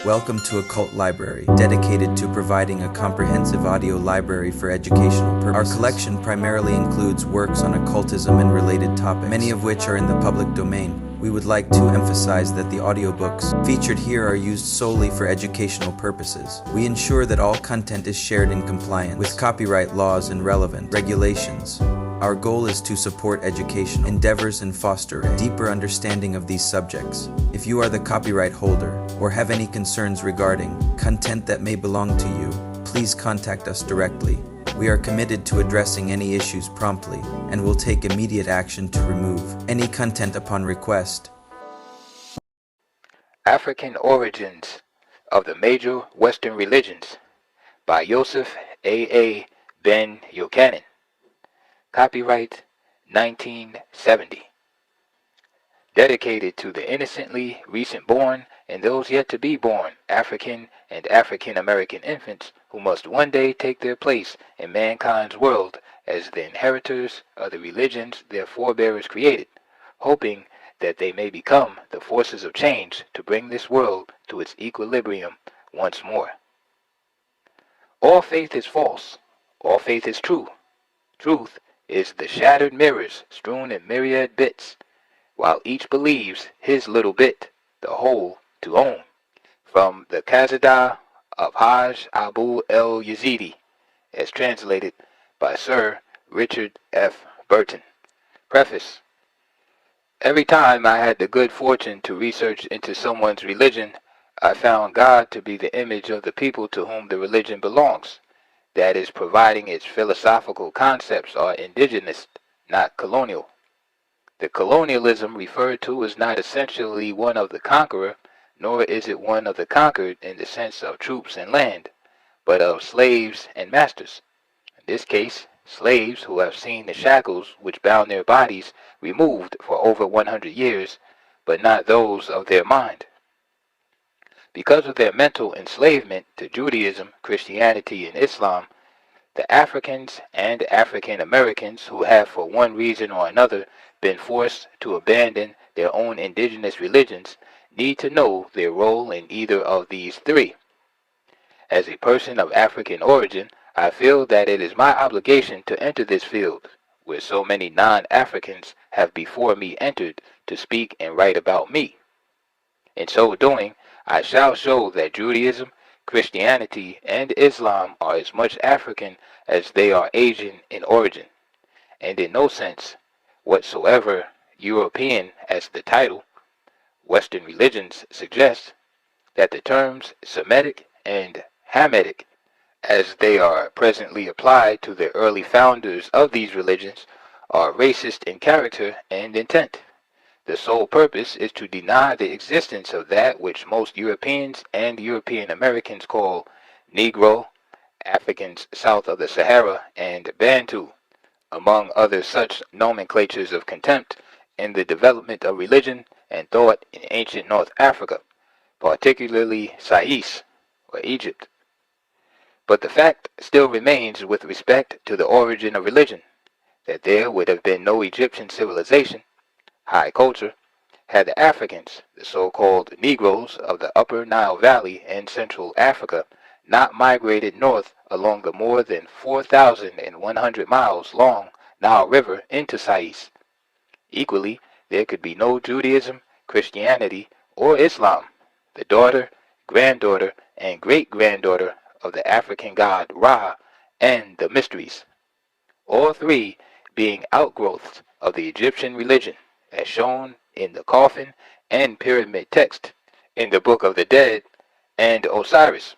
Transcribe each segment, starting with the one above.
Welcome to Occult Library, dedicated to providing a comprehensive audio library for educational purposes. Our collection primarily includes works on occultism and related topics, many of which are in the public domain. We would like to emphasize that the audiobooks featured here are used solely for educational purposes. We ensure that all content is shared in compliance with copyright laws and relevant regulations. Our goal is to support educational endeavors and foster a deeper understanding of these subjects. If you are the copyright holder or have any concerns regarding content that may belong to you, please contact us directly. We are committed to addressing any issues promptly and will take immediate action to remove any content upon request. African Origins of the Major Western Religions by Yosef A. Ben Jochannan. Copyright 1970. Dedicated to the innocently recent born and those yet to be born African and African American infants who must one day take their place in mankind's world as the inheritors of the religions their forebears created, hoping that they may become the forces of change to bring this world to its equilibrium once more. All faith is false. All faith is true. Truth is the shattered mirrors strewn in myriad bits, while each believes his little bit, the whole to own. From the Qazidah of Hajj Abu el-Yazidi, as translated by Sir Richard F. Burton. Preface. Every time I had the good fortune to research into someone's religion, I found God to be the image of the people to whom the religion belongs. That is, providing its philosophical concepts are indigenous, not colonial. The colonialism referred to is not essentially one of the conqueror, nor is it one of the conquered in the sense of troops and land, but of slaves and masters. In this case, slaves who have seen the shackles which bound their bodies removed for over 100 years, but not those of their mind. Because of their mental enslavement to Judaism, Christianity, and Islam, the Africans and African Americans who have for one reason or another been forced to abandon their own indigenous religions need to know their role in either of these three. As a person of African origin, I feel that it is my obligation to enter this field, where so many non-Africans have before me entered to speak and write about me. In so doing, I shall show that Judaism, Christianity, and Islam are as much African as they are Asian in origin, and in no sense whatsoever European, as the title, Western religions, suggests, that the terms Semitic and Hamitic, as they are presently applied to the early founders of these religions, are racist in character and intent. The sole purpose is to deny the existence of that which most Europeans and European Americans call Negro, Africans south of the Sahara, and Bantu, among other such nomenclatures of contempt in the development of religion and thought in ancient North Africa, particularly Sais, or Egypt. But the fact still remains with respect to the origin of religion, that there would have been no Egyptian civilization, high culture, had the Africans, the so-called Negroes of the upper Nile Valley and Central Africa, not migrated north along the more than 4,100 miles long Nile River into Sais. Equally, there could be no Judaism, Christianity, or Islam, the daughter, granddaughter, and great-granddaughter of the African god Ra and the mysteries, all three being outgrowths of the Egyptian religion, as shown in the coffin and pyramid text in the Book of the Dead and Osiris.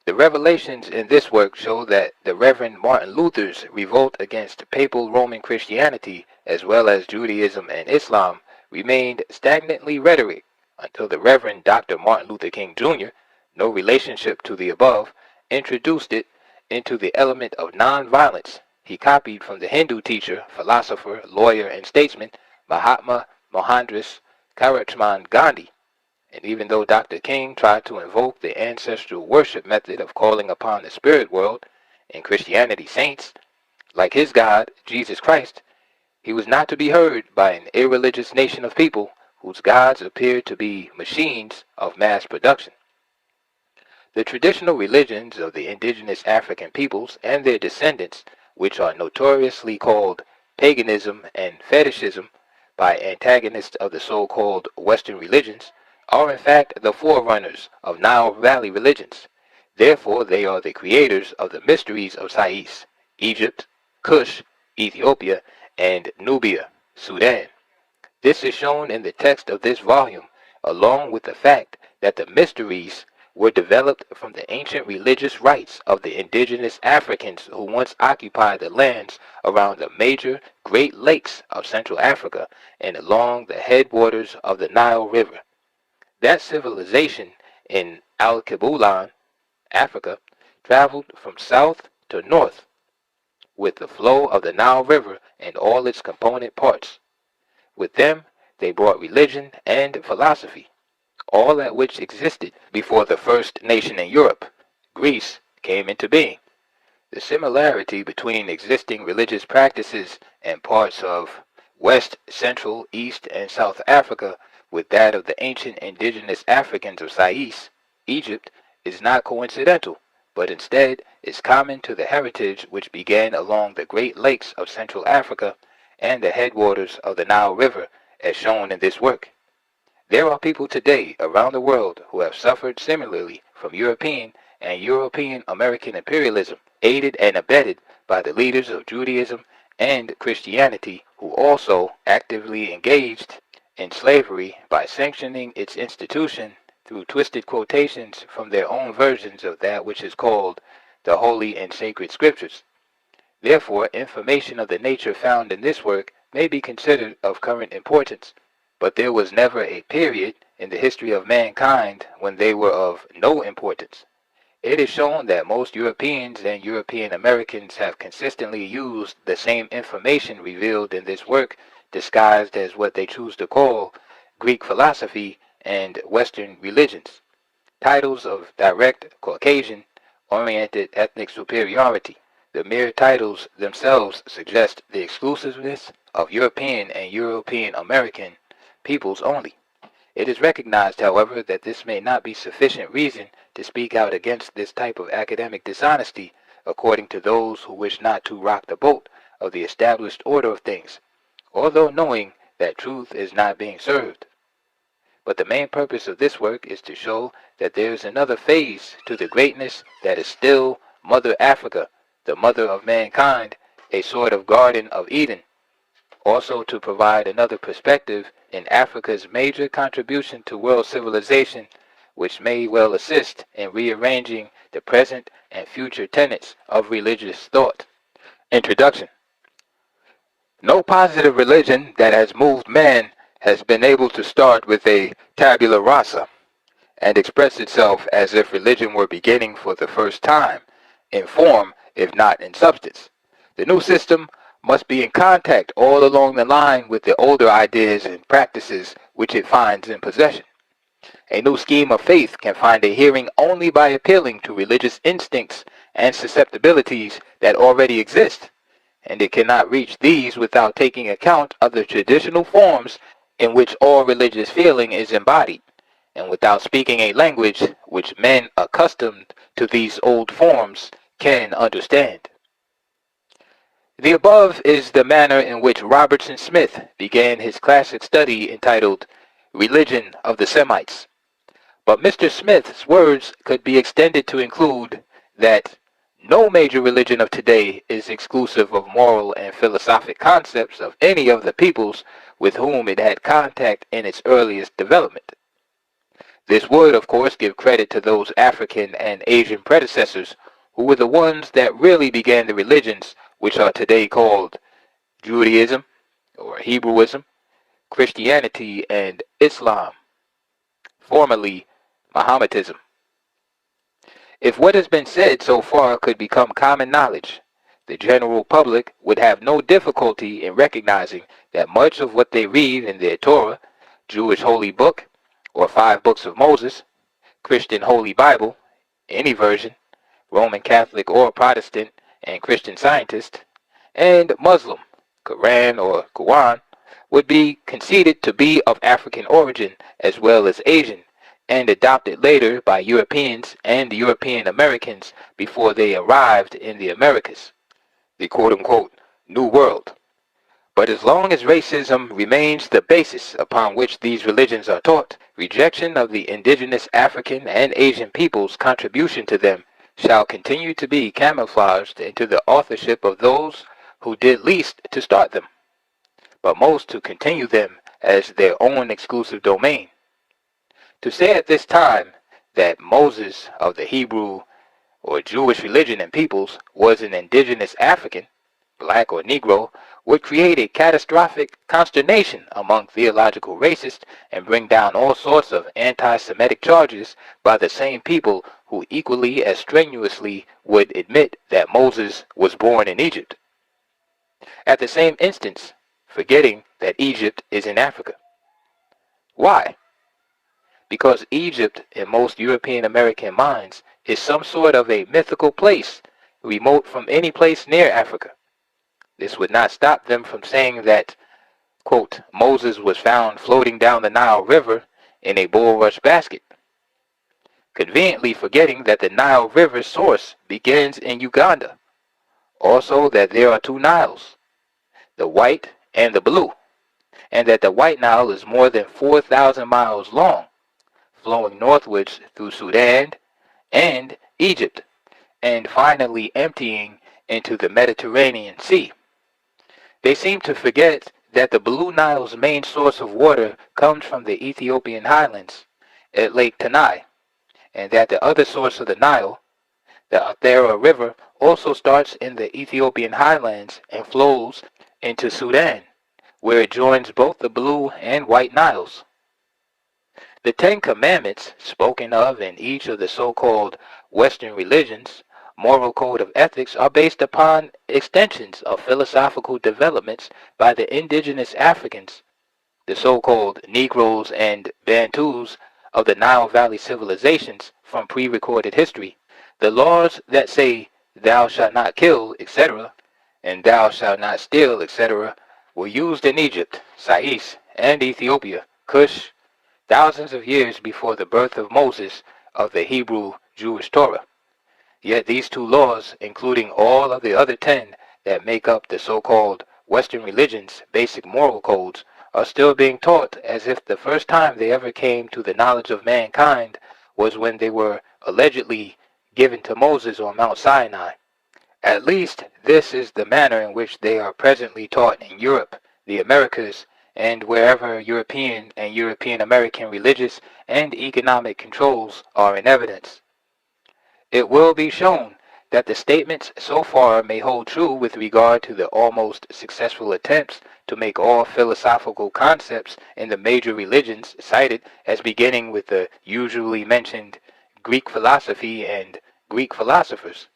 The revelations in this work show that the Reverend Martin Luther's revolt against papal Roman Christianity as well as Judaism and Islam remained stagnantly rhetoric until the Reverend Dr. Martin Luther King Jr., no relationship to the above, introduced it into the element of nonviolence he copied from the Hindu teacher, philosopher, lawyer, and statesman Mahatma Mohandas Karamchand Gandhi. And even though Dr. King tried to invoke the ancestral worship method of calling upon the spirit world in Christianity saints, like his God, Jesus Christ, he was not to be heard by an irreligious nation of people whose gods appear to be machines of mass production. The traditional religions of the indigenous African peoples and their descendants, which are notoriously called paganism and fetishism by antagonists of the so-called Western religions, are in fact the forerunners of Nile Valley religions. Therefore, they are the creators of the mysteries of Sais, Egypt, Cush, Ethiopia, and Nubia, Sudan. This is shown in the text of this volume, along with the fact that the mysteries were developed from the ancient religious rites of the indigenous Africans who once occupied the lands around the major Great Lakes of Central Africa and along the headwaters of the Nile River. That civilization in Al-Kibulan, Africa, traveled from south to north with the flow of the Nile River and all its component parts. With them, they brought religion and philosophy, all at which existed before the first nation in Europe, Greece, came into being. The similarity between existing religious practices and parts of West, Central, East, and South Africa with that of the ancient indigenous Africans of Sais, Egypt, is not coincidental, but instead is common to the heritage which began along the Great Lakes of Central Africa and the headwaters of the Nile River, as shown in this work. There are people today around the world who have suffered similarly from European and European American imperialism, aided and abetted by the leaders of Judaism and Christianity, who also actively engaged in slavery by sanctioning its institution through twisted quotations from their own versions of that which is called the Holy and Sacred Scriptures. Therefore, information of the nature found in this work may be considered of current importance, but there was never a period in the history of mankind when they were of no importance. It is shown that most Europeans and European Americans have consistently used the same information revealed in this work, disguised as what they choose to call Greek philosophy and Western religions, titles of direct Caucasian-oriented ethnic superiority. The mere titles themselves suggest the exclusiveness of European and European American peoples only. It is recognized, however, that this may not be sufficient reason to speak out against this type of academic dishonesty, according to those who wish not to rock the boat of the established order of things, although knowing that truth is not being served. But the main purpose of this work is to show that there is another phase to the greatness that is still Mother Africa, the mother of mankind, a sort of Garden of Eden. Also to provide another perspective in Africa's major contribution to world civilization, which may well assist in rearranging the present and future tenets of religious thought. Introduction. No positive religion that has moved man has been able to start with a tabula rasa and express itself as if religion were beginning for the first time, in form if not in substance. The new system must be in contact all along the line with the older ideas and practices which it finds in possession. A new scheme of faith can find a hearing only by appealing to religious instincts and susceptibilities that already exist, and it cannot reach these without taking account of the traditional forms in which all religious feeling is embodied, and without speaking a language which men accustomed to these old forms can understand. The above is the manner in which Robertson Smith began his classic study entitled Religion of the Semites. But Mr. Smith's words could be extended to include that no major religion of today is exclusive of moral and philosophic concepts of any of the peoples with whom it had contact in its earliest development. This would, of course, give credit to those African and Asian predecessors who were the ones that really began the religions which are today called Judaism or Hebrewism, Christianity, and Islam, formerly Mohammedanism. If what has been said so far could become common knowledge, the general public would have no difficulty in recognizing that much of what they read in their Torah, Jewish Holy Book, or 5 Books of Moses, Christian Holy Bible, any version, Roman Catholic or Protestant and Christian Scientist, and Muslim, Quran or Quran, would be conceded to be of African origin as well as Asian, and adopted later by Europeans and European Americans before they arrived in the Americas, the quote-unquote New World. But as long as racism remains the basis upon which these religions are taught, rejection of the indigenous African and Asian peoples' contribution to them shall continue to be camouflaged into the authorship of those who did least to start them, but most to continue them as their own exclusive domain. To say at this time that Moses of the Hebrew or Jewish religion and peoples was an indigenous African, black or Negro, would create a catastrophic consternation among theological racists and bring down all sorts of anti-Semitic charges by the same people who equally as strenuously would admit that Moses was born in Egypt, at the same instance forgetting that Egypt is in Africa. Why? Because Egypt, in most European American minds, is some sort of a mythical place, remote from any place near Africa. This would not stop them from saying that, quote, Moses was found floating down the Nile River in a bulrush basket, conveniently forgetting that the Nile River's source begins in Uganda, also that there are two Niles, the White and the Blue, and that the White Nile is more than 4,000 miles long, flowing northwards through Sudan and Egypt, and finally emptying into the Mediterranean Sea. They seem to forget that the Blue Nile's main source of water comes from the Ethiopian highlands at Lake Tanai, and that the other source of the Nile, the Athera River, also starts in the Ethiopian highlands and flows into Sudan, where it joins both the Blue and White Niles. The Ten Commandments, spoken of in each of the so-called Western religions, moral code of ethics, are based upon extensions of philosophical developments by the indigenous Africans, the so-called Negroes and Bantus of the Nile Valley civilizations from pre-recorded history. The laws that say, thou shalt not kill, etc., and thou shalt not steal, etc., were used in Egypt, Sais, and Ethiopia, Cush, thousands of years before the birth of Moses of the Hebrew Jewish Torah. Yet these two laws, including all of the other 10 that make up the so-called Western religions' basic moral codes, are still being taught as if the first time they ever came to the knowledge of mankind was when they were allegedly given to Moses on Mount Sinai. At least this is the manner in which they are presently taught in Europe, the Americas, and wherever European and European American religious and economic controls are in evidence. It will be shown that the statements so far may hold true with regard to the almost successful attempts to make all philosophical concepts in the major religions cited as beginning with the usually mentioned Greek philosophy and Greek philosophers.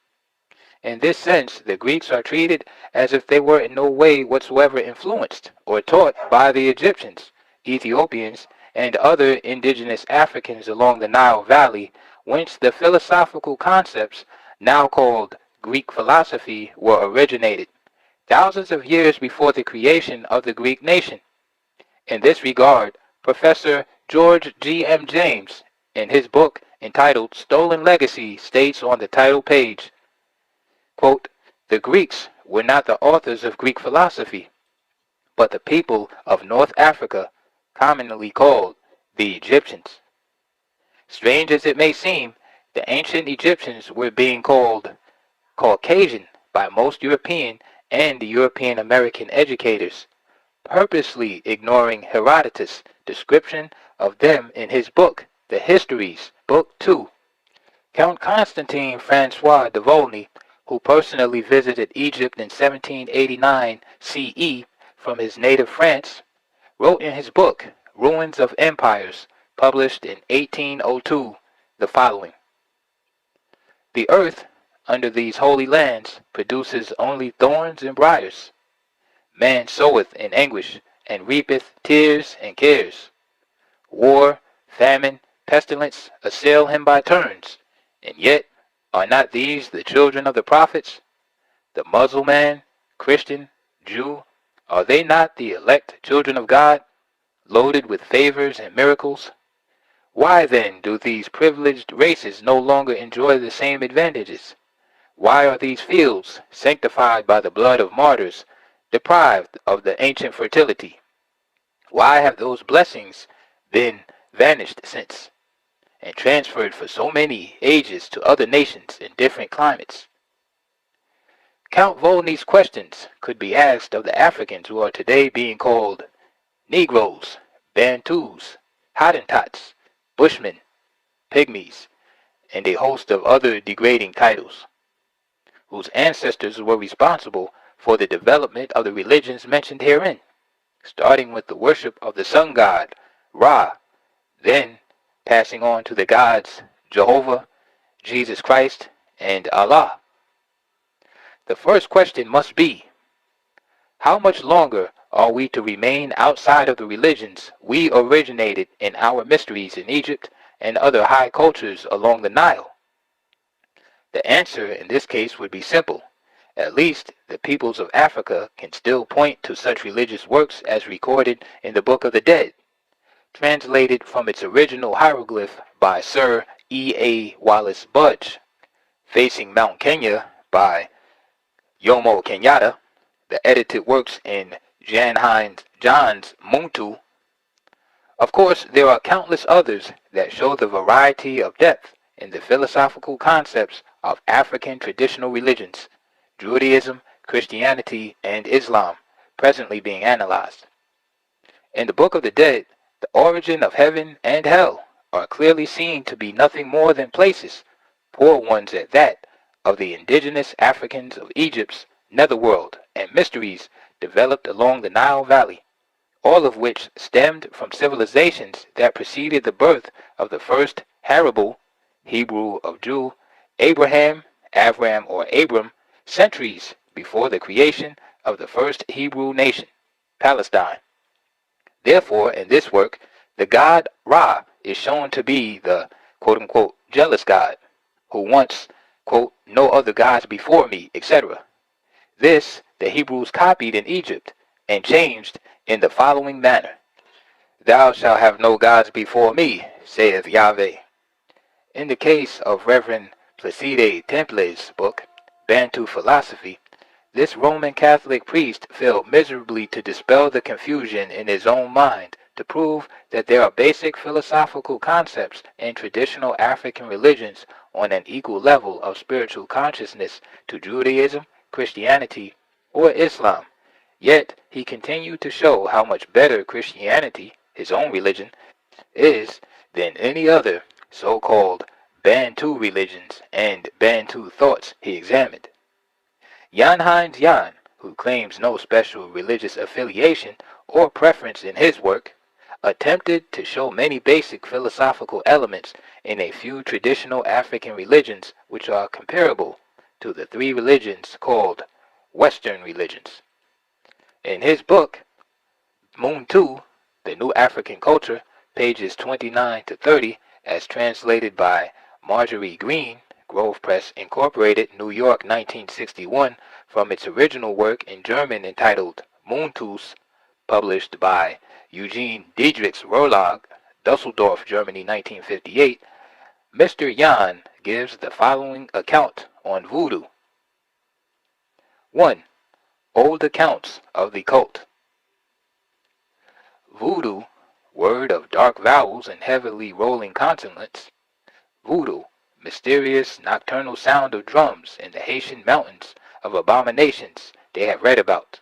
In this sense, the Greeks are treated as if they were in no way whatsoever influenced or taught by the Egyptians, Ethiopians, and other indigenous Africans along the Nile Valley, whence the philosophical concepts now called Greek philosophy were originated, thousands of years before the creation of the Greek nation. In this regard, Professor George G. M. James, in his book entitled Stolen Legacy, states on the title page, quote, the Greeks were not the authors of Greek philosophy, but the people of North Africa, commonly called the Egyptians. Strange as it may seem, the ancient Egyptians were being called Caucasian by most European and European American educators, purposely ignoring Herodotus' description of them in his book, The Histories, Book 2. Count Constantine Francois de Volney, who personally visited Egypt in 1789 CE from his native France, wrote in his book, Ruins of Empires, published in 1802, the following. The earth, under these holy lands, produces only thorns and briars. Man soweth in anguish, and reapeth tears and cares. War, famine, pestilence assail him by turns, and yet are not these the children of the prophets? The Mussulman, Christian, Jew, Are they not the elect children of God, loaded with favors and miracles? Why then do these privileged races no longer enjoy the same advantages? Why are these fields, sanctified by the blood of martyrs, deprived of the ancient fertility? Why have those blessings been vanished since, and transferred for so many ages to other nations in different climates? Count Volney's questions could be asked of the Africans who are today being called Negroes, Bantus, Hottentots, Bushmen, Pygmies, and a host of other degrading titles, whose ancestors were responsible for the development of the religions mentioned herein, starting with the worship of the sun god, Ra, then passing on to the gods Jehovah, Jesus Christ, and Allah. The first question must be, how much longer are we to remain outside of the religions we originated in our mysteries in Egypt and other high cultures along the Nile? The answer in this case would be simple. At least the peoples of Africa can still point to such religious works as recorded in the Book of the Dead, translated from its original hieroglyph by Sir E. A. Wallace Budge, Facing Mount Kenya by Jomo Kenyatta, the edited works in John's Muntu. Of course, there are countless others that show the variety of depth in the philosophical concepts of African traditional religions, Judaism, Christianity, and Islam, presently being analyzed. In the Book of the Dead, the origin of heaven and hell are clearly seen to be nothing more than places, poor ones at that, of the indigenous Africans of Egypt's netherworld and mysteries developed along the Nile Valley, all of which stemmed from civilizations that preceded the birth of the first Harable, Hebrew of Jew, Abraham, Avram or Abram, centuries before the creation of the first Hebrew nation, Palestine. Therefore, in this work, the god Ra is shown to be the quote-unquote jealous god, who wants, quote, no other gods before me, etc. This the Hebrews copied in Egypt and changed in the following manner. Thou shalt have no gods before me, saith Yahweh. In the case of Reverend Placide Temple's book, Bantu Philosophy, this Roman Catholic priest failed miserably to dispel the confusion in his own mind to prove that there are basic philosophical concepts in traditional African religions on an equal level of spiritual consciousness to Judaism, Christianity, or Islam. Yet he continued to show how much better Christianity, his own religion, is than any other so-called Bantu religions and Bantu thoughts he examined. Jan Heinz Jan, who claims no special religious affiliation or preference in his work, attempted to show many basic philosophical elements in a few traditional African religions which are comparable to the three religions called Western religions. In his book, Muntu, The New African Culture, pages 29 to 30, as translated by Marjorie Green, Grove Press Incorporated, New York, 1961, from its original work in German entitled Muntus, published by Eugene Diedrichs Verlag, Dusseldorf, Germany, 1958, Mr. Jan gives the following account on voodoo. 1. Old accounts of the cult. Voodoo, word of dark vowels and heavily rolling consonants. Voodoo, mysterious nocturnal sound of drums in the Haitian mountains of abominations they have read about.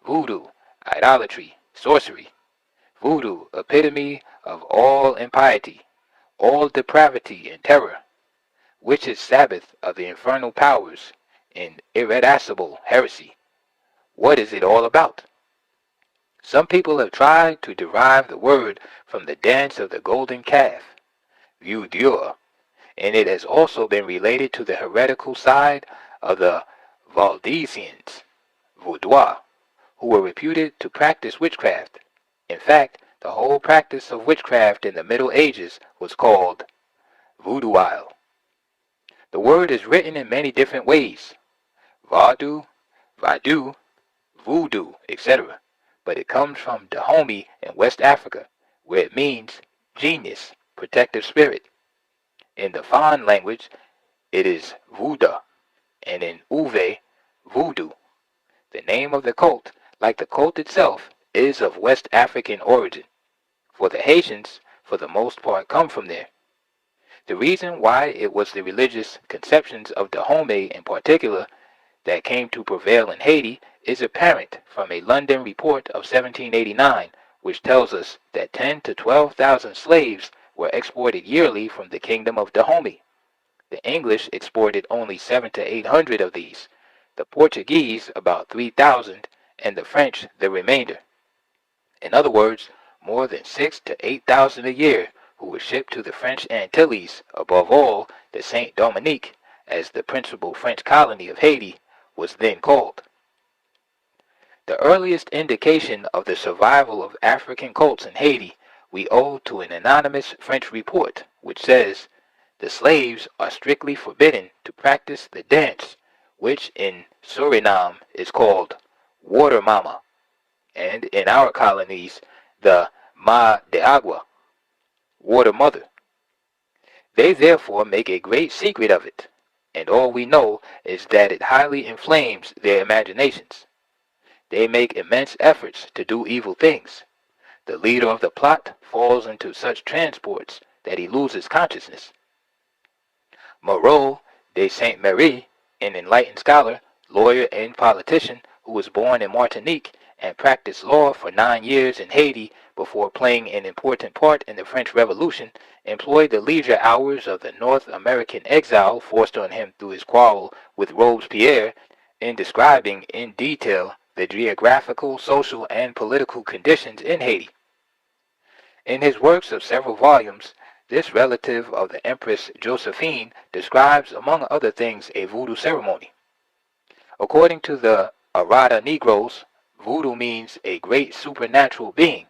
Voodoo, idolatry, sorcery. Voodoo, epitome of all impiety, all depravity and terror. Witches' Sabbath of the infernal powers in irredacible heresy. What is it all about? Some people have tried to derive the word from the dance of the golden calf, Vieux Dieu, and it has also been related to the heretical side of the Valdesians, Vaudois, who were reputed to practice witchcraft. In fact, the whole practice of witchcraft in the Middle Ages was called voodooisle. The word is written in many different ways: Vadu, Vadu, voodoo, etc., but it comes from Dahomey in West Africa, where it means genius, protective spirit. In the Fan language, it is Vuda, and in Uve, voodoo. The name of the cult, like the cult itself, is of West African origin, for the Haitians, for the most part, come from there. The reason why it was the religious conceptions of Dahomey in particular that came to prevail in Haiti is apparent from a London report of 1789, which tells us that 10 to 12,000 slaves were exported yearly from the kingdom of Dahomey. The English exported only 7 to 800 of these, the Portuguese about 3,000, and the French the remainder. In other words, more than 6 to 8,000 a year who were shipped to the French Antilles, above all the Saint Dominique, as the principal French colony of Haiti was then called. The earliest indication of the survival of African cults in Haiti we owe to an anonymous French report, which says, "The slaves are strictly forbidden to practice the dance, which in Suriname is called water mama, and in our colonies the ma de agua, water mother. They therefore make a great secret of it, and all we know is that it highly inflames their imaginations. They make immense efforts to do evil things. The leader of the plot falls into such transports that he loses consciousness." Moreau de Saint-Méry, an enlightened scholar, lawyer, and politician who was born in Martinique and practiced law for 9 years in Haiti before playing an important part in the French Revolution, employed the leisure hours of the North American exile forced on him through his quarrel with Robespierre in describing in detail the geographical, social, and political conditions in Haiti. In his works of several volumes, this relative of the Empress Josephine describes, among other things, a voodoo ceremony. According to the Arada Negroes, voodoo means a great supernatural being,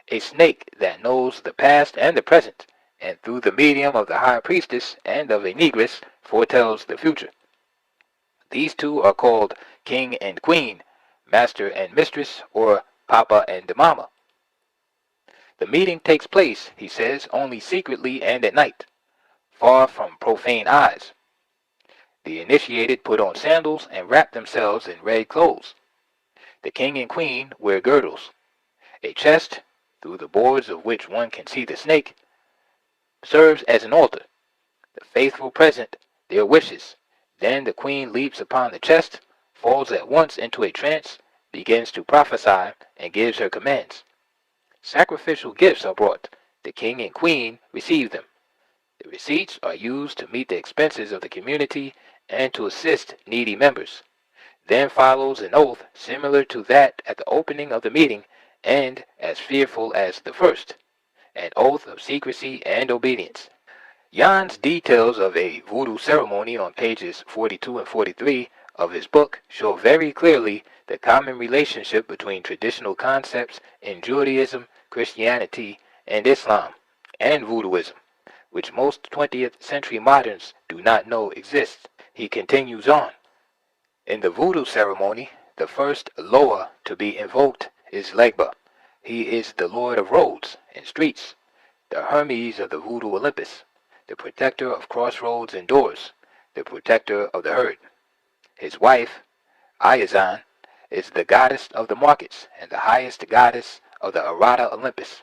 a snake that knows the past and the present, and through the medium of the high priestess and of a negress foretells the future. These two are called king and queen, master and mistress, or papa and mama. The meeting takes place, he says, only secretly and at night, far from profane eyes. The initiated put on sandals and wrap themselves in red clothes. The king and queen wear girdles. A chest, through the boards of which one can see the snake, serves as an altar. The faithful present their wishes. Then the queen leaps upon the chest, falls at once into a trance, begins to prophesy, and gives her commands. Sacrificial gifts are brought. The king and queen receive them. The receipts are used to meet the expenses of the community and to assist needy members. Then follows an oath similar to that at the opening of the meeting and as fearful as the first, an oath of secrecy and obedience. Jan's details of a voodoo ceremony on pages 42 and 43 of his book show very clearly the common relationship between traditional concepts in Judaism, Christianity, and Islam, and voodooism, which most 20th century moderns do not know exists. He continues on. In the voodoo ceremony, the first Loa to be invoked is Legba. He is the lord of roads and streets, the Hermes of the voodoo Olympus, the protector of crossroads and doors, the protector of the herd. His wife, Ayazan, is the goddess of the markets and the highest goddess of the Arada Olympus.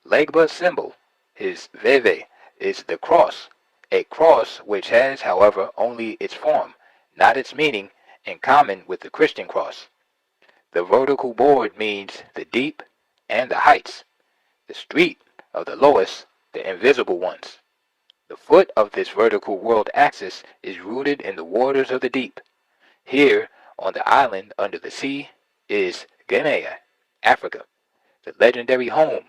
Legba's symbol, his veve, is the cross, a cross which has, however, only its form, not its meaning, in common with the Christian cross. The vertical board means the deep and the heights, the street of the lowest, the invisible ones. The foot of this vertical world axis is rooted in the waters of the deep. Here, on the island under the sea, is Guinea, Africa, the legendary home.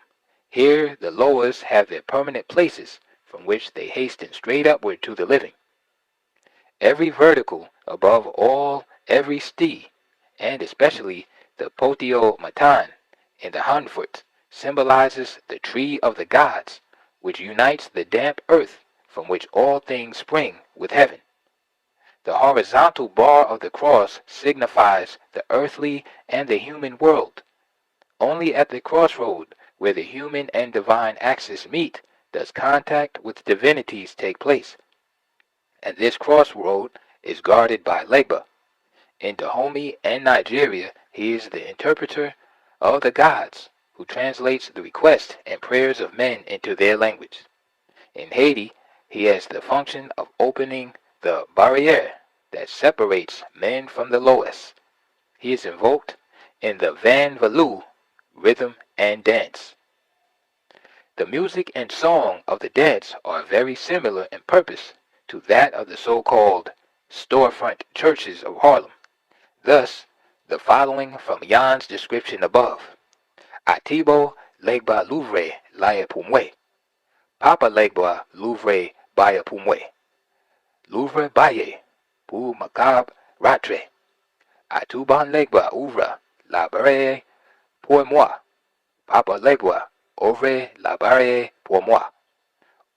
Here the Loas have their permanent places, from which they hasten straight upward to the living. Every vertical, above all every sti, and especially the Potio Matan in the hindfoot, symbolizes the tree of the gods, which unites the damp earth from which all things spring with heaven. The horizontal bar of the cross signifies the earthly and the human world. Only at the crossroad, where the human and divine axis meet, does contact with divinities take place. And this crossroad is guarded by Legba. In Dahomey and Nigeria, he is the interpreter of the gods, who translates the requests and prayers of men into their language. In Haiti, he has the function of opening the barriere that separates men from the lowest. He is invoked in the Van Valu rhythm and dance. The music and song of the dance are very similar in purpose to that of the so-called storefront churches of Harlem. Thus, the following from Jan's description above. Atibo Legba Louvre Laye Pumwe. Papa Legba Louvre Baye Pumwe. Louvre Baye Pu Macab Ratre. Atuban Legba Ouvra La Barre pour moi. Papa Legba Ouvre la barrière pour moi.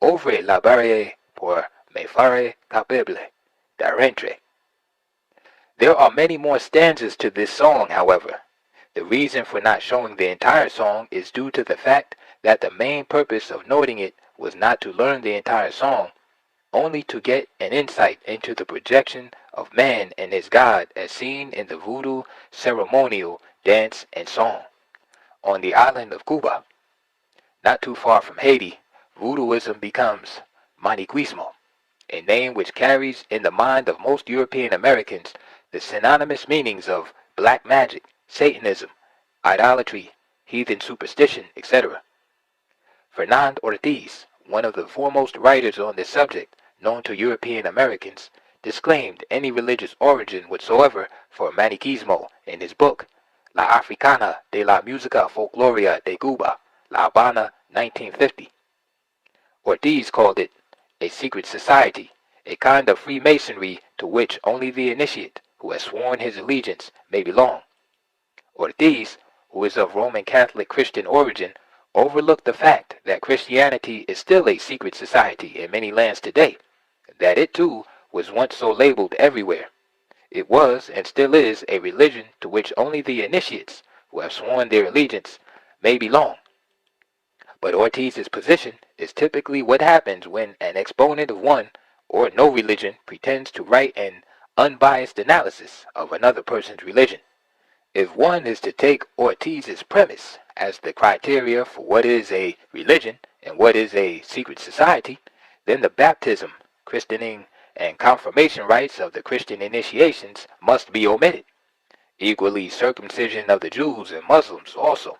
Ouvre la barrière pour me faire capable d'entrer. There are many more stanzas to this song, however. The reason for not showing the entire song is due to the fact that the main purpose of noting it was not to learn the entire song, only to get an insight into the projection of man and his God as seen in the voodoo ceremonial dance and song. On the island of Cuba, not too far from Haiti, voodooism becomes maniquismo, a name which carries in the mind of most European Americans the synonymous meanings of black magic, Satanism, idolatry, heathen superstition, etc. Fernand Ortiz, one of the foremost writers on this subject, known to European Americans, disclaimed any religious origin whatsoever for Maniquismo in his book, La Africana de la Música Folcloria de Cuba, La Habana, 1950. Ortiz called it a secret society, a kind of Freemasonry to which only the initiate, who has sworn his allegiance, may belong. Ortiz, who is of Roman Catholic Christian origin, overlooked the fact that Christianity is still a secret society in many lands today, that it too was once so labeled everywhere. It was and still is a religion to which only the initiates, who have sworn their allegiance, may belong. But Ortiz's position is typically what happens when an exponent of one or no religion pretends to write an unbiased analysis of another person's religion. If one is to take Ortiz's premise as the criteria for what is a religion and what is a secret society, then the baptism, christening, and confirmation rites of the Christian initiations must be omitted. Equally, circumcision of the Jews and Muslims also.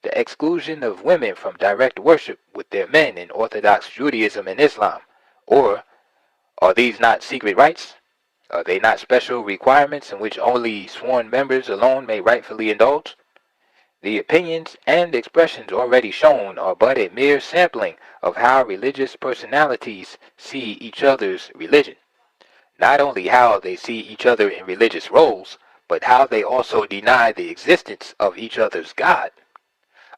The exclusion of women from direct worship with their men in Orthodox Judaism and Islam. Or, are these not secret rites? Are they not special requirements in which only sworn members alone may rightfully indulge? The opinions and expressions already shown are but a mere sampling of how religious personalities see each other's religion. Not only how they see each other in religious roles, but how they also deny the existence of each other's God.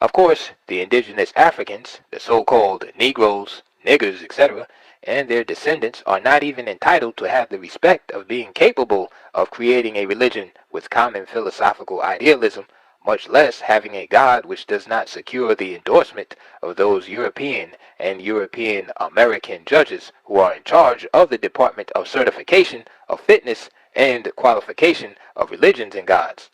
Of course, the indigenous Africans, the so-called Negroes, niggers, etc., and their descendants are not even entitled to have the respect of being capable of creating a religion with common philosophical idealism, much less having a God which does not secure the endorsement of those European and European American judges who are in charge of the Department of Certification of Fitness and Qualification of Religions and Gods.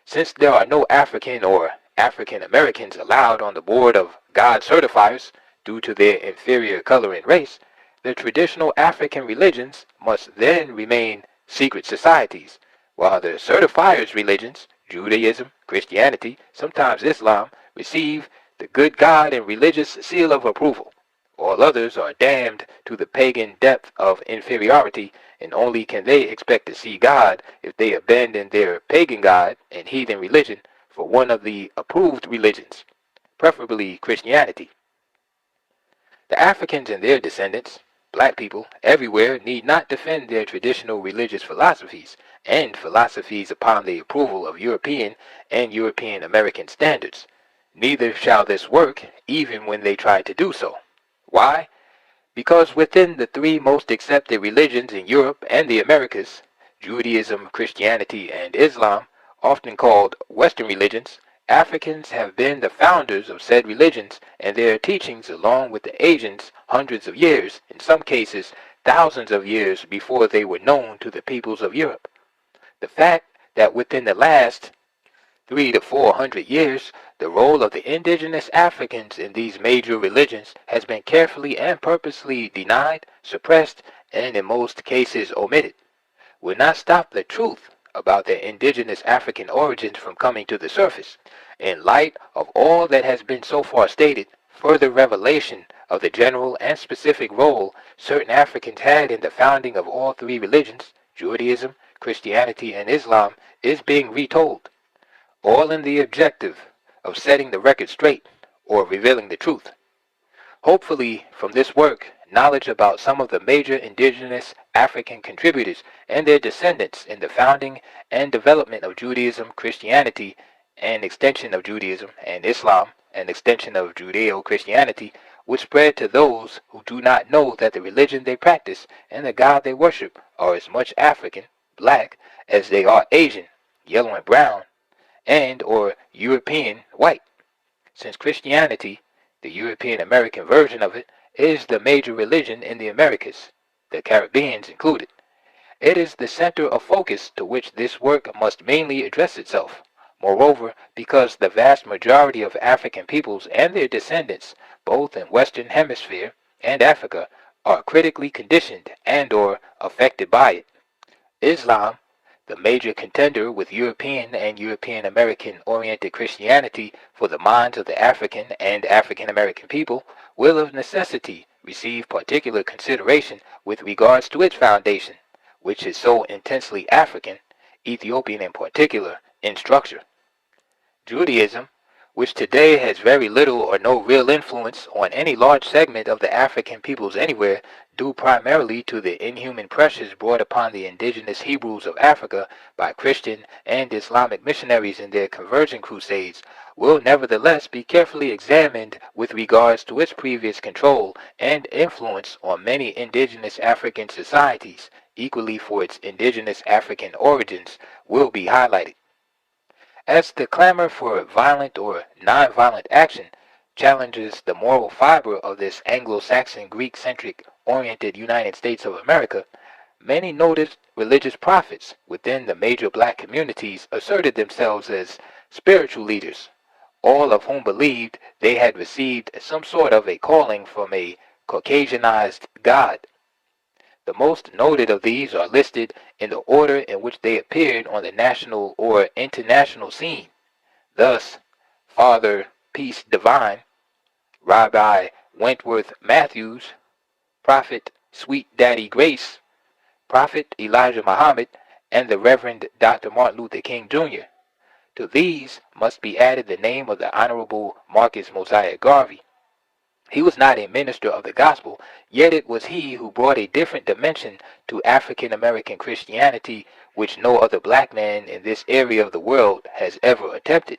Since there are no African or African Americans allowed on the board of God certifiers due to their inferior color and race, the traditional African religions must then remain secret societies, while the certifiers' religions, Judaism, Christianity, sometimes Islam, receive the good God and religious seal of approval. All others are damned to the pagan depth of inferiority, and only can they expect to see God if they abandon their pagan God and heathen religion for one of the approved religions, preferably Christianity. The Africans and their descendants, black people, everywhere need not defend their traditional religious philosophies and philosophies upon the approval of European and European American standards. Neither shall this work even when they try to do so. Why? Because within the three most accepted religions in Europe and the Americas, Judaism, Christianity, and Islam, often called Western religions, Africans have been the founders of said religions and their teachings along with the Asians hundreds of years, in some cases thousands of years before they were known to the peoples of Europe. The fact that within the last 300 to 400 years, the role of the indigenous Africans in these major religions has been carefully and purposely denied, suppressed, and in most cases omitted, will not stop the truth about their indigenous African origins from coming to the surface. In light of all that has been so far stated, further revelation of the general and specific role certain Africans had in the founding of all three religions, Judaism, Christianity, and Islam, is being retold, all in the objective of setting the record straight or revealing the truth. Hopefully, from this work, knowledge about some of the major indigenous African contributors and their descendants in the founding and development of Judaism, Christianity, and extension of Judaism and Islam, and extension of Judeo-Christianity, would spread to those who do not know that the religion they practice and the God they worship are as much African, black, as they are Asian, yellow and brown, and or European white, since Christianity, the European American version of it, is the major religion in the Americas, the Caribbeans included. It is the center of focus to which this work must mainly address itself. Moreover, because the vast majority of African peoples and their descendants, both in Western Hemisphere and Africa, are critically conditioned and or affected by it. Islam, the major contender with European and European American oriented Christianity for the minds of the African and African American people, will of necessity receive particular consideration with regards to its foundation, which is so intensely African, Ethiopian in particular, in structure. Judaism, which today has very little or no real influence on any large segment of the African peoples anywhere, due primarily to the inhuman pressures brought upon the indigenous Hebrews of Africa by Christian and Islamic missionaries in their conversion crusades, will nevertheless be carefully examined with regards to its previous control and influence on many indigenous African societies, equally for its indigenous African origins, will be highlighted. As the clamor for violent or nonviolent action challenges the moral fiber of this Anglo-Saxon Greek-centric oriented United States of America, many noted religious prophets within the major black communities asserted themselves as spiritual leaders, all of whom believed they had received some sort of a calling from a Caucasianized God. The most noted of these are listed in the order in which they appeared on the national or international scene. Thus, Father Peace Divine, Rabbi Wentworth Matthews, Prophet Sweet Daddy Grace, Prophet Elijah Muhammad, and the Reverend Dr. Martin Luther King Jr. To these must be added the name of the Honorable Marcus Mosiah Garvey. He was not a minister of the gospel, yet it was he who brought a different dimension to African American Christianity which no other black man in this area of the world has ever attempted.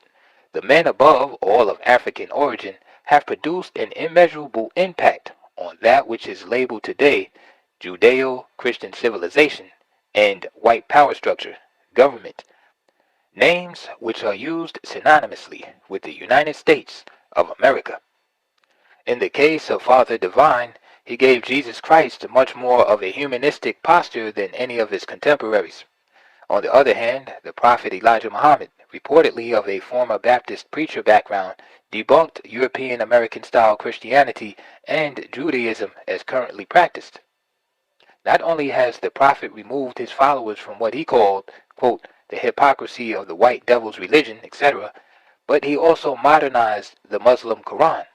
The men above, all of African origin, have produced an immeasurable impact on that which is labeled today Judeo-Christian civilization and white power structure, government, names which are used synonymously with the United States of America. In the case of Father Divine, he gave Jesus Christ much more of a humanistic posture than any of his contemporaries. On the other hand, the prophet Elijah Muhammad, reportedly of a former Baptist preacher background, debunked European American style Christianity and Judaism as currently practiced. Not only has the prophet removed his followers from what he called, quote, the hypocrisy of the white devil's religion, etc., but he also modernized the Muslim Quran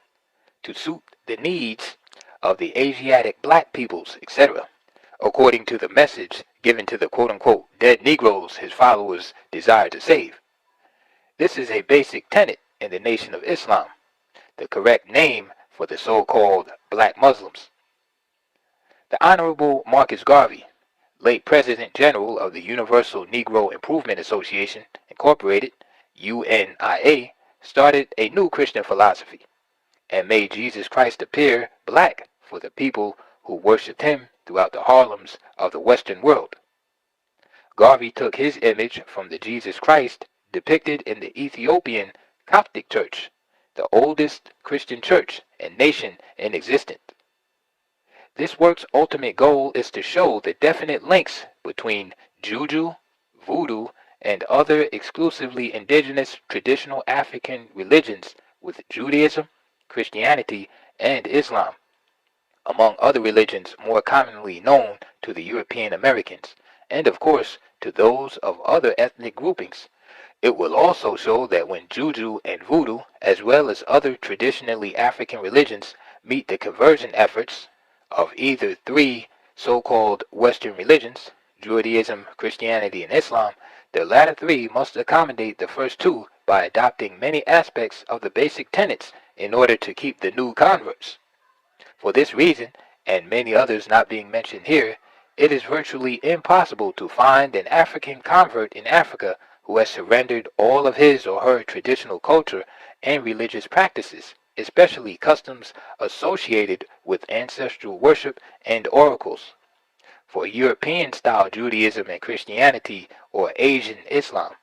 to suit the needs of the Asiatic black peoples, etc., according to the message given to the quote-unquote dead Negroes his followers desire to save. This is a basic tenet in the Nation of Islam, the correct name for the so-called black Muslims. The Honorable Marcus Garvey, late President General of the Universal Negro Improvement Association, Incorporated, UNIA, started a new Christian philosophy and made Jesus Christ appear black for the people who worshipped him throughout the Harlems of the Western world. Garvey took his image from the Jesus Christ depicted in the Ethiopian Coptic Church, the oldest Christian church and nation in existence. This work's ultimate goal is to show the definite links between juju, voodoo, and other exclusively indigenous traditional African religions with Judaism, Christianity, and Islam, among other religions more commonly known to the European Americans, and of course to those of other ethnic groupings. It will also show that when Juju and Voodoo, as well as other traditionally African religions, meet the conversion efforts of either three so-called Western religions, Judaism, Christianity, and Islam, the latter three must accommodate the first two by adopting many aspects of the basic tenets in order to keep the new converts. For this reason, and many others not being mentioned here, it is virtually impossible to find an African convert in Africa who has surrendered all of his or her traditional culture and religious practices, especially customs associated with ancestral worship and oracles. For European-style Judaism and Christianity or Asian Islam.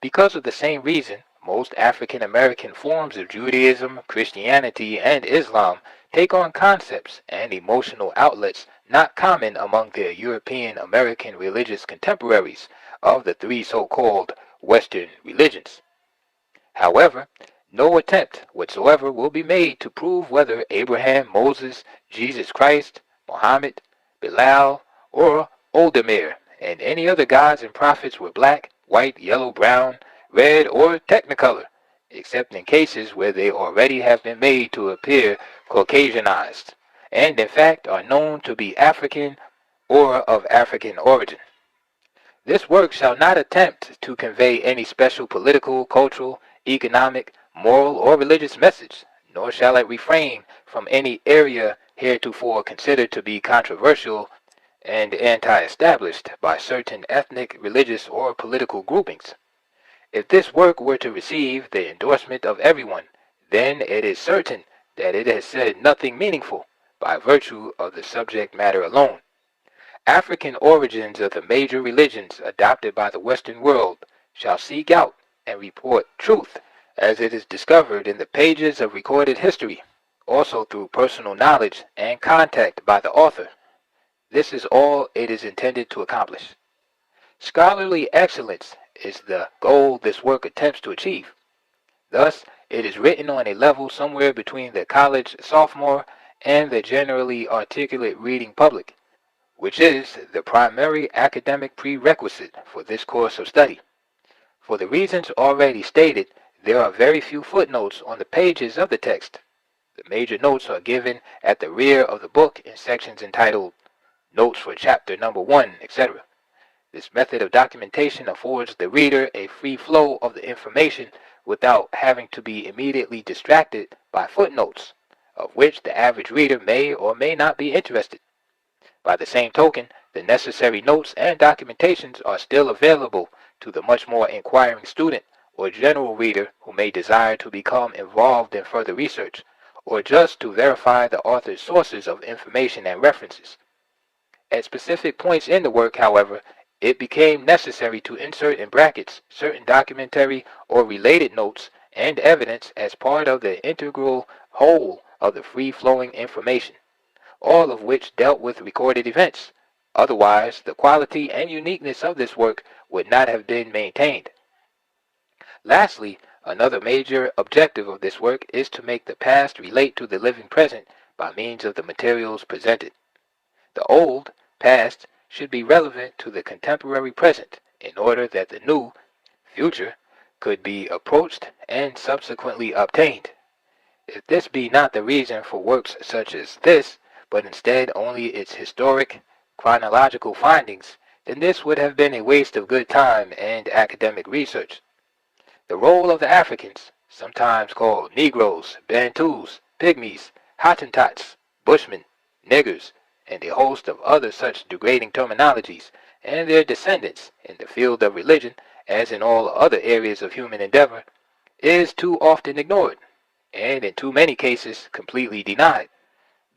Because of the same reason, most African American forms of Judaism, Christianity, and Islam take on concepts and emotional outlets not common among their European American religious contemporaries of the three so-called Western religions. However, no attempt whatsoever will be made to prove whether Abraham, Moses, Jesus Christ, Muhammad, Bilal, or Oldemir, and any other gods and prophets were black, white, yellow, brown, red, or technicolor, except in cases where they already have been made to appear Caucasianized, and in fact are known to be African or of African origin. This work shall not attempt to convey any special political, cultural, economic, moral, or religious message, nor shall it refrain from any area heretofore considered to be controversial and anti-established by certain ethnic, religious, or political groupings. If this work were to receive the endorsement of everyone, then it is certain that it has said nothing meaningful by virtue of the subject matter alone. African origins of the major religions adopted by the Western world shall seek out and report truth as it is discovered in the pages of recorded history, also through personal knowledge and contact by the author. This is all it is intended to accomplish. Scholarly excellence is the goal this work attempts to achieve. Thus, it is written on a level somewhere between the college sophomore and the generally articulate reading public, which is the primary academic prerequisite for this course of study. For the reasons already stated, there are very few footnotes on the pages of the text. The major notes are given at the rear of the book in sections entitled Notes for Chapter Number 1, etc. This method of documentation affords the reader a free flow of the information without having to be immediately distracted by footnotes, of which the average reader may or may not be interested. By the same token, the necessary notes and documentations are still available to the much more inquiring student or general reader who may desire to become involved in further research, or just to verify the author's sources of information and references. At specific points in the work, however, it became necessary to insert in brackets certain documentary or related notes and evidence as part of the integral whole of the free-flowing information, all of which dealt with recorded events. Otherwise, the quality and uniqueness of this work would not have been maintained. Lastly, another major objective of this work is to make the past relate to the living present by means of the materials presented. The old, past, should be relevant to the contemporary present in order that the new, future, could be approached and subsequently obtained. If this be not the reason for works such as this, but instead only its historic, chronological findings, then this would have been a waste of good time and academic research. The role of the Africans, sometimes called Negroes, Bantus, Pygmies, Hottentots, Bushmen, Niggers, and a host of other such degrading terminologies, and their descendants in the field of religion, as in all other areas of human endeavor, is too often ignored, and in too many cases completely denied.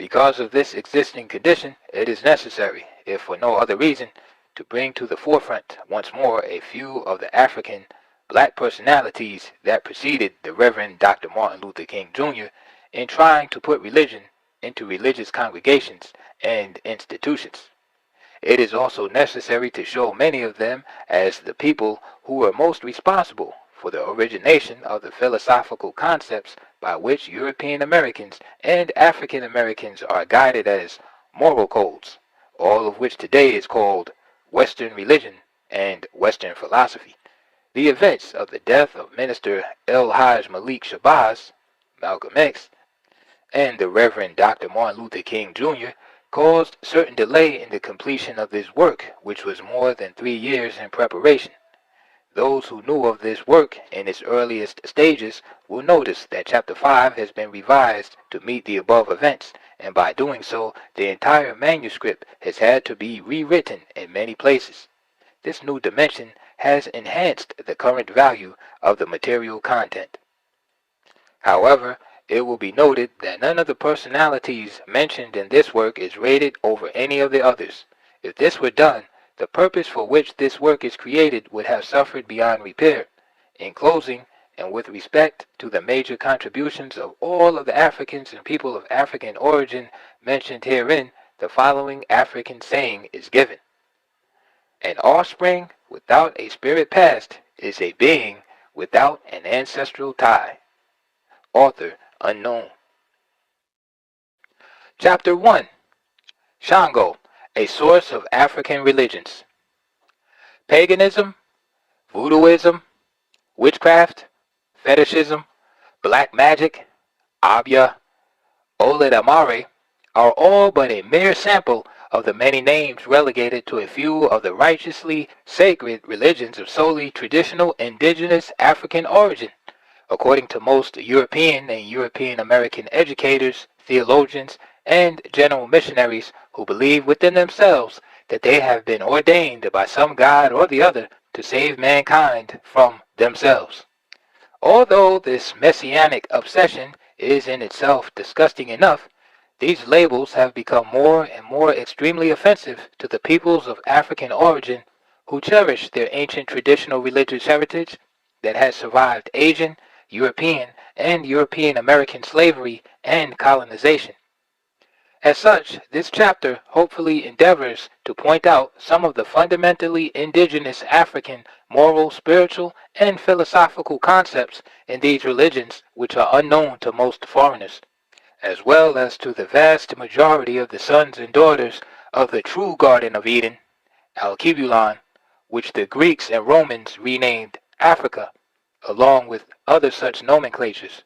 Because of this existing condition, it is necessary, if for no other reason, to bring to the forefront once more a few of the African black personalities that preceded the Reverend Dr. Martin Luther King Jr. in trying to put religion into religious congregations and institutions. It is also necessary to show many of them as the people who were most responsible for the origination of the philosophical concepts by which European Americans and African Americans are guided as moral codes, all of which today is called Western religion and Western philosophy. The events of the death of Minister El-Hajj Malik Shabazz, Malcolm X, and the Reverend Dr. Martin Luther King Jr. caused certain delay in the completion of this work, which was more than 3 years in preparation. Those who knew of this work in its earliest stages will notice that Chapter 5 has been revised to meet the above events, and by doing so, the entire manuscript has had to be rewritten in many places. This new dimension has enhanced the current value of the material content. However, it will be noted that none of the personalities mentioned in this work is rated over any of the others. If this were done, the purpose for which this work is created would have suffered beyond repair. In closing, and with respect to the major contributions of all of the Africans and people of African origin mentioned herein, the following African saying is given. An offspring without a spirit past is a being without an ancestral tie. Author unknown. Chapter 1. Shango, a source of African religions. Paganism, voodooism, witchcraft, fetishism, black magic, abya, oledamare are all but a mere sample of the many names relegated to a few of the righteously sacred religions of solely traditional indigenous African origin. According to most European and European American educators, theologians, and general missionaries who believe within themselves that they have been ordained by some God or the other to save mankind from themselves. Although this messianic obsession is in itself disgusting enough, these labels have become more and more extremely offensive to the peoples of African origin who cherish their ancient traditional religious heritage that has survived Asian, European, and European American slavery and colonization. As such, this chapter hopefully endeavors to point out some of the fundamentally indigenous African moral, spiritual, and philosophical concepts in these religions which are unknown to most foreigners, as well as to the vast majority of the sons and daughters of the true Garden of Eden, Alkebulan, which the Greeks and Romans renamed Africa, along with other such nomenclatures.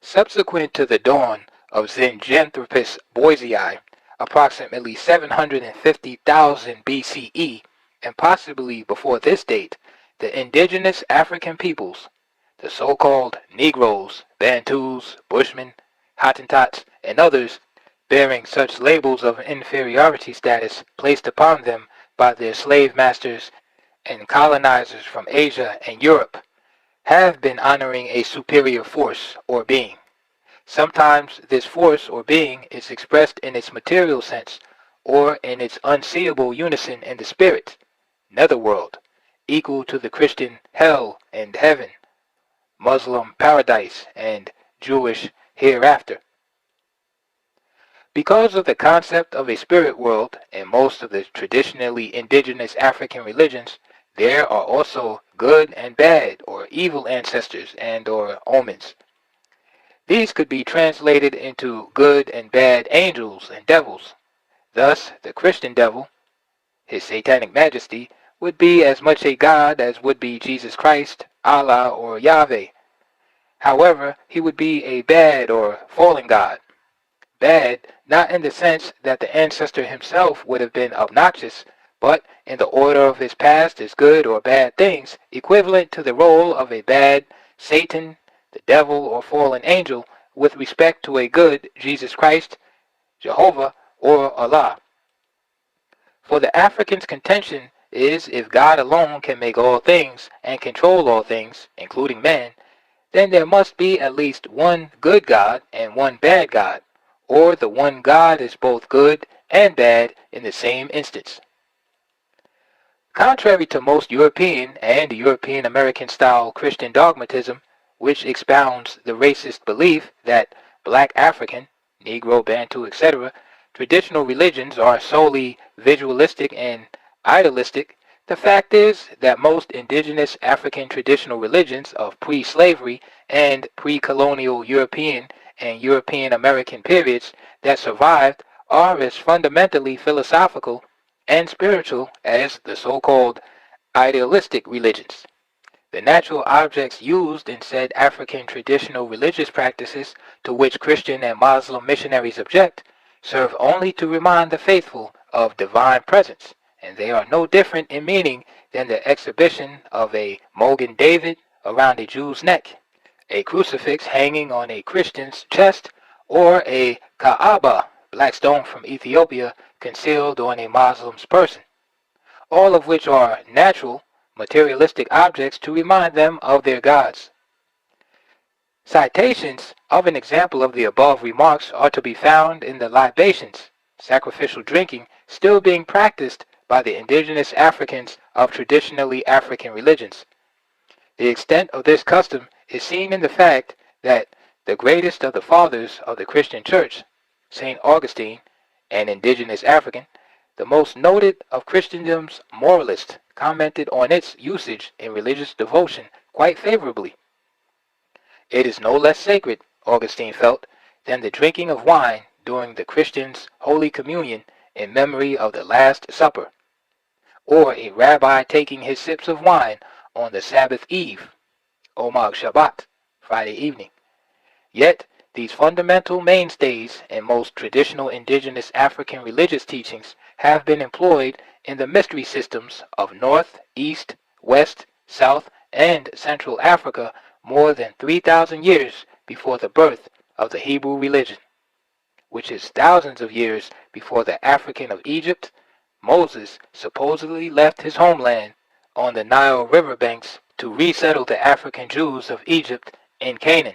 Subsequent to the dawn of Zinjanthropus boisei, approximately 750,000 BCE, and possibly before this date, the indigenous African peoples, the so-called Negroes, Bantus, Bushmen, Hottentots, and others, bearing such labels of inferiority status placed upon them by their slave masters and colonizers from Asia and Europe, have been honoring a superior force or being. Sometimes this force or being is expressed in its material sense or in its unseeable unison in the spirit, netherworld, equal to the Christian hell and heaven, Muslim paradise, and Jewish hereafter. Because of the concept of a spirit world in most of the traditionally indigenous African religions, there are also good and bad or evil ancestors and or omens. These could be translated into good and bad angels and devils. Thus, the Christian devil, his satanic majesty, would be as much a god as would be Jesus Christ, Allah, or Yahweh. However, he would be a bad or fallen god. Bad, not in the sense that the ancestor himself would have been obnoxious, but in the order of his past as good or bad things, equivalent to the role of a bad Satan, the devil, or fallen angel with respect to a good Jesus Christ, Jehovah, or Allah. For the African's contention is if God alone can make all things and control all things, including man, then there must be at least one good God and one bad God, or the one God is both good and bad in the same instance. Contrary to most European and European American style Christian dogmatism, which expounds the racist belief that black African, Negro, Bantu, etc., traditional religions are solely visualistic and idealistic, the fact is that most indigenous African traditional religions of pre-slavery and pre-colonial European and European American periods that survived are as fundamentally philosophical and spiritual as the so-called idealistic religions. The natural objects used in said African traditional religious practices to which Christian and Muslim missionaries object serve only to remind the faithful of divine presence, and they are no different in meaning than the exhibition of a Mogan David around a Jew's neck, a crucifix hanging on a Christian's chest, or a Kaaba, black stone from Ethiopia, concealed on a Muslim's person, all of which are natural, materialistic objects to remind them of their gods. Citations of an example of the above remarks are to be found in the libations, sacrificial drinking, still being practiced by the indigenous Africans of traditionally African religions. The extent of this custom is seen in the fact that the greatest of the fathers of the Christian Church, St. Augustine, an indigenous African, the most noted of Christendom's moralists, commented on its usage in religious devotion quite favorably. It is no less sacred, Augustine felt, than the drinking of wine during the Christian's Holy Communion in memory of the Last Supper, or a rabbi taking his sips of wine on the Sabbath eve, Omag Shabbat, Friday evening. Yet, these fundamental mainstays in most traditional indigenous African religious teachings have been employed in the mystery systems of North, East, West, South, and Central Africa more than 3,000 years before the birth of the Hebrew religion, which is thousands of years before the African of Egypt, Moses, supposedly left his homeland on the Nile river banks to resettle the African Jews of Egypt in Canaan.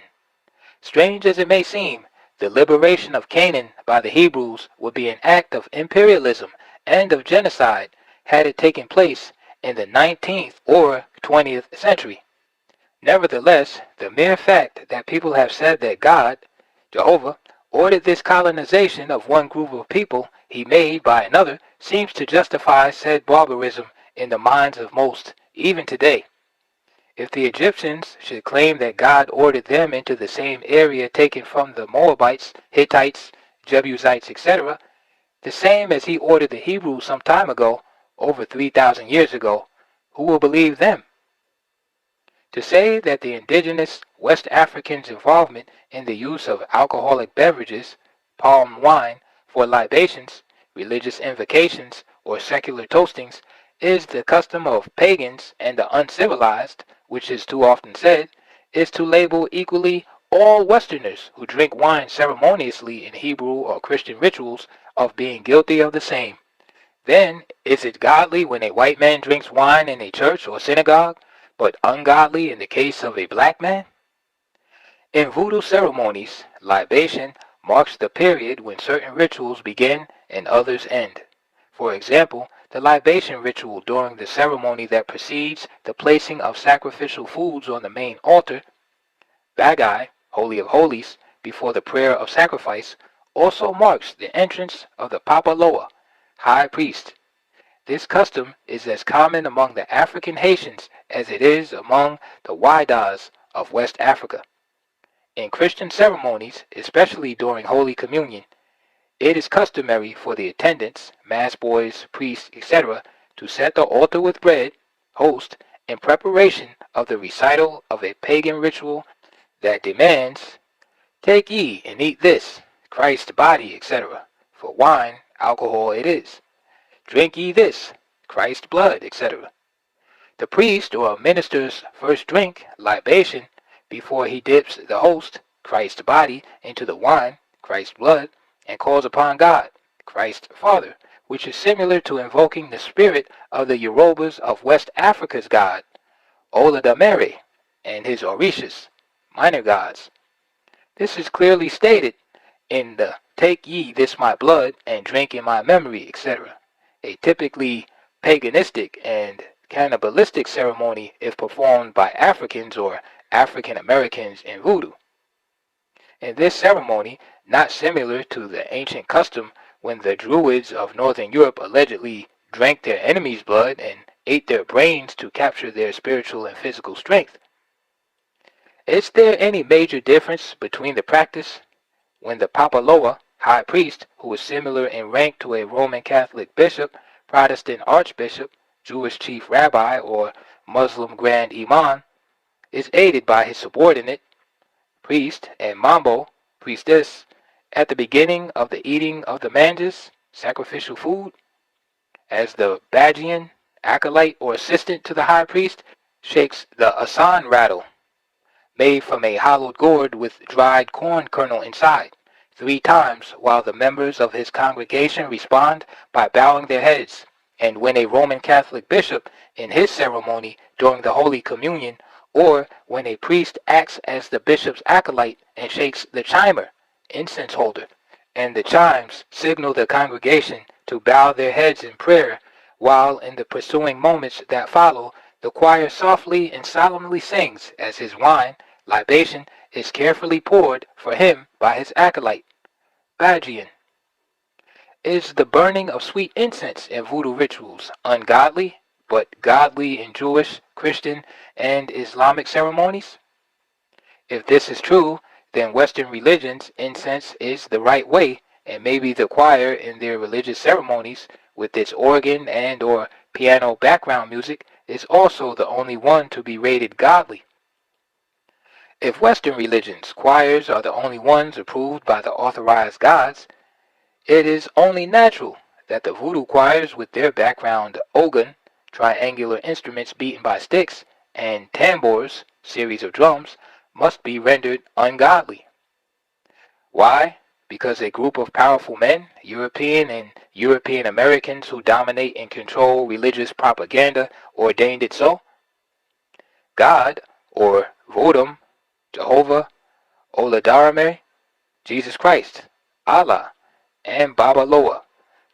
Strange as it may seem, the liberation of Canaan by the Hebrews would be an act of imperialism and of genocide had it taken place in the 19th or 20th century. Nevertheless, the mere fact that people have said that God, Jehovah, ordered this colonization of one group of people he made by another seems to justify said barbarism in the minds of most, even today. If the Egyptians should claim that God ordered them into the same area taken from the Moabites, Hittites, Jebusites, etc., the same as he ordered the Hebrews some time ago, over 3,000 years ago, who will believe them? To say that the indigenous West Africans' involvement in the use of alcoholic beverages, palm wine, for libations, religious invocations, or secular toastings, is the custom of pagans and the uncivilized, which is too often said, is to label equally all Westerners who drink wine ceremoniously in Hebrew or Christian rituals of being guilty of the same. Then, is it godly when a white man drinks wine in a church or synagogue, but ungodly in the case of a black man? In voodoo ceremonies, libation marks the period when certain rituals begin and others end. For example, the libation ritual during the ceremony that precedes the placing of sacrificial foods on the main altar, Bagai, Holy of Holies, before the prayer of sacrifice, also marks the entrance of the Papaloa, high priest. This custom is as common among the African Haitians as it is among the Waidas of West Africa. In Christian ceremonies, especially during Holy Communion, it is customary for the attendants, mass boys, priests, etc., to set the altar with bread, host, in preparation of the recital of a pagan ritual that demands, "Take ye and eat this, Christ's body, etc., for wine, alcohol it is. Drink ye this, Christ's blood, etc." The priest or minister's first drink, libation, before he dips the host, Christ's body, into the wine, Christ's blood, and calls upon God, Christ's Father, which is similar to invoking the spirit of the Yorubas of West Africa's god, Oladamere, and his Orishas, minor gods. This is clearly stated in the Take ye this my blood, and drink in my memory, etc. A typically paganistic and cannibalistic ceremony if performed by Africans or African Americans in voodoo. In this ceremony, not similar to the ancient custom when the Druids of Northern Europe allegedly drank their enemies' blood and ate their brains to capture their spiritual and physical strength. Is there any major difference between the practice when the Papaloa, high priest, who is similar in rank to a Roman Catholic bishop, Protestant archbishop, Jewish chief rabbi, or Muslim grand imam, is aided by his subordinate, priest, and mambo, priestess, at the beginning of the eating of the manjas, sacrificial food, as the Bagian, acolyte, or assistant to the high priest, shakes the asan rattle, made from a hollowed gourd with dried corn kernel inside, 3 times, while the members of his congregation respond by bowing their heads. And when a Roman Catholic bishop, in his ceremony during the Holy Communion, or when a priest acts as the bishop's acolyte and shakes the chimer, incense holder, and the chimes signal the congregation to bow their heads in prayer, while in the pursuing moments that follow, the choir softly and solemnly sings as his wine, libation, is carefully poured for him by his acolyte, Bagian. Is the burning of sweet incense in voodoo rituals ungodly, but godly in Jewish, Christian, and Islamic ceremonies? If this is true, then Western religions, incense is the right way, and maybe the choir in their religious ceremonies, with its organ and or piano background music, is also the only one to be rated godly. If Western religions, choirs are the only ones approved by the authorized gods, it is only natural that the voodoo choirs with their background ogun, triangular instruments beaten by sticks, and tambours, series of drums, must be rendered ungodly. Why? Because a group of powerful men, European and European Americans who dominate and control religious propaganda, ordained it so? God, or Vodum, Jehovah, Oladarame, Jesus Christ, Allah, and Babaloa.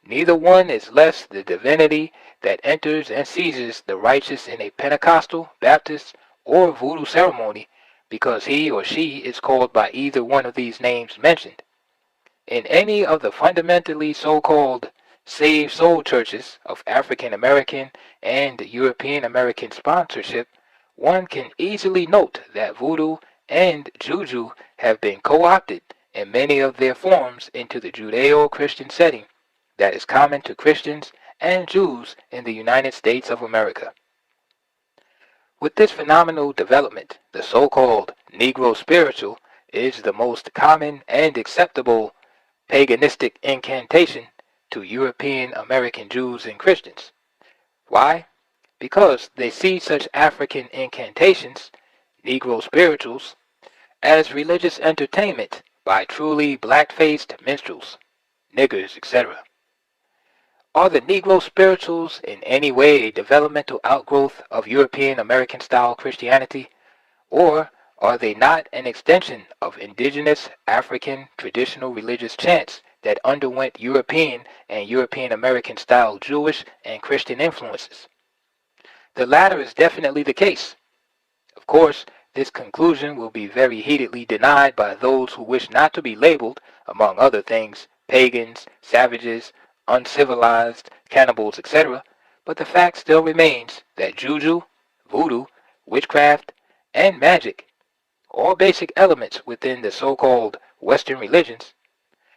Neither one is less the divinity that enters and seizes the righteous in a Pentecostal, Baptist, or voodoo ceremony because he or she is called by either one of these names mentioned. In any of the fundamentally so-called saved soul churches of African American and European American sponsorship, one can easily note that voodoo and juju have been co-opted in many of their forms into the Judeo-Christian setting that is common to Christians and Jews in the United States of America. With this phenomenal development, the so-called Negro spiritual is the most common and acceptable paganistic incantation to European American Jews and Christians. Why? Because they see such African incantations, Negro spirituals, as religious entertainment by truly black-faced minstrels, niggers, etc. Are the Negro spirituals in any way a developmental outgrowth of European American style Christianity, or are they not an extension of indigenous African traditional religious chants that underwent European and European American style Jewish and Christian influences? The latter is definitely the case. Of course, this conclusion will be very heatedly denied by those who wish not to be labeled, among other things, pagans, savages, uncivilized, cannibals, etc., but the fact still remains that juju, voodoo, witchcraft, and magic, all basic elements within the so-called Western religions,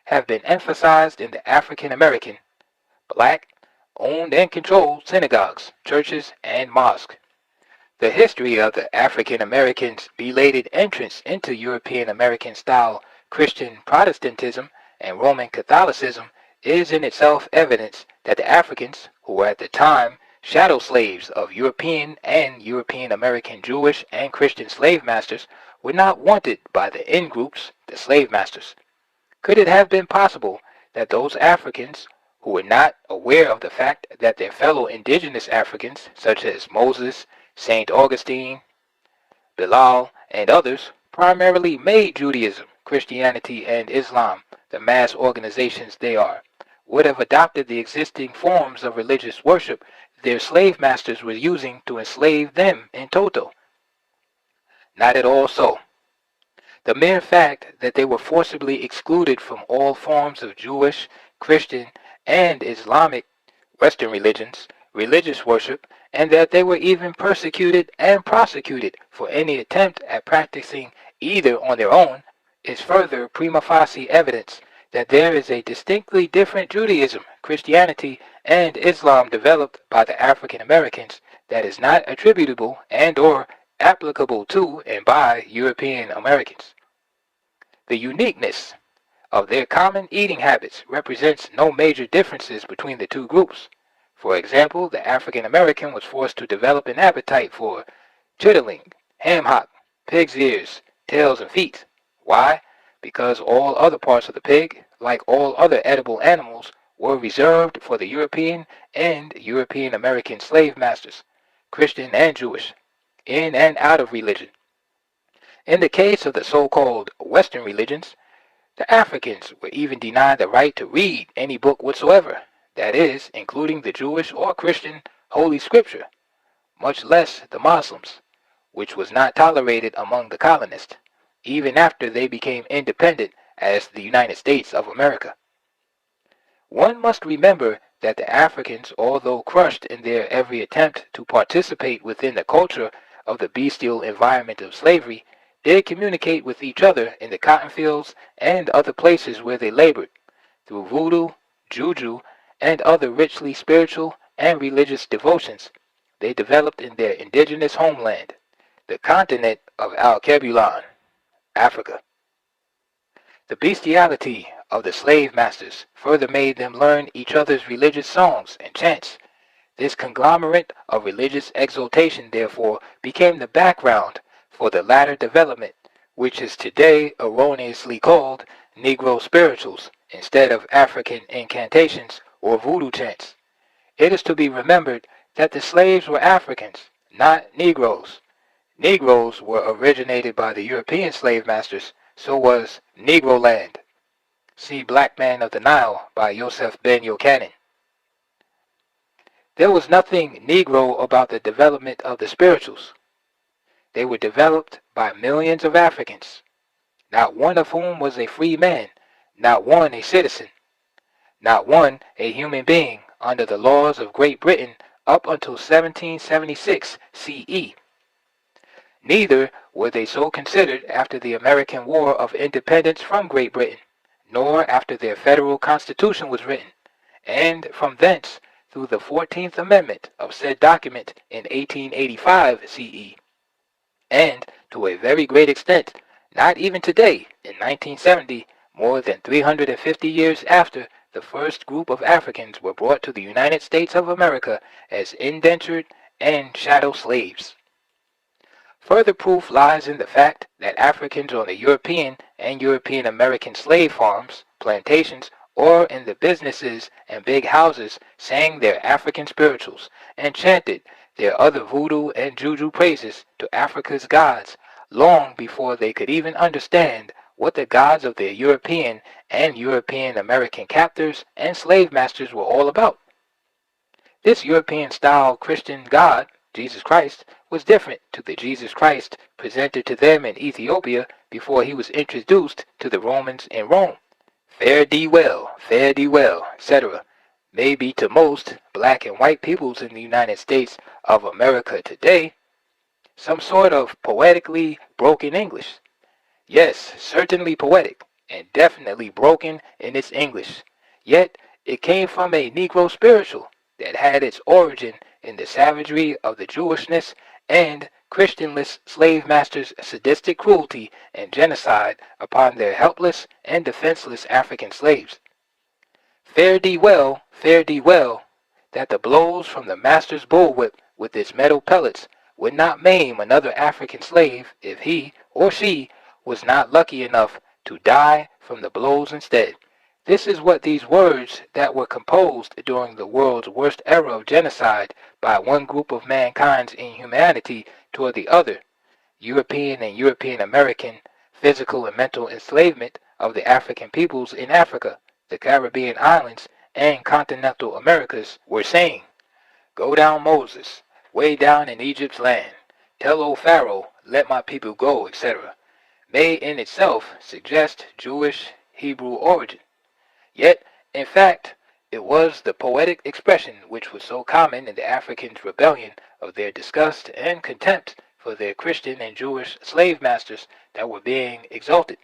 have been emphasized in the African American, black, owned and controlled synagogues, churches, and mosques. The history of the African Americans' belated entrance into European American style Christian Protestantism and Roman Catholicism is in itself evidence that the Africans, who were at the time shadow slaves of European and European American Jewish and Christian slave masters, were not wanted by the in-groups, the slave masters. Could it have been possible that those Africans who were not aware of the fact that their fellow indigenous Africans, such as Moses, St. Augustine, Bilal, and others, primarily made Judaism, Christianity, and Islam the mass organizations they are, would have adopted the existing forms of religious worship their slave masters were using to enslave them in toto. Not at all so. The mere fact that they were forcibly excluded from all forms of Jewish, Christian, and Islamic Western religious worship, and that they were even persecuted and prosecuted for any attempt at practicing either on their own, is further prima facie evidence that there is a distinctly different Judaism, Christianity, and Islam developed by the African Americans that is not attributable and or applicable to and by European Americans. The uniqueness of their common eating habits represents no major differences between the two groups. For example, the African American was forced to develop an appetite for chitterling, ham hock, pig's ears, tails, and feet. Why? Because all other parts of the pig, like all other edible animals, were reserved for the European and European American slave masters, Christian and Jewish, in and out of religion. In the case of the so-called Western religions, the Africans were even denied the right to read any book whatsoever, that is, including the Jewish or Christian Holy Scripture, much less the Muslims, which was not tolerated among the colonists, even after they became independent as the United States of America. One must remember that the Africans, although crushed in their every attempt to participate within the culture of the bestial environment of slavery, did communicate with each other in the cotton fields and other places where they labored, through voodoo, juju, and other richly spiritual and religious devotions they developed in their indigenous homeland, the continent of Al-Kebulan, Africa. The bestiality of the slave masters further made them learn each other's religious songs and chants. This conglomerate of religious exaltation, therefore, became the background for the latter development, which is today erroneously called Negro spirituals instead of African incantations or voodoo chants. It is to be remembered that the slaves were Africans, not Negroes. Negroes were originated by the European slave masters, so was Negro land. See Black Man of the Nile by Joseph ben Jochannan. There was nothing Negro about the development of the spirituals. They were developed by millions of Africans, not one of whom was a free man, not one a citizen, not one a human being under the laws of Great Britain up until 1776 CE. Neither were they so considered after the American War of Independence from Great Britain, nor after their federal constitution was written, and from thence through the 14th Amendment of said document in 1885 CE, and to a very great extent, not even today, in 1970, more than 350 years after the first group of Africans were brought to the United States of America as indentured and chattel slaves. Further proof lies in the fact that Africans on the European and European American slave farms, plantations, or in the businesses and big houses sang their African spirituals and chanted their other voodoo and juju praises to Africa's gods long before they could even understand what the gods of their European and European American captors and slave masters were all about. This European-style Christian God, Jesus Christ, was different to the Jesus Christ presented to them in Ethiopia before he was introduced to the Romans in Rome. Fare thee well, etc. may be to most black and white peoples in the United States of America today some sort of poetically broken English. Yes, certainly poetic, and definitely broken in its English. Yet it came from a Negro spiritual that had its origin in the savagery of the Jewishness and Christianless slave masters' sadistic cruelty and genocide upon their helpless and defenseless African slaves. Fare thee well, that the blows from the master's bullwhip with its metal pellets would not maim another African slave if he or she was not lucky enough to die from the blows instead. This is what these words that were composed during the world's worst era of genocide by one group of mankind's inhumanity toward the other, European and European American, physical and mental enslavement of the African peoples in Africa, the Caribbean islands, and continental Americas were saying, "Go down, Moses, way down in Egypt's land. Tell old Pharaoh, let my people go," etc., may in itself suggest Jewish Hebrew origin. Yet, in fact, it was the poetic expression which was so common in the Africans' rebellion of their disgust and contempt for their Christian and Jewish slave masters that were being exalted.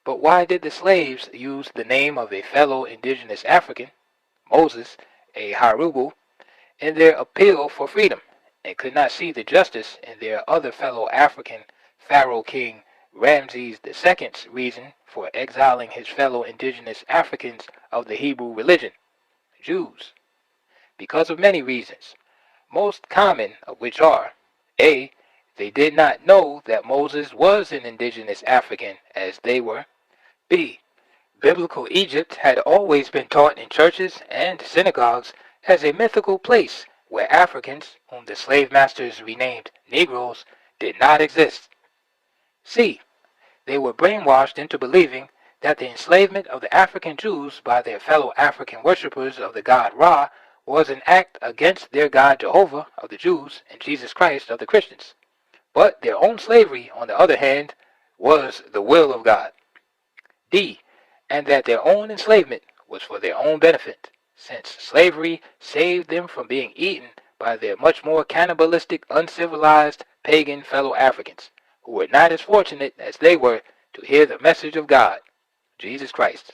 But why did the slaves use the name of a fellow indigenous African, Moses, a Harubu, in their appeal for freedom, and could not see the justice in their other fellow African Pharaoh King Ramses II's reason for exiling his fellow indigenous Africans of the Hebrew religion, Jews? Because of many reasons, most common of which are: A. They did not know that Moses was an indigenous African as they were. B. Biblical Egypt had always been taught in churches and synagogues as a mythical place where Africans, whom the slave masters renamed Negroes, did not exist. C. They were brainwashed into believing that the enslavement of the African Jews by their fellow African worshippers of the god Ra was an act against their God Jehovah of the Jews and Jesus Christ of the Christians. But their own slavery, on the other hand, was the will of God. D. And that their own enslavement was for their own benefit, since slavery saved them from being eaten by their much more cannibalistic, uncivilized, pagan fellow Africans, who were not as fortunate as they were to hear the message of God, Jesus Christ.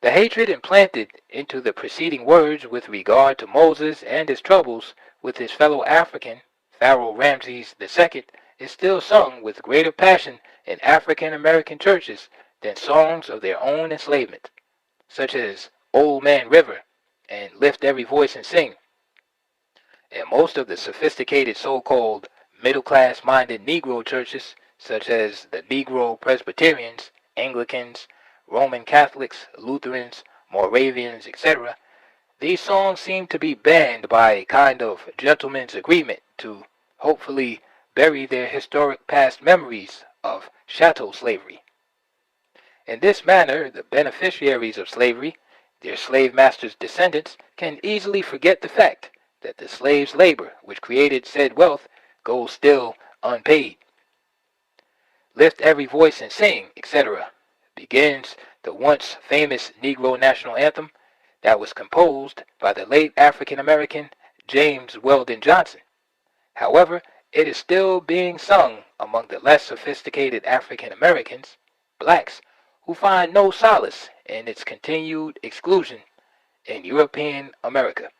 The hatred implanted into the preceding words with regard to Moses and his troubles with his fellow African, Pharaoh Ramses II, is still sung with greater passion in African American churches than songs of their own enslavement, such as Old Man River and Lift Every Voice and Sing. And most of the sophisticated so-called middle-class minded Negro churches, such as the Negro Presbyterians, Anglicans, Roman Catholics, Lutherans, Moravians, etc., these songs seem to be banned by a kind of gentleman's agreement to, hopefully, bury their historic past memories of chattel slavery. In this manner, the beneficiaries of slavery, their slave masters' descendants, can easily forget the fact that the slave's labor which created said wealth goes still unpaid. Lift Every Voice and Sing, etc., begins the once famous Negro national anthem that was composed by the late African-American James Weldon Johnson. However, it is still being sung among the less sophisticated African-Americans, blacks, who find no solace in its continued exclusion in European America.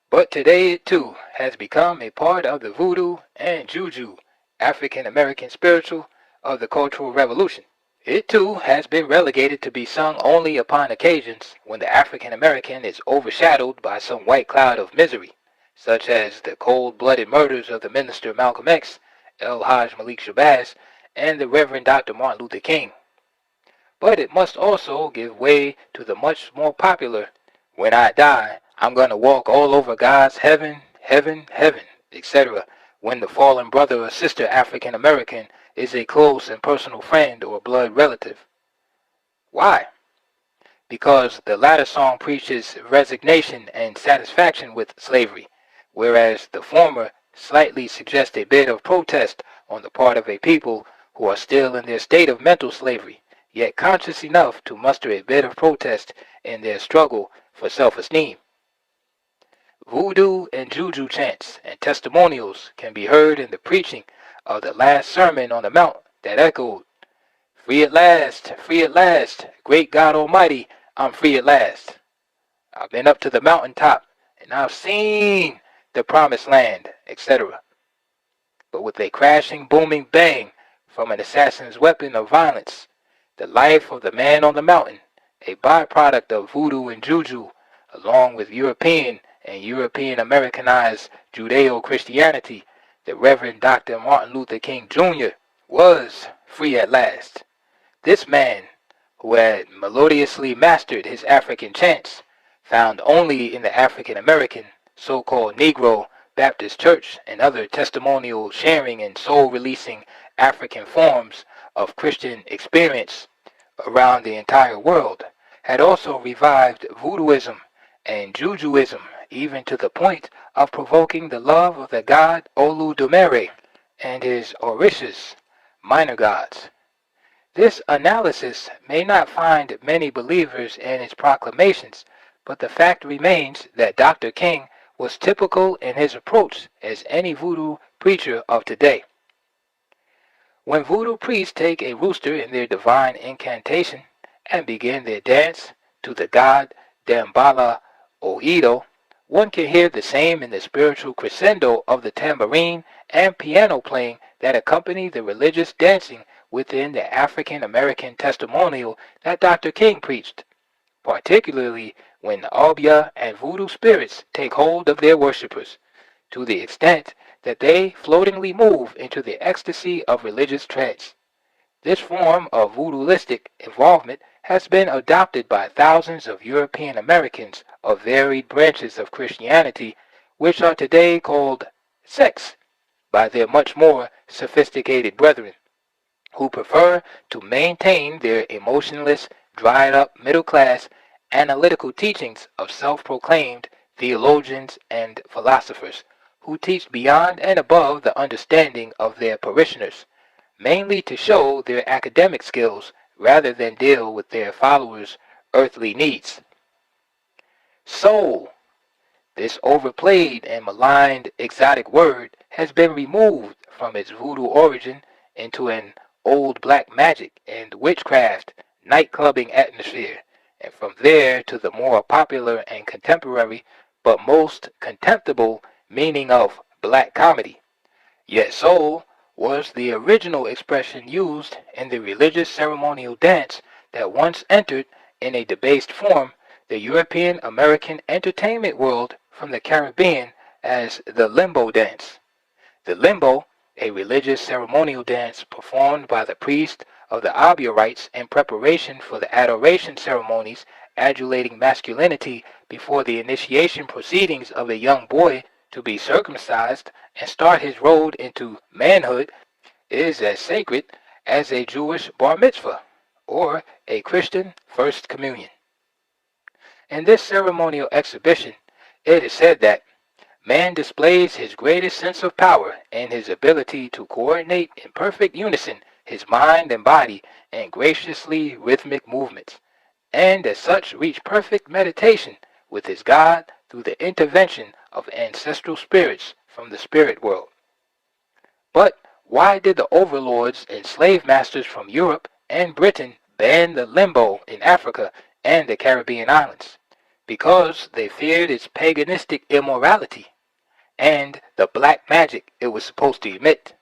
But today it too has become a part of the voodoo and juju, African American spiritual, of the Cultural Revolution. It too has been relegated to be sung only upon occasions when the African American is overshadowed by some white cloud of misery, such as the cold-blooded murders of the minister Malcolm X, El Haj Malik Shabazz, and the Reverend Dr. Martin Luther King. But it must also give way to the much more popular, "When I die, I'm going to walk all over God's heaven, heaven, heaven," etc., when the fallen brother or sister African American is a close and personal friend or blood relative. Why? Because the latter song preaches resignation and satisfaction with slavery, whereas the former slightly suggests a bit of protest on the part of a people who are still in their state of mental slavery, yet conscious enough to muster a bit of protest in their struggle for self-esteem. Voodoo and juju chants and testimonials can be heard in the preaching of the last Sermon on the Mount that echoed, free at last, great God Almighty, I'm free at last. I've been up to the mountaintop, and I've seen the promised land," etc. But with a crashing, booming bang from an assassin's weapon of violence, the life of the man on the mountain, a byproduct of voodoo and juju, along with European and European Americanized Judeo-Christianity, the Reverend Dr. Martin Luther King Jr. was free at last. This man, who had melodiously mastered his African chants, found only in the African American, so-called Negro Baptist Church and other testimonial sharing and soul releasing African forms of Christian experience around the entire world, had also revived voodooism and jujuism, even to the point of provoking the love of the god Oludumare and his Orishas, minor gods. This analysis may not find many believers in its proclamations, but the fact remains that Dr. King was typical in his approach as any voodoo preacher of today. When voodoo priests take a rooster in their divine incantation and begin their dance to the god Dambala Oedo, one can hear the same in the spiritual crescendo of the tambourine and piano playing that accompany the religious dancing within the African American testimonial that Dr. King preached, particularly when Obia and voodoo spirits take hold of their worshippers, to the extent that they floatingly move into the ecstasy of religious trance. This form of voodooistic involvement has been adopted by thousands of European Americans of varied branches of Christianity, which are today called sects by their much more sophisticated brethren, who prefer to maintain their emotionless, dried-up middle-class analytical teachings of self-proclaimed theologians and philosophers, who teach beyond and above the understanding of their parishioners, mainly to show their academic skills rather than deal with their followers' earthly needs. Soul, this overplayed and maligned exotic word, has been removed from its voodoo origin into an old black magic and witchcraft night-clubbing atmosphere, and from there to the more popular and contemporary but most contemptible meaning of black comedy. Yet soul was the original expression used in the religious ceremonial dance that once entered in a debased form the European American entertainment world from the Caribbean as the limbo dance. The limbo, a religious ceremonial dance performed by the priest of the Abia rites in preparation for the adoration ceremonies adulating masculinity before the initiation proceedings of a young boy to be circumcised and start his road into manhood, is as sacred as a Jewish bar mitzvah or a Christian first communion. In this ceremonial exhibition, it is said that man displays his greatest sense of power in his ability to coordinate in perfect unison his mind and body in graciously rhythmic movements, and as such reach perfect meditation with his God through the intervention of ancestral spirits from the spirit world. But why did the overlords and slave masters from Europe and Britain ban the limbo in Africa and the Caribbean islands? Because they feared its paganistic immorality and the black magic it was supposed to emit.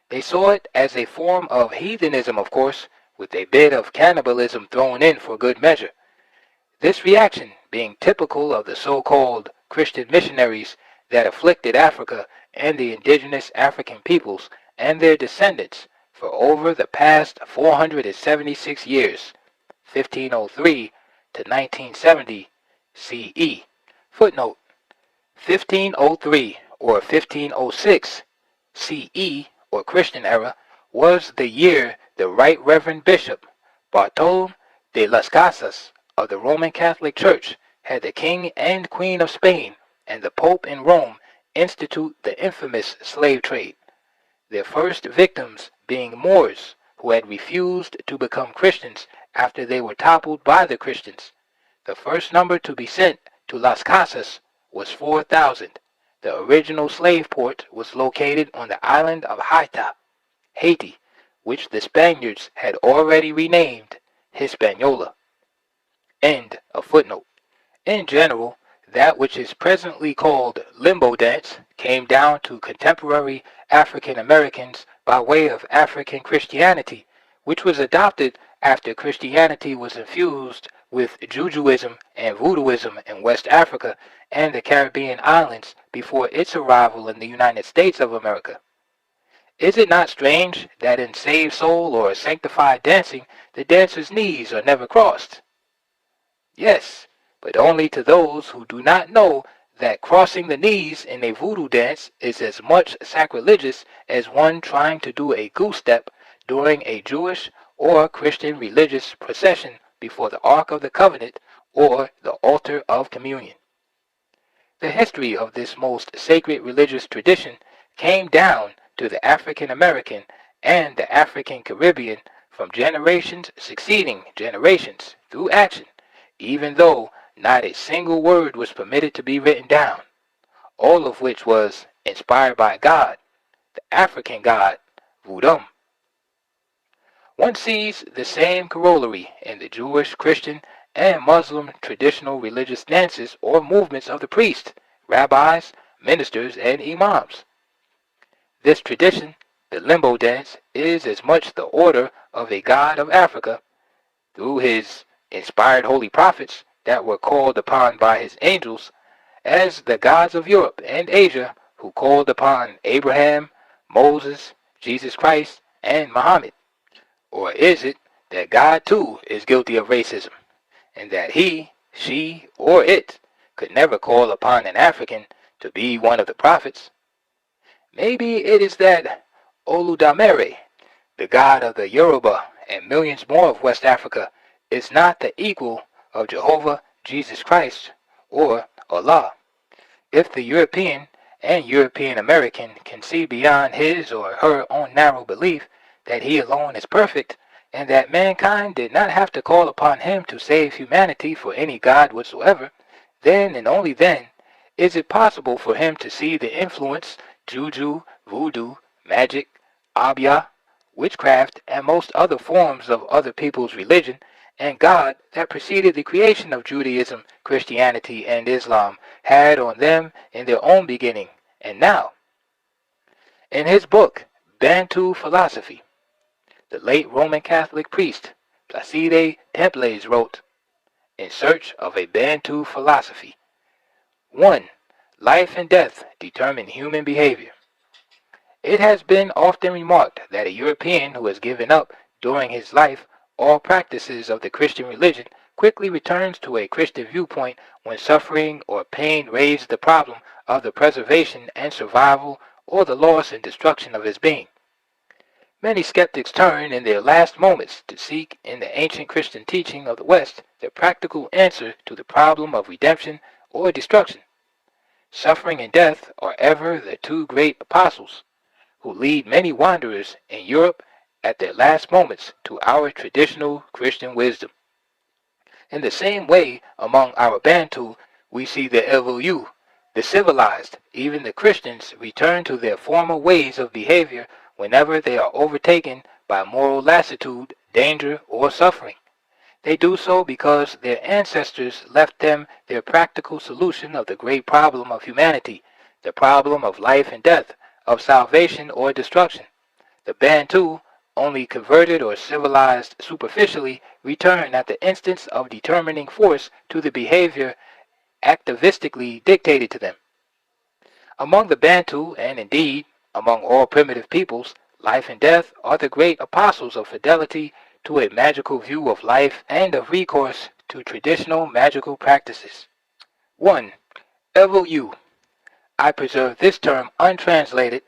They saw it as a form of heathenism, of course, with a bit of cannibalism thrown in for good measure. This reaction being typical of the so-called Christian missionaries that afflicted Africa and the indigenous African peoples and their descendants for over the past 476 years, 1503 to 1970 CE. Footnote: 1503 or 1506 CE or Christian era was the year the Right Reverend Bishop Bartolome de las Casas of the Roman Catholic Church had the King and Queen of Spain and the Pope in Rome institute the infamous slave trade, their first victims being Moors who had refused to become Christians after they were toppled by the Christians. The first number to be sent to Las Casas was 4,000. The original slave port was located on the island of Haiti, which the Spaniards had already renamed Hispaniola. End of footnote. In general, that which is presently called limbo dance came down to contemporary African Americans by way of African Christianity, which was adopted after Christianity was infused with Jujuism and Voodooism in West Africa and the Caribbean islands before its arrival in the United States of America. Is it not strange that in saved soul or sanctified dancing the dancer's knees are never crossed? Yes, but only to those who do not know that crossing the knees in a voodoo dance is as much sacrilegious as one trying to do a goose step during a Jewish or Christian religious procession before the Ark of the Covenant or the altar of communion. The history of this most sacred religious tradition came down to the African American and the African Caribbean from generations succeeding generations through action, even though not a single word was permitted to be written down, all of which was inspired by God, the African god, Voodoo. One sees the same corollary in the Jewish, Christian, and Muslim traditional religious dances or movements of the priests, rabbis, ministers, and imams. This tradition, the limbo dance, is as much the order of a god of Africa, through his inspired holy prophets that were called upon by his angels, as the gods of Europe and Asia who called upon Abraham, Moses, Jesus Christ, and Muhammad. Or is it that God too is guilty of racism, and that he, she, or it could never call upon an African to be one of the prophets? Maybe it is that Oludamere, the god of the Yoruba and millions more of West Africa, is not the equal of Jehovah, Jesus Christ, or Allah. If the European and European American can see beyond his or her own narrow belief that he alone is perfect, and that mankind did not have to call upon him to save humanity for any God whatsoever, then and only then is it possible for him to see the influence juju, voodoo, magic, abya, witchcraft, and most other forms of other people's religion and God that preceded the creation of Judaism, Christianity, and Islam had on them in their own beginning and now. In his book, Bantu Philosophy, the late Roman Catholic priest Placide Temples wrote, In Search of a Bantu Philosophy, 1. Life and death determine human behavior. It has been often remarked that a European who has given up during his life all practices of the Christian religion quickly returns to a Christian viewpoint when suffering or pain raise the problem of the preservation and survival or the loss and destruction of his being. Many skeptics turn in their last moments to seek in the ancient Christian teaching of the West the practical answer to the problem of redemption or destruction. Suffering and death are ever the two great apostles who lead many wanderers in Europe at their last moments to our traditional Christian wisdom. In the same way, among our Bantu, we see the Evu, the civilized, even the Christians, return to their former ways of behavior whenever they are overtaken by moral lassitude, danger, or suffering. They do so because their ancestors left them their practical solution of the great problem of humanity, the problem of life and death, of salvation or destruction. The Bantu, only converted or civilized superficially, return at the instance of determining force to the behavior activistically dictated to them. Among the Bantu, and indeed among all primitive peoples, life and death are the great apostles of fidelity to a magical view of life and of recourse to traditional magical practices. 1. Evu. I preserve this term untranslated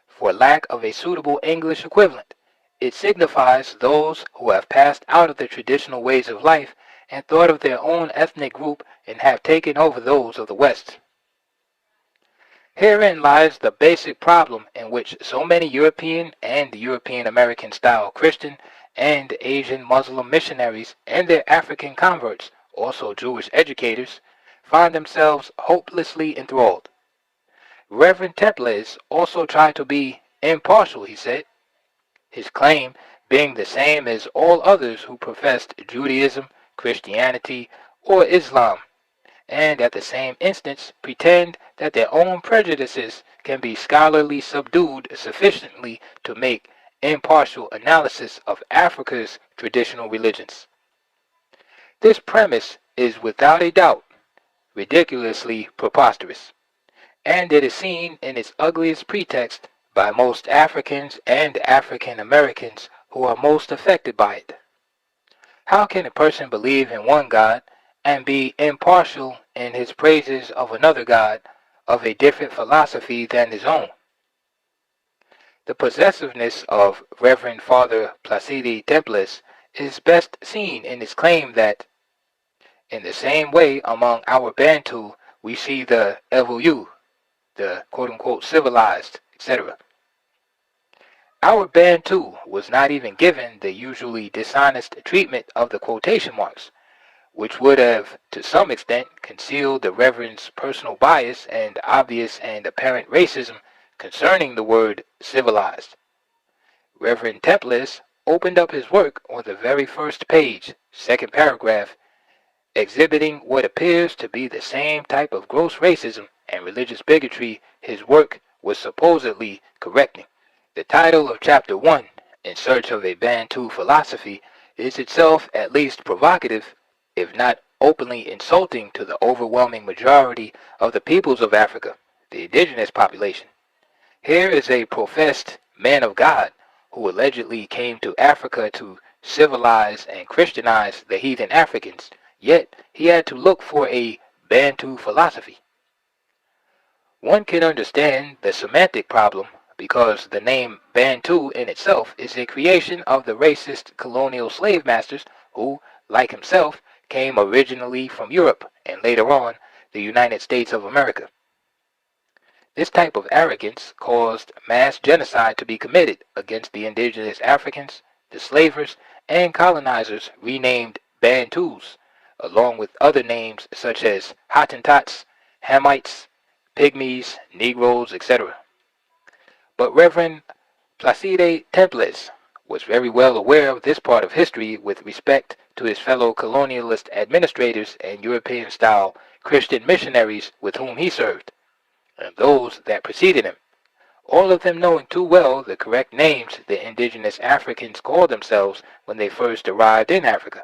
for lack of a suitable English equivalent. It signifies those who have passed out of the traditional ways of life and thought of their own ethnic group and have taken over those of the West. Herein lies the basic problem in which so many European and European American style Christian and Asian Muslim missionaries and their African converts, also Jewish educators, find themselves hopelessly enthralled. Reverend Temples also tried to be impartial, he said, his claim being the same as all others who professed Judaism, Christianity, or Islam, and at the same instance pretend that their own prejudices can be scholarly subdued sufficiently to make impartial analysis of Africa's traditional religions. This premise is without a doubt ridiculously preposterous, and it is seen in its ugliest pretext by most Africans and African Americans who are most affected by it. How can a person believe in one God and be impartial in his praises of another God of a different philosophy than his own. The possessiveness of Reverend Father Placide Templis is best seen in his claim that, in the same way among our Bantu we see the Evoluyu, the quote-unquote civilized, etc. Our Bantu was not even given the usually dishonest treatment of the quotation marks, which would have, to some extent, concealed the Reverend's personal bias and obvious and apparent racism concerning the word civilized. Reverend Templis opened up his work on the very first page, second paragraph, exhibiting what appears to be the same type of gross racism and religious bigotry his work was supposedly correcting. The title of Chapter 1, In Search of a Bantu Philosophy, is itself at least provocative, if not openly insulting to the overwhelming majority of the peoples of Africa, the indigenous population. Here is a professed man of God who allegedly came to Africa to civilize and Christianize the heathen Africans, yet he had to look for a Bantu philosophy. One can understand the semantic problem because the name Bantu in itself is a creation of the racist colonial slave masters who, like himself, came originally from Europe and later on the United States of America. This type of arrogance caused mass genocide to be committed against the indigenous Africans, the slavers, and colonizers renamed Bantus, along with other names such as Hottentots, Hamites, Pygmies, Negroes, etc. But Reverend Placide Templis was very well aware of this part of history with respect to his fellow colonialist administrators and European-style Christian missionaries with whom he served, and those that preceded him, all of them knowing too well the correct names the indigenous Africans called themselves when they first arrived in Africa.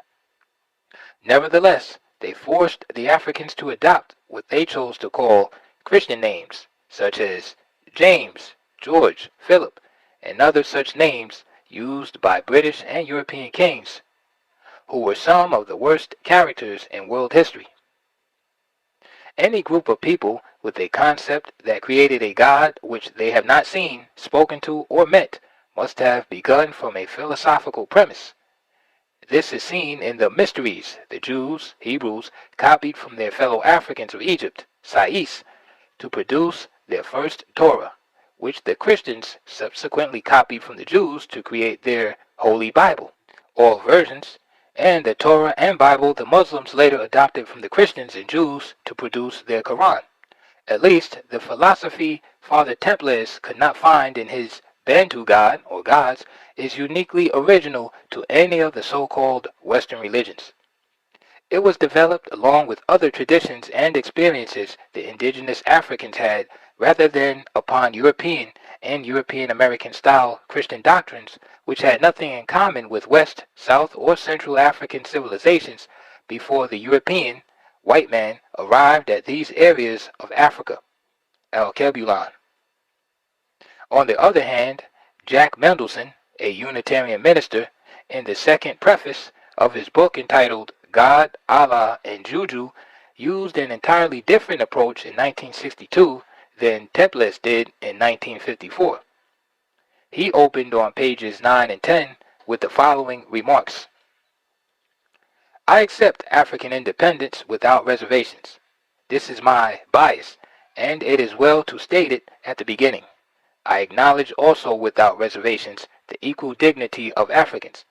Nevertheless, they forced the Africans to adopt what they chose to call Christian names, such as James, George, Philip, and other such names used by British and European kings, who were some of the worst characters in world history. Any group of people with a concept that created a God which they have not seen, spoken to, or met must have begun from a philosophical premise. This is seen in the mysteries the Jews, Hebrews, copied from their fellow Africans of Egypt, Sais, to produce their first Torah, which the Christians subsequently copied from the Jews to create their Holy Bible, all versions, and the Torah and Bible the Muslims later adopted from the Christians and Jews to produce their Quran. At least, the philosophy Father Templis could not find in his Bantu God, or gods, is uniquely original to any of the so-called Western religions. It was developed along with other traditions and experiences the indigenous Africans had rather than upon European and European American style Christian doctrines which had nothing in common with West, South, or Central African civilizations before the European, white man, arrived at these areas of Africa, Al-Kebulan. On the other hand, Jack Mendelson, a Unitarian minister, in the second preface of his book entitled God, Allah, and Juju, used an entirely different approach in 1962 than Templis did in 1954. He opened on pages 9 and 10 with the following remarks. I accept African independence without reservations. This is my bias, and it is well to state it at the beginning. I acknowledge also without reservations the equal dignity of Africans.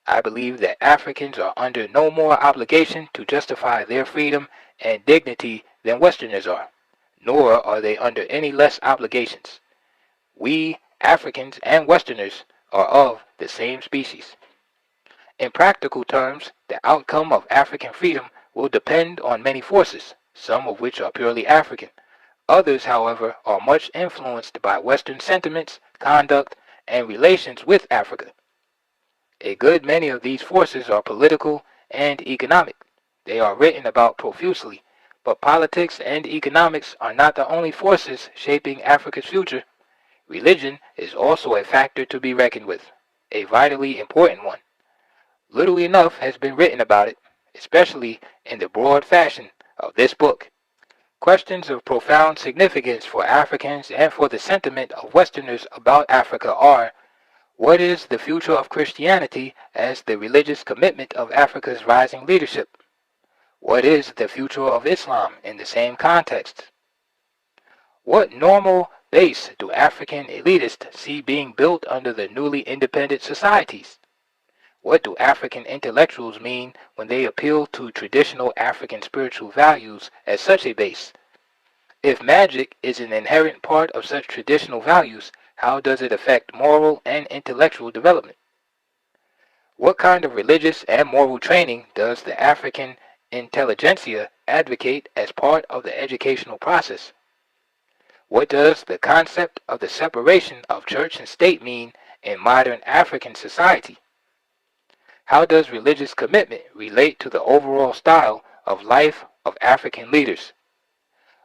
I believe that Africans are under no more obligation to justify their freedom and dignity than Westerners are, nor are they under any less obligations. We, Africans and Westerners, are of the same species. In practical terms, the outcome of African freedom will depend on many forces, some of which are purely African. Others, however, are much influenced by Western sentiments, conduct, and relations with Africa. A good many of these forces are political and economic. They are written about profusely, but politics and economics are not the only forces shaping Africa's future. Religion is also a factor to be reckoned with, a vitally important one. Little enough has been written about it. especially in the broad fashion of this book. Questions of profound significance for Africans and for the sentiment of Westerners about Africa are: what is the future of Christianity as the religious commitment of Africa's rising leadership? What is the future of Islam in the same context? What normal base do African elitists see being built under the newly independent societies? What do African intellectuals mean when they appeal to traditional African spiritual values as such a base? If magic is an inherent part of such traditional values, how does it affect moral and intellectual development? What kind of religious and moral training does the African intelligentsia advocate as part of the educational process? What does the concept of the separation of church and state mean in modern African society? How does religious commitment relate to the overall style of life of African leaders?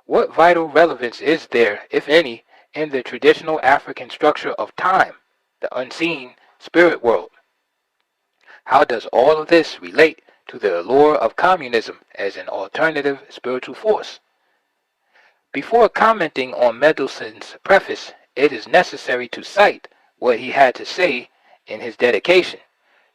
What vital relevance is there, if any, in the traditional African structure of time, the unseen spirit world? How does all of this relate to the allure of communism as an alternative spiritual force? Before commenting on Mendelssohn's preface, it is necessary to cite what he had to say in his dedication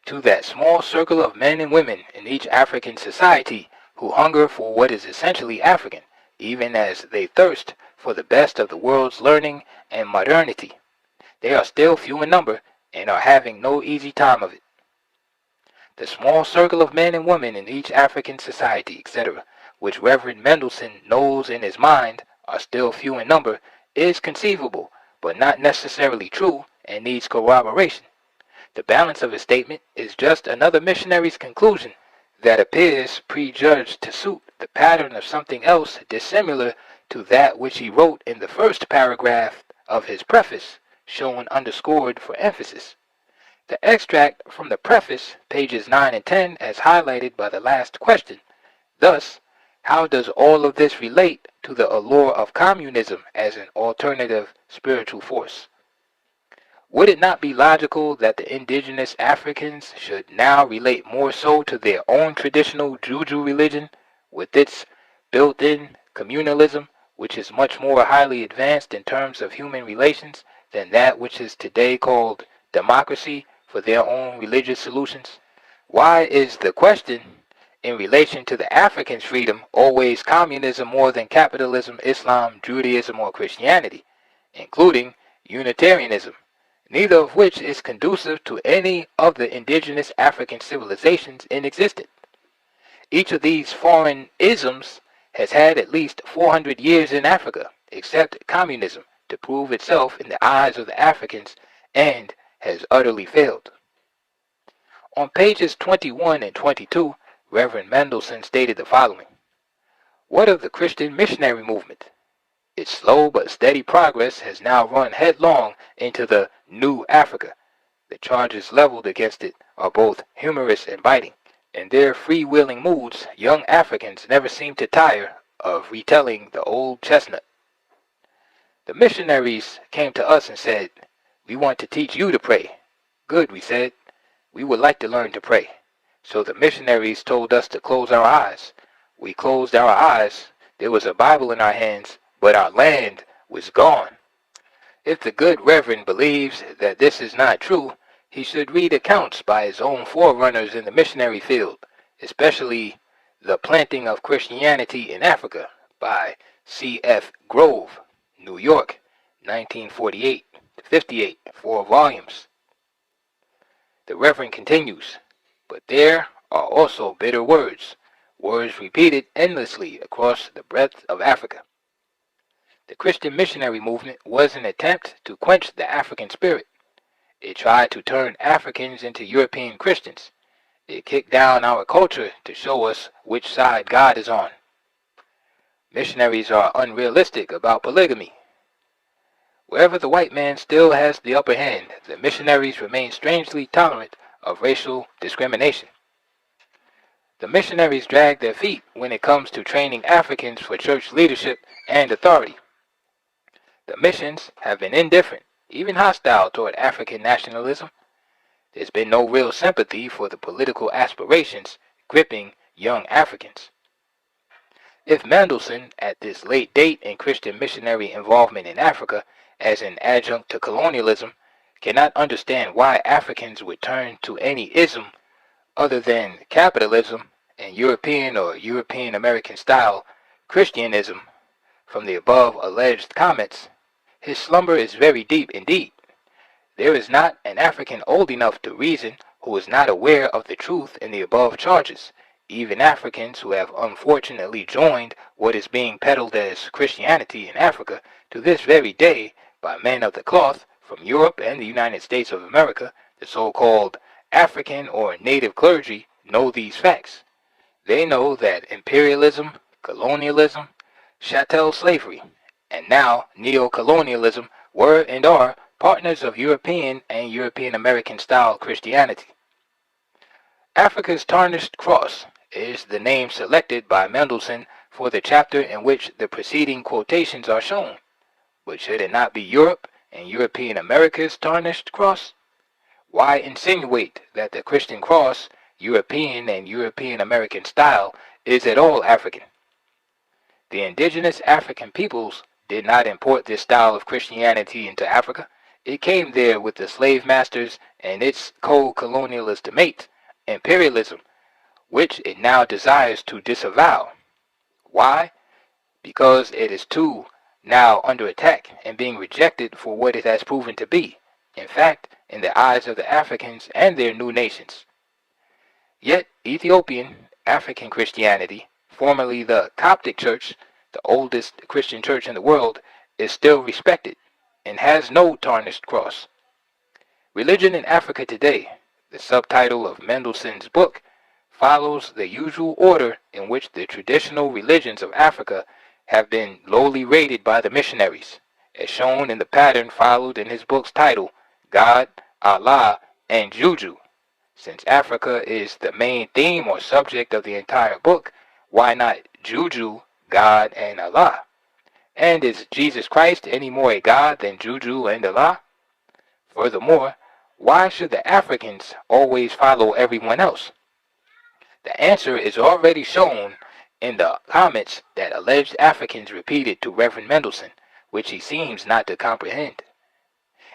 to that small circle of men and women in each African society who hunger for what is essentially African, even as they thirst for the best of the world's learning and modernity. They are still few in number and are having no easy time of it. The small circle of men and women in each African society, etc., which Reverend Mendelssohn knows in his mind are still few in number, is conceivable, but not necessarily true, and needs corroboration. The balance of his statement is just another missionary's conclusion that appears prejudged to suit the pattern of something else dissimilar to that which he wrote in the first paragraph of his preface, shown underscored for emphasis. The extract from the preface, pages 9 and 10, as highlighted by the last question. Thus, how does all of this relate to the allure of communism as an alternative spiritual force? Would it not be logical that the indigenous Africans should now relate more so to their own traditional Juju religion, with its built-in communalism, which is much more highly advanced in terms of human relations than that which is today called democracy, for their own religious solutions? Why is the question in relation to the Africans' freedom always communism more than capitalism, Islam, Judaism, or Christianity, including Unitarianism, neither of which is conducive to any of the indigenous African civilizations in existence? Each of these foreign isms has had at least 400 years in Africa, except communism, to prove itself in the eyes of the Africans, and has utterly failed. On pages 21 and 22, Reverend Mendelssohn stated the following: what of the Christian missionary movement? Its slow but steady progress has now run headlong into the New Africa. The charges leveled against it are both humorous and biting. In their freewheeling moods, young Africans never seem to tire of retelling the old chestnut. The missionaries came to us and said, "We want to teach you to pray." "Good," we said. "We would like to learn to pray." So the missionaries told us to close our eyes. We closed our eyes. There was a Bible in our hands, but our land was gone. If the good Reverend believes that this is not true, he should read accounts by his own forerunners in the missionary field, especially The Planting of Christianity in Africa by C.F. Grove, New York, 1948-58, 4 volumes. The Reverend continues, but there are also bitter words, words repeated endlessly across the breadth of Africa. The Christian missionary movement was an attempt to quench the African spirit. It tried to turn Africans into European Christians. It kicked down our culture to show us which side God is on. Missionaries are unrealistic about polygamy. Wherever the white man still has the upper hand, the missionaries remain strangely tolerant of racial discrimination. The missionaries drag their feet when it comes to training Africans for church leadership and authority. The missions have been indifferent, even hostile toward African nationalism. There's been no real sympathy for the political aspirations gripping young Africans. If Mendelssohn, at this late date in Christian missionary involvement in Africa as an adjunct to colonialism, cannot understand why Africans would turn to any ism other than capitalism and European or European American style Christianism from the above alleged comments, his slumber is very deep indeed. There is not an African old enough to reason who is not aware of the truth in the above charges. Even Africans who have unfortunately joined what is being peddled as Christianity in Africa to this very day by men of the cloth from Europe and the United States of America, the so-called African or native clergy, know these facts. They know that imperialism, colonialism, chattel slavery, and now neo-colonialism were and are partners of European and European American style Christianity. Africa's Tarnished Cross is the name selected by Mendelssohn for the chapter in which the preceding quotations are shown. But should it not be Europe and European America's Tarnished Cross? Why insinuate that the Christian cross, European and European American style, is at all African? The indigenous African peoples did not import this style of Christianity into Africa. It came there with the slave masters and its co-colonialist mate, imperialism, which it now desires to disavow. Why? Because it is too now under attack and being rejected for what it has proven to be, in fact, in the eyes of the Africans and their new nations. Yet Ethiopian African Christianity, formerly the Coptic Church, the oldest Christian church in the world, is still respected and has no tarnished cross. Religion in Africa Today, the subtitle of Mendelssohn's book, follows the usual order in which the traditional religions of Africa have been lowly rated by the missionaries, as shown in the pattern followed in his book's title, God, Allah, and Juju. Since Africa is the main theme or subject of the entire book, why not Juju, God, and Allah? And is Jesus Christ any more a God than Juju and Allah? Furthermore, why should the Africans always follow everyone else? The answer is already shown in the comments that alleged Africans repeated to Reverend Mendelssohn, which he seems not to comprehend.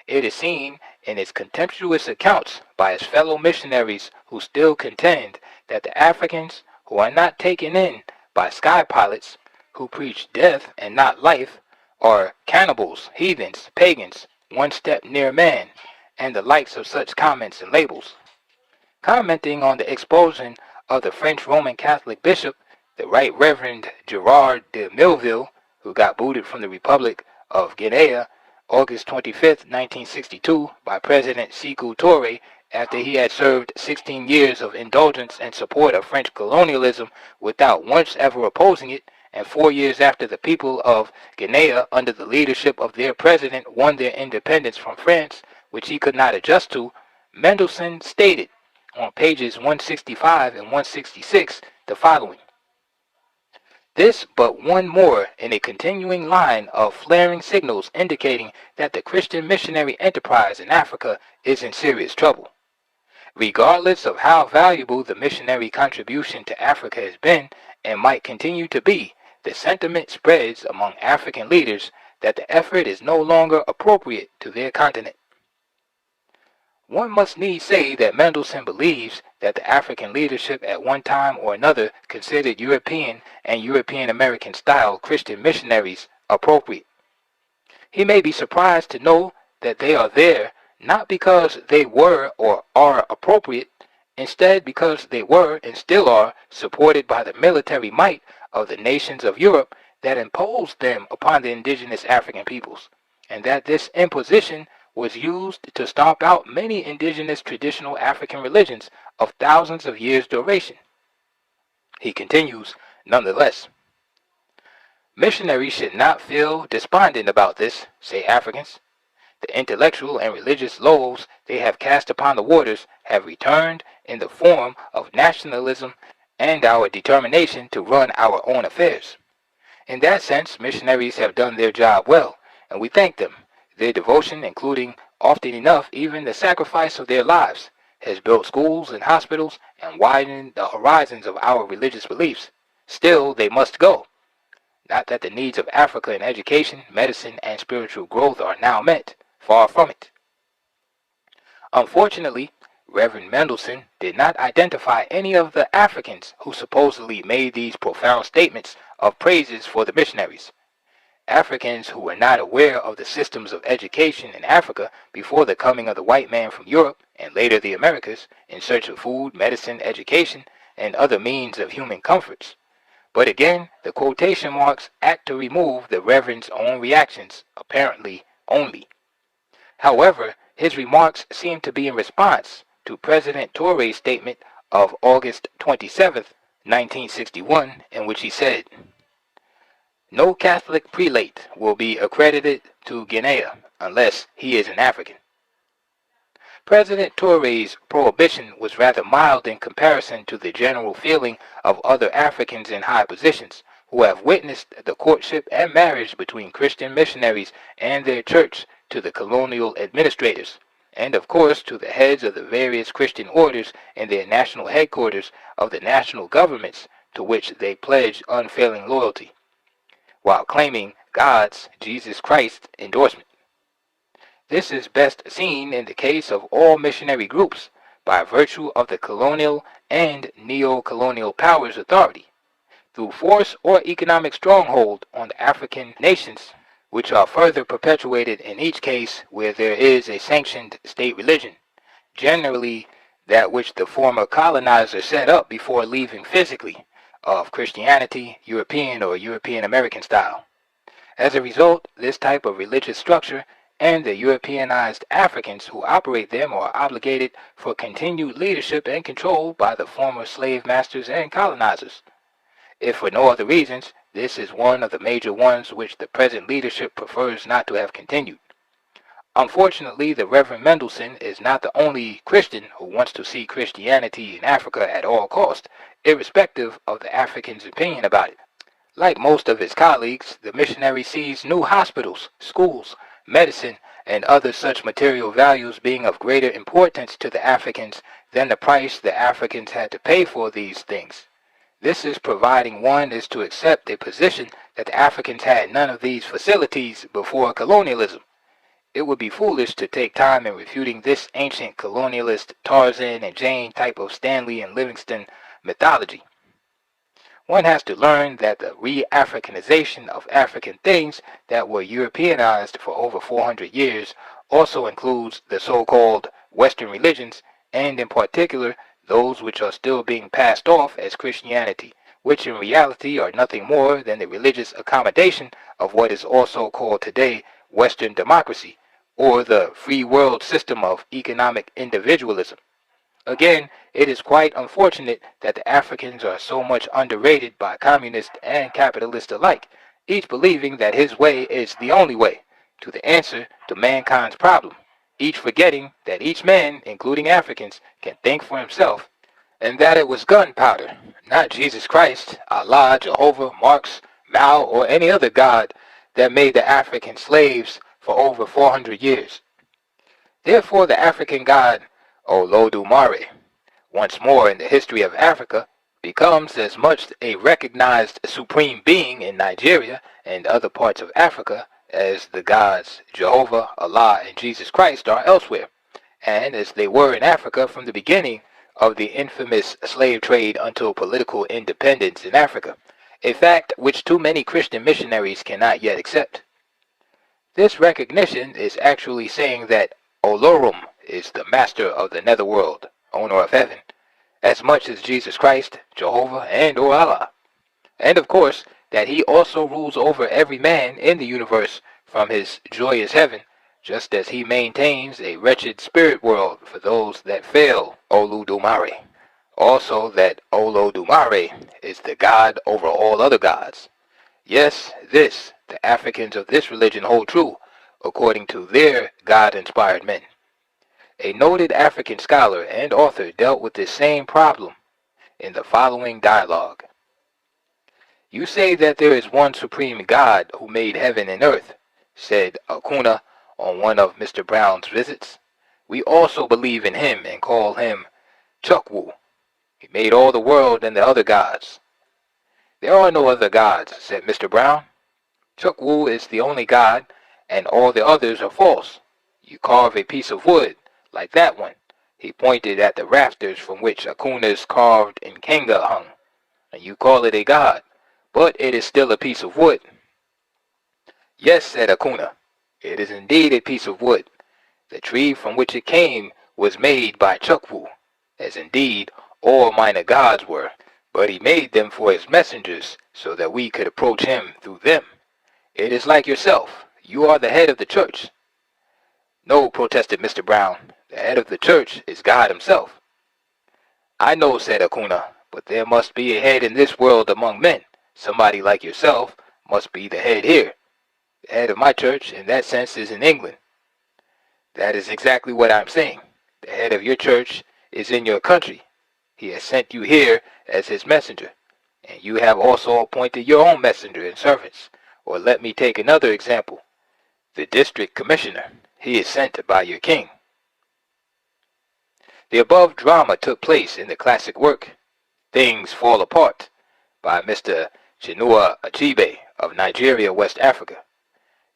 It is seen in his contemptuous accounts by his fellow missionaries who still contend that the Africans who are not taken in by sky pilots who preach death and not life are cannibals, heathens, pagans, one step near man, and the likes of such comments and labels. Commenting on the expulsion of the French Roman Catholic bishop, the Right Reverend Gerard de Milleville, who got booted from the Republic of Guinea August 25, 1962, by President Sékou Touré after he had served 16 years of indulgence and support of French colonialism without once ever opposing it, and 4 years after the people of Guinea, under the leadership of their president, won their independence from France, which he could not adjust to, Mendelssohn stated on pages 165 and 166 the following: this but one more in a continuing line of flaring signals indicating that the Christian missionary enterprise in Africa is in serious trouble. Regardless of how valuable the missionary contribution to Africa has been and might continue to be, the sentiment spreads among African leaders that the effort is no longer appropriate to their continent. One must needs say that Mendelssohn believes that the African leadership at one time or another considered European and European American style Christian missionaries appropriate. He may be surprised to know that they are there not because they were or are appropriate, instead because they were and still are supported by the military might of the nations of Europe that imposed them upon the indigenous African peoples, and that this imposition was used to stomp out many indigenous traditional African religions of thousands of years' duration. He continues, nonetheless, missionaries should not feel despondent about this, say Africans. The intellectual and religious loaves they have cast upon the waters have returned in the form of nationalism and our determination to run our own affairs. In that sense, missionaries have done their job well, and we thank them. Their devotion, including often enough even the sacrifice of their lives, has built schools and hospitals and widened the horizons of our religious beliefs. Still, they must go. Not that the needs of Africa in education, medicine, and spiritual growth are now met. Far from it. Unfortunately, Reverend Mendelssohn did not identify any of the Africans who supposedly made these profound statements of praises for the missionaries. Africans who were not aware of the systems of education in Africa before the coming of the white man from Europe and later the Americas in search of food, medicine, education, and other means of human comforts. But again, the quotation marks act to remove the Reverend's own reactions, apparently only. However, his remarks seem to be in response to President Touré's statement of August 27, 1961, in which he said, "No Catholic prelate will be accredited to Guinea unless he is an African." President Touré's prohibition was rather mild in comparison to the general feeling of other Africans in high positions who have witnessed the courtship and marriage between Christian missionaries and their church to the colonial administrators, and of course to the heads of the various Christian orders in their national headquarters of the national governments to which they pledge unfailing loyalty, while claiming God's, Jesus Christ, endorsement. This is best seen in the case of all missionary groups by virtue of the colonial and neo-colonial powers' authority, through force or economic stronghold on the African nations, which are further perpetuated in each case where there is a sanctioned state religion, generally that which the former colonizer set up before leaving physically, of Christianity, European or European American style. As a result, this type of religious structure and the Europeanized Africans who operate them are obligated for continued leadership and control by the former slave masters and colonizers. If for no other reasons, this is one of the major ones which the present leadership prefers not to have continued. Unfortunately, the Reverend Mendelssohn is not the only Christian who wants to see Christianity in Africa at all cost, irrespective of the African's opinion about it. Like most of his colleagues, the missionary sees new hospitals, schools, medicine, and other such material values being of greater importance to the Africans than the price the Africans had to pay for these things. This is providing one is to accept a position that the Africans had none of these facilities before colonialism. It would be foolish to take time in refuting this ancient colonialist Tarzan and Jane type of Stanley and Livingstone mythology. One has to learn that the re-Africanization of African things that were Europeanized for over 400 years also includes the so-called Western religions, and in particular those which are still being passed off as Christianity, which in reality are nothing more than the religious accommodation of what is also called today Western democracy, or the free world system of economic individualism. Again, it is quite unfortunate that the Africans are so much underrated by communists and capitalists alike, each believing that his way is the only way to the answer to mankind's problem, each forgetting that each man, including Africans, can think for himself, and that it was gunpowder, not Jesus Christ, Allah, Jehovah, Marx, Mao, or any other god that made the African slaves for over 400 years. Therefore, the African god Olodumare, once more in the history of Africa, becomes as much a recognized supreme being in Nigeria and other parts of Africa as the gods Jehovah, Allah, and Jesus Christ are elsewhere, and as they were in Africa from the beginning of the infamous slave trade until political independence in Africa, a fact which too many Christian missionaries cannot yet accept. This recognition is actually saying that Olorum is the master of the netherworld, owner of heaven, as much as Jesus Christ, Jehovah, and or Allah. And of course, that he also rules over every man in the universe from his joyous heaven, just as he maintains a wretched spirit world for those that fail Oludumare. Also that Olodumare is the God over all other gods. Yes, this, the Africans of this religion hold true, according to their God-inspired men. A noted African scholar and author dealt with this same problem in the following dialogue. "You say that there is one supreme God who made heaven and earth," said Acuna on one of Mr. Brown's visits. We also believe in him and call him Chukwu. He made all the world and the other gods. There are no other gods, said Mr. Brown. Chukwu is the only god, and all the others are false. You carve a piece of wood, like that one. He pointed at the rafters from which Akuna's carved Nkenga hung, and you call it a god, but it is still a piece of wood. Yes, said Akuna, it is indeed a piece of wood. The tree from which it came was made by Chukwu, as indeed all minor gods were, but he made them for his messengers, so that we could approach him through them. It is like yourself. You are the head of the church. No, protested Mr. Brown. The head of the church is God himself. I know, said Akuna, but there must be a head in this world among men. Somebody like yourself must be the head here. The head of my church, in that sense, is in England. That is exactly what I'm saying. The head of your church is in your country. He has sent you here as his messenger, and you have also appointed your own messenger and servants. Or let me take another example. The district commissioner, he is sent by your king. The above drama took place in the classic work, Things Fall Apart, by Mr. Chinua Achebe of Nigeria, West Africa.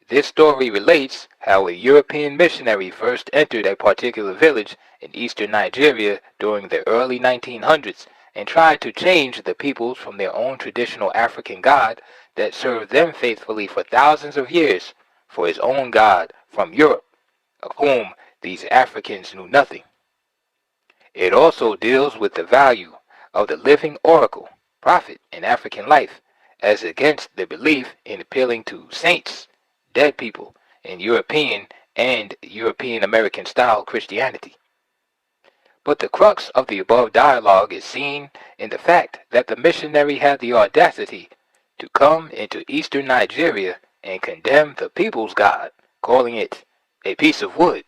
This story relates how a European missionary first entered a particular village in eastern Nigeria during the early 1900s and tried to change the peoples from their own traditional African god that served them faithfully for thousands of years for his own god from Europe, of whom these Africans knew nothing. It also deals with the value of the living oracle, prophet in African life, as against the belief in appealing to saints, dead people, in European and European American style Christianity. But the crux of the above dialogue is seen in the fact that the missionary had the audacity to come into eastern Nigeria and condemn the people's God, calling it a piece of wood.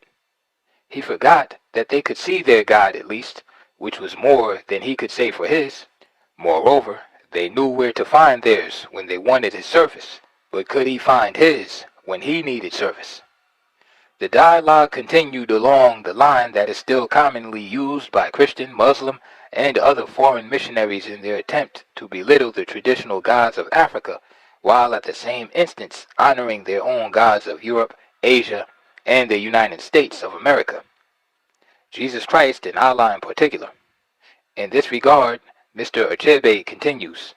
He forgot that they could see their God at least, which was more than he could say for his. Moreover, they knew where to find theirs when they wanted his service, but could he find his when he needed service? The dialogue continued along the line that is still commonly used by Christian, Muslim, and other foreign missionaries in their attempt to belittle the traditional gods of Africa, while at the same instance honoring their own gods of Europe, Asia, and the United States of America, Jesus Christ and Allah in particular. In this regard, Mr. Achebe continues,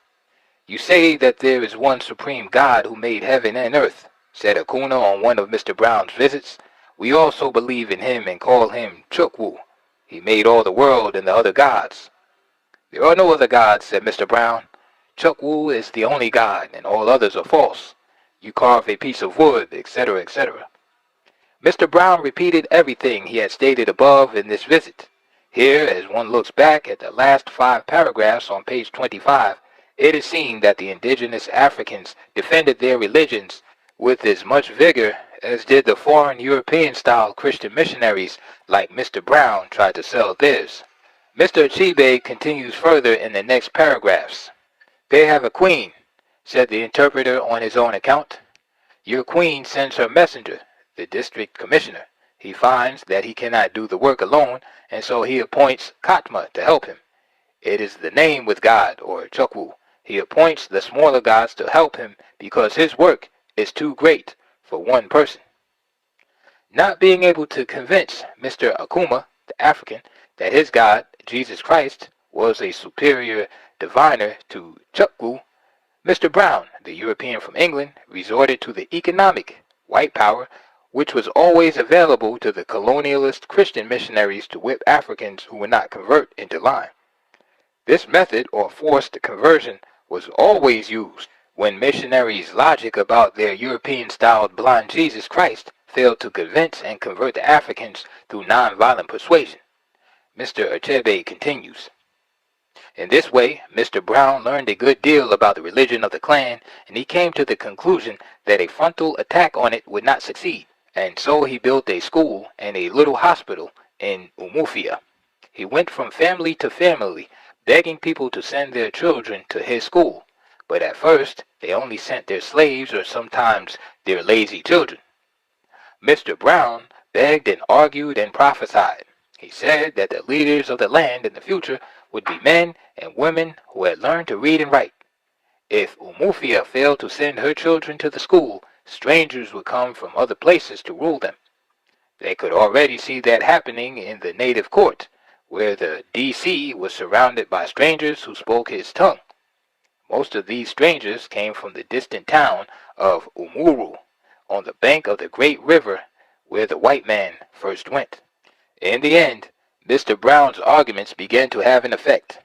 "You say that there is one supreme God who made heaven and earth," said Akuna on one of Mr. Brown's visits. "We also believe in him and call him Chukwu. He made all the world and the other gods." "There are no other gods," said Mr. Brown. "Chukwu is the only God, and all others are false. You carve a piece of wood, etc., etc." Mr. Brown repeated everything he had stated above in this visit. Here, as one looks back at the last 5 paragraphs on page 25, it is seen that the indigenous Africans defended their religions with as much vigor as did the foreign European-style Christian missionaries like Mr. Brown tried to sell theirs. Mr. Achebe continues further in the next paragraphs. "They have a queen," said the interpreter on his own account. "Your queen sends her messenger, the district commissioner. He finds that he cannot do the work alone, and so he appoints Katma to help him. It is the name with God, or Chukwu. He appoints the smaller gods to help him because his work is too great for one person." Not being able to convince Mr. Akuma, the African, that his God, Jesus Christ, was a superior diviner to Chukwu, Mr. Brown, the European from England, resorted to the economic white power which was always available to the colonialist Christian missionaries to whip Africans who would not convert into line. This method, or forced conversion, was always used when missionaries' logic about their European-styled blind Jesus Christ failed to convince and convert the Africans through nonviolent persuasion. Mr. Achebe continues, "In this way, Mr. Brown learned a good deal about the religion of the clan, and he came to the conclusion that a frontal attack on it would not succeed, and so he built a school and a little hospital in Umufia. He went from family to family, begging people to send their children to his school, but at first they only sent their slaves or sometimes their lazy children. Mr. Brown begged and argued and prophesied. He said that the leaders of the land in the future would be men and women who had learned to read and write. If Umufia failed to send her children to the school, strangers would come from other places to rule them. They could already see that happening in the native court, where the DC was surrounded by strangers who spoke his tongue. Most of these strangers came from the distant town of Umuru, on the bank of the great river where the white man first went. In the end, Mr. Brown's arguments began to have an effect.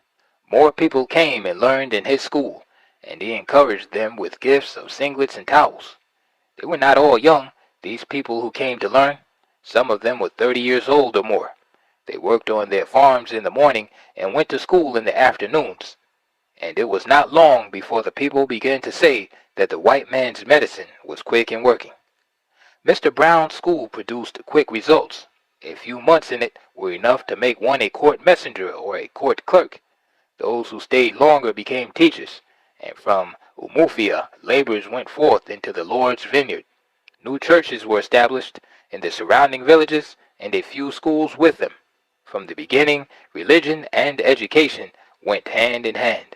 More people came and learned in his school, and he encouraged them with gifts of singlets and towels. They were not all young, these people who came to learn. Some of them were 30 years old or more. They worked on their farms in the morning and went to school in the afternoons. And it was not long before the people began to say that the white man's medicine was quick and working. Mr. Brown's school produced quick results. A few months in it were enough to make one a court messenger or a court clerk. Those who stayed longer became teachers, and from Umufia laborers went forth into the Lord's vineyard. New churches were established in the surrounding villages, and a few schools with them. From the beginning, religion and education went hand in hand.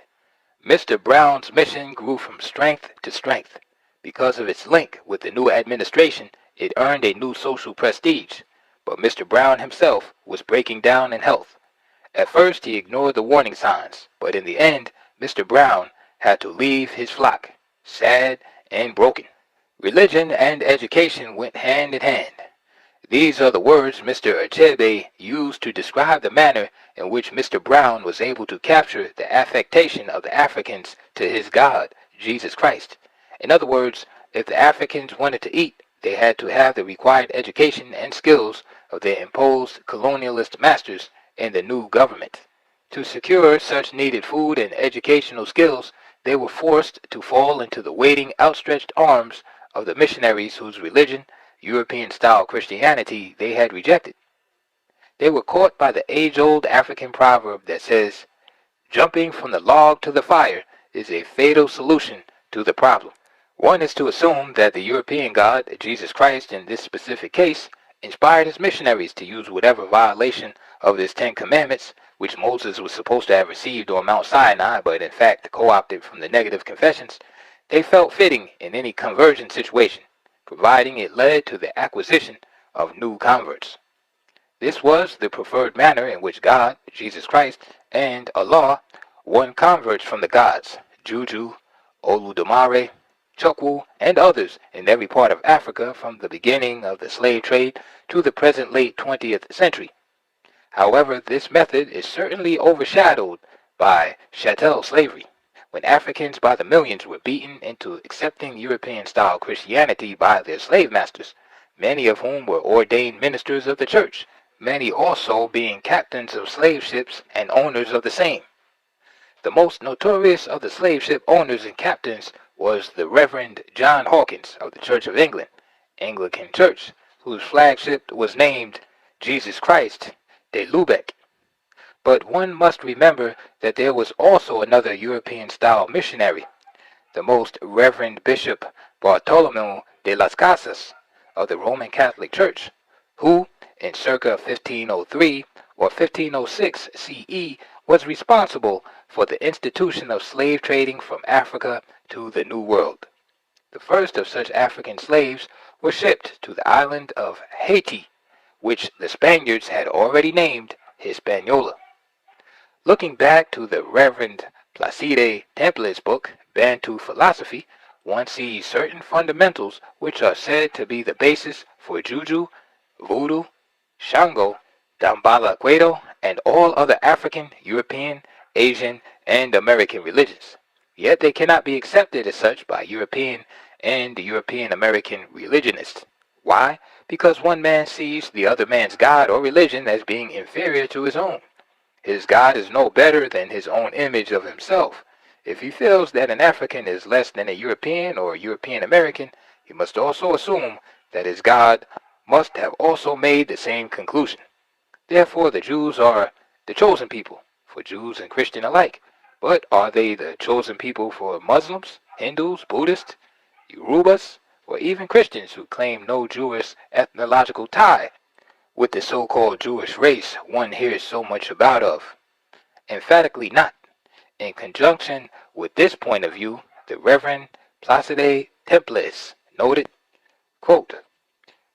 Mr. Brown's mission grew from strength to strength. Because of its link with the new administration, it earned a new social prestige. But Mr. Brown himself was breaking down in health. At first he ignored the warning signs, but in the end, Mr. Brown had to leave his flock, sad and broken. Religion and education went hand in hand. These are the words Mr. Achebe used to describe the manner in which Mr. Brown was able to capture the affectation of the Africans to his God, Jesus Christ. In other words, if the Africans wanted to eat, they had to have the required education and skills of their imposed colonialist masters in the new government. To secure such needed food and educational skills, they were forced to fall into the waiting, outstretched arms of the missionaries whose religion, European-style Christianity, they had rejected. They were caught by the age-old African proverb that says, "Jumping from the log to the fire is a fatal solution to the problem." One is to assume that the European God, Jesus Christ in this specific case, inspired his missionaries to use whatever violation of his 10 Commandments, which Moses was supposed to have received on Mount Sinai, but in fact co-opted from the negative confessions, they felt fitting in any conversion situation, providing it led to the acquisition of new converts. This was the preferred manner in which God, Jesus Christ, and Allah won converts from the gods, Juju, Oludumare, Chukwu, and others in every part of Africa from the beginning of the slave trade to the present late 20th century. However, this method is certainly overshadowed by chattel slavery, when Africans by the millions were beaten into accepting European-style Christianity by their slave masters, many of whom were ordained ministers of the church, many also being captains of slave ships and owners of the same. The most notorious of the slave ship owners and captains was the Reverend John Hawkins of the Church of England, Anglican Church, whose flagship was named Jesus Christ de Lubeck. But one must remember that there was also another European-style missionary, the most Reverend Bishop Bartolomeo de las Casas of the Roman Catholic Church, who, in circa 1503 or 1506 CE, was responsible for the institution of slave trading from Africa to the New World. The first of such African slaves were shipped to the island of Haiti, which the Spaniards had already named Hispaniola. Looking back to the Reverend Placide Temple's book, Bantu Philosophy, one sees certain fundamentals which are said to be the basis for Juju, Voodoo, Shango, Dambala Quedo, and all other African, European, Asian, and American religions. Yet they cannot be accepted as such by European and European-American religionists. Why? Because one man sees the other man's God or religion as being inferior to his own. His God is no better than his own image of himself. If he feels that an African is less than a European or European-American, he must also assume that his God must have also made the same conclusion. Therefore, the Jews are the chosen people for Jews and Christian alike. But are they the chosen people for Muslims, Hindus, Buddhists, Yorubas, or even Christians who claim no Jewish ethnological tie with the so-called Jewish race one hears so much about of. Emphatically not. In conjunction with this point of view, the Reverend Placide Templis noted, quote,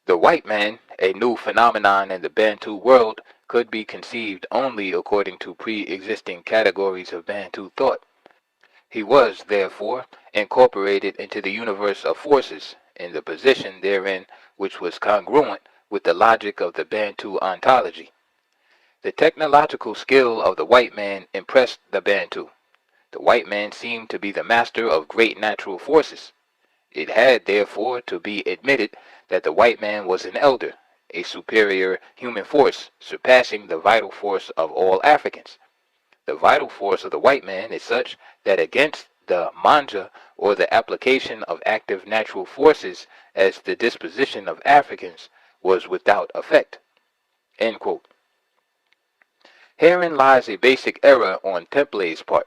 "The white man, a new phenomenon in the Bantu world, could be conceived only according to pre-existing categories of Bantu thought. He was, therefore, incorporated into the universe of forces in the position therein which was congruent with the logic of the Bantu ontology. The technological skill of the white man impressed the Bantu. The white man seemed to be the master of great natural forces. It had, therefore, to be admitted that the white man was an elder, a superior human force, surpassing the vital force of all Africans. The vital force of the white man is such that against the manja, or the application of active natural forces as the disposition of Africans, was without effect." End quote. Herein lies a basic error on Temple's part.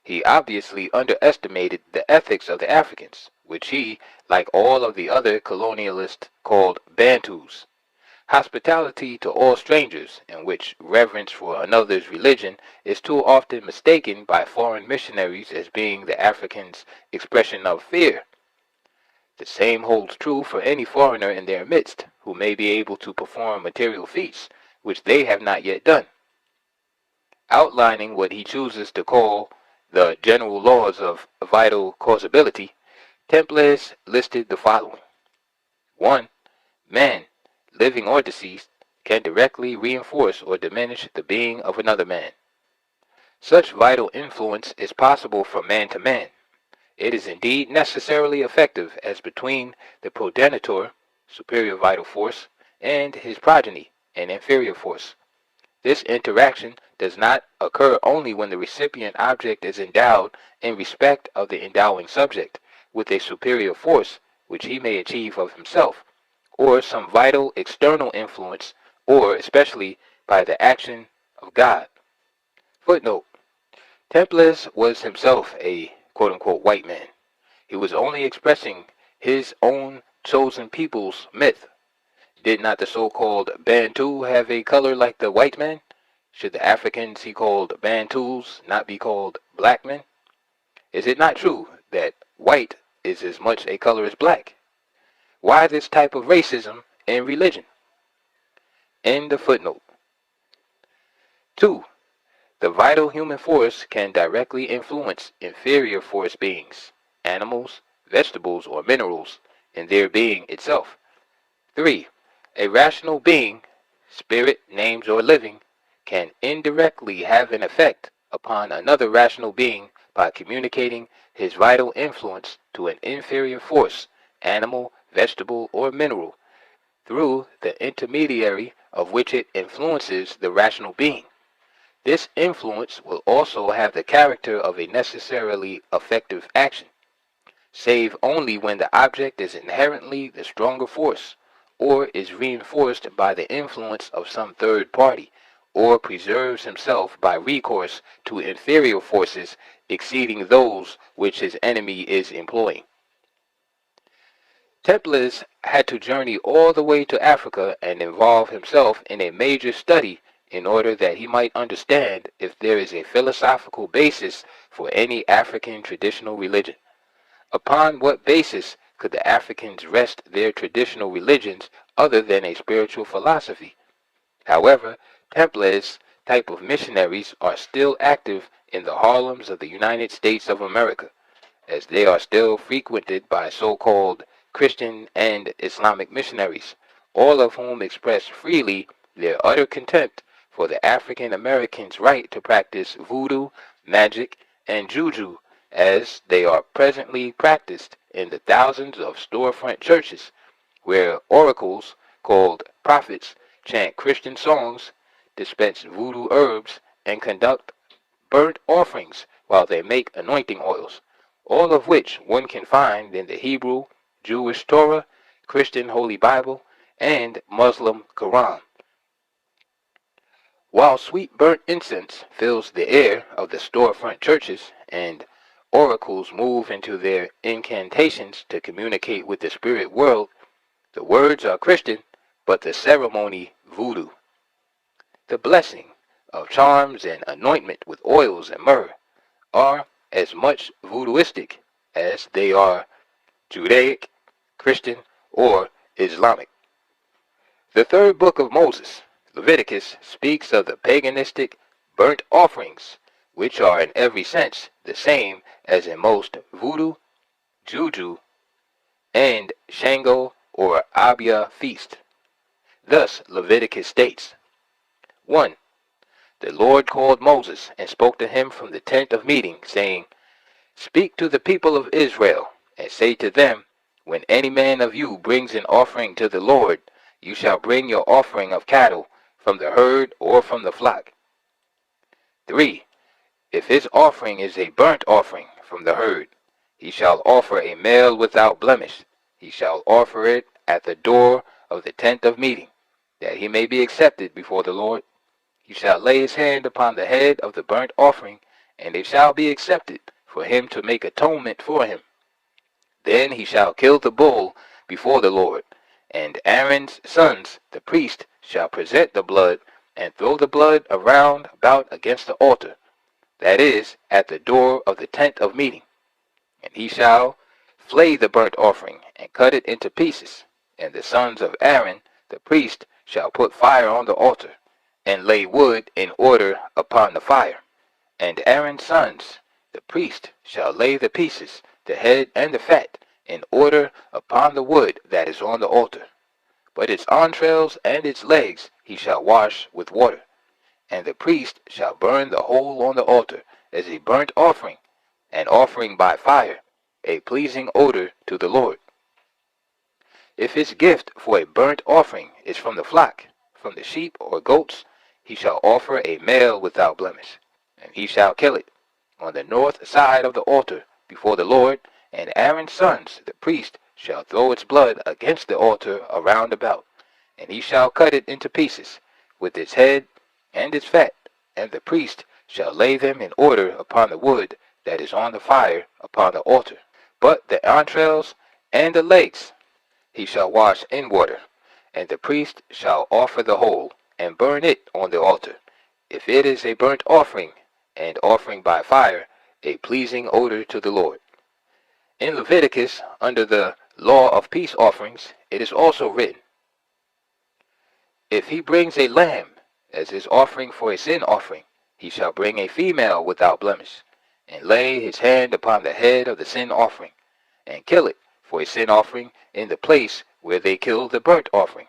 He obviously underestimated the ethics of the Africans, which he, like all of the other colonialists, called Bantus. Hospitality to all strangers, in which reverence for another's religion is too often mistaken by foreign missionaries as being the African's expression of fear. The same holds true for any foreigner in their midst, who may be able to perform material feats, which they have not yet done. Outlining what he chooses to call the general laws of vital causability, Temples listed the following. 1. Man, living or deceased, can directly reinforce or diminish the being of another man. Such vital influence is possible from man to man. It is indeed necessarily effective as between the progenitor, superior vital force, and his progeny, an inferior force. This interaction does not occur only when the recipient object is endowed, in respect of the endowing subject, with a superior force which he may achieve of himself, or some vital external influence, or especially by the action of God. Footnote: Temples was himself a quote-unquote white man. He was only expressing his own chosen people's myth. Did not the so-called Bantu have a color like the white man? Should the Africans he called Bantus not be called black men? Is it not true that white is as much a color as black? Why this type of racism in religion? End of footnote. 2. The vital human force can directly influence inferior force beings, animals, vegetables, or minerals, in their being itself. 3. A rational being, spirit, names, or living, can indirectly have an effect upon another rational being by communicating his vital influence to an inferior force, animal, vegetable, or mineral, through the intermediary of which it influences the rational being. This influence will also have the character of a necessarily effective action, save only when the object is inherently the stronger force, or is reinforced by the influence of some third party, or preserves himself by recourse to inferior forces exceeding those which his enemy is employing. Temples had to journey all the way to Africa and involve himself in a major study in order that he might understand if there is a philosophical basis for any African traditional religion. Upon what basis could the Africans rest their traditional religions other than a spiritual philosophy? However, Temples type of missionaries are still active in the Harlems of the United States of America, as they are still frequented by so-called Christian and Islamic missionaries, all of whom express freely their utter contempt for the African Americans' right to practice voodoo, magic, and juju as they are presently practiced in the thousands of storefront churches, where oracles, called prophets, chant Christian songs, dispense voodoo herbs, and conduct burnt offerings while they make anointing oils, all of which one can find in the Hebrew, Jewish Torah, Christian Holy Bible, and Muslim Quran. While sweet burnt incense fills the air of the storefront churches, and oracles move into their incantations to communicate with the spirit world, the words are Christian, but the ceremony voodoo. The blessing of charms and anointment with oils and myrrh are as much voodooistic as they are Judaic, Christian, or Islamic. The third book of Moses, Leviticus, speaks of the paganistic burnt offerings, which are in every sense the same as in most voodoo, juju, and Shango or Abia feast. Thus Leviticus states, 1. The Lord called Moses and spoke to him from the tent of meeting, saying, Speak to the people of Israel, and say to them, When any man of you brings an offering to the Lord, you shall bring your offering of cattle from the herd or from the flock. 3. If his offering is a burnt offering from the herd, he shall offer a male without blemish. He shall offer it at the door of the tent of meeting, that he may be accepted before the Lord. He shall lay his hand upon the head of the burnt offering, and it shall be accepted for him to make atonement for him. Then he shall kill the bull before the Lord, and Aaron's sons, the priest, shall present the blood, and throw the blood around about against the altar, that is, at the door of the tent of meeting. And he shall flay the burnt offering, and cut it into pieces. And the sons of Aaron, the priest, shall put fire on the altar, and lay wood in order upon the fire. And Aaron's sons, the priest, shall lay the pieces, the head and the fat, in order upon the wood that is on the altar. But its entrails and its legs he shall wash with water. And the priest shall burn the whole on the altar as a burnt offering, an offering by fire, a pleasing odor to the Lord. If his gift for a burnt offering is from the flock, from the sheep or goats, he shall offer a male without blemish, and he shall kill it on the north side of the altar before the Lord, and Aaron's sons, the priest, shall throw its blood against the altar around about, and he shall cut it into pieces, with its head and its fat, and the priest shall lay them in order upon the wood that is on the fire upon the altar. But the entrails and the legs he shall wash in water, and the priest shall offer the whole, and burn it on the altar, if it is a burnt offering, and offering by fire, a pleasing odor to the Lord. In Leviticus, under the law of peace offerings, it is also written, If he brings a lamb as his offering for a sin offering, he shall bring a female without blemish, and lay his hand upon the head of the sin offering, and kill it for a sin offering in the place where they kill the burnt offering.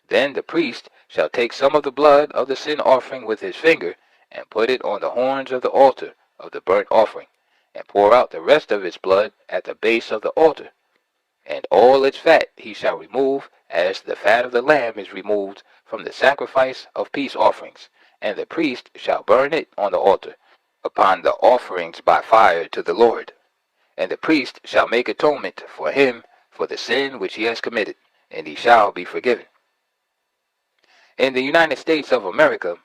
Then the priest shall take some of the blood of the sin offering with his finger, and put it on the horns of the altar of the burnt offering, and pour out the rest of its blood at the base of the altar. And all its fat he shall remove, as the fat of the lamb is removed from the sacrifice of peace offerings, and the priest shall burn it on the altar, upon the offerings by fire to the Lord. And the priest shall make atonement for him for the sin which he has committed, and he shall be forgiven. In the United States of America,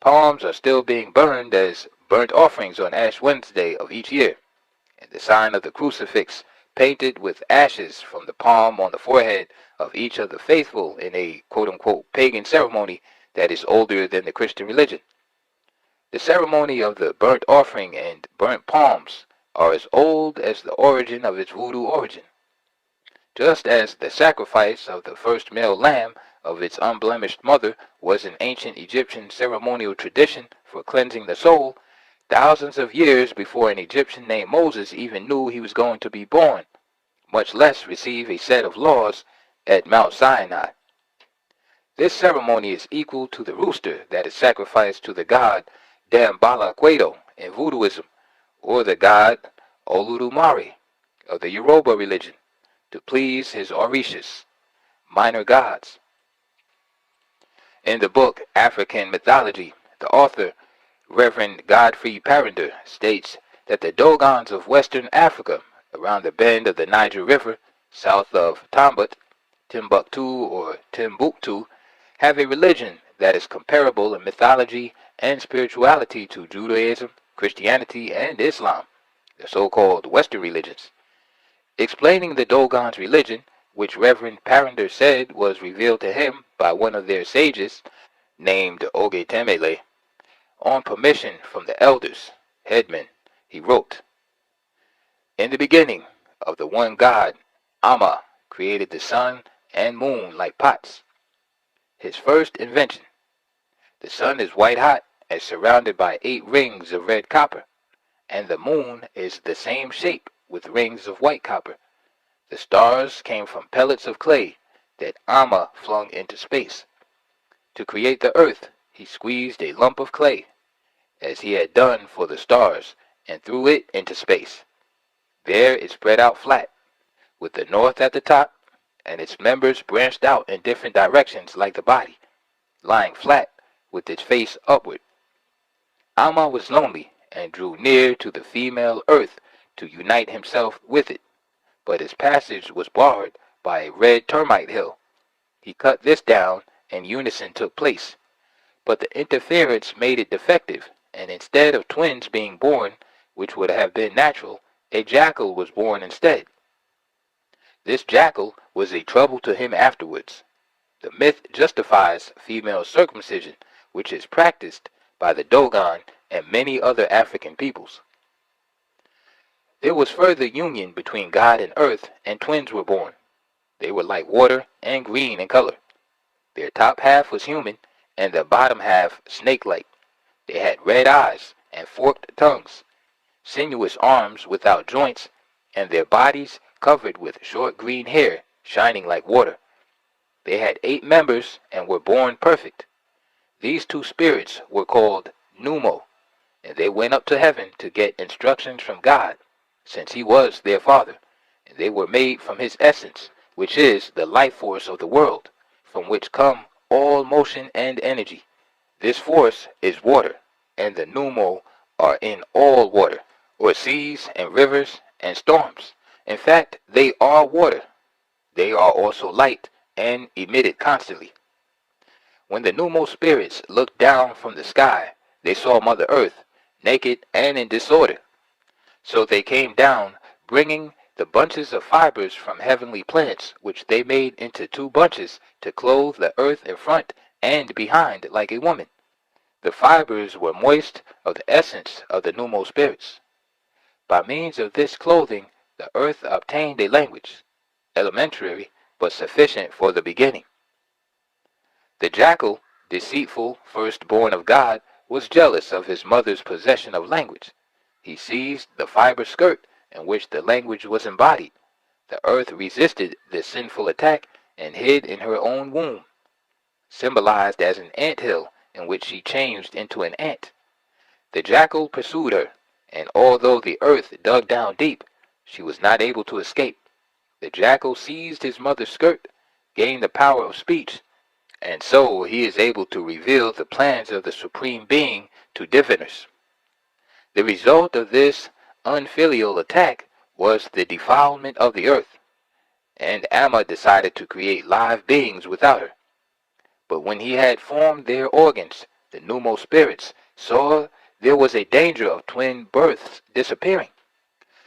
palms are still being burned as burnt offerings on Ash Wednesday of each year, and the sign of the crucifix painted with ashes from the palm on the forehead of each of the faithful in a quote-unquote pagan ceremony that is older than the Christian religion. The ceremony of the burnt offering and burnt palms are as old as the origin of its voodoo origin. Just as the sacrifice of the first male lamb of its unblemished mother was an ancient Egyptian ceremonial tradition for cleansing the soul, thousands of years before an Egyptian named Moses even knew he was going to be born, much less receive a set of laws at Mount Sinai. This ceremony is equal to the rooster that is sacrificed to the god Dambala Quato in voodooism, or the god Oludumare of the Yoruba religion, to please his Orishas, minor gods. In the book African Mythology, the author, Reverend Godfrey Parender, states that the Dogons of Western Africa, around the bend of the Niger River, south of Timbuktu or Timbuktu, have a religion that is comparable in mythology and spirituality to Judaism, Christianity, and Islam, the so-called Western religions. Explaining the Dogon's religion, which Reverend Parender said was revealed to him by one of their sages, named Ogetemele, on permission from the elders, headmen. He wrote, "In the beginning of the one God, Amma created the sun and moon like pots. His first invention. The sun is white hot and surrounded by 8 rings of red copper, and the moon is the same shape with rings of white copper. The stars came from pellets of clay that Amma flung into space. To create the earth, he squeezed a lump of clay, as he had done for the stars, and threw it into space. There it spread out flat, with the north at the top, and its members branched out in different directions like the body, lying flat with its face upward. Amma was lonely and drew near to the female earth to unite himself with it, but his passage was barred by a red termite hill. He cut this down, and unison took place, but the interference made it defective, and instead of twins being born, which would have been natural, a jackal was born instead. This jackal was a trouble to him afterwards. The myth justifies female circumcision, which is practiced by the Dogon and many other African peoples. There was further union between God and earth, and twins were born. They were like water and green in color. Their top half was human, and the bottom half snake-like. They had red eyes and forked tongues, sinuous arms without joints, and their bodies covered with short green hair shining like water. They had 8 members and were born perfect. These 2 spirits were called Numo, and they went up to heaven to get instructions from God, since he was their father, and they were made from his essence, which is the life force of the world, from which come all motion and energy. This force is water, and the Numo are in all water, or seas and rivers and storms. In fact, they are water. They are also light and emit it constantly. When the Numo spirits looked down from the sky, they saw Mother Earth, naked and in disorder. So they came down, bringing the bunches of fibers from heavenly plants, which they made into 2 bunches to clothe the earth in front and behind like a woman. The fibers were moist of the essence of the Numo spirits. By means of this clothing, the earth obtained a language, elementary but sufficient for the beginning. The jackal, deceitful firstborn of God, was jealous of his mother's possession of language. He seized the fiber skirt in which the language was embodied. The earth resisted this sinful attack and hid in her own womb, symbolized as an ant hill in which she changed into an ant. The jackal pursued her, and although the earth dug down deep, she was not able to escape. The jackal seized his mother's skirt, gained the power of speech, and so he is able to reveal the plans of the Supreme Being to diviners. The result of this unfilial attack was the defilement of the earth, and Amma decided to create live beings without her. But when he had formed their organs, the Numo spirits saw there was a danger of twin births disappearing.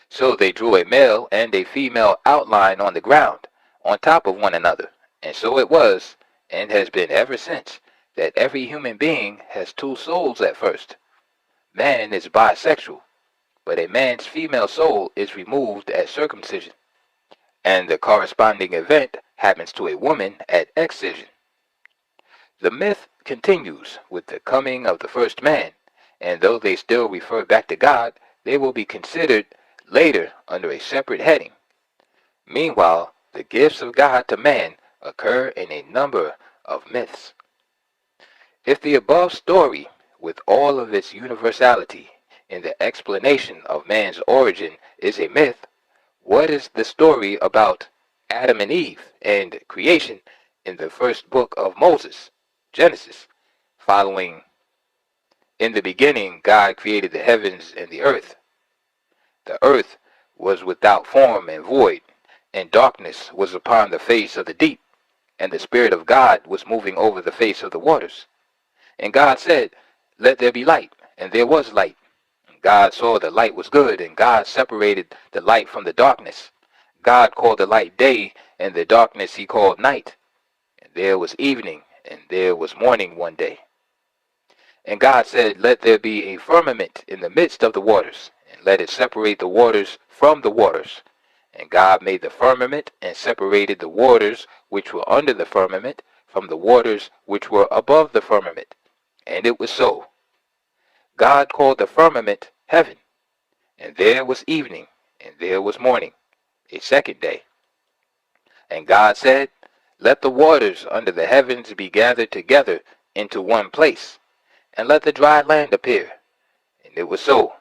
So they drew a male and a female outline on the ground, on top of one another, and so it was, and has been ever since, that every human being has 2 souls at first. Man is bisexual, but a man's female soul is removed at circumcision, and the corresponding event happens to a woman at excision. The myth continues with the coming of the first man, and though they still refer back to God, they will be considered later under a separate heading. Meanwhile, the gifts of God to man occur in a number of myths. If the above story, with all of its universality in the explanation of man's origin, is a myth, what is the story about Adam and Eve and creation in the first book of Moses, Genesis, following, "In the beginning God created the heavens and the earth. The earth was without form and void, and darkness was upon the face of the deep, and the Spirit of God was moving over the face of the waters. And God said, Let there be light, and there was light. And God saw the light was good, and God separated the light from the darkness. God called the light day, and the darkness he called night. And there was evening, and there was morning one day. And God said, Let there be a firmament in the midst of the waters, and let it separate the waters from the waters. And God made the firmament, and separated the waters which were under the firmament from the waters which were above the firmament. And it was so. God called the firmament heaven. And there was evening, and there was morning, a second day. And God said, Let the waters under the heavens be gathered together into one place, and let the dry land appear. And it was so.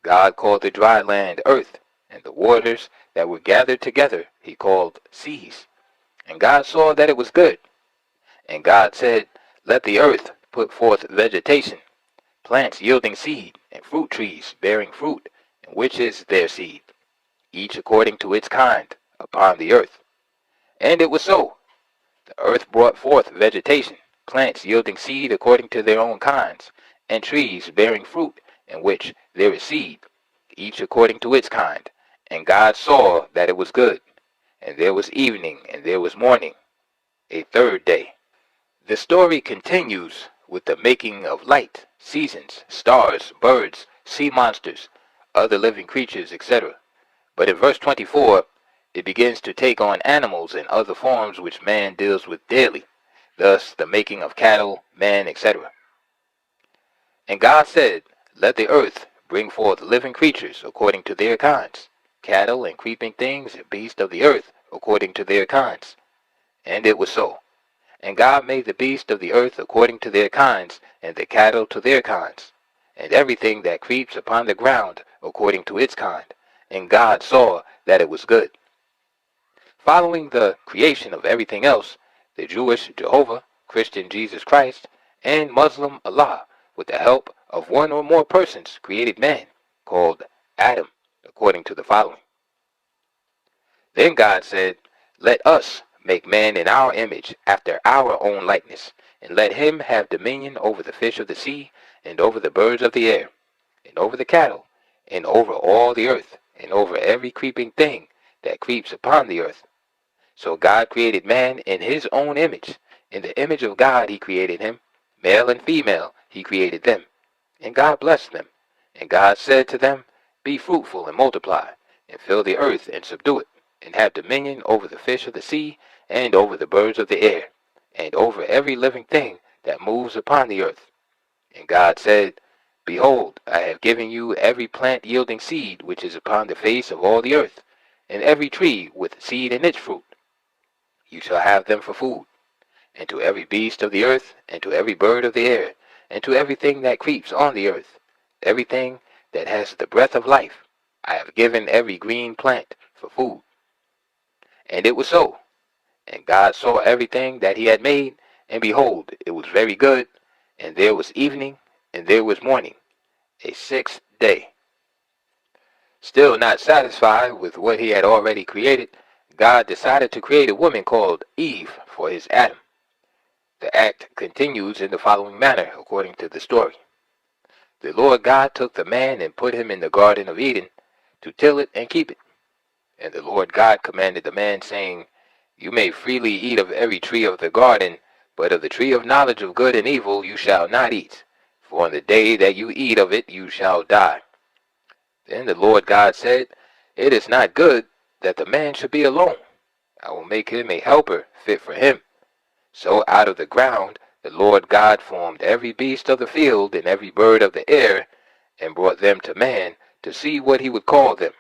God called the dry land earth, and the waters that were gathered together he called seas. And God saw that it was good. And God said, Let the earth put forth vegetation, plants yielding seed, and fruit trees bearing fruit, in which is their seed, each according to its kind, upon the earth. And it was so. The earth brought forth vegetation, plants yielding seed according to their own kinds, and trees bearing fruit, in which there is seed, each according to its kind. And God saw that it was good. And there was evening, and there was morning, a third day. The story continues with the making of light, seasons, stars, birds, sea monsters, other living creatures, etc. But in verse 24, it begins to take on animals and other forms which man deals with daily, thus the making of cattle, man, etc. And God said, Let the earth bring forth living creatures according to their kinds, cattle and creeping things and beasts of the earth according to their kinds. And it was so. And God made the beasts of the earth according to their kinds, and the cattle to their kinds, and everything that creeps upon the ground according to its kind. And God saw that it was good. Following the creation of everything else, the Jewish Jehovah, Christian Jesus Christ, and Muslim Allah, with the help of one or more persons, created man, called Adam, according to the following. Then God said, Let us make man in our image, after our own likeness, and let him have dominion over the fish of the sea, and over the birds of the air, and over the cattle, and over all the earth, and over every creeping thing that creeps upon the earth. So God created man in his own image. In the image of God he created him. Male and female he created them. And God blessed them. And God said to them, Be fruitful and multiply, and fill the earth and subdue it, and have dominion over the fish of the sea, and over the birds of the air, and over every living thing that moves upon the earth. And God said, Behold, I have given you every plant yielding seed which is upon the face of all the earth, and every tree with seed in its fruit. You shall have them for food. And to every beast of the earth, and to every bird of the air, and to everything that creeps on the earth, everything that has the breath of life, I have given every green plant for food. And it was so. And God saw everything that he had made, and behold, it was very good. And there was evening, and there was morning, a sixth day. Still not satisfied with what he had already created, God decided to create a woman called Eve for his Adam. The act continues in the following manner, according to the story. The Lord God took the man and put him in the Garden of Eden to till it and keep it. And the Lord God commanded the man, saying, You may freely eat of every tree of the garden, but of the tree of knowledge of good and evil you shall not eat, for on the day that you eat of it you shall die. Then the Lord God said, It is not good that the man should be alone. I will make him a helper fit for him. So out of the ground the Lord God formed every beast of the field and every bird of the air, and brought them to man to see what he would call them.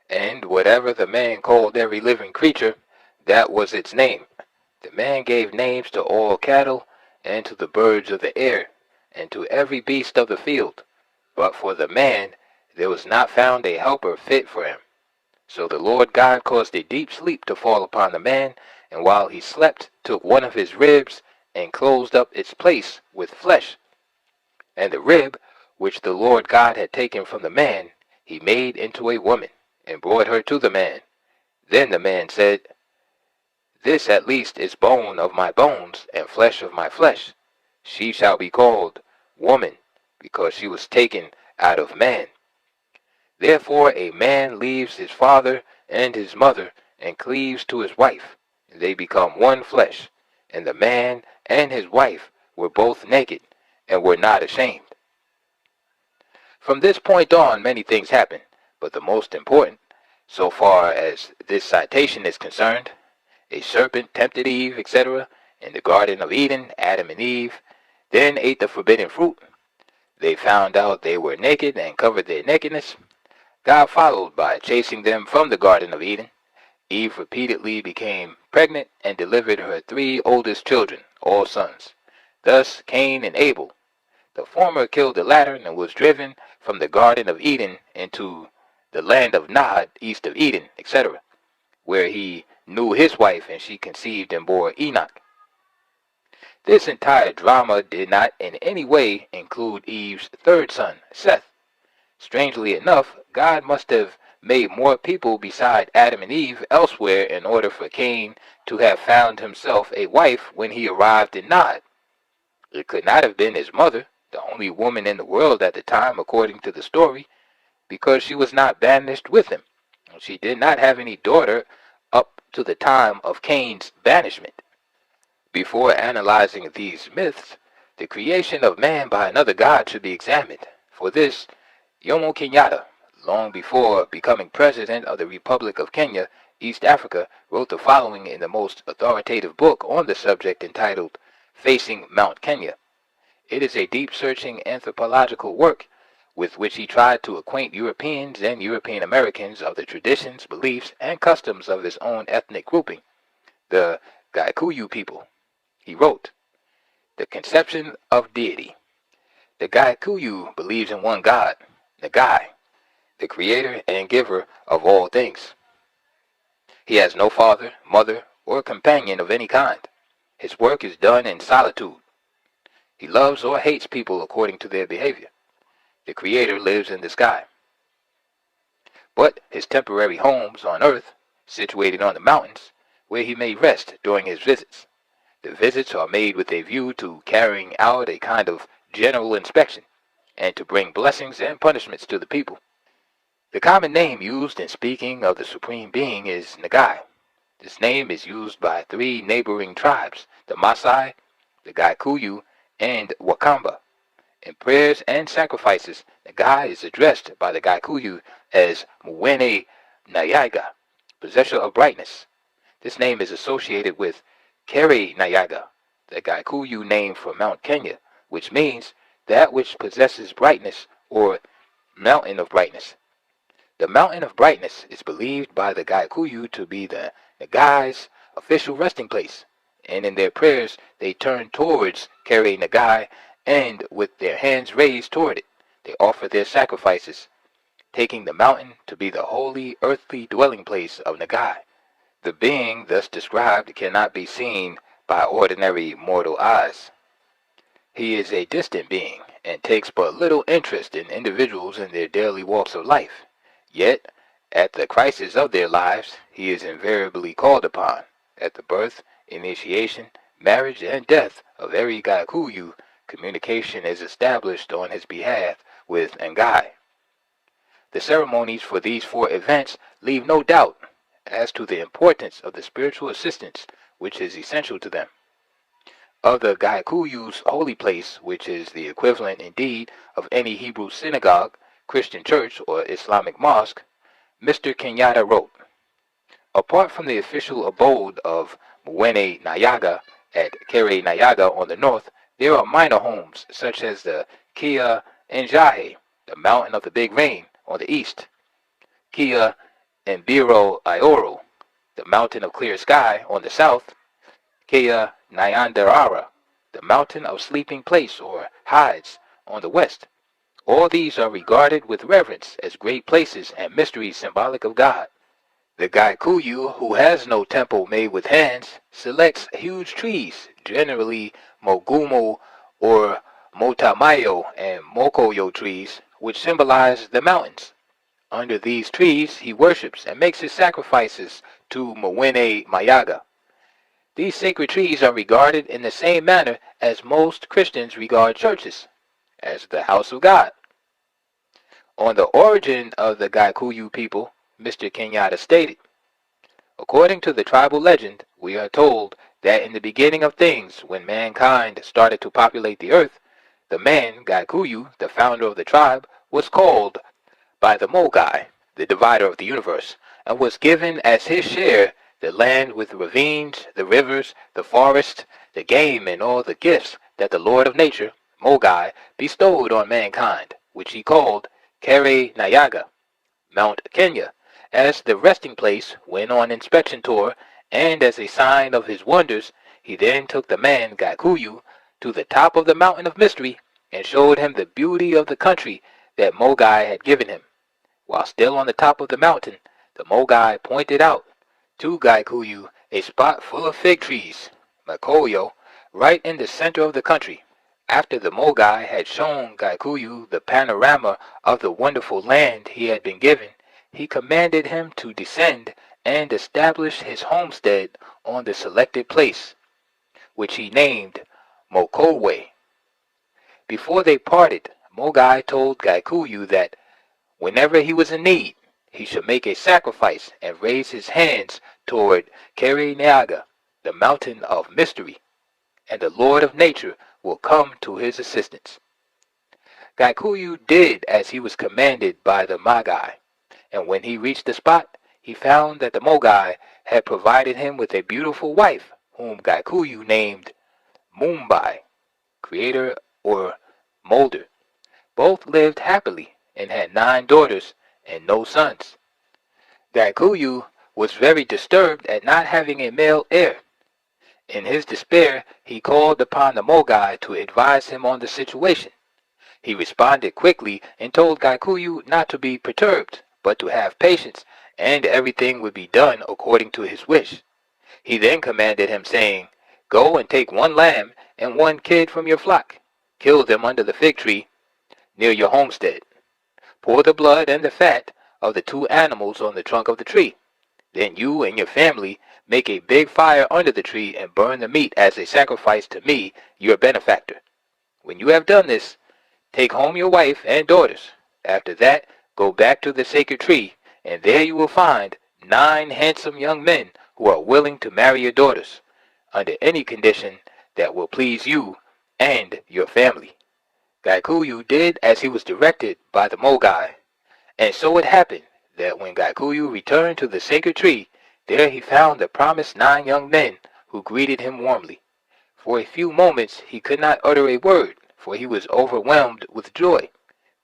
And whatever the man called every living creature, that was its name. The man gave names to all cattle, and to the birds of the air, and to every beast of the field. But for the man there was not found a helper fit for him. So the Lord God caused a deep sleep to fall upon the man, and while he slept, took one of his ribs, and closed up its place with flesh. And the rib, which the Lord God had taken from the man, he made into a woman, and brought her to the man. Then the man said, This at least is bone of my bones, and flesh of my flesh. She shall be called woman, because she was taken out of man. Therefore a man leaves his father and his mother, and cleaves to his wife. They become one flesh, and the man and his wife were both naked and were not ashamed. From this point on, many things happen, but the most important, so far as this citation is concerned, a serpent tempted Eve, etc., in the Garden of Eden. Adam and Eve then ate the forbidden fruit. They found out they were naked and covered their nakedness. God followed by chasing them from the Garden of Eden. Eve repeatedly became pregnant and delivered her 3 oldest children, all sons. Thus Cain and Abel. The former killed the latter and was driven from the Garden of Eden into the land of Nod, east of Eden, etc., where he knew his wife, and she conceived and bore Enoch. This entire drama did not in any way include Eve's 3rd son, Seth. Strangely enough, God must have made more people beside Adam and Eve elsewhere in order for Cain to have found himself a wife when he arrived in Nod. It could not have been his mother, the only woman in the world at the time according to the story, because she was not banished with him. She did not have any daughter up to the time of Cain's banishment. Before analyzing these myths, the creation of man by another god should be examined. For this, Jomo Kenyatta, long before becoming president of the Republic of Kenya, East Africa, wrote the following in the most authoritative book on the subject entitled Facing Mount Kenya. It is a deep-searching anthropological work with which he tried to acquaint Europeans and European Americans of the traditions, beliefs, and customs of his own ethnic grouping, the Gaikuyu people. He wrote, "The conception of deity. The Gaikuyu believes in one God, Nagai, the creator and giver of all things. He has no father, mother, or companion of any kind. His work is done in solitude. He loves or hates people according to their behavior. The creator lives in the sky. But his temporary homes on earth, situated on the mountains, where he may rest during his visits. The visits are made with a view to carrying out a kind of general inspection, and to bring blessings and punishments to the people. The common name used in speaking of the Supreme Being is Nagai. This name is used by 3 neighboring tribes, the Maasai, the Gaikuyu, and Wakamba. In prayers and sacrifices, Nagai is addressed by the Gaikuyu as Mwene Nayaga, possessor of brightness. This name is associated with Kere Nayaga, the Gaikuyu name for Mount Kenya, which means that which possesses brightness, or mountain of brightness. The mountain of brightness is believed by the Gaikuyu to be the Nagai's official resting place, and in their prayers they turn towards Kere Nagai, and with their hands raised toward it, they offer their sacrifices, taking the mountain to be the holy earthly dwelling place of Nagai. The being thus described cannot be seen by ordinary mortal eyes. He is a distant being, and takes but little interest in individuals in their daily walks of life. Yet, at the crisis of their lives, he is invariably called upon. At the birth, initiation, marriage, and death of every Gaikuyu, communication is established on his behalf with Ngai. The ceremonies for these 4 events leave no doubt as to the importance of the spiritual assistance which is essential to them. Of the Gaikuyu's holy place, which is the equivalent indeed of any Hebrew synagogue, Christian church, or Islamic mosque, Mr. Kenyatta wrote, "Apart from the official abode of Mwene Nayaga at Kere Nayaga on the north, there are minor homes such as the Kia Njahe, the mountain of the big rain, on the east, Kia Mbiro Ioro, the mountain of clear sky, on the south, Kia Nyandarara, the mountain of sleeping place or hides, on the west. All these are regarded with reverence as great places and mysteries symbolic of God. The Gaikuyu, who has no temple made with hands, selects huge trees, generally Mogumo or Motamayo and Mokoyo trees, which symbolize the mountains. Under these trees he worships and makes his sacrifices to Mwene Mayaga. These sacred trees are regarded in the same manner as most Christians regard churches, as the house of God. On the origin of the Gaikuyu people, Mr. Kenyatta stated, According to the tribal legend, we are told that in the beginning of things, when mankind started to populate the earth, the man, Gaikuyu, the founder of the tribe, was called by the Mogai, the divider of the universe, and was given as his share the land with the ravines, the rivers, the forest, the game, and all the gifts that the Lord of Nature, Mogai, bestowed on mankind, which he called Kere Nayaga, Mount Kenya, as the resting place when on inspection tour, and as a sign of his wonders, he then took the man Gaikuyu to the top of the mountain of mystery and showed him the beauty of the country that Mogai had given him. While still on the top of the mountain, the Mogai pointed out to Gaikuyu a spot full of fig trees, Makoyo, right in the center of the country. After the Mogai had shown Gaikuyu the panorama of the wonderful land he had been given, he commanded him to descend and establish his homestead on the selected place, which he named Mokowe. Before they parted, Mogai told Gaikuyu that whenever he was in need, he should make a sacrifice and raise his hands toward Kere Neaga, the mountain of mystery, and the Lord of Nature will come to his assistance. Gaikuyu did as he was commanded by the Magai, and when he reached the spot, he found that the Mogai had provided him with a beautiful wife, whom Gaikuyu named Mumbai, creator or molder. Both lived happily and had 9 daughters and no sons. Gaikuyu was very disturbed at not having a male heir. In his despair, he called upon the Mogai to advise him on the situation. He responded quickly and told Gaikuyu not to be perturbed, but to have patience, and everything would be done according to his wish. He then commanded him, saying, "Go and take 1 lamb and 1 kid from your flock. Kill them under the fig tree near your homestead. Pour the blood and the fat of the 2 animals on the trunk of the tree. Then you and your family make a big fire under the tree and burn the meat as a sacrifice to me, your benefactor. When you have done this, take home your wife and daughters. After that, go back to the sacred tree, and there you will find 9 handsome young men who are willing to marry your daughters, under any condition that will please you and your family." Gaikuyu did as he was directed by the Mogai, and so it happened that when Gaikuyu returned to the sacred tree, there he found the promised 9 young men who greeted him warmly. For a few moments he could not utter a word, for he was overwhelmed with joy.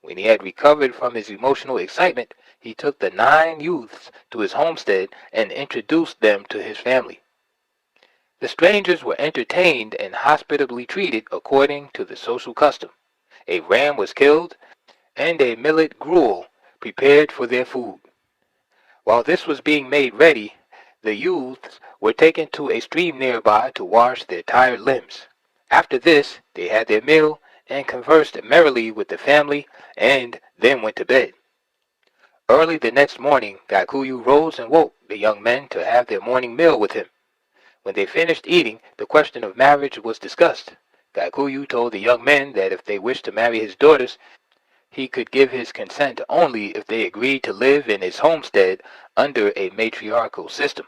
When he had recovered from his emotional excitement, he took the 9 youths to his homestead and introduced them to his family. The strangers were entertained and hospitably treated according to the social custom. A ram was killed, and a millet gruel prepared for their food. While this was being made ready, the youths were taken to a stream nearby to wash their tired limbs. After this, they had their meal and conversed merrily with the family, and then went to bed. Early the next morning, Gaikuyu rose and woke the young men to have their morning meal with him. When they finished eating, the question of marriage was discussed. Gaikuyu told the young men that if they wished to marry his daughters, he could give his consent only if they agreed to live in his homestead under a matriarchal system.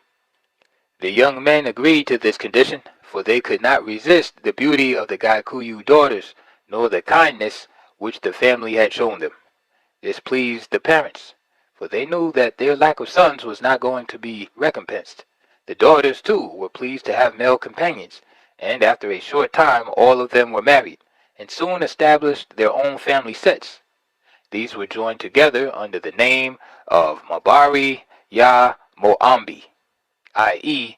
The young men agreed to this condition, for they could not resist the beauty of the Gaikuyu daughters, nor the kindness which the family had shown them. This pleased the parents, for they knew that their lack of sons was not going to be recompensed. The daughters, too, were pleased to have male companions, and after a short time all of them were married, and soon established their own family sets. These were joined together under the name of Mabari Ya Moambi, i.e.,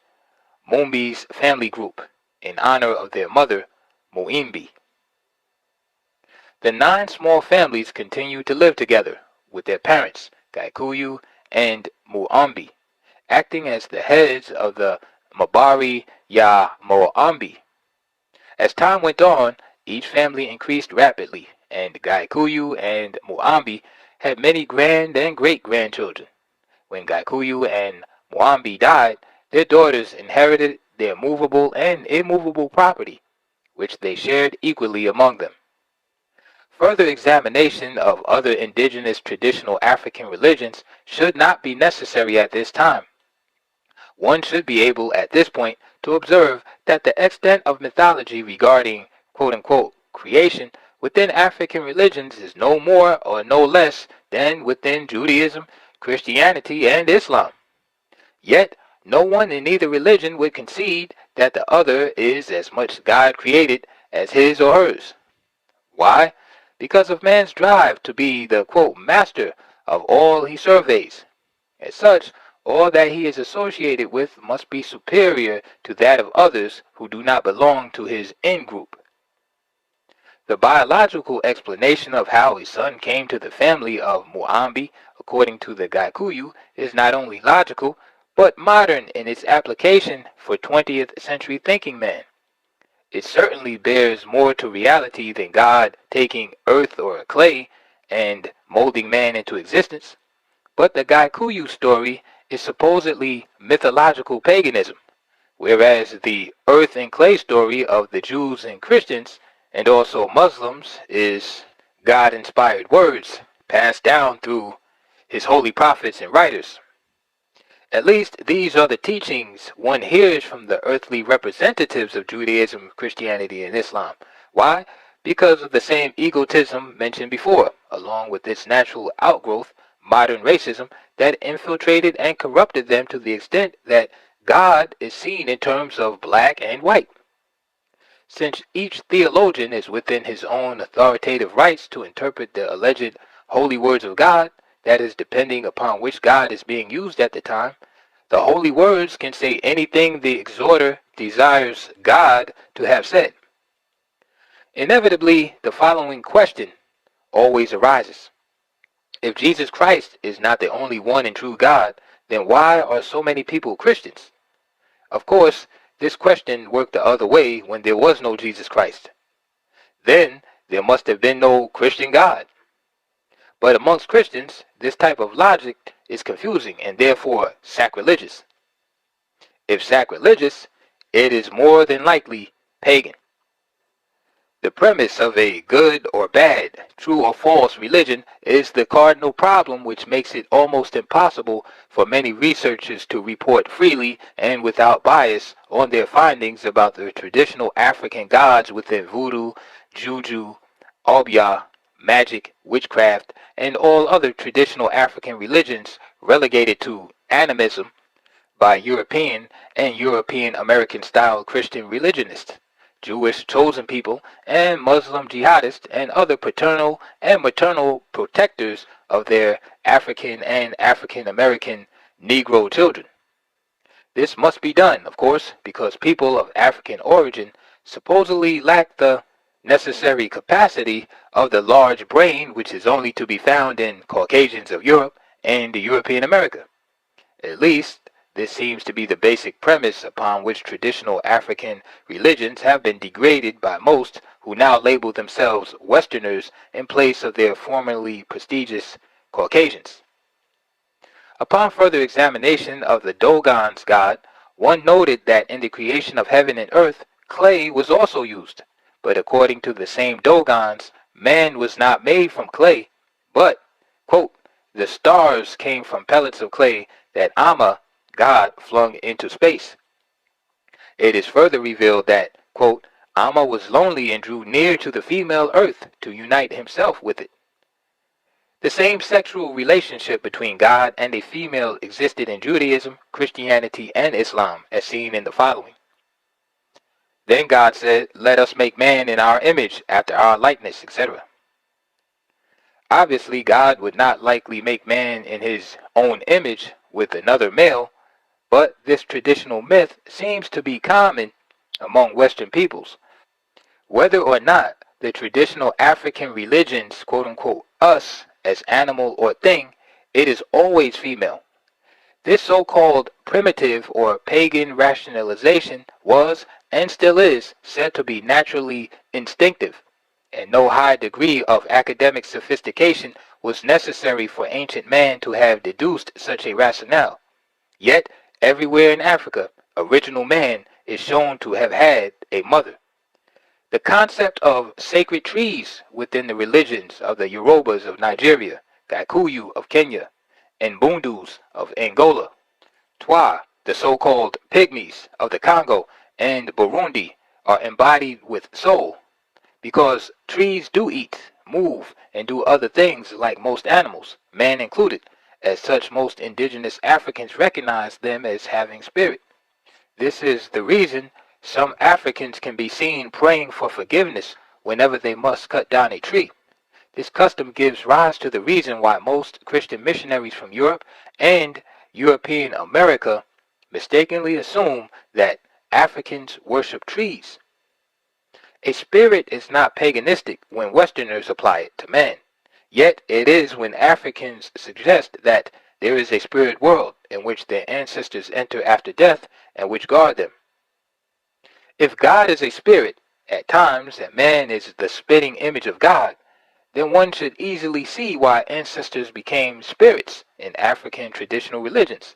Mumbi's family group, in honor of their mother, Muimbi. The 9 small families continued to live together with their parents, Gaikuyu and Muambi, acting as the heads of the Mabari Ya Moambi. As time went on, each family increased rapidly, and Gaikuyu and Muambi had many grand and great-grandchildren. When Gaikuyu and Muambi died, their daughters inherited their movable and immovable property, which they shared equally among them. Further examination of other indigenous traditional African religions should not be necessary at this time. one should be able at this point to observe that the extent of mythology regarding quote-unquote creation within African religions is no more or no less than within Judaism, Christianity, and Islam. Yet, no one in either religion would concede that the other is as much God created as his or hers. Why? Because of man's drive to be the quote master of all he surveys. As such, all that he is associated with must be superior to that of others who do not belong to his in-group. The biological explanation of how a son came to the family of Muambi, according to the Gaikuyu, is not only logical, but modern in its application for 20th century thinking man. It certainly bears more to reality than God taking earth or clay and molding man into existence. But the Gaikuyu story is supposedly mythological paganism, whereas the earth and clay story of the Jews and Christians, and also Muslims, is God-inspired words passed down through his holy prophets and writers. At least these are the teachings one hears from the earthly representatives of Judaism, Christianity, and Islam. Why? Because of the same egotism mentioned before, along with its natural outgrowth, modern racism, that infiltrated and corrupted them to the extent that God is seen in terms of black and white. Since each theologian is within his own authoritative rights to interpret the alleged holy words of God, that is, depending upon which God is being used at the time, the holy words can say anything the exhorter desires God to have said. Inevitably, the following question always arises. If Jesus Christ is not the only one and true God, then why are so many people Christians? Of course, this question worked the other way when there was no Jesus Christ. Then there must have been no Christian God. But amongst Christians, this type of logic is confusing and therefore sacrilegious. If sacrilegious, it is more than likely pagan. The premise of a good or bad, true or false religion is the cardinal problem which makes it almost impossible for many researchers to report freely and without bias on their findings about the traditional African gods within voodoo, juju, obya, magic, witchcraft, and all other traditional African religions relegated to animism by European and European American style Christian religionists, Jewish chosen people, and Muslim jihadists and other paternal and maternal protectors of their African and African American Negro children. This must be done, of course, because people of African origin supposedly lack the necessary capacity of the large brain which is only to be found in Caucasians of Europe and European America. At least, this seems to be the basic premise upon which traditional African religions have been degraded by most who now label themselves Westerners in place of their formerly prestigious Caucasians. Upon further examination of the Dogon's god, one noted that in the creation of heaven and earth, clay was also used. But according to the same Dogons, man was not made from clay, but, quote, the stars came from pellets of clay that Amma, God, flung into space. It is further revealed that, quote, Amma was lonely and drew near to the female earth to unite himself with it. The same sexual relationship between God and a female existed in Judaism, Christianity, and Islam, as seen in the following. Then God said, let us make man in our image, after our likeness, etc. Obviously, God would not likely make man in his own image with another male, but this traditional myth seems to be common among Western peoples. Whether or not the traditional African religions, quote-unquote, us, as animal or thing, it is always female. This so-called primitive or pagan rationalization was, and still is, said to be naturally instinctive, and no high degree of academic sophistication was necessary for ancient man to have deduced such a rationale. Yet, everywhere in Africa, original man is shown to have had a mother. The concept of sacred trees within the religions of the Yorubas of Nigeria, Gaikuyu of Kenya, and Bundus of Angola, Twa The so-called pygmies of the Congo and Burundi are embodied with soul, because trees do eat, move, and do other things like most animals, man included. As such, most indigenous Africans recognize them as having spirit. This is the reason some Africans can be seen praying for forgiveness whenever they must cut down a tree. This custom gives rise to the reason why most Christian missionaries from Europe and European America mistakenly assume that Africans worship trees. A spirit is not paganistic when Westerners apply it to man, yet it is when Africans suggest that there is a spirit world in which their ancestors enter after death and which guard them. If God is a spirit, at times, and man is the spitting image of God, then one should easily see why ancestors became spirits in African traditional religions.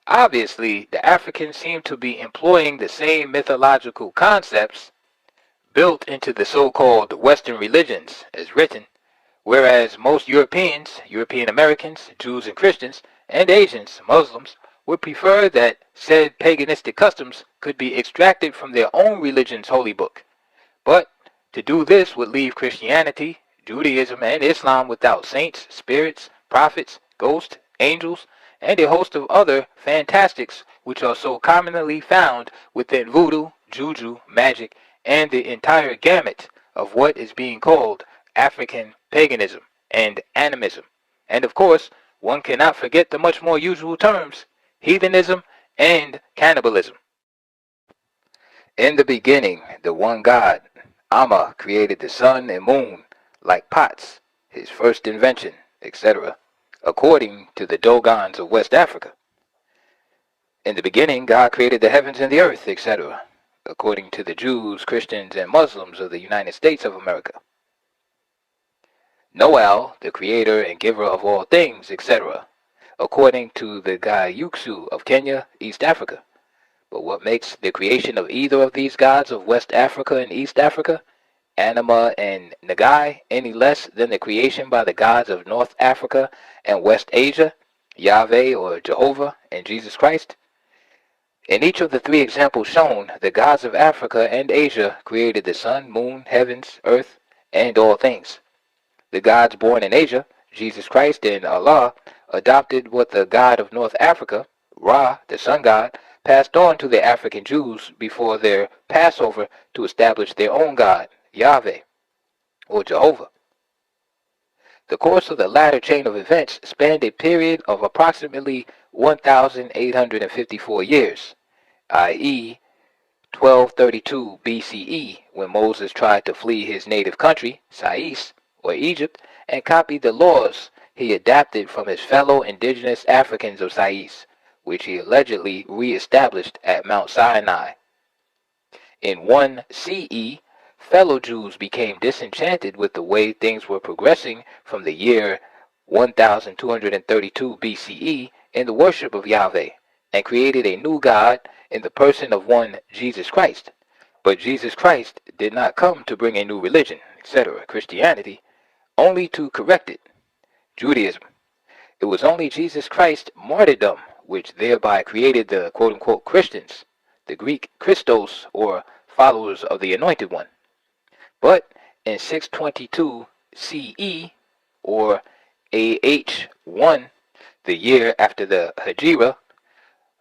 Obviously, the Africans seem to be employing the same mythological concepts built into the so-called Western religions as written, whereas most Europeans, European Americans, Jews and Christians, and Asians, Muslims, would prefer that said paganistic customs could be extracted from their own religion's holy book. But to do this would leave Christianity, Judaism, and Islam without saints, spirits, prophets, ghosts, angels, and a host of other fantastics which are so commonly found within voodoo, juju, magic, and the entire gamut of what is being called African paganism and animism. And of course, one cannot forget the much more usual terms, heathenism and cannibalism. In the beginning, the one God, Amma, created the sun and moon like pots, his first invention, etc., according to the Dogons of West Africa. In the beginning, God created the heavens and the earth, etc., according to the Jews, Christians, and Muslims of the United States of America. Noel, the creator and giver of all things, etc., according to the Gayuksu of Kenya, East Africa. But what makes the creation of either of these gods of West Africa and East Africa, Anima and Nagai, any less than the creation by the gods of North Africa and West Asia, Yahweh or Jehovah and Jesus Christ? In each of the three examples shown, the gods of Africa and Asia created the sun, moon, heavens, earth, and all things. The gods born in Asia, Jesus Christ and Allah, adopted what the god of North Africa, Ra, the sun god, passed on to the African Jews before their Passover to establish their own god, Yahweh, or Jehovah. The course of the latter chain of events spanned a period of approximately 1,854 years, i.e., 1232 BCE, when Moses tried to flee his native country, Sais, or Egypt, and copied the laws he adapted from his fellow indigenous Africans of Sais, which he allegedly re-established at Mount Sinai. In 1 CE, fellow Jews became disenchanted with the way things were progressing from the year 1232 BCE in the worship of Yahweh, and created a new God in the person of one Jesus Christ. But Jesus Christ did not come to bring a new religion, etc., Christianity, only to correct it, Judaism. It was only Jesus Christ's martyrdom which thereby created the quote-unquote Christians, the Greek Christos, or followers of the Anointed One. But in 622 CE, or AH1, the year after the Hijra,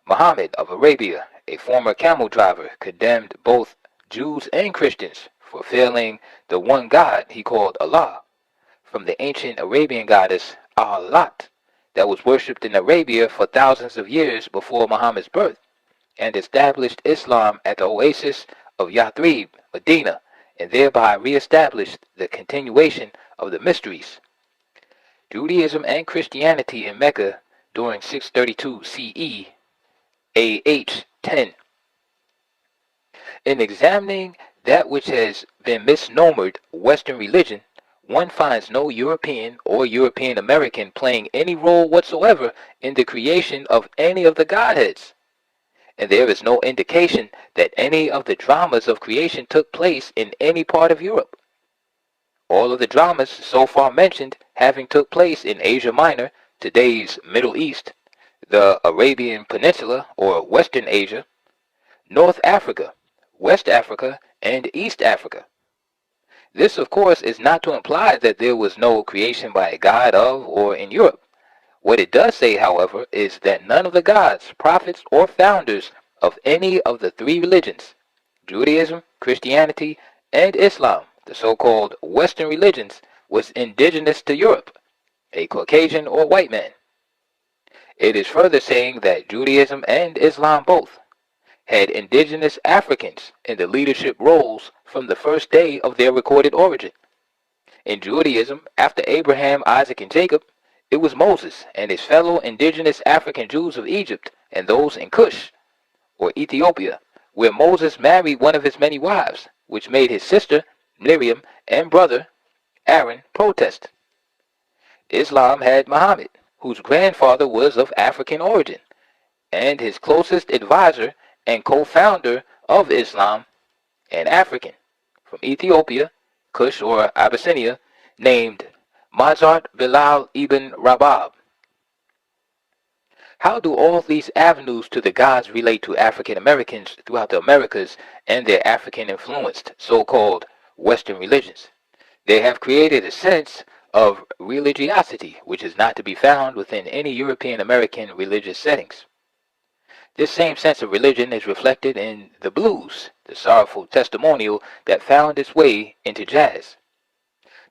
Muhammad of Arabia, a former camel driver, condemned both Jews and Christians for failing the one God he called Allah, from the ancient Arabian goddess Al-Lat that was worshipped in Arabia for thousands of years before Muhammad's birth, and established Islam at the oasis of Yathrib, Medina, and thereby re-established the continuation of the mysteries. Judaism and Christianity in Mecca during 632 CE, AH 10. In examining that which has been misnomered Western religion, one finds no European or European American playing any role whatsoever in the creation of any of the godheads. And there is no indication that any of the dramas of creation took place in any part of Europe. All of the dramas so far mentioned having took place in Asia Minor, today's Middle East, the Arabian Peninsula or Western Asia, North Africa, West Africa, and East Africa. This, of course, is not to imply that there was no creation by a god of or in Europe. What it does say, however, is that none of the gods, prophets, or founders of any of the three religions, Judaism, Christianity, and Islam, the so-called Western religions, was indigenous to Europe, a Caucasian or white man. It is further saying that Judaism and Islam both had indigenous Africans in the leadership roles from the first day of their recorded origin. In Judaism, after Abraham, Isaac, and Jacob, it was Moses and his fellow indigenous African Jews of Egypt and those in Cush, or Ethiopia, where Moses married one of his many wives, which made his sister, Miriam, and brother, Aaron, protest. Islam had Muhammad, whose grandfather was of African origin, and his closest advisor and co-founder of Islam, an African from Ethiopia, Kush or Abyssinia, named Mazart Bilal ibn Rabab. How do all these avenues to the gods relate to African Americans throughout the Americas and their African-influenced so-called Western religions? They have created a sense of religiosity which is not to be found within any European American religious settings. This same sense of religion is reflected in the blues, the sorrowful testimonial that found its way into jazz.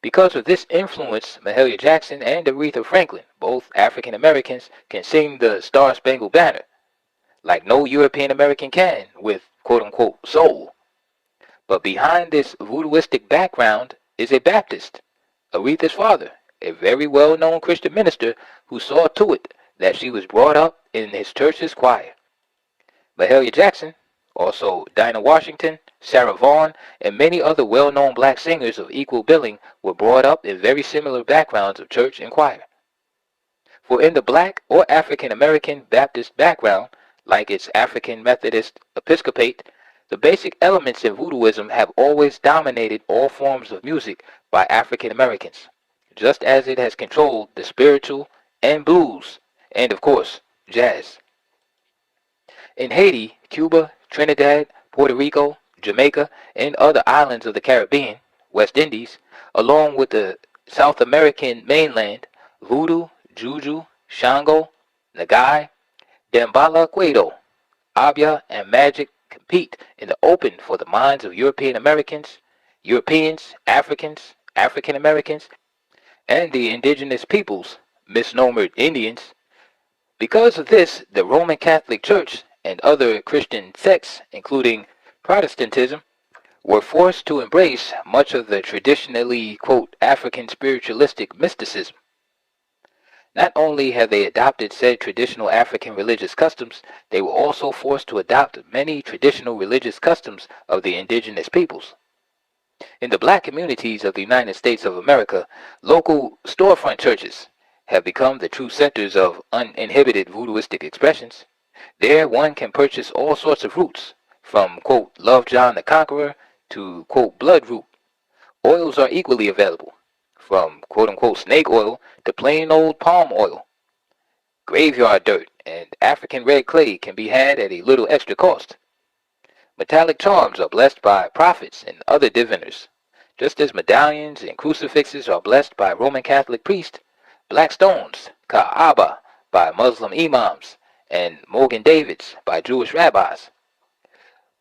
Because of this influence, Mahalia Jackson and Aretha Franklin, both African Americans, can sing the Star-Spangled Banner like no European American can with quote-unquote soul. But behind this voodooistic background is a Baptist, Aretha's father, a very well-known Christian minister who saw to it that she was brought up in his church's choir. Mahalia Jackson, also Dinah Washington, Sarah Vaughan, and many other well-known black singers of equal billing were brought up in very similar backgrounds of church and choir. For in the black or African American Baptist background, like its African Methodist Episcopate, the basic elements in voodooism have always dominated all forms of music by African Americans, just as it has controlled the spiritual and blues, and of course, jazz. In Haiti, Cuba, Trinidad, Puerto Rico, Jamaica, and other islands of the Caribbean, West Indies, along with the South American mainland, voodoo, juju, shango, nagai, dambala cuedo, abya, and magic compete in the open for the minds of European Americans, Europeans, Africans, African Americans, and the indigenous peoples, misnomered Indians. Because of this, the Roman Catholic Church and other Christian sects, including Protestantism, were forced to embrace much of the traditionally, quote, African spiritualistic mysticism. Not only have they adopted said traditional African religious customs, they were also forced to adopt many traditional religious customs of the indigenous peoples. In the black communities of the United States of America, local storefront churches have become the true centers of uninhibited voodooistic expressions. There one can purchase all sorts of roots, from, quote, Love John the Conqueror to, quote, blood root. Oils are equally available, from, quote unquote, snake oil to plain old palm oil. Graveyard dirt and African red clay can be had at a little extra cost. Metallic charms are blessed by prophets and other diviners. Just as medallions and crucifixes are blessed by Roman Catholic priests, black stones, Ka'aba, by Muslim imams, and Mogen Davids by Jewish rabbis.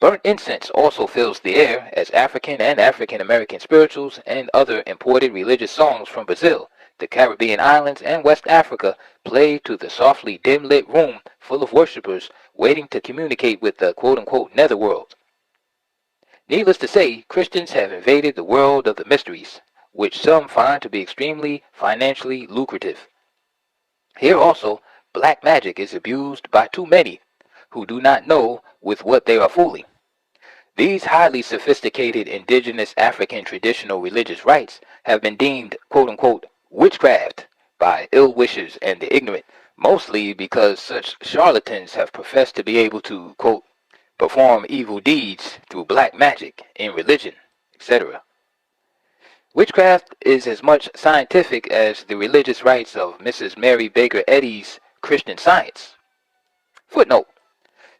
Burnt incense also fills the air as African and African American spirituals and other imported religious songs from Brazil, the Caribbean islands, and West Africa play to the softly dim-lit room full of worshippers waiting to communicate with the quote-unquote netherworld. Needless to say, Christians have invaded the world of the mysteries, which some find to be extremely financially lucrative. Here also, black magic is abused by too many who do not know with what they are fooling. These highly sophisticated indigenous African traditional religious rites have been deemed quote-unquote witchcraft by ill wishers and the ignorant, mostly because such charlatans have professed to be able to, quote, perform evil deeds through black magic in religion, etc. Witchcraft is as much scientific as the religious rites of Mrs. Mary Baker Eddy's Christian Science. Footnote: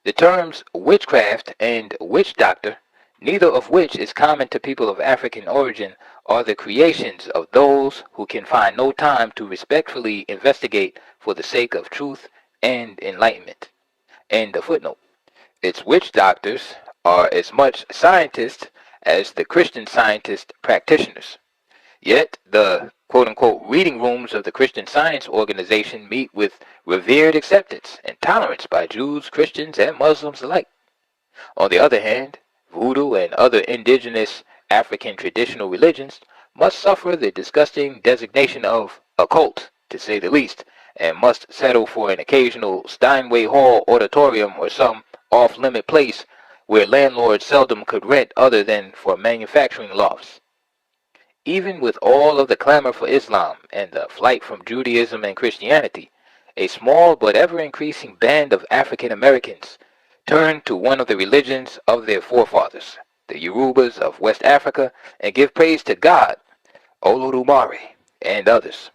the terms witchcraft and witch doctor, neither of which is common to people of African origin, are the creations of those who can find no time to respectfully investigate for the sake of truth and enlightenment. End of footnote. Its witch doctors are as much scientists as the Christian Scientist practitioners. Yet the quote-unquote reading rooms of the Christian Science organization meet with revered acceptance and tolerance by Jews, Christians, and Muslims alike. On the other hand, voodoo and other indigenous African traditional religions must suffer the disgusting designation of occult, to say the least, and must settle for an occasional Steinway Hall auditorium or some off-limit place where landlords seldom could rent other than for manufacturing lofts. Even with all of the clamor for Islam and the flight from Judaism and Christianity, a small but ever-increasing band of African Americans turn to one of the religions of their forefathers, the Yorubas of West Africa, and give praise to God, Olodumare, and others.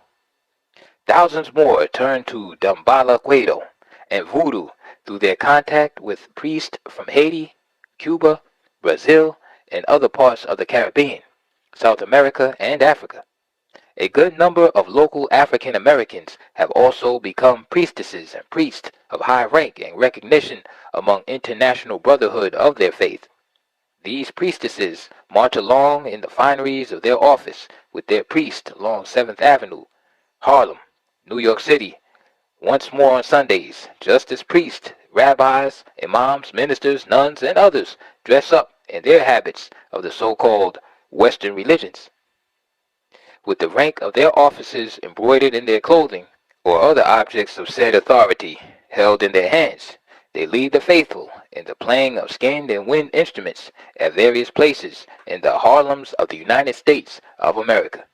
Thousands more turn to Dambala Quedo and Voodoo through their contact with priests from Haiti, Cuba, Brazil, and other parts of the Caribbean, South America, and Africa. A good number of local African Americans have also become priestesses and priests of high rank and recognition among international brotherhood of their faith. These priestesses march along in the fineries of their office with their priest along 7th Avenue, Harlem, New York City, once more on Sundays, just as priests, rabbis, imams, ministers, nuns, and others dress up in their habits of the so-called Western religions, with the rank of their offices embroidered in their clothing, or other objects of said authority held in their hands. They lead the faithful in the playing of skinned and wind instruments at various places in the Harlems of the United States of America.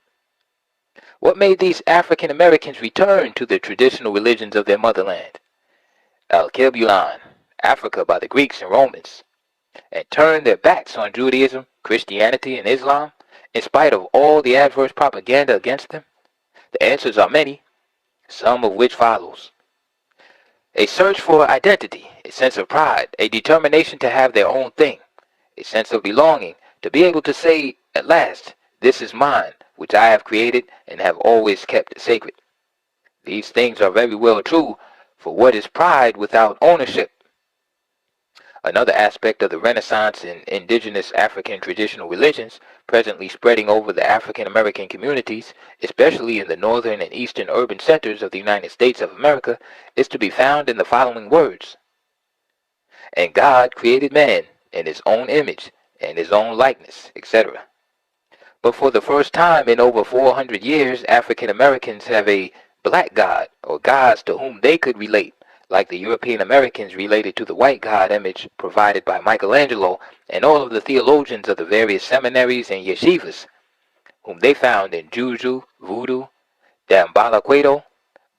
What made these African Americans return to the traditional religions of their motherland, Al-Kebulan, Africa by the Greeks and Romans, and turn their backs on Judaism, Christianity, and Islam, in spite of all the adverse propaganda against them? The answers are many, some of which follows. A search for identity, a sense of pride, a determination to have their own thing, a sense of belonging, to be able to say, at last, this is mine, which I have created and have always kept sacred. These things are very well true, for what is pride without ownership? Another aspect of the Renaissance in indigenous African traditional religions, presently spreading over the African American communities, especially in the northern and eastern urban centers of the United States of America, is to be found in the following words: and God created man in his own image and his own likeness, etc. But for the first time in over 400 years, African Americans have a black God, or gods to whom they could relate, like the European Americans related to the white God image provided by Michelangelo and all of the theologians of the various seminaries and yeshivas, whom they found in Juju, Voodoo, Dambalaquedo,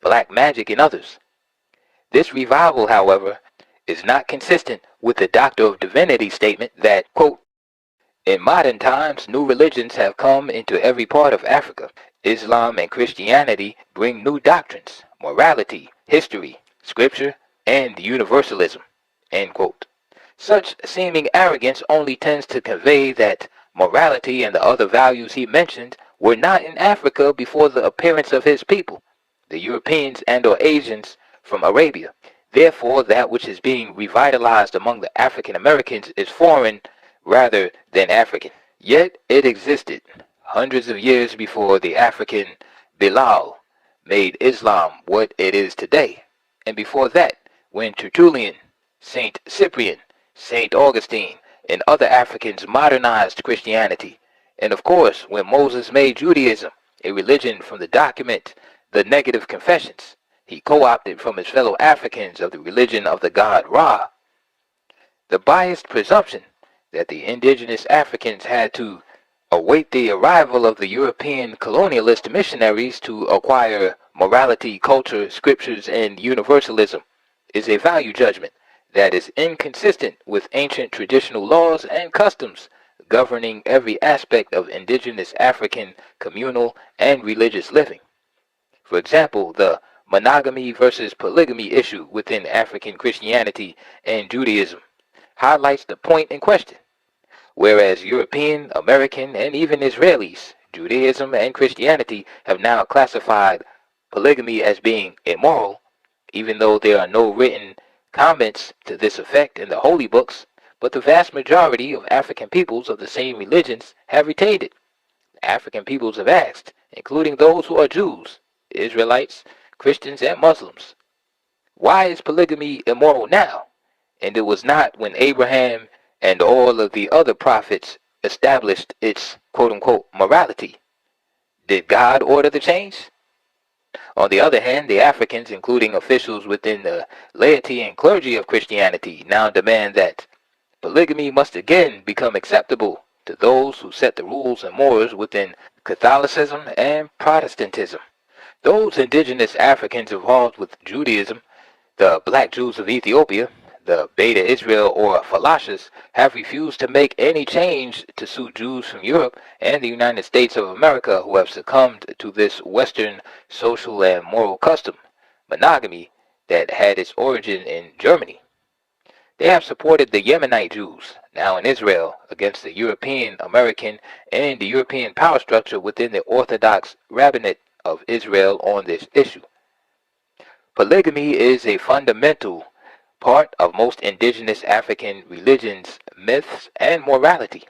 Black Magic, and others. This revival, however, is not consistent with the Doctor of Divinity statement that, quote, in modern times, new religions have come into every part of Africa. Islam and Christianity bring new doctrines, morality, history, scripture, and universalism. End quote. Such seeming arrogance only tends to convey that morality and the other values he mentioned were not in Africa before the appearance of his people, the Europeans and or Asians from Arabia. Therefore, that which is being revitalized among the African Americans is foreign rather than African. Yet it existed hundreds of years before the African Bilal made Islam what it is today, and before that, when Tertullian, Saint Cyprian, Saint Augustine, and other Africans modernized Christianity, and of course when Moses made Judaism a religion from the document the Negative Confessions, he co-opted from his fellow Africans of the religion of the god Ra. The biased presumption that the indigenous Africans had to await the arrival of the European colonialist missionaries to acquire morality, culture, scriptures, and universalism is a value judgment that is inconsistent with ancient traditional laws and customs governing every aspect of indigenous African communal and religious living. For example, the monogamy versus polygamy issue within African Christianity and Judaism highlights the point in question. Whereas European, American, and even Israelis, Judaism and Christianity have now classified polygamy as being immoral, even though there are no written comments to this effect in the holy books, but the vast majority of African peoples of the same religions have retained it. African peoples have asked, including those who are Jews, Israelites, Christians, and Muslims, why is polygamy immoral now? And it was not when Abraham and all of the other prophets established its quote-unquote morality. Did God order the change? On the other hand, the Africans, including officials within the laity and clergy of Christianity, now demand that polygamy must again become acceptable to those who set the rules and mores within Catholicism and Protestantism. Those indigenous Africans involved with Judaism, the Black Jews of Ethiopia, the Beta Israel or Falashas, have refused to make any change to suit Jews from Europe and the United States of America who have succumbed to this Western social and moral custom, monogamy, that had its origin in Germany. They have supported the Yemenite Jews, now in Israel, against the European, American, and the European power structure within the Orthodox Rabbinate of Israel on this issue. Polygamy is a fundamental part of most indigenous African religions, myths, and morality.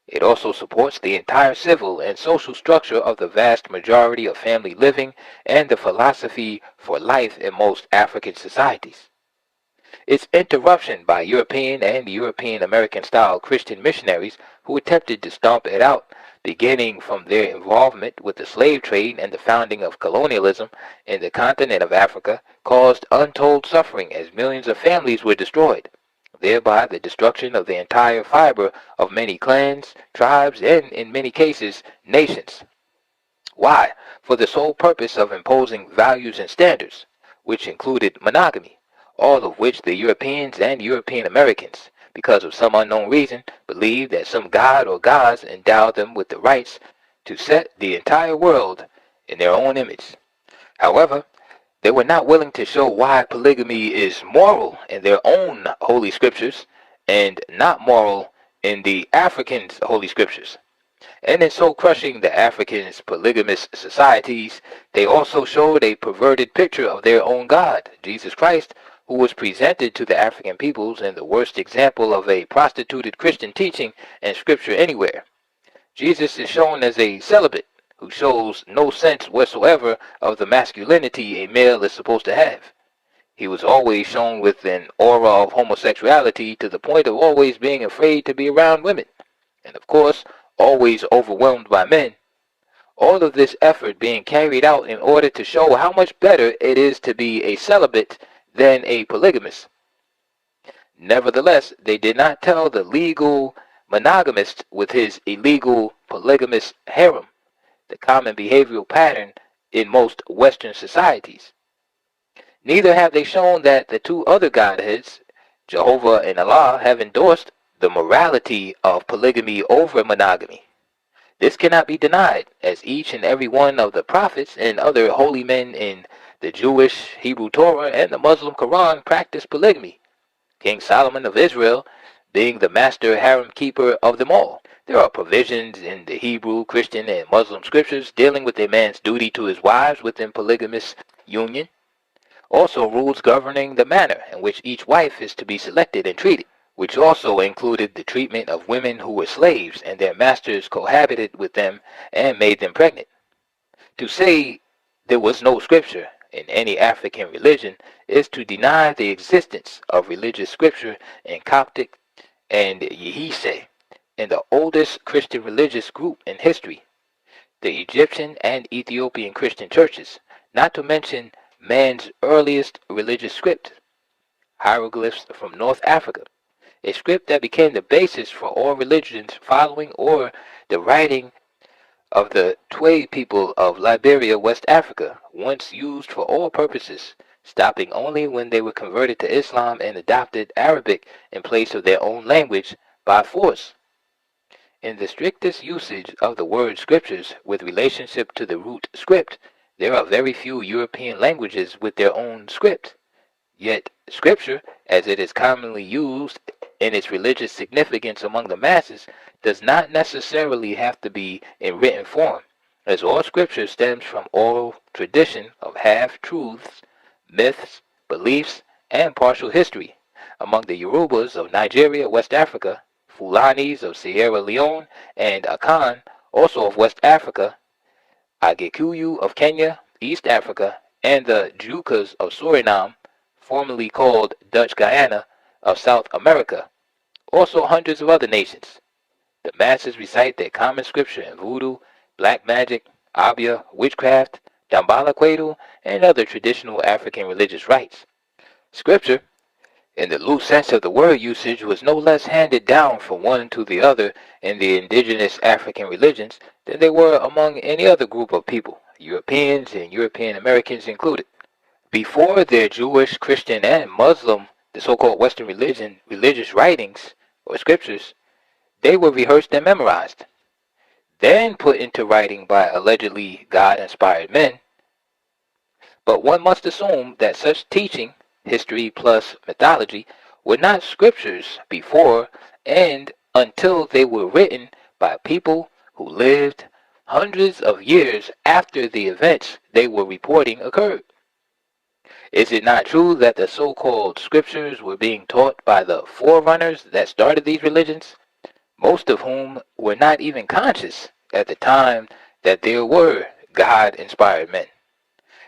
It also supports the entire civil and social structure of the vast majority of family living and the philosophy for life in most African societies. Its interruption by European and European American style Christian missionaries who attempted to stomp it out, beginning from their involvement with the slave trade and the founding of colonialism in the continent of Africa, caused untold suffering as millions of families were destroyed, thereby the destruction of the entire fiber of many clans, tribes, and in many cases, nations. Why? For the sole purpose of imposing values and standards, which included monogamy, all of which the Europeans and European Americans, because of some unknown reason, believed that some god or gods endowed them with the rights to set the entire world in their own image. However, they were not willing to show why polygamy is moral in their own holy scriptures and not moral in the Africans' holy scriptures. And in so crushing the Africans' polygamous societies, they also showed a perverted picture of their own God, Jesus Christ, who was presented to the African peoples in the worst example of a prostituted Christian teaching and scripture anywhere. Jesus is shown as a celibate who shows no sense whatsoever of the masculinity a male is supposed to have. He was always shown with an aura of homosexuality to the point of always being afraid to be around women, and of course, always overwhelmed by men. All of this effort being carried out in order to show how much better it is to be a celibate than a polygamist. Nevertheless, they did not tell the legal monogamist with his illegal polygamous harem, the common behavioral pattern in most Western societies. Neither have they shown that the two other godheads, Jehovah and Allah, have endorsed the morality of polygamy over monogamy. This cannot be denied, as each and every one of the prophets and other holy men in the Jewish Hebrew Torah and the Muslim Quran practiced polygamy, King Solomon of Israel being the master harem keeper of them all. There are provisions in the Hebrew, Christian, and Muslim scriptures dealing with a man's duty to his wives within polygamous union. Also rules governing the manner in which each wife is to be selected and treated, which also included the treatment of women who were slaves and their masters cohabited with them and made them pregnant. To say there was no scripture in any African religion is to deny the existence of religious scripture in Coptic and Yehise, in the oldest Christian religious group in history, the Egyptian and Ethiopian Christian churches, not to mention man's earliest religious script, hieroglyphs from North Africa, a script that became the basis for all religions following or the writing of the Twe people of Liberia, West Africa, once used for all purposes, stopping only when they were converted to Islam and adopted Arabic in place of their own language by force. In the strictest usage of the word scriptures with relationship to the root script, There are very few European languages with their own script. Yet, Scripture, as it is commonly used in its religious significance among the masses, does not necessarily have to be in written form, as all Scripture stems from oral tradition of half-truths, myths, beliefs, and partial history. Among the Yorubas of Nigeria, West Africa, Fulanis of Sierra Leone, and Akan, also of West Africa, Agikuyu of Kenya, East Africa, and the Jukas of Suriname, formerly called Dutch Guyana, of South America, also hundreds of other nations. The masses recite their common scripture in voodoo, black magic, abia, witchcraft, dambala kwedu, and other traditional African religious rites. Scripture, in the loose sense of the word usage, was no less handed down from one to the other in the indigenous African religions than they were among any other group of people, Europeans and European Americans included. Before their Jewish, Christian, and Muslim, the so-called Western religion, religious writings or scriptures, they were rehearsed and memorized, then put into writing by allegedly God-inspired men. But one must assume that such teaching, history plus mythology, were not scriptures before and until they were written by people who lived hundreds of years after the events they were reporting occurred. Is it not true that the so-called scriptures were being taught by the forerunners that started these religions, most of whom were not even conscious at the time that there were God-inspired men?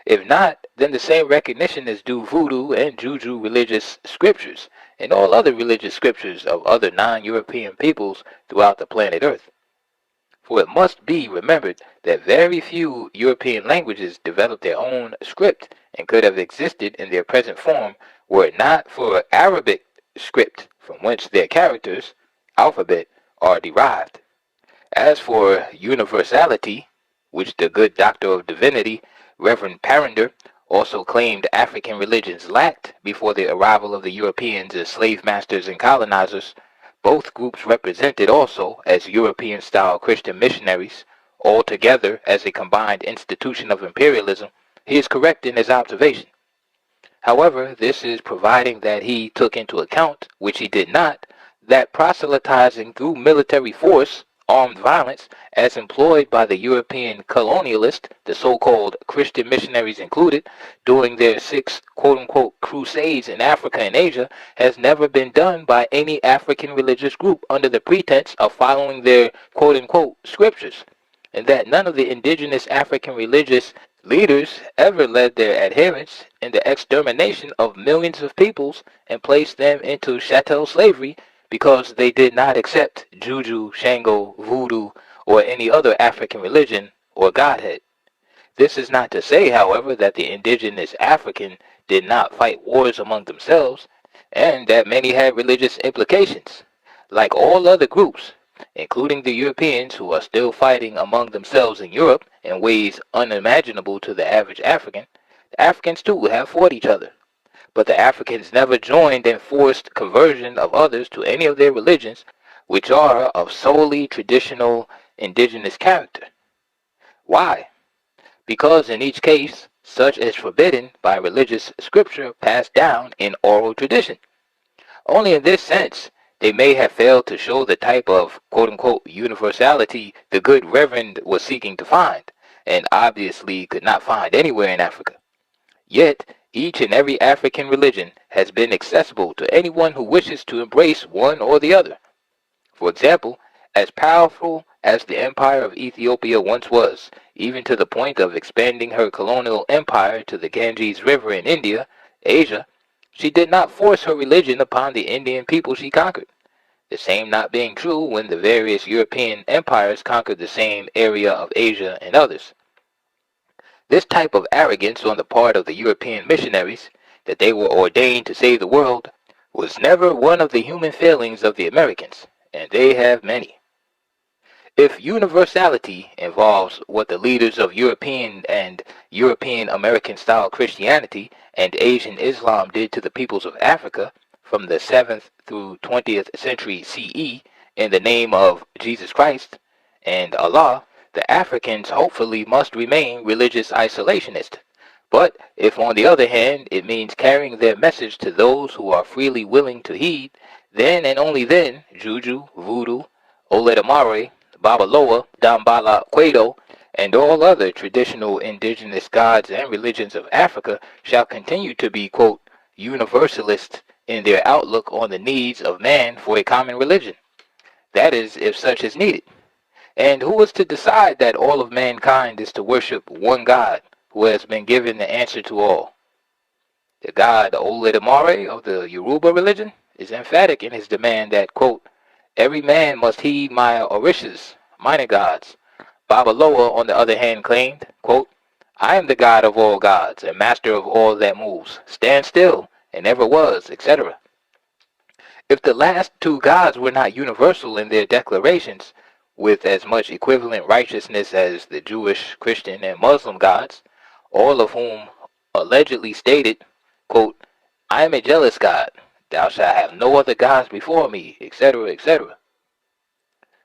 If not, then the same recognition is due voodoo and juju religious scriptures and all other religious scriptures of other non-European peoples throughout the planet Earth. For it must be remembered that very few European languages developed their own script and could have existed in their present form were it not for Arabic script, from whence their characters, alphabet, are derived. As for universality, which the good Doctor of Divinity, Reverend Parinder, also claimed African religions lacked before the arrival of the Europeans as slave masters and colonizers, both groups represented also as European-style Christian missionaries, all together as a combined institution of imperialism. He is correct in his observation. However, this is providing that he took into account, which he did not, that proselytizing through military force, armed violence, as employed by the European colonialists, the so-called Christian missionaries included, during their 6 quote-unquote crusades in Africa and Asia, has never been done by any African religious group under the pretense of following their quote-unquote scriptures, and that none of the indigenous African religious leaders ever led their adherents in the extermination of millions of peoples and placed them into chattel slavery because they did not accept Juju, Shango, Voodoo, or any other African religion or godhead. This is not to say, however, that the indigenous African did not fight wars among themselves, and that many had religious implications. Like all other groups, including the Europeans who are still fighting among themselves in Europe in ways unimaginable to the average African, the Africans too have fought each other. But the Africans never joined in forced conversion of others to any of their religions, which are of solely traditional indigenous character. Why? Because in each case, such is forbidden by religious scripture passed down in oral tradition. Only in this sense, they may have failed to show the type of quote-unquote universality the good Reverend was seeking to find, and obviously could not find anywhere in Africa. Yet, each and every African religion has been accessible to anyone who wishes to embrace one or the other. For example, as powerful as the empire of Ethiopia once was, even to the point of expanding her colonial empire to the Ganges River in India, Asia, she did not force her religion upon the Indian people she conquered. The same not being true when the various European empires conquered the same area of Asia and others. This type of arrogance on the part of the European missionaries, that they were ordained to save the world, was never one of the human failings of the Americans, and they have many. If universality involves what the leaders of European and European American style Christianity and Asian Islam did to the peoples of Africa from the 7th through 20th century CE in the name of Jesus Christ and Allah, the Africans hopefully must remain religious isolationists. But if on the other hand it means carrying their message to those who are freely willing to heed, then and only then Juju, Voodoo, Oledamare, Babaloa, Dambala Quado, and all other traditional indigenous gods and religions of Africa shall continue to be, quote, universalists in their outlook on the needs of man for a common religion. That is, if such is needed. And who is to decide that all of mankind is to worship one God who has been given the answer to all? The god Oledamare of the Yoruba religion is emphatic in his demand that, quote, every man must heed my orishas, minor gods. Babaloa, on the other hand, claimed, quote, I am the god of all gods and master of all that moves. Stand still, and ever was, etc. If the last two gods were not universal in their declarations, with as much equivalent righteousness as the Jewish, Christian, and Muslim gods, all of whom allegedly stated, quote, I am a jealous God, thou shalt have no other gods before me, etc., etc.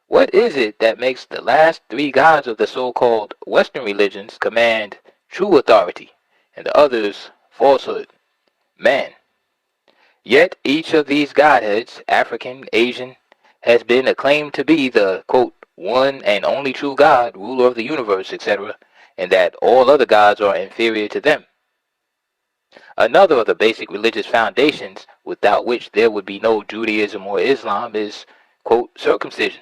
What is it that makes the last three gods of the so-called Western religions command true authority, and the others falsehood, man? Yet each of these godheads, African, Asian, has been acclaimed to be the, quote, one and only true God, ruler of the universe, etc., and that all other gods are inferior to them. Another of the basic religious foundations without which there would be no Judaism or Islam is, quote, circumcision,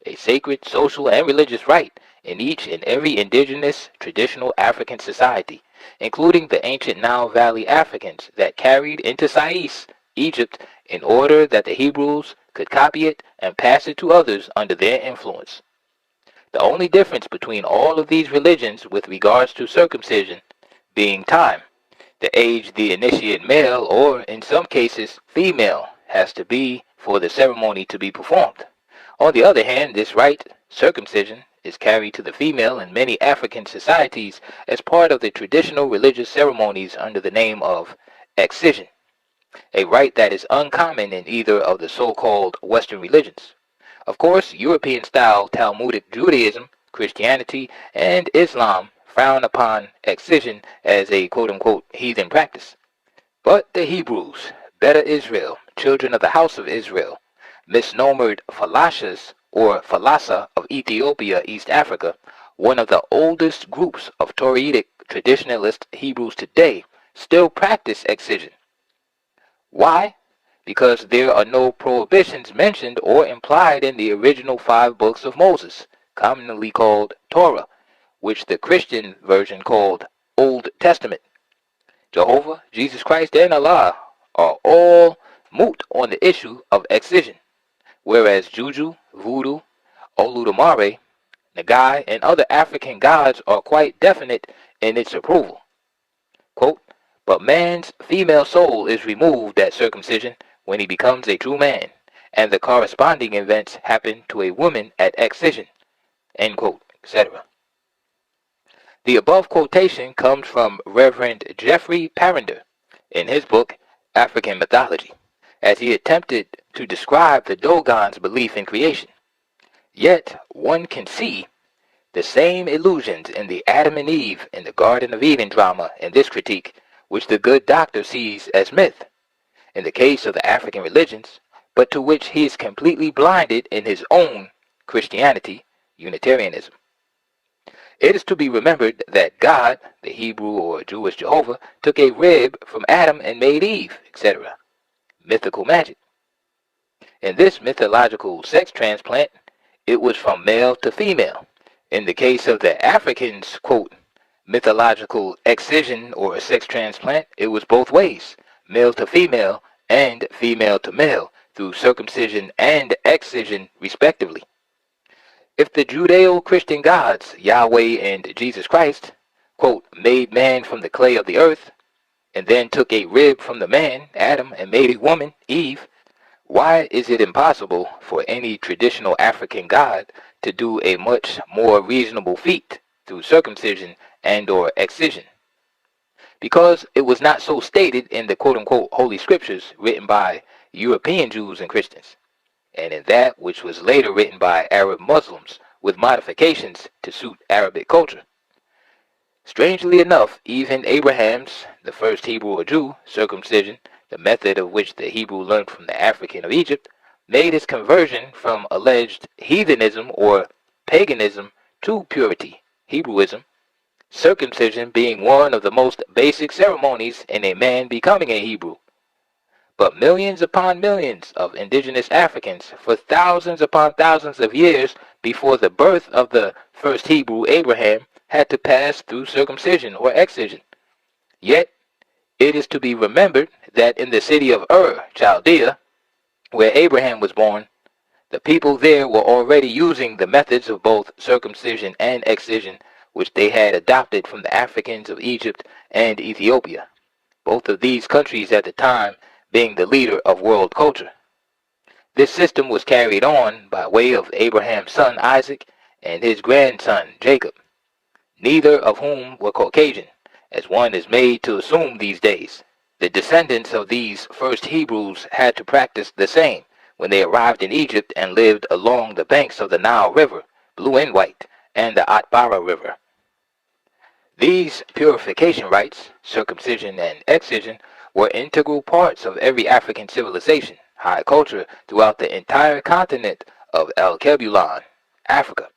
a sacred social and religious rite in each and every indigenous traditional African society, including the ancient Nile Valley Africans that carried into Sais, Egypt, in order that the Hebrews could copy it and pass it to others under their influence. The only difference between all of these religions with regards to circumcision being time, the age the initiate male, or in some cases female, has to be for the ceremony to be performed. On the other hand, this rite, circumcision, is carried to the female in many African societies as part of the traditional religious ceremonies under the name of excision, a rite that is uncommon in either of the so-called Western religions. Of course, European-style Talmudic Judaism, Christianity, and Islam frown upon excision as a quote-unquote heathen practice. But the Hebrews, Beta Israel, children of the house of Israel, misnomered Falashas or Falasa of Ethiopia, East Africa, one of the oldest groups of Torahitic traditionalist Hebrews today, still practice excision. Why? Because there are no prohibitions mentioned or implied in the original 5 books of Moses, commonly called Torah, which the Christian version called Old Testament. Jehovah, Jesus Christ, and Allah are all moot on the issue of excision, whereas Juju, Voodoo, Oludumare, Nagai, and other African gods are quite definite in its approval. Quote, but man's female soul is removed at circumcision when he becomes a true man, and the corresponding events happen to a woman at excision, end quote, etc. The above quotation comes from Reverend Jeffrey Parender in his book African Mythology, as he attempted to describe the Dogon's belief in creation. Yet one can see the same illusions in the Adam and Eve in the Garden of Eden drama in this critique, which the good doctor sees as myth in the case of the African religions, but to which he is completely blinded in his own Christianity, Unitarianism. It is to be remembered that God, the Hebrew or Jewish Jehovah, took a rib from Adam and made Eve, etc. Mythical magic. In this mythological sex transplant, it was from male to female. In the case of the Africans, quote, mythological excision or sex transplant, it was both ways, male to female and female to male, through circumcision and excision respectively. If the Judeo-Christian gods, Yahweh and Jesus Christ, quote, made man from the clay of the earth, and then took a rib from the man, Adam, and made a woman, Eve, why is it impossible for any traditional African god to do a much more reasonable feat through circumcision and or excision? Because it was not so stated in the quote-unquote Holy Scriptures written by European Jews and Christians, and in that which was later written by Arab Muslims, with modifications to suit Arabic culture. Strangely enough, even Abraham's, the first Hebrew or Jew, circumcision, the method of which the Hebrew learned from the African of Egypt, made his conversion from alleged heathenism or paganism to purity, Hebrewism, circumcision being one of the most basic ceremonies in a man becoming a Hebrew. But millions upon millions of indigenous Africans for thousands upon thousands of years before the birth of the first Hebrew, Abraham, had to pass through circumcision or excision. Yet, it is to be remembered that in the city of Ur, Chaldea, where Abraham was born, the people there were already using the methods of both circumcision and excision, which they had adopted from the Africans of Egypt and Ethiopia, both of these countries at the time being the leader of world culture. This system was carried on by way of Abraham's son Isaac and his grandson Jacob, neither of whom were Caucasian, as one is made to assume these days. The descendants of these first Hebrews had to practice the same when they arrived in Egypt and lived along the banks of the Nile River, blue and white, and the Atbara River. These purification rites, circumcision and excision, were integral parts of every African civilization, high culture throughout the entire continent of El-Kebulan, Africa,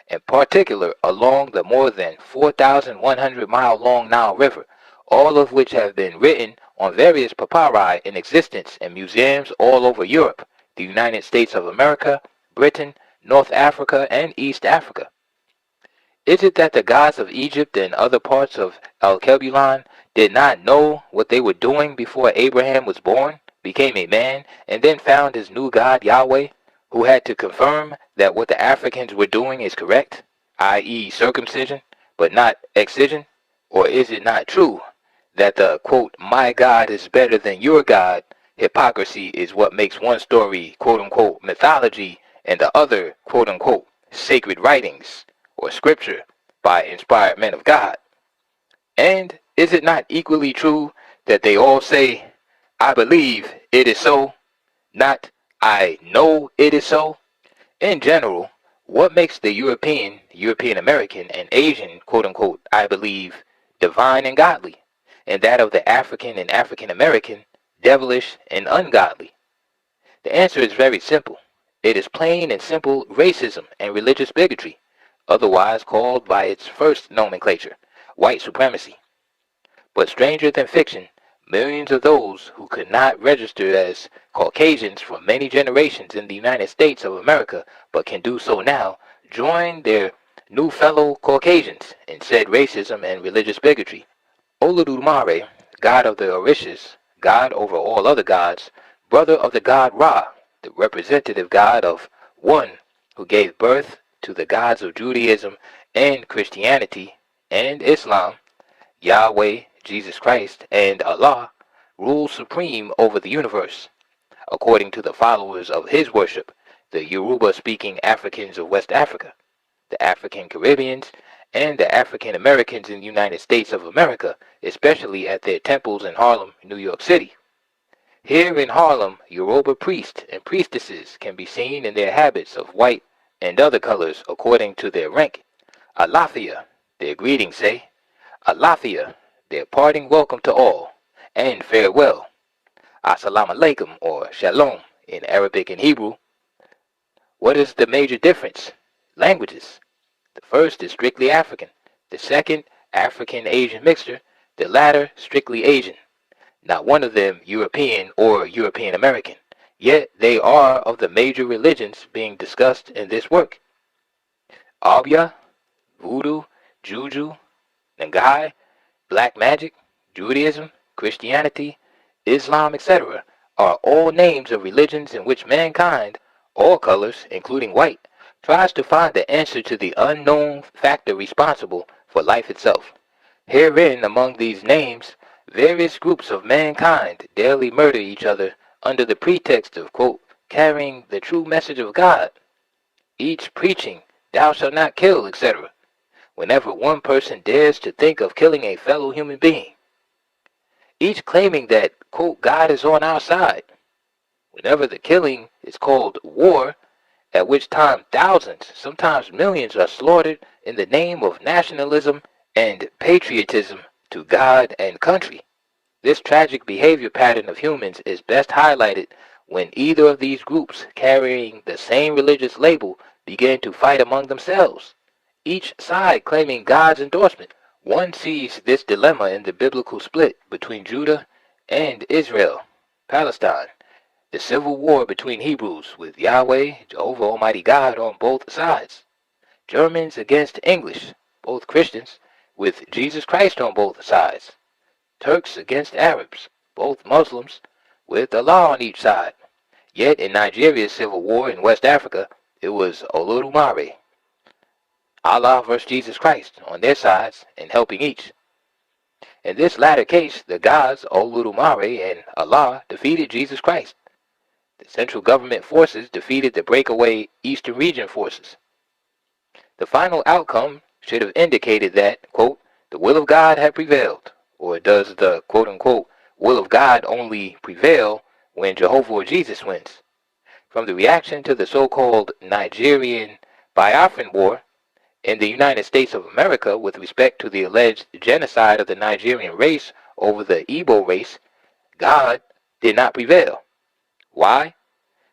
in particular along the more than 4,100-mile-long Nile River, all of which have been written on various papyri in existence in museums all over Europe, the United States of America, Britain, North Africa, and East Africa. Is it that the gods of Egypt and other parts of El-Kebulan did not know what they were doing before Abraham was born, became a man, and then found his new God Yahweh, who had to confirm that what the Africans were doing is correct, i.e. circumcision, but not excision? Or is it not true that the, quote, my God is better than your God, hypocrisy is what makes one story, quote unquote, mythology, and the other, quote unquote, sacred writings, or scripture by inspired men of God? And is it not equally true that they all say, I believe it is so, not I know it is so? In general, what makes the European American, and Asian, quote unquote, I believe, divine and godly, and that of the African and African American, devilish and ungodly? The answer is very simple. It is plain and simple racism and religious bigotry, otherwise called by its first nomenclature, white supremacy. But stranger than fiction, millions of those who could not register as Caucasians for many generations in the United States of America, but can do so now, join their new fellow Caucasians in said racism and religious bigotry. Olodumare, god of the Orishas, god over all other gods, brother of the god Ra, the representative god of one who gave birth to the gods of Judaism and Christianity and Islam, Yahweh, Jesus Christ, and Allah, rules supreme over the universe, according to the followers of his worship, the Yoruba-speaking Africans of West Africa, the African Caribbeans, and the African Americans in the United States of America, especially at their temples in Harlem, New York City. Here in Harlem, Yoruba priests and priestesses can be seen in their habits of white and other colors according to their rank. Alafia, their greetings say. Alafia, their parting welcome to all, and farewell. Assalamu alaikum, or shalom, in Arabic and Hebrew. What is the major difference? Languages. The first is strictly African, the second African-Asian mixture, the latter strictly Asian. Not one of them European or European American, yet they are of the major religions being discussed in this work. Abya, Voodoo, Juju, Ngai, Black Magic, Judaism, Christianity, Islam, etc. are all names of religions in which mankind, all colors, including white, tries to find the answer to the unknown factor responsible for life itself. Herein, among these names, various groups of mankind daily murder each other under the pretext of, quote, carrying the true message of God, each preaching, thou shalt not kill, etc., whenever one person dares to think of killing a fellow human being, each claiming that, quote, God is on our side, whenever the killing is called war, at which time thousands, sometimes millions, are slaughtered in the name of nationalism and patriotism to God and country. This tragic behavior pattern of humans is best highlighted when either of these groups carrying the same religious label begin to fight among themselves, each side claiming God's endorsement. One sees this dilemma in the biblical split between Judah and Israel, Palestine, the civil war between Hebrews with Yahweh, Jehovah Almighty God, on both sides, Germans against English, both Christians, with Jesus Christ on both sides, Turks against Arabs, both Muslims, with Allah on each side. Yet in Nigeria's civil war in West Africa, it was Olodumare, Allah versus Jesus Christ, on their sides and helping each. In this latter case, the gods Olodumare and Allah defeated Jesus Christ. The central government forces defeated the breakaway Eastern region forces. The final outcome should have indicated that, quote, the will of God had prevailed. Or does the, quote-unquote, will of God only prevail when Jehovah or Jesus wins? From the reaction to the so-called Nigerian Biafran War in the United States of America with respect to the alleged genocide of the Nigerian race over the Igbo race, God did not prevail. Why?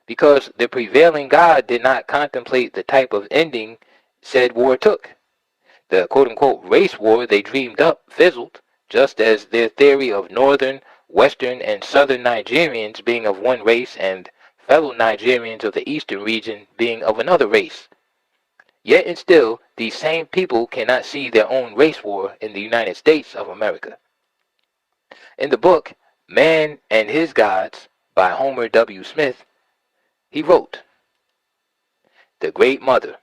Because the prevailing God did not contemplate the type of ending said war took. The quote-unquote race war they dreamed up fizzled, just as their theory of northern, western, and southern Nigerians being of one race and fellow Nigerians of the eastern region being of another race. Yet and still, these same people cannot see their own race war in the United States of America. In the book, Man and His Gods, by Homer W. Smith, he wrote, The Great Mother.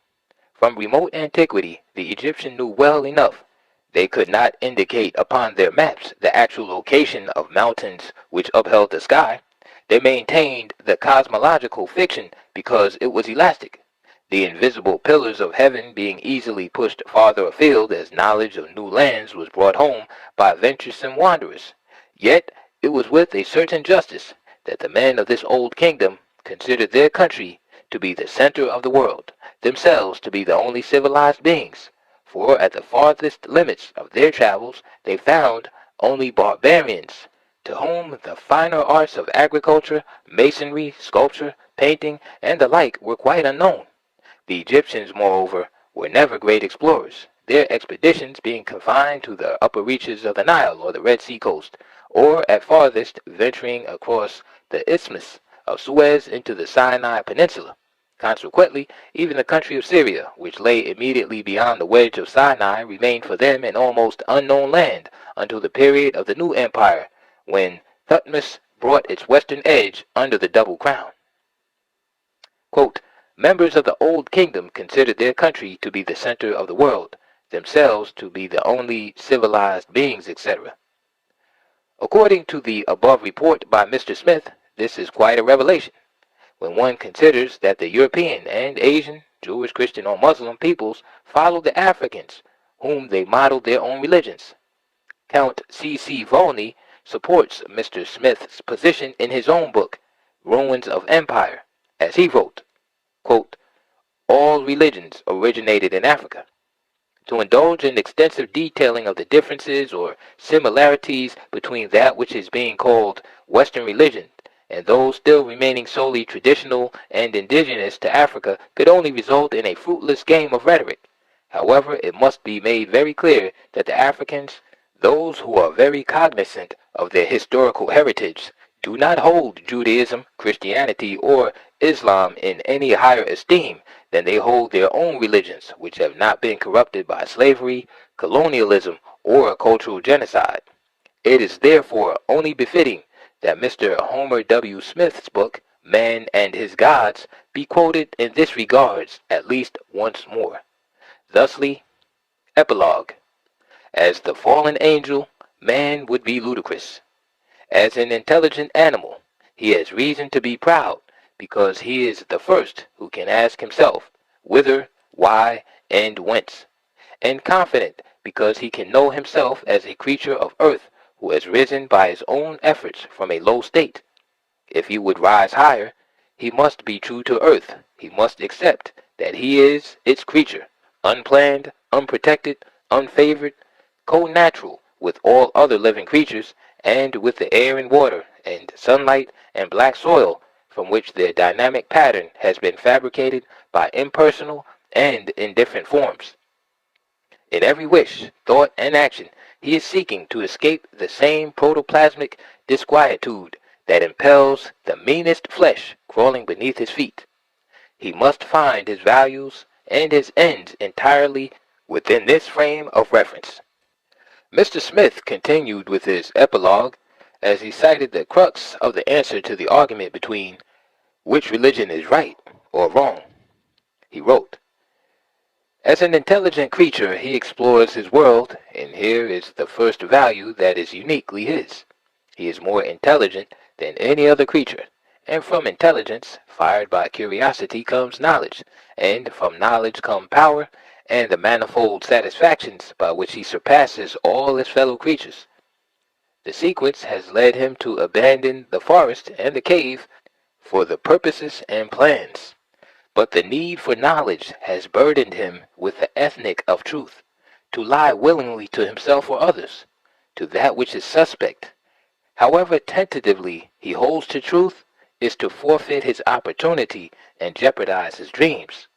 From remote antiquity, the Egyptians knew well enough they could not indicate upon their maps the actual location of mountains which upheld the sky. They maintained the cosmological fiction because it was elastic, the invisible pillars of heaven being easily pushed farther afield as knowledge of new lands was brought home by venturesome wanderers. Yet it was with a certain justice that the men of this old kingdom considered their country to be the center of the world, themselves to be the only civilized beings, for at the farthest limits of their travels they found only barbarians, to whom the finer arts of agriculture, masonry, sculpture, painting, and the like were quite unknown. The Egyptians, moreover, were never great explorers, their expeditions being confined to the upper reaches of the Nile or the Red Sea coast, or at farthest venturing across the Isthmus of Suez into the Sinai Peninsula. Consequently, even the country of Syria, which lay immediately beyond the wedge of Sinai, remained for them an almost unknown land until the period of the New Empire, when Thutmose brought its western edge under the double crown. Quote, Members of the Old Kingdom considered their country to be the center of the world, themselves to be the only civilized beings, etc. According to the above report by Mr. Smith, this is quite a revelation, when one considers that the European and Asian, Jewish, Christian, or Muslim peoples followed the Africans, whom they modeled their own religions. Count C.C. Volney supports Mr. Smith's position in his own book, Ruins of Empire, as he wrote, quote, All religions originated in Africa. To indulge in extensive detailing of the differences or similarities between that which is being called Western religion and those still remaining solely traditional and indigenous to Africa could only result in a fruitless game of rhetoric. However, it must be made very clear that the Africans, those who are very cognizant of their historical heritage, do not hold Judaism, Christianity, or Islam in any higher esteem than they hold their own religions, which have not been corrupted by slavery, colonialism, or cultural genocide. It is therefore only befitting that Mr. Homer W. Smith's book, Man and His Gods, be quoted in this regards at least once more. Thusly, Epilogue. As the fallen angel, man would be ludicrous. As an intelligent animal, he has reason to be proud, because he is the first who can ask himself, whither, why, and whence, and confident, because he can know himself as a creature of earth who has risen by his own efforts from a low state. If he would rise higher, he must be true to earth. He must accept that he is its creature, unplanned, unprotected, unfavored, co-natural with all other living creatures, and with the air and water, and sunlight and black soil, from which their dynamic pattern has been fabricated by impersonal and indifferent forms. In every wish, thought, and action, he is seeking to escape the same protoplasmic disquietude that impels the meanest flesh crawling beneath his feet. He must find his values and his ends entirely within this frame of reference. Mr. Smith continued with his epilogue as he cited the crux of the answer to the argument between which religion is right or wrong. He wrote, "As an intelligent creature, he explores his world, and here is the first value that is uniquely his. He is more intelligent than any other creature, and from intelligence, fired by curiosity, comes knowledge, and from knowledge come power, and the manifold satisfactions by which he surpasses all his fellow creatures. The sequence has led him to abandon the forest and the cave for the purposes and plans. But the need for knowledge has burdened him with the ethnic of truth, to lie willingly to himself or others, to that which is suspect. However tentatively he holds to truth, is to forfeit his opportunity and jeopardize his dreams.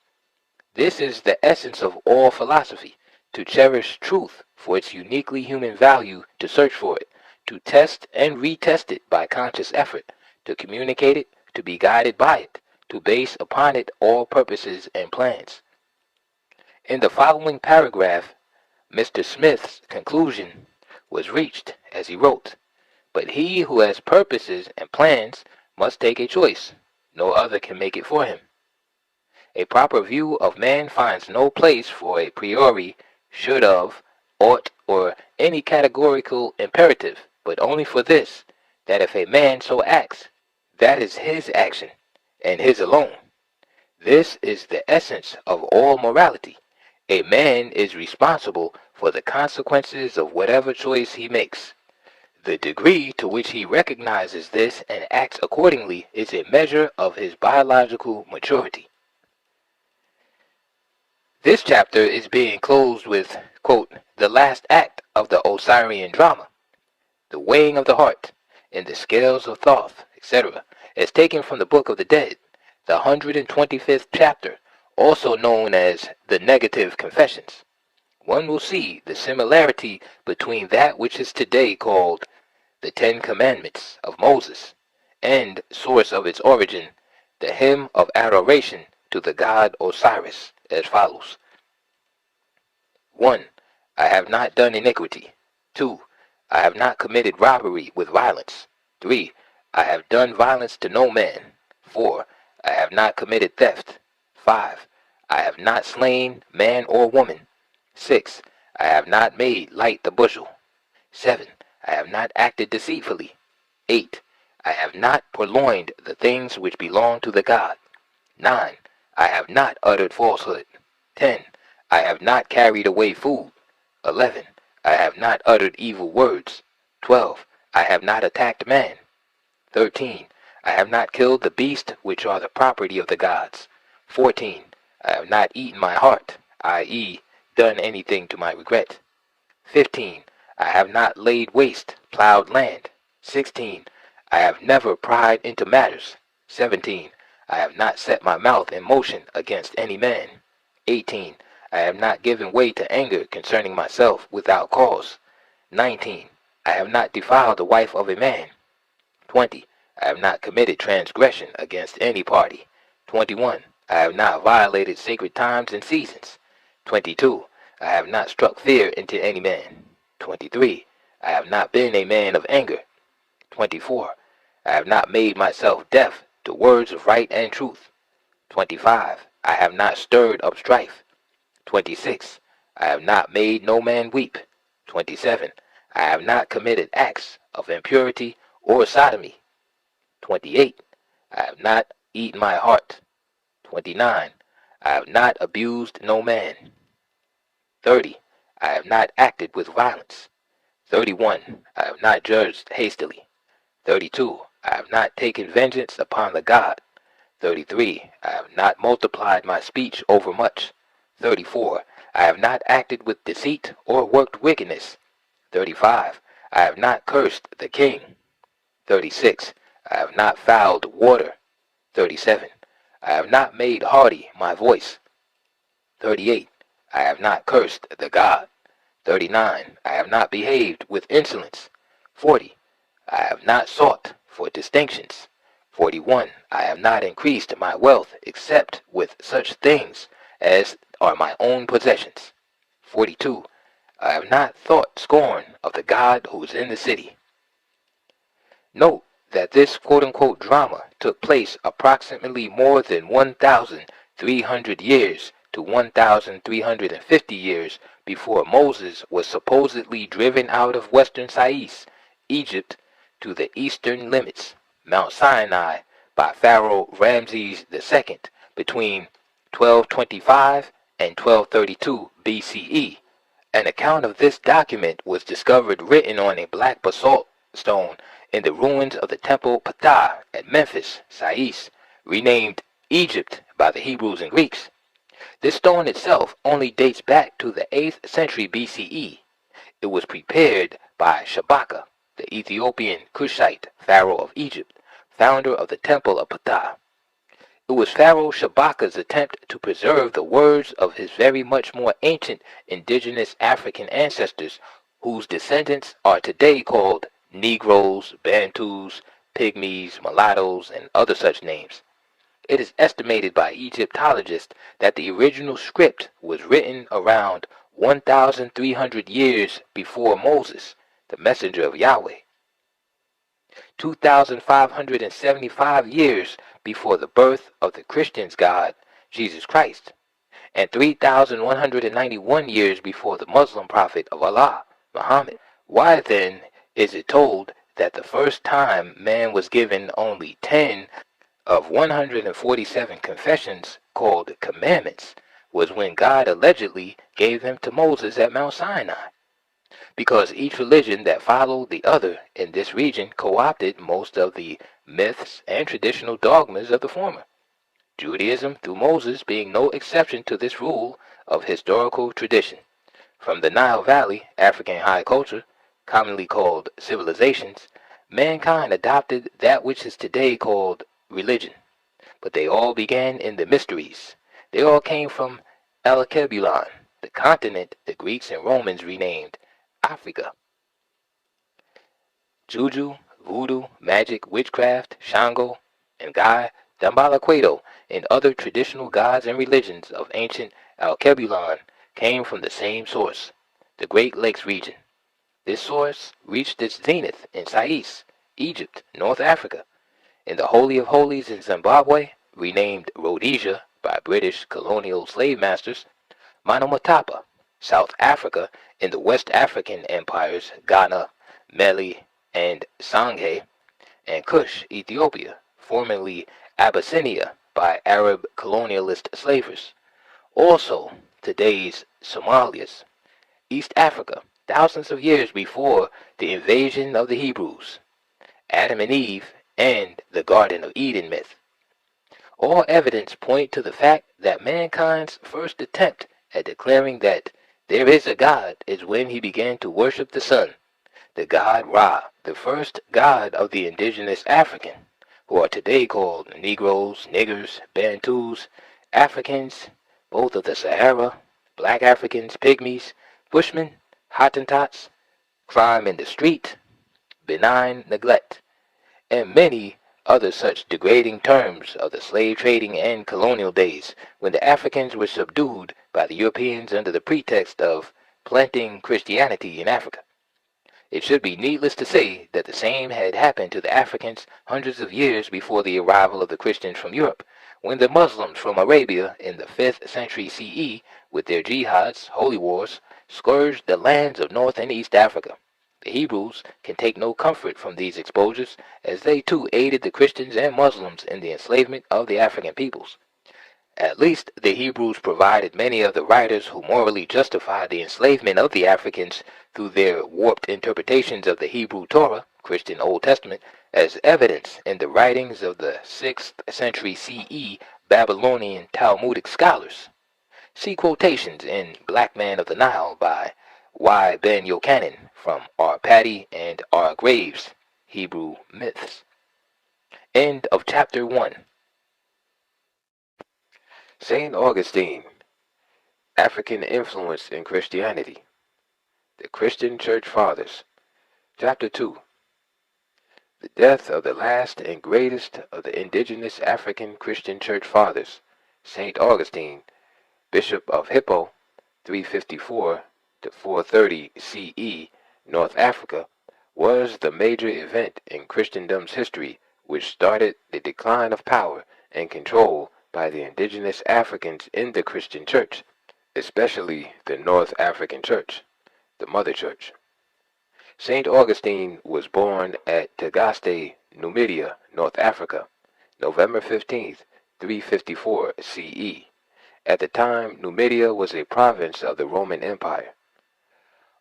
This is the essence of all philosophy, to cherish truth for its uniquely human value, to search for it, to test and retest it by conscious effort, to communicate it, to be guided by it, to base upon it all purposes and plans." In the following paragraph, Mr. Smith's conclusion was reached as he wrote, "But he who has purposes and plans must take a choice. No other can make it for him. A proper view of man finds no place for a priori, should of, ought, or any categorical imperative, but only for this, that if a man so acts, that is his action, and his alone. This is the essence of all morality. A man is responsible for the consequences of whatever choice he makes. The degree to which he recognizes this and acts accordingly is a measure of his biological maturity." This chapter is being closed with, quote, "the last act of the Osirian drama, the weighing of the heart, in the scales of Thoth, etc., is taken from the Book of the Dead, the 125th chapter, also known as the Negative Confessions. One will see the similarity between that which is today called the Ten Commandments of Moses, and source of its origin, the hymn of adoration to the god Osiris, as follows. 1. I have not done iniquity. 2. I have not committed robbery with violence. 3. I have done violence to no man. 4. I have not committed theft. 5. I have not slain man or woman. 6. I have not made light the bushel. 7. I have not acted deceitfully. 8. I have not purloined the things which belong to the God. 9. I have not uttered falsehood. 10. I have not carried away food. 11. I have not uttered evil words. 12. I have not attacked man. 13. I have not killed the beasts which are the property of the gods. 14. I have not eaten my heart, i.e., done anything to my regret. 15. I have not laid waste, plowed land. 16. I have never pried into matters. 17. I have not set my mouth in motion against any man. 18. I have not given way to anger concerning myself without cause. 19. I have not defiled the wife of a man. 20. I have not committed transgression against any party. 21. I have not violated sacred times and seasons. 22. I have not struck fear into any man. 23. I have not been a man of anger. 24. I have not made myself deaf to words of right and truth. 25. I have not stirred up strife. 26. I have not made no man weep. 27. I have not committed acts of impurity or sodomy. 28. I have not eaten my heart. 29. I have not abused no man. 30. I have not acted with violence. 31. I have not judged hastily. 32. I have not taken vengeance upon the God. 33. I have not multiplied my speech overmuch. 34. I have not acted with deceit or worked wickedness. 35. I have not cursed the king. 36. I have not fouled water. 37. I have not made haughty my voice. 38. I have not cursed the God. 39. I have not behaved with insolence. 40. I have not sought for distinctions. 41. I have not increased my wealth except with such things as are my own possessions. 42. I have not thought scorn of the God who is in the city. Note that this quote-unquote drama took place approximately more than 1,300 years to 1,350 years before Moses was supposedly driven out of western Sais, Egypt, to the eastern limits, Mount Sinai, by Pharaoh Ramses II between 1225 and 1232 BCE. An account of this document was discovered written on a black basalt stone in the ruins of the Temple Ptah at Memphis, Sais, renamed Egypt by the Hebrews and Greeks. This stone itself only dates back to the 8th century BCE. It was prepared by Shabaka, the Ethiopian Cushite pharaoh of Egypt, founder of the Temple of Ptah. It was Pharaoh Shabaka's attempt to preserve the words of his very much more ancient indigenous African ancestors, whose descendants are today called Negroes, Bantus, Pygmies, Mulattoes, and other such names. It is estimated by Egyptologists that the original script was written around 1,300 years before Moses, the messenger of Yahweh. 2,575 years before the birth of the Christians' God, Jesus Christ, and 3,191 years before the Muslim prophet of Allah, Muhammad. Why then is it told that the first time man was given only 10 of 147 confessions called commandments was when God allegedly gave them to Moses at Mount Sinai? Because each religion that followed the other in this region co-opted most of the myths and traditional dogmas of the former, Judaism through Moses being no exception to this rule of historical tradition. From the Nile Valley, African high culture, commonly called civilizations, mankind adopted that which is today called religion. But they all began in the mysteries. They all came from Alkebulan, the continent the Greeks and Romans renamed Africa. Juju, voodoo, magic, witchcraft, Shango, and Guy, Dambalaquedo, and other traditional gods and religions of ancient Alkebulan came from the same source, the Great Lakes region. This source reached its zenith in Sais, Egypt, North Africa. In the Holy of Holies in Zimbabwe, renamed Rhodesia by British colonial slave masters, Monomotapa, South Africa, in the West African empires Ghana, Mali, and Sanghay, and Kush, Ethiopia, formerly Abyssinia by Arab colonialist slavers. Also, today's Somalias, East Africa, thousands of years before the invasion of the Hebrews, Adam and Eve, and the Garden of Eden myth. All evidence point to the fact that mankind's first attempt at declaring that there is a God is when he began to worship the sun, the god Ra, the first god of the indigenous African, who are today called Negroes, Niggers, Bantus, Africans, both of the Sahara, Black Africans, Pygmies, Bushmen, Hottentots, crime in the street, benign neglect, and many other such degrading terms of the slave trading and colonial days, when the Africans were subdued by the Europeans under the pretext of planting Christianity in Africa. It should be needless to say that the same had happened to the Africans hundreds of years before the arrival of the Christians from Europe, when the Muslims from Arabia in the 5th century CE, with their jihads, holy wars, scourged the lands of North and East Africa. The Hebrews can take no comfort from these exposures, as they too aided the Christians and Muslims in the enslavement of the African peoples. At least the Hebrews provided many of the writers who morally justified the enslavement of the Africans through their warped interpretations of the Hebrew Torah, Christian Old Testament, as evidence in the writings of the 6th century CE Babylonian Talmudic scholars. See quotations in Black Man of the Nile by Y. Ben Jochannan from R. Paddy and R. Graves, Hebrew Myths. End of chapter 1. St. Augustine, African Influence in Christianity. The Christian Church Fathers. Chapter 2. The death of the last and greatest of the indigenous African Christian Church Fathers, St. Augustine, Bishop of Hippo, 354 to 430 CE, North Africa, was the major event in Christendom's history which started the decline of power and control by the indigenous Africans in the Christian Church, especially the North African Church, the Mother Church. St. Augustine was born at Tagaste, Numidia, North Africa, November 15th, 354 CE. At the time, Numidia was a province of the Roman Empire.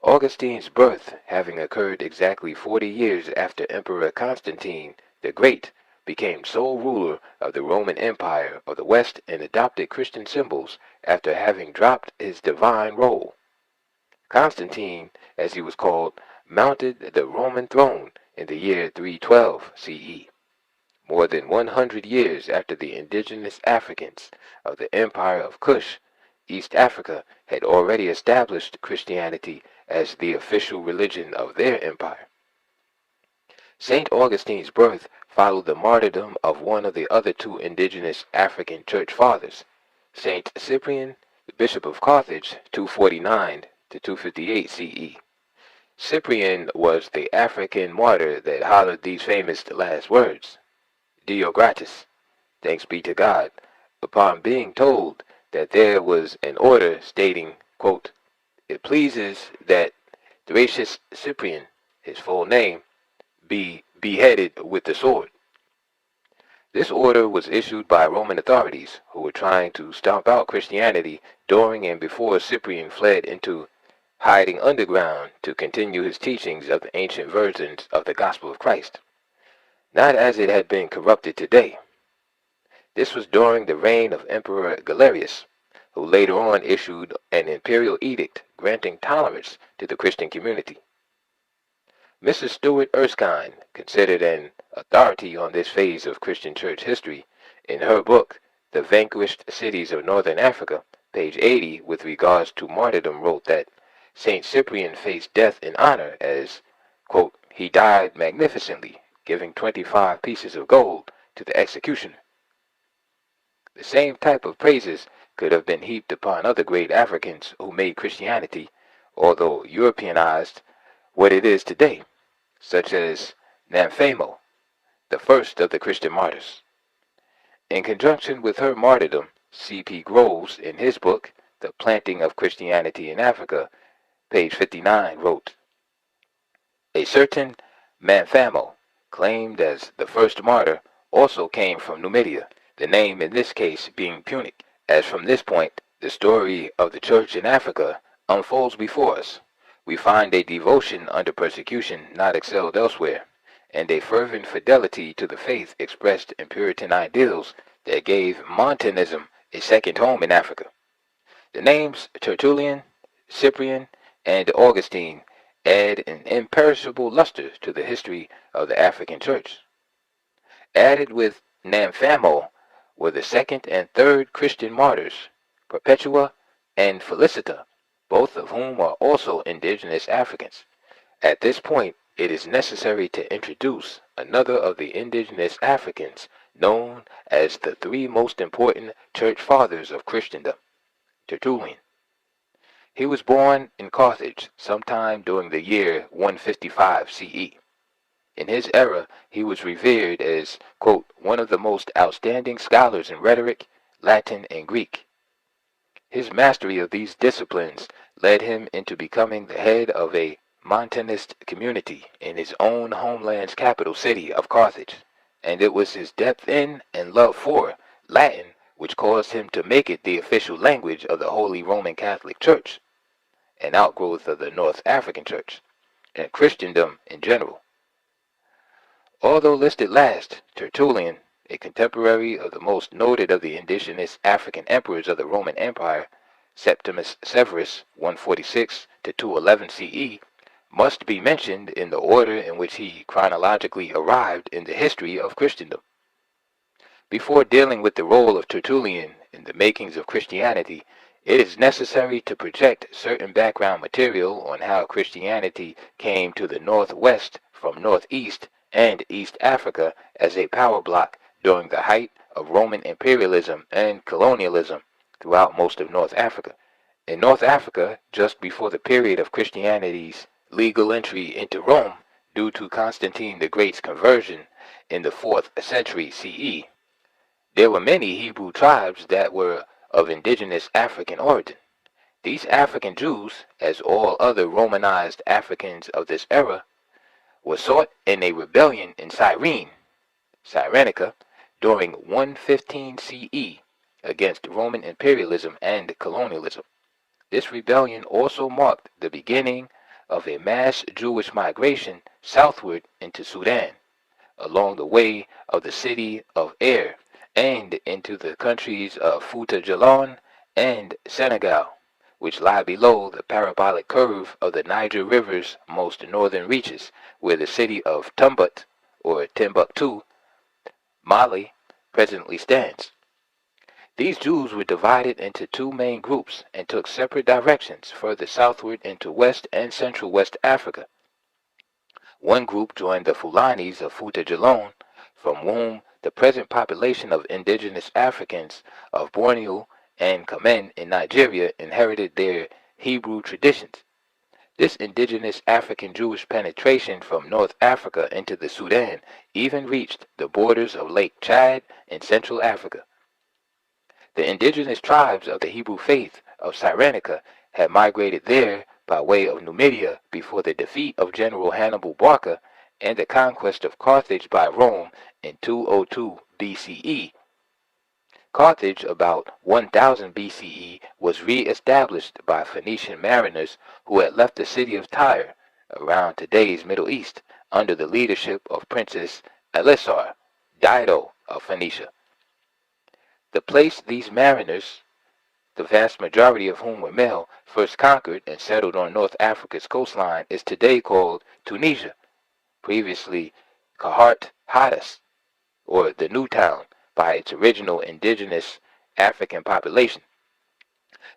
Augustine's birth having occurred exactly 40 years after Emperor Constantine the Great became sole ruler of the Roman Empire of the West and adopted Christian symbols after having dropped his divine role. Constantine, as he was called, mounted the Roman throne in the year 312 CE. More than 100 years after the indigenous Africans of the Empire of Kush, East Africa, had already established Christianity as the official religion of their empire. St. Augustine's birth followed the martyrdom of one of the other two indigenous African church fathers, St. Cyprian, the Bishop of Carthage, 249 to 258 CE. Cyprian was the African martyr that hollered these famous last words, Deo gratis, thanks be to God, upon being told that there was an order stating, quote, it pleases that Thracius Cyprian, his full name, be beheaded with the sword. This order was issued by Roman authorities who were trying to stomp out Christianity during and before Cyprian fled into hiding underground to continue his teachings of the ancient versions of the gospel of Christ, not as it had been corrupted today. This was during the reign of Emperor Galerius, who later on issued an imperial edict granting tolerance to the Christian community. Mrs. Stuart Erskine, considered an authority on this phase of Christian church history, in her book, The Vanquished Cities of Northern Africa, page 80, with regards to martyrdom, wrote that St. Cyprian faced death in honor as, quote, he died magnificently, giving 25 pieces of gold to the executioner. The same type of praises could have been heaped upon other great Africans who made Christianity, although Europeanized, what it is today, such as Namphamo, the first of the Christian martyrs. In conjunction with her martyrdom, C.P. Groves, in his book, The Planting of Christianity in Africa, page 59, wrote, a certain Namphamo, claimed as the first martyr, also came from Numidia, the name in this case being Punic, as from this point the story of the church in Africa unfolds before us. We find a devotion under persecution not excelled elsewhere, and a fervent fidelity to the faith expressed in Puritan ideals that gave Montanism a second home in Africa. The names Tertullian, Cyprian, and Augustine add an imperishable luster to the history of the African church. Added with Namphamo were the second and third Christian martyrs, Perpetua and Felicita, both of whom are also indigenous Africans. At this point, it is necessary to introduce another of the indigenous Africans known as the three most important church fathers of Christendom, Tertullian. He was born in Carthage sometime during the year 155 CE. In his era, he was revered as, quote, one of the most outstanding scholars in rhetoric, Latin, and Greek. His mastery of these disciplines led him into becoming the head of a Montanist community in his own homeland's capital city of Carthage, and it was his depth in and love for Latin which caused him to make it the official language of the Holy Roman Catholic Church, an outgrowth of the North African Church, and Christendom in general. Although listed last, Tertullian, a contemporary of the most noted of the indigenous African emperors of the Roman Empire, Septimus Severus, 146 to 211 CE, must be mentioned in the order in which he chronologically arrived in the history of Christendom. Before dealing with the role of Tertullian in the makings of Christianity, it is necessary to project certain background material on how Christianity came to the Northwest from Northeast and East Africa as a power bloc during the height of Roman imperialism and colonialism throughout most of North Africa. In North Africa, just before the period of Christianity's legal entry into Rome due to Constantine the Great's conversion in the 4th century CE, there were many Hebrew tribes that were of indigenous African origin. These African Jews, as all other Romanized Africans of this era, were sought in a rebellion in Cyrenaica, during 115 CE against Roman imperialism and colonialism. This rebellion also marked the beginning of a mass Jewish migration southward into Sudan, along the way of the city of Air, and into the countries of Fouta Djallon and Senegal, which lie below the parabolic curve of the Niger River's most northern reaches, where the city of Tumbut, or Timbuktu, Mali, presently stands. These Jews were divided into two main groups and took separate directions further southward into West and Central West Africa. One group joined the Fulanis of Fouta Djallon, from whom the present population of indigenous Africans of Borneo and Kamen in Nigeria inherited their Hebrew traditions. This indigenous African Jewish penetration from North Africa into the Sudan even reached the borders of Lake Chad in Central Africa. The indigenous tribes of the Hebrew faith of Cyrenaica had migrated there by way of Numidia before the defeat of General Hannibal Barca and the conquest of Carthage by Rome in 202 BCE. Carthage, about 1000 BCE, was re-established by Phoenician mariners who had left the city of Tyre, around today's Middle East, under the leadership of Princess Elisar, Dido of Phoenicia. The place these mariners, the vast majority of whom were male, first conquered and settled on North Africa's coastline is today called Tunisia, previously Kahart Hadas, or the New Town, by its original indigenous African population.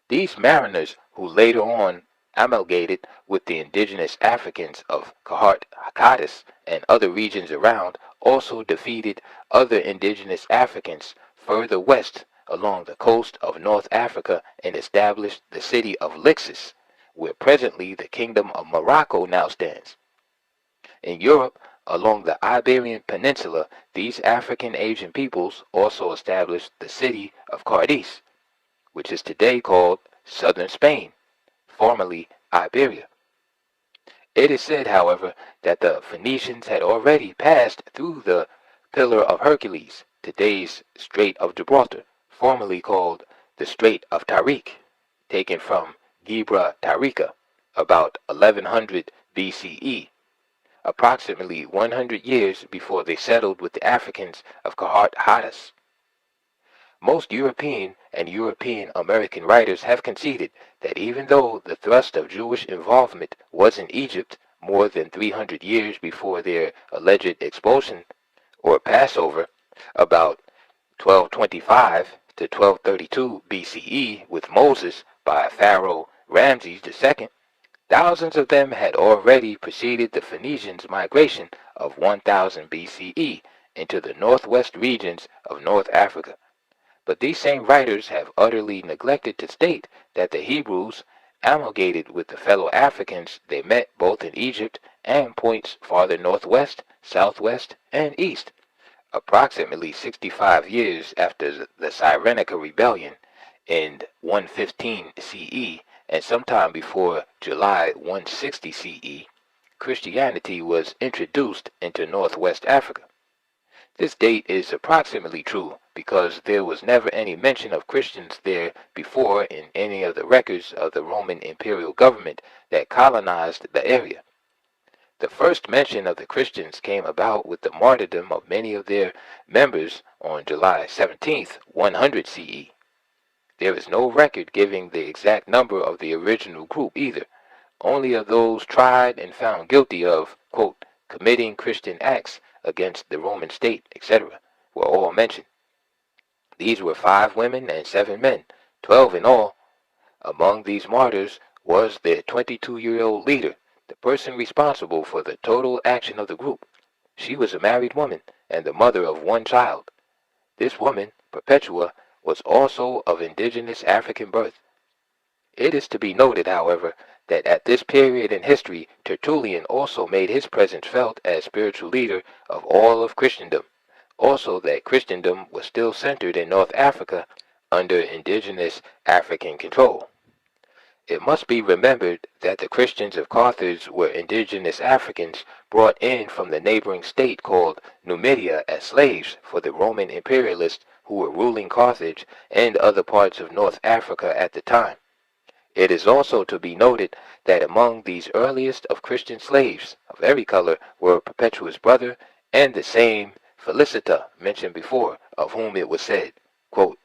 These mariners, who later on amalgamated with the indigenous Africans of Kahart Hadas and other regions around, also defeated other indigenous Africans further west along the coast of North Africa and established the city of Lixus, where presently the Kingdom of Morocco now stands. In Europe, along the Iberian Peninsula, these African Asian peoples also established the city of Cadiz, which is today called southern Spain, formerly Iberia. It is said, however, that the Phoenicians had already passed through the Pillar of Hercules, today's Strait of Gibraltar, formerly called the Strait of Tariq, taken from Gibra Tariqa, about 1100 BCE, approximately 100 years before they settled with the Africans of Kahart Hadas. Most European and European American writers have conceded that even though the thrust of Jewish involvement was in Egypt more than 300 years before their alleged expulsion, or Passover, about 1225 to 1232 BCE with Moses by Pharaoh Ramses II, thousands of them had already preceded the Phoenicians' migration of 1000 BCE into the northwest regions of North Africa. But these same writers have utterly neglected to state that the Hebrews amalgamated with the fellow Africans they met both in Egypt and points farther northwest, southwest, and east, approximately 65 years after the Cyrenaica rebellion in 115 CE, and sometime before July 160 CE, Christianity was introduced into northwest Africa. This date is approximately true because there was never any mention of Christians there before in any of the records of the Roman imperial government that colonized the area. The first mention of the Christians came about with the martyrdom of many of their members on July 17th, 100 CE. There is no record giving the exact number of the original group either, only of those tried and found guilty of, quote, committing Christian acts against the Roman state, etc., were all mentioned. These were 5 women and 7 men, 12 in all. Among these martyrs was their 22-year-old leader, the person responsible for the total action of the group. She was a married woman and the mother of 1 child. This woman, Perpetua, was also of indigenous African birth. It is to be noted, however, that at this period in history, Tertullian also made his presence felt as spiritual leader of all of Christendom. Also that Christendom was still centered in North Africa under indigenous African control. It must be remembered that the Christians of Carthage were indigenous Africans brought in from the neighboring state called Numidia as slaves for the Roman imperialists who were ruling Carthage and other parts of North Africa at the time. It is also to be noted that among these earliest of Christian slaves of every color were Perpetua's brother and the same Felicita mentioned before, of whom it was said, quote,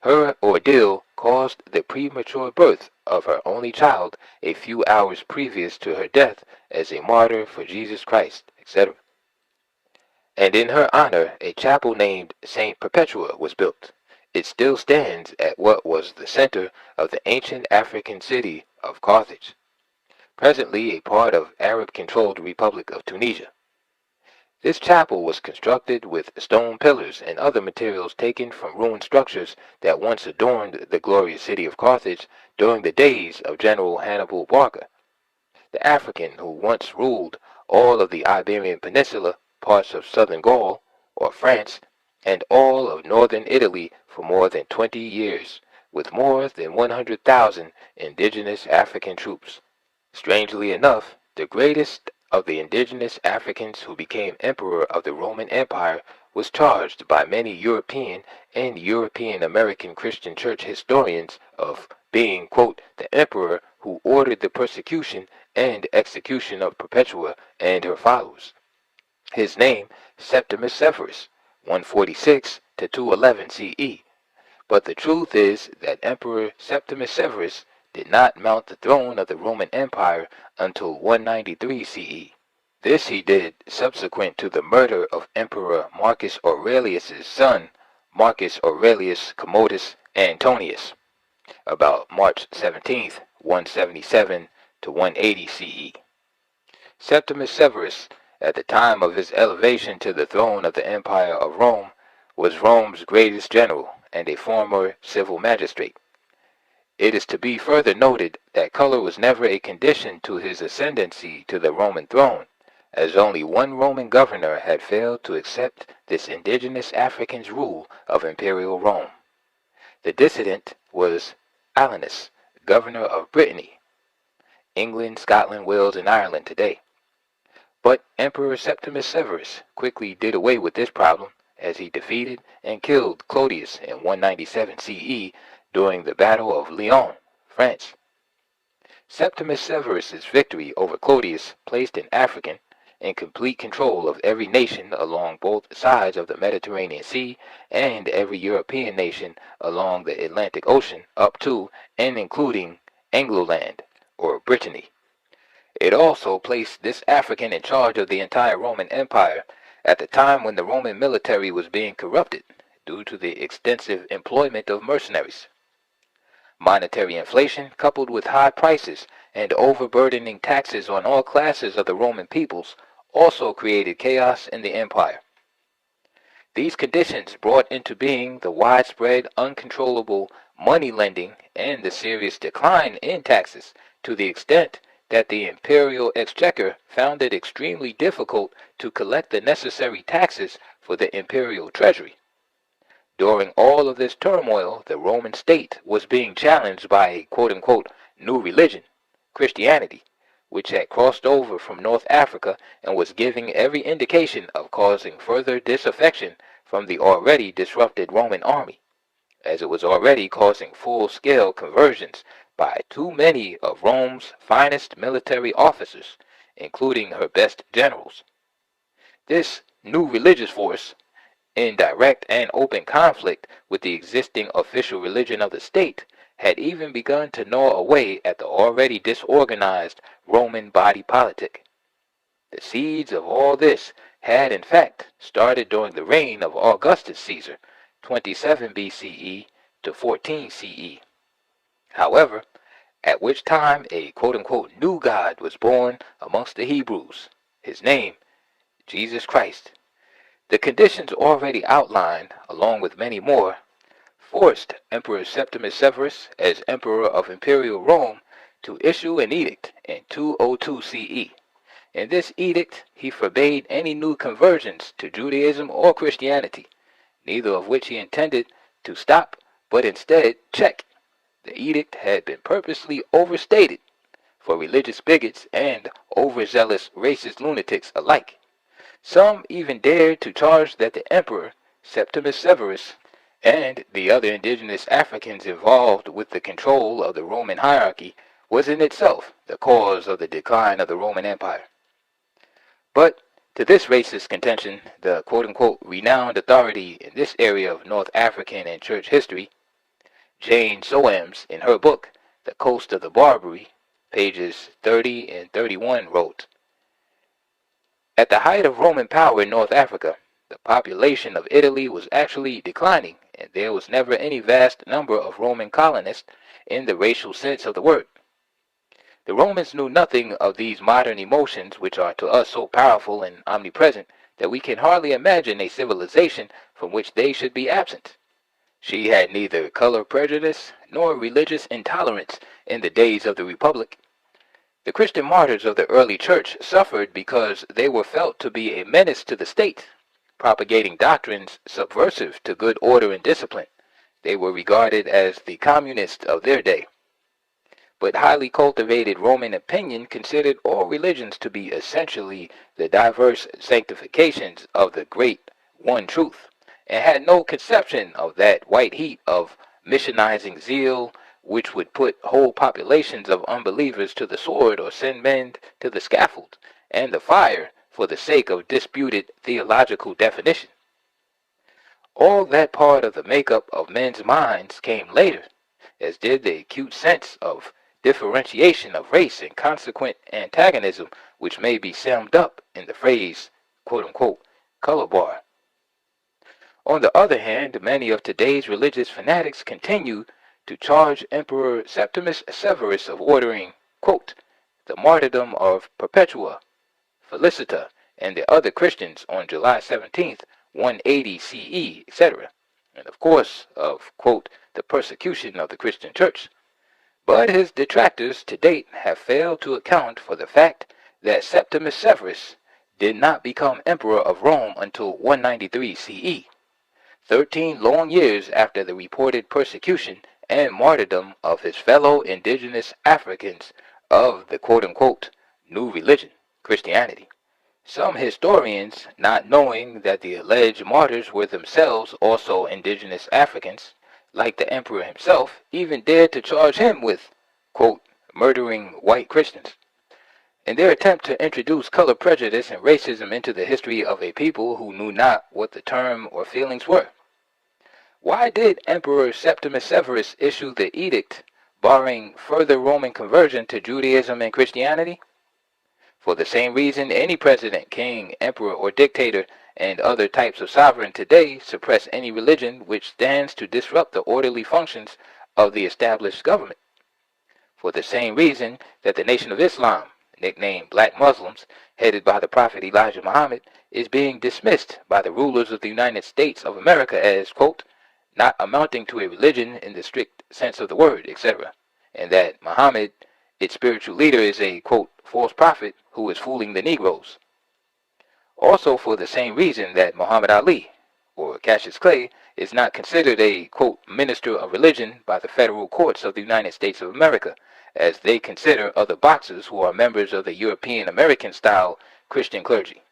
her ordeal caused the premature birth of her only child a few hours previous to her death as a martyr for Jesus Christ, etc. And in her honor a chapel named Saint Perpetua was built. It still stands at what was the center of the ancient African city of Carthage, presently a part of Arab-controlled Republic of Tunisia. This chapel was constructed with stone pillars and other materials taken from ruined structures that once adorned the glorious city of Carthage during the days of General Hannibal Barca, the African who once ruled all of the Iberian Peninsula, parts of southern Gaul, or France, and all of northern Italy for more than 20 years, with more than 100,000 indigenous African troops. Strangely enough, the greatest of the indigenous Africans who became emperor of the Roman Empire was charged by many European and European American Christian church historians of being, quote, the emperor who ordered the persecution and execution of Perpetua and her followers. His name, Septimus Severus, 146 to 211 CE. But the truth is that Emperor Septimus Severus did not mount the throne of the Roman Empire until 193 CE. This he did subsequent to the murder of Emperor Marcus Aurelius's son, Marcus Aurelius Commodus Antonius, about March 17th, 177 to 180 CE. Septimus Severus, at the time of his elevation to the throne of the Empire of Rome, was Rome's greatest general and a former civil magistrate. It is to be further noted that color was never a condition to his ascendancy to the Roman throne, as only one Roman governor had failed to accept this indigenous African's rule of imperial Rome. The dissident was Alanus, governor of Brittany, England, Scotland, Wales, and Ireland today. But Emperor Septimus Severus quickly did away with this problem as he defeated and killed Clodius in 197 CE during the Battle of Lyon, France. Septimus Severus's victory over Clodius placed an African in complete control of every nation along both sides of the Mediterranean Sea and every European nation along the Atlantic Ocean up to and including Angloland, or Brittany. It also placed this African in charge of the entire Roman Empire at the time when the Roman military was being corrupted due to the extensive employment of mercenaries. Monetary inflation, coupled with high prices and overburdening taxes on all classes of the Roman peoples, also created chaos in the empire. These conditions brought into being the widespread, uncontrollable money lending and the serious decline in taxes to the extent that the imperial exchequer found it extremely difficult to collect the necessary taxes for the imperial treasury. During all of this turmoil, the Roman state was being challenged by a quote-unquote new religion, Christianity, which had crossed over from North Africa and was giving every indication of causing further disaffection from the already disrupted Roman army, as it was already causing full-scale conversions by too many of Rome's finest military officers, including her best generals. This new religious force, in direct and open conflict with the existing official religion of the state, had even begun to gnaw away at the already disorganized Roman body politic. The seeds of all this had in fact started during the reign of Augustus Caesar, 27 BCE to 14 CE. However, at which time a quote-unquote new God was born amongst the Hebrews, his name, Jesus Christ. The conditions already outlined, along with many more, forced Emperor Septimus Severus, as Emperor of Imperial Rome, to issue an edict in 202 CE. In this edict, he forbade any new conversions to Judaism or Christianity, neither of which he intended to stop, but instead check. The edict had been purposely overstated for religious bigots and overzealous racist lunatics alike. Some even dared to charge that the Emperor, Septimus Severus, and the other indigenous Africans involved with the control of the Roman hierarchy was in itself the cause of the decline of the Roman Empire. But to this racist contention, the quote-unquote renowned authority in this area of North African and church history, Jane Soames, in her book, The Coast of the Barbary, pages 30 and 31, wrote, "At the height of Roman power in North Africa, the population of Italy was actually declining, and there was never any vast number of Roman colonists in the racial sense of the word. The Romans knew nothing of these modern emotions which are to us so powerful and omnipresent that we can hardly imagine a civilization from which they should be absent. She had neither color prejudice nor religious intolerance in the days of the Republic. The Christian martyrs of the early church suffered because they were felt to be a menace to the state, propagating doctrines subversive to good order and discipline. They were regarded as the communists of their day. But highly cultivated Roman opinion considered all religions to be essentially the diverse sanctifications of the great one truth, and had no conception of that white heat of missionizing zeal which would put whole populations of unbelievers to the sword or send men to the scaffold and the fire for the sake of disputed theological definition. All that part of the makeup of men's minds came later, as did the acute sense of differentiation of race and consequent antagonism, which may be summed up in the phrase, quote-unquote, color bar. On the other hand, many of today's religious fanatics continue to charge Emperor Septimus Severus of ordering, quote, the martyrdom of Perpetua, Felicita, and the other Christians on July 17th, 180 CE, etc., and of course of, quote, the persecution of the Christian church. But his detractors to date have failed to account for the fact that Septimus Severus did not become Emperor of Rome until 193 CE, 13 long years after the reported persecution and martyrdom of his fellow indigenous Africans of the quote-unquote new religion, Christianity. Some historians, not knowing that the alleged martyrs were themselves also indigenous Africans, like the emperor himself, even dared to charge him with, quote, murdering white Christians. In their attempt to introduce color prejudice and racism into the history of a people who knew not what the term or feelings were. Why did Emperor Septimus Severus issue the edict barring further Roman conversion to Judaism and Christianity? For the same reason any president, king, emperor, or dictator and other types of sovereign today suppress any religion which stands to disrupt the orderly functions of the established government. For the same reason that the Nation of Islam, nicknamed Black Muslims, headed by the Prophet Elijah Muhammad, is being dismissed by the rulers of the United States of America as, quote, not amounting to a religion in the strict sense of the word, etc., and that Muhammad, its spiritual leader, is a, quote, false prophet who is fooling the Negroes. Also for the same reason that Muhammad Ali, or Cassius Clay, is not considered a, quote, minister of religion by the federal courts of the United States of America, as they consider other boxers who are members of the European American style Christian clergy.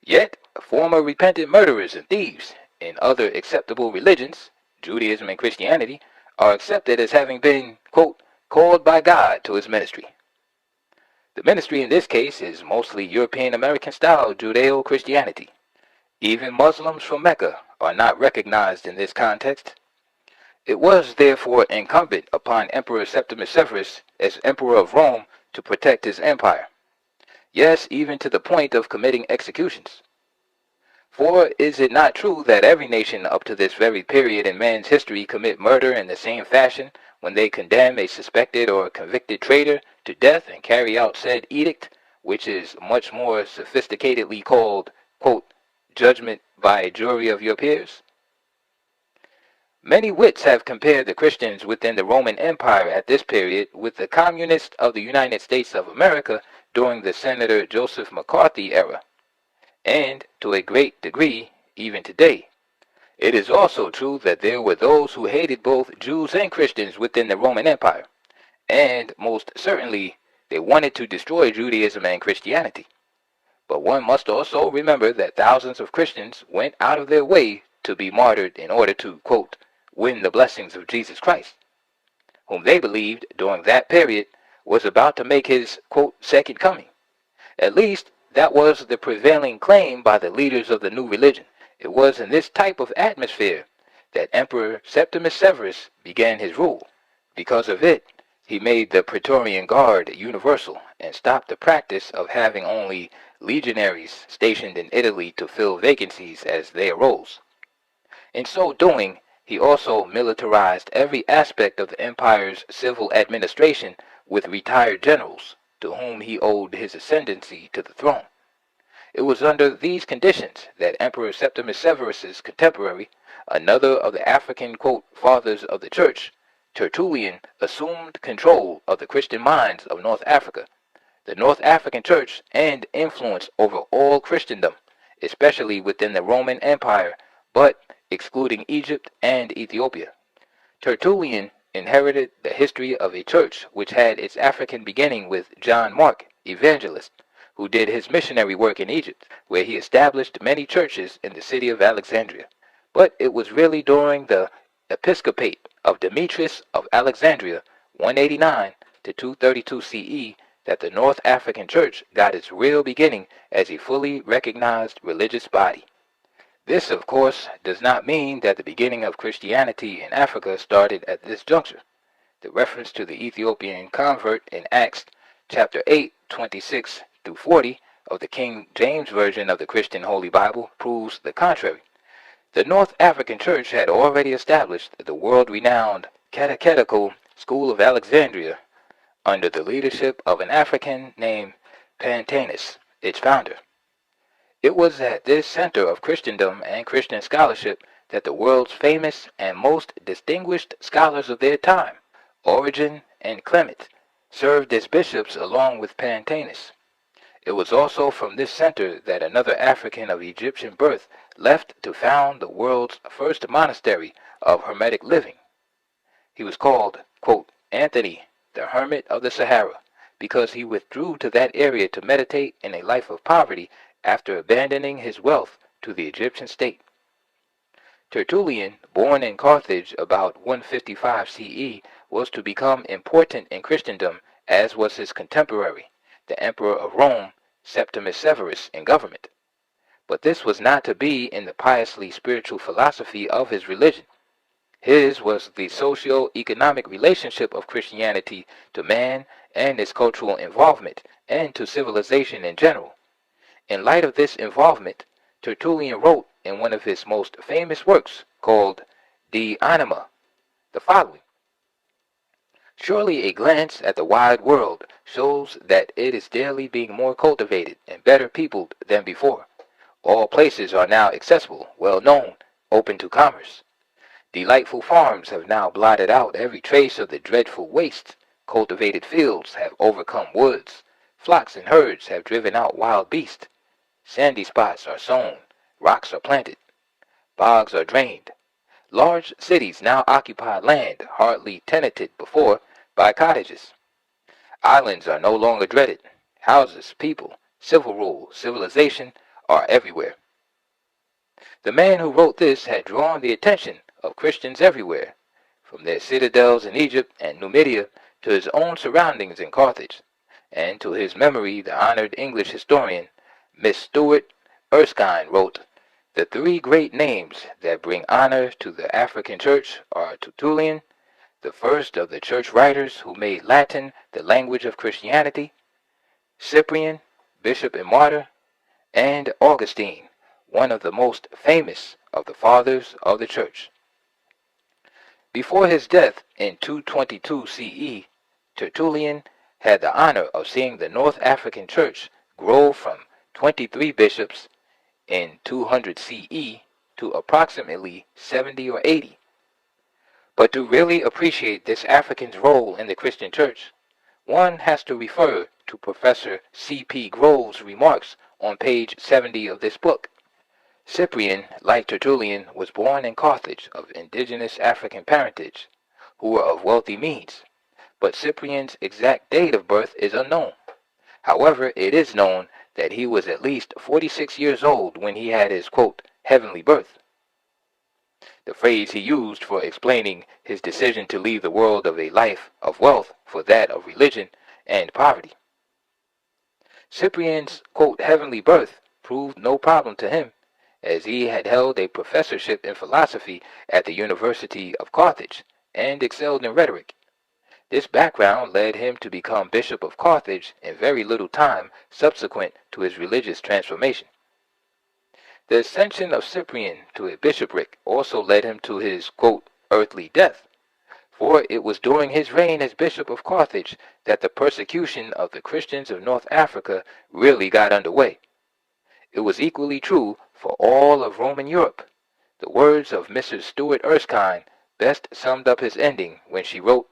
Yet, former repentant murderers and thieves, in other acceptable religions, Judaism and Christianity, are accepted as having been, quote, called by God to his ministry. The ministry in this case is mostly European American style Judeo-Christianity. Even Muslims from Mecca are not recognized in this context. It was therefore incumbent upon Emperor Septimus Severus as Emperor of Rome to protect his empire. Yes, even to the point of committing executions. For is it not true that every nation up to this very period in man's history commit murder in the same fashion when they condemn a suspected or convicted traitor to death and carry out said edict, which is much more sophisticatedly called, quote, judgment by a jury of your peers? Many wits have compared the Christians within the Roman Empire at this period with the communists of the United States of America during the Senator Joseph McCarthy era, and to a great degree, even today. It is also true that there were those who hated both Jews and Christians within the Roman Empire, and most certainly they wanted to destroy Judaism and Christianity. But one must also remember that thousands of Christians went out of their way to be martyred in order to, quote, win the blessings of Jesus Christ, whom they believed during that period was about to make his, quote, second coming. At least, that was the prevailing claim by the leaders of the new religion. It was in this type of atmosphere that Emperor Septimus Severus began his rule. Because of it, he made the Praetorian Guard universal and stopped the practice of having only legionaries stationed in Italy to fill vacancies as they arose. In so doing, he also militarized every aspect of the empire's civil administration with retired generals, to whom he owed his ascendancy to the throne. It was under these conditions that Emperor Septimus Severus's contemporary, another of the African, quote, fathers of the church, Tertullian, assumed control of the Christian minds of North Africa, the North African church, and influence over all Christendom, especially within the Roman Empire, but excluding Egypt and Ethiopia. Tertullian inherited the history of a church which had its African beginning with John Mark, evangelist, who did his missionary work in Egypt, where he established many churches in the city of Alexandria. But it was really during the episcopate of Demetrius of Alexandria, 189 to 232 CE, that the North African church got its real beginning as a fully recognized religious body. This, of course, does not mean that the beginning of Christianity in Africa started at this juncture. The reference to the Ethiopian convert in Acts chapter 8, 26 through 40 of the King James Version of the Christian Holy Bible proves the contrary. The North African Church had already established the world-renowned catechetical school of Alexandria under the leadership of an African named Pantaenus, its founder. It was at this center of Christendom and Christian scholarship that the world's famous and most distinguished scholars of their time, Origen and Clement, served as bishops along with Pantaenus. It was also from this center that another African of Egyptian birth left to found the world's first monastery of Hermetic living. He was called, quote, Anthony, the Hermit of the Sahara, because he withdrew to that area to meditate in a life of poverty after abandoning his wealth to the Egyptian state. Tertullian, born in Carthage about 155 CE, was to become important in Christendom, as was his contemporary, the Emperor of Rome, Septimus Severus, in government. But this was not to be in the piously spiritual philosophy of his religion. His was the socio-economic relationship of Christianity to man and its cultural involvement, and to civilization in general. In light of this involvement, Tertullian wrote in one of his most famous works, called De Anima, the following. Surely a glance at the wide world shows that it is daily being more cultivated and better peopled than before. All places are now accessible, well known, open to commerce. Delightful farms have now blotted out every trace of the dreadful waste. Cultivated fields have overcome woods. Flocks and herds have driven out wild beasts. Sandy spots are sown. Rocks are planted. Bogs are drained. Large cities now occupy land hardly tenanted before by cottages. Islands are no longer dreaded. Houses, people, civil rule, civilization are everywhere. The man who wrote this had drawn the attention of Christians everywhere, from their citadels in Egypt and Numidia to his own surroundings in Carthage, and to his memory the honored English historian, Miss Stuart Erskine, wrote, "The three great names that bring honor to the African church are Tertullian, the first of the church writers who made Latin the language of Christianity, Cyprian, bishop and martyr, and Augustine, one of the most famous of the fathers of the church." Before his death in 222 CE, Tertullian had the honor of seeing the North African church grow from 23 bishops in 200 CE to approximately 70 or 80. But to really appreciate this African's role in the Christian church, one has to refer to Professor C.P. Grove's remarks on page 70 of this book. Cyprian, like Tertullian, was born in Carthage of indigenous African parentage, who were of wealthy means, but Cyprian's exact date of birth is unknown. However, it is known that he was at least 46 years old when he had his, quote, heavenly birth, the phrase he used for explaining his decision to leave the world of a life of wealth for that of religion and poverty. Cyprian's, quote, heavenly birth proved no problem to him, as he had held a professorship in philosophy at the University of Carthage and excelled in rhetoric. This background led him to become Bishop of Carthage in very little time subsequent to his religious transformation. The ascension of Cyprian to a bishopric also led him to his, quote, earthly death, for it was during his reign as Bishop of Carthage that the persecution of the Christians of North Africa really got underway. It was equally true for all of Roman Europe. The words of Mrs. Stuart Erskine best summed up his ending when she wrote,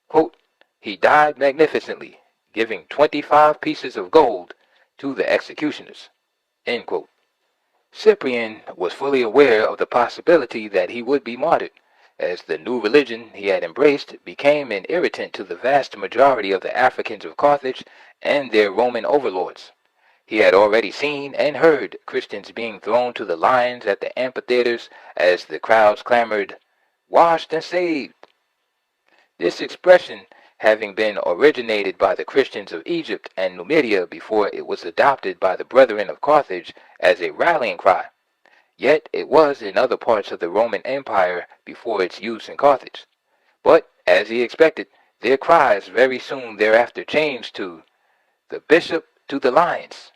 quote, "He died magnificently, giving 25 pieces of gold to the executioners." End quote. Cyprian was fully aware of the possibility that he would be martyred, as the new religion he had embraced became an irritant to the vast majority of the Africans of Carthage and their Roman overlords. He had already seen and heard Christians being thrown to the lions at the amphitheaters as the crowds clamored, "Washed and saved." This expression having been originated by the Christians of Egypt and Numidia before it was adopted by the brethren of Carthage as a rallying cry. Yet it was in other parts of the Roman Empire before its use in Carthage. But, as he expected, their cries very soon thereafter changed to, "The bishop to the lions."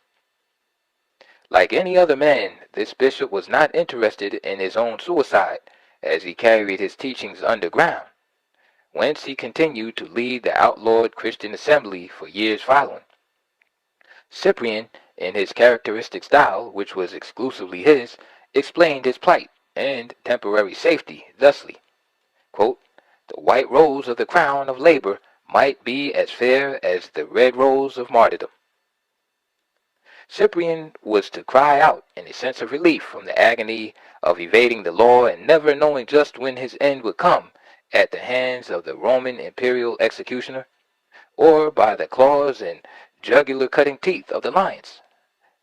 Like any other man, this bishop was not interested in his own suicide, as he carried his teachings underground, whence he continued to lead the outlawed Christian assembly for years following. Cyprian, in his characteristic style, which was exclusively his, explained his plight and temporary safety thusly, quote, "The white rose of the crown of labor might be as fair as the red rose of martyrdom." Cyprian was to cry out in a sense of relief from the agony of evading the law and never knowing just when his end would come, at the hands of the Roman imperial executioner, or by the claws and jugular-cutting teeth of the lions.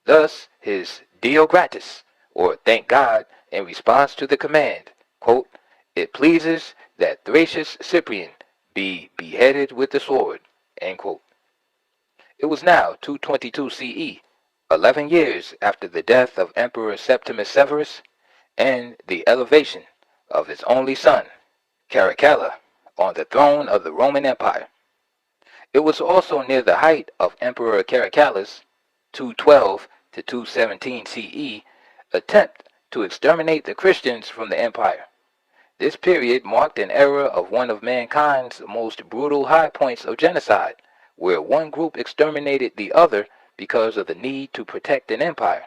Thus his Deo gratis, or thank God, in response to the command, quote, "It pleases that Thracius Cyprian be beheaded with the sword." End quote. It was now 222 CE, 11 years after the death of Emperor Septimus Severus and the elevation of his only son, Caracalla, on the throne of the Roman Empire. It was also near the height of Emperor Caracalla's 212 to 217 CE attempt to exterminate the Christians from the empire. This period marked an era of one of mankind's most brutal high points of genocide, where one group exterminated the other because of the need to protect an empire.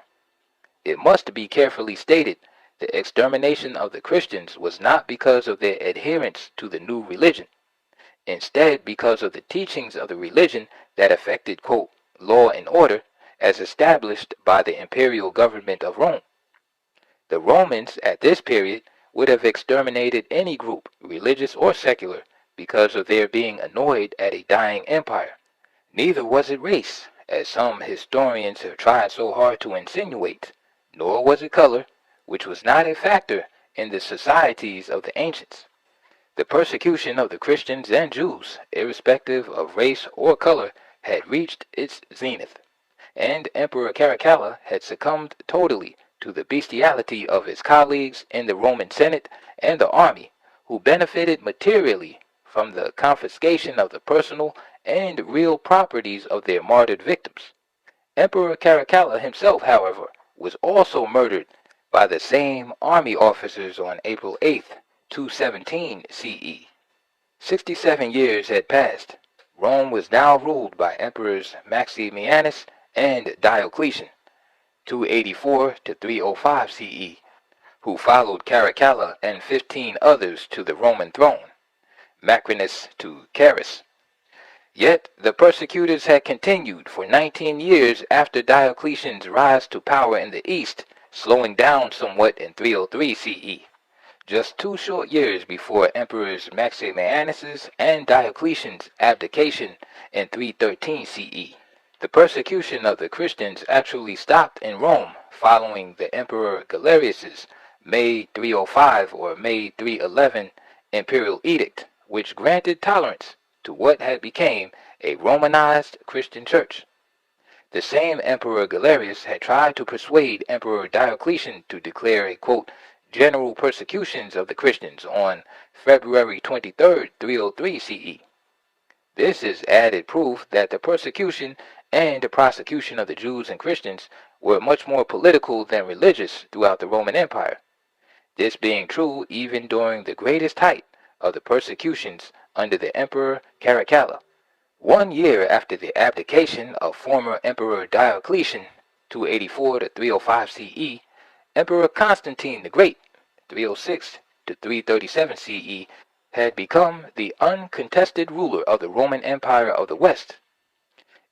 It must be carefully stated, the extermination of the Christians was not because of their adherence to the new religion, instead because of the teachings of the religion that affected, quote, "law and order as established by the imperial government of Rome." The Romans at this period would have exterminated any group, religious or secular, because of their being annoyed at a dying empire. Neither was it race, as some historians have tried so hard to insinuate, nor was it color, which was not a factor in the societies of the ancients. The persecution of the Christians and Jews, irrespective of race or color, had reached its zenith, and Emperor Caracalla had succumbed totally to the bestiality of his colleagues in the Roman Senate and the army, who benefited materially from the confiscation of the personal and real properties of their martyred victims. Emperor Caracalla himself, however, was also murdered by the same army officers on April 8th, 217 CE. 67 years had passed. Rome was now ruled by Emperors Maximianus and Diocletian, 284 to 305 CE, who followed Caracalla and 15 others to the Roman throne, Macrinus to Carus. Yet the persecutors had continued for 19 years after Diocletian's rise to power in the east, slowing down somewhat in 303 CE, just 2 short years before Emperors Maximianus's and Diocletian's abdication in 313 CE. The persecution of the Christians actually stopped in Rome following the Emperor Galerius's May 305 or May 311 imperial edict, which granted tolerance to what had become a Romanized Christian church. The same Emperor Galerius had tried to persuade Emperor Diocletian to declare a, quote, general persecutions of the Christians on February 23, 303 CE. This is added proof that the persecution and the prosecution of the Jews and Christians were much more political than religious throughout the Roman Empire. This being true even during the greatest height of the persecutions under the Emperor Caracalla. 1 year after the abdication of former Emperor Diocletian, 284 to 305 CE, Emperor Constantine the Great, 306 to 337 CE, had become the uncontested ruler of the Roman Empire of the West.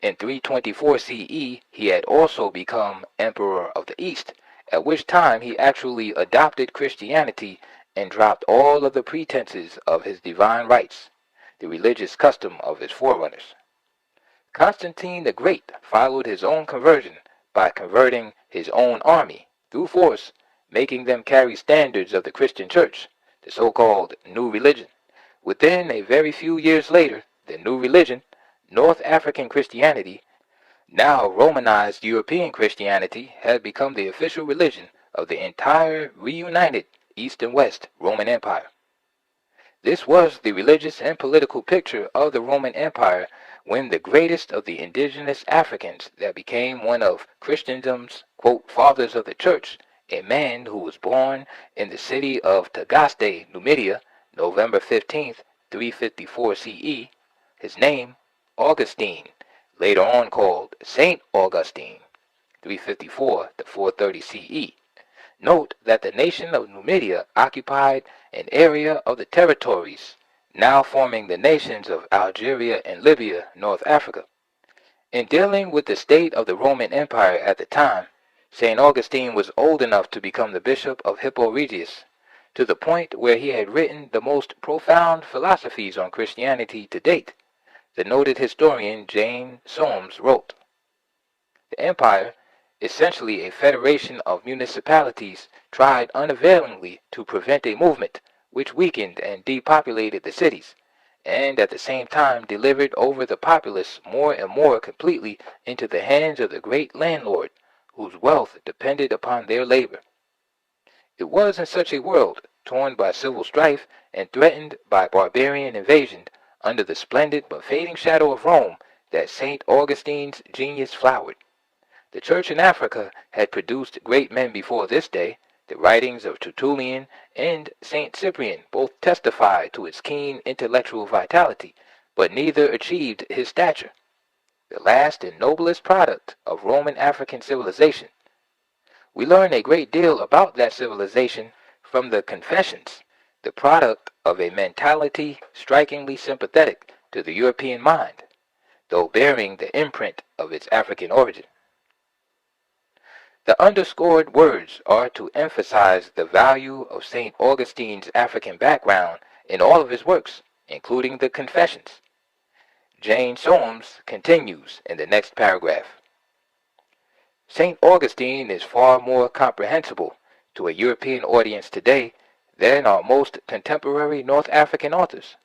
In 324 CE, he had also become Emperor of the East, at which time he actually adopted Christianity and dropped all of the pretenses of his divine rights, the religious custom of his forerunners. Constantine the Great followed his own conversion by converting his own army through force, making them carry standards of the Christian church, the so-called New Religion. Within a very few years later, the New Religion, North African Christianity, now Romanized European Christianity, had become the official religion of the entire reunited East and West Roman Empire. This was the religious and political picture of the Roman Empire when the greatest of the indigenous Africans that became one of Christendom's, quote, fathers of the church, a man who was born in the city of Tagaste, Numidia, November 15th, 354 CE, his name, Augustine, later on called Saint Augustine, 354 to 430 CE. Note that the nation of Numidia occupied an area of the territories now forming the nations of Algeria and Libya, North Africa. In dealing with the state of the Roman Empire at the time, St. Augustine was old enough to become the bishop of Hippo Regius, to the point where he had written the most profound philosophies on Christianity to date. The noted historian Jane Soames wrote, "The empire, essentially a federation of municipalities, tried unavailingly to prevent a movement which weakened and depopulated the cities, and at the same time delivered over the populace more and more completely into the hands of the great landlord, whose wealth depended upon their labor. It was in such a world, torn by civil strife and threatened by barbarian invasion, under the splendid but fading shadow of Rome, that St. Augustine's genius flowered. The church in Africa had produced great men before this day. The writings of Tertullian and St. Cyprian both testify to its keen intellectual vitality, but neither achieved his stature, the last and noblest product of Roman African civilization. We learn a great deal about that civilization from the Confessions, the product of a mentality strikingly sympathetic to the European mind, though bearing the imprint of its African origin. The underscored words are to emphasize the value of St. Augustine's African background in all of his works, including the Confessions. Jane Soames continues in the next paragraph. St. Augustine is far more comprehensible to a European audience today than are most contemporary North African authors,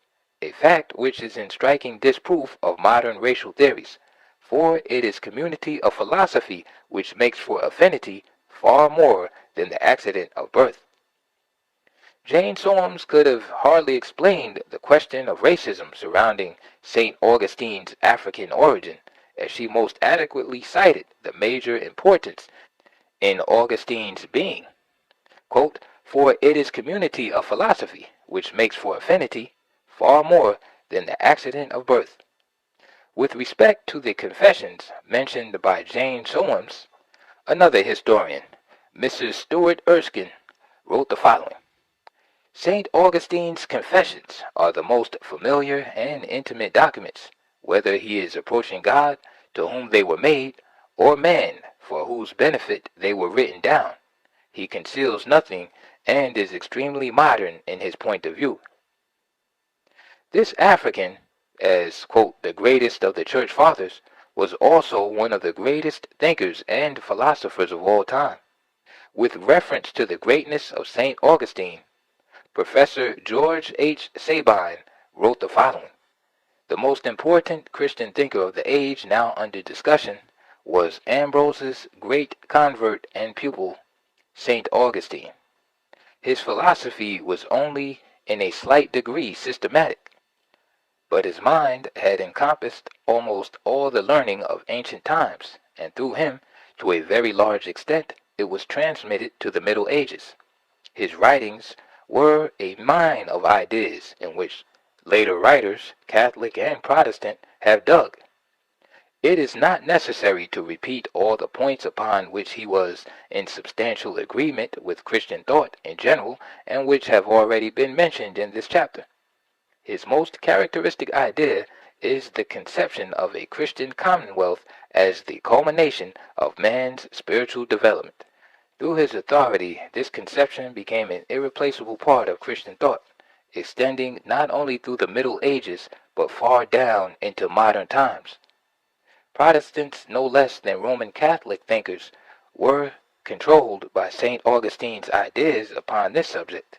a fact which is in striking disproof of modern racial theories, for it is community of philosophy which makes for affinity far more than the accident of birth. Jane Soames could have hardly explained the question of racism surrounding St. Augustine's African origin, as she most adequately cited the major importance in Augustine's being. Quote, "For it is community of philosophy which makes for affinity far more than the accident of birth." With respect to the confessions mentioned by Jane Soames, another historian, Mrs. Stuart Erskine, wrote the following: St. Augustine's Confessions are the most familiar and intimate documents, whether he is approaching God, to whom they were made, or man, for whose benefit they were written down. He conceals nothing and is extremely modern in his point of view. This African, as, quote, the greatest of the church fathers, was also one of the greatest thinkers and philosophers of all time. With reference to the greatness of St. Augustine, Professor George H. Sabine wrote the following: "The most important Christian thinker of the age now under discussion was Ambrose's great convert and pupil, St. Augustine. His philosophy was only in a slight degree systematic, but his mind had encompassed almost all the learning of ancient times, and through him, to a very large extent, it was transmitted to the Middle Ages. His writings were a mine of ideas in which later writers, Catholic and Protestant, have dug. It is not necessary to repeat all the points upon which he was in substantial agreement with Christian thought in general, and which have already been mentioned in this chapter. His most characteristic idea is the conception of a Christian commonwealth as the culmination of man's spiritual development. Through his authority, this conception became an irreplaceable part of Christian thought, extending not only through the Middle Ages, but far down into modern times. Protestants, no less than Roman Catholic thinkers, were controlled by St. Augustine's ideas upon this subject.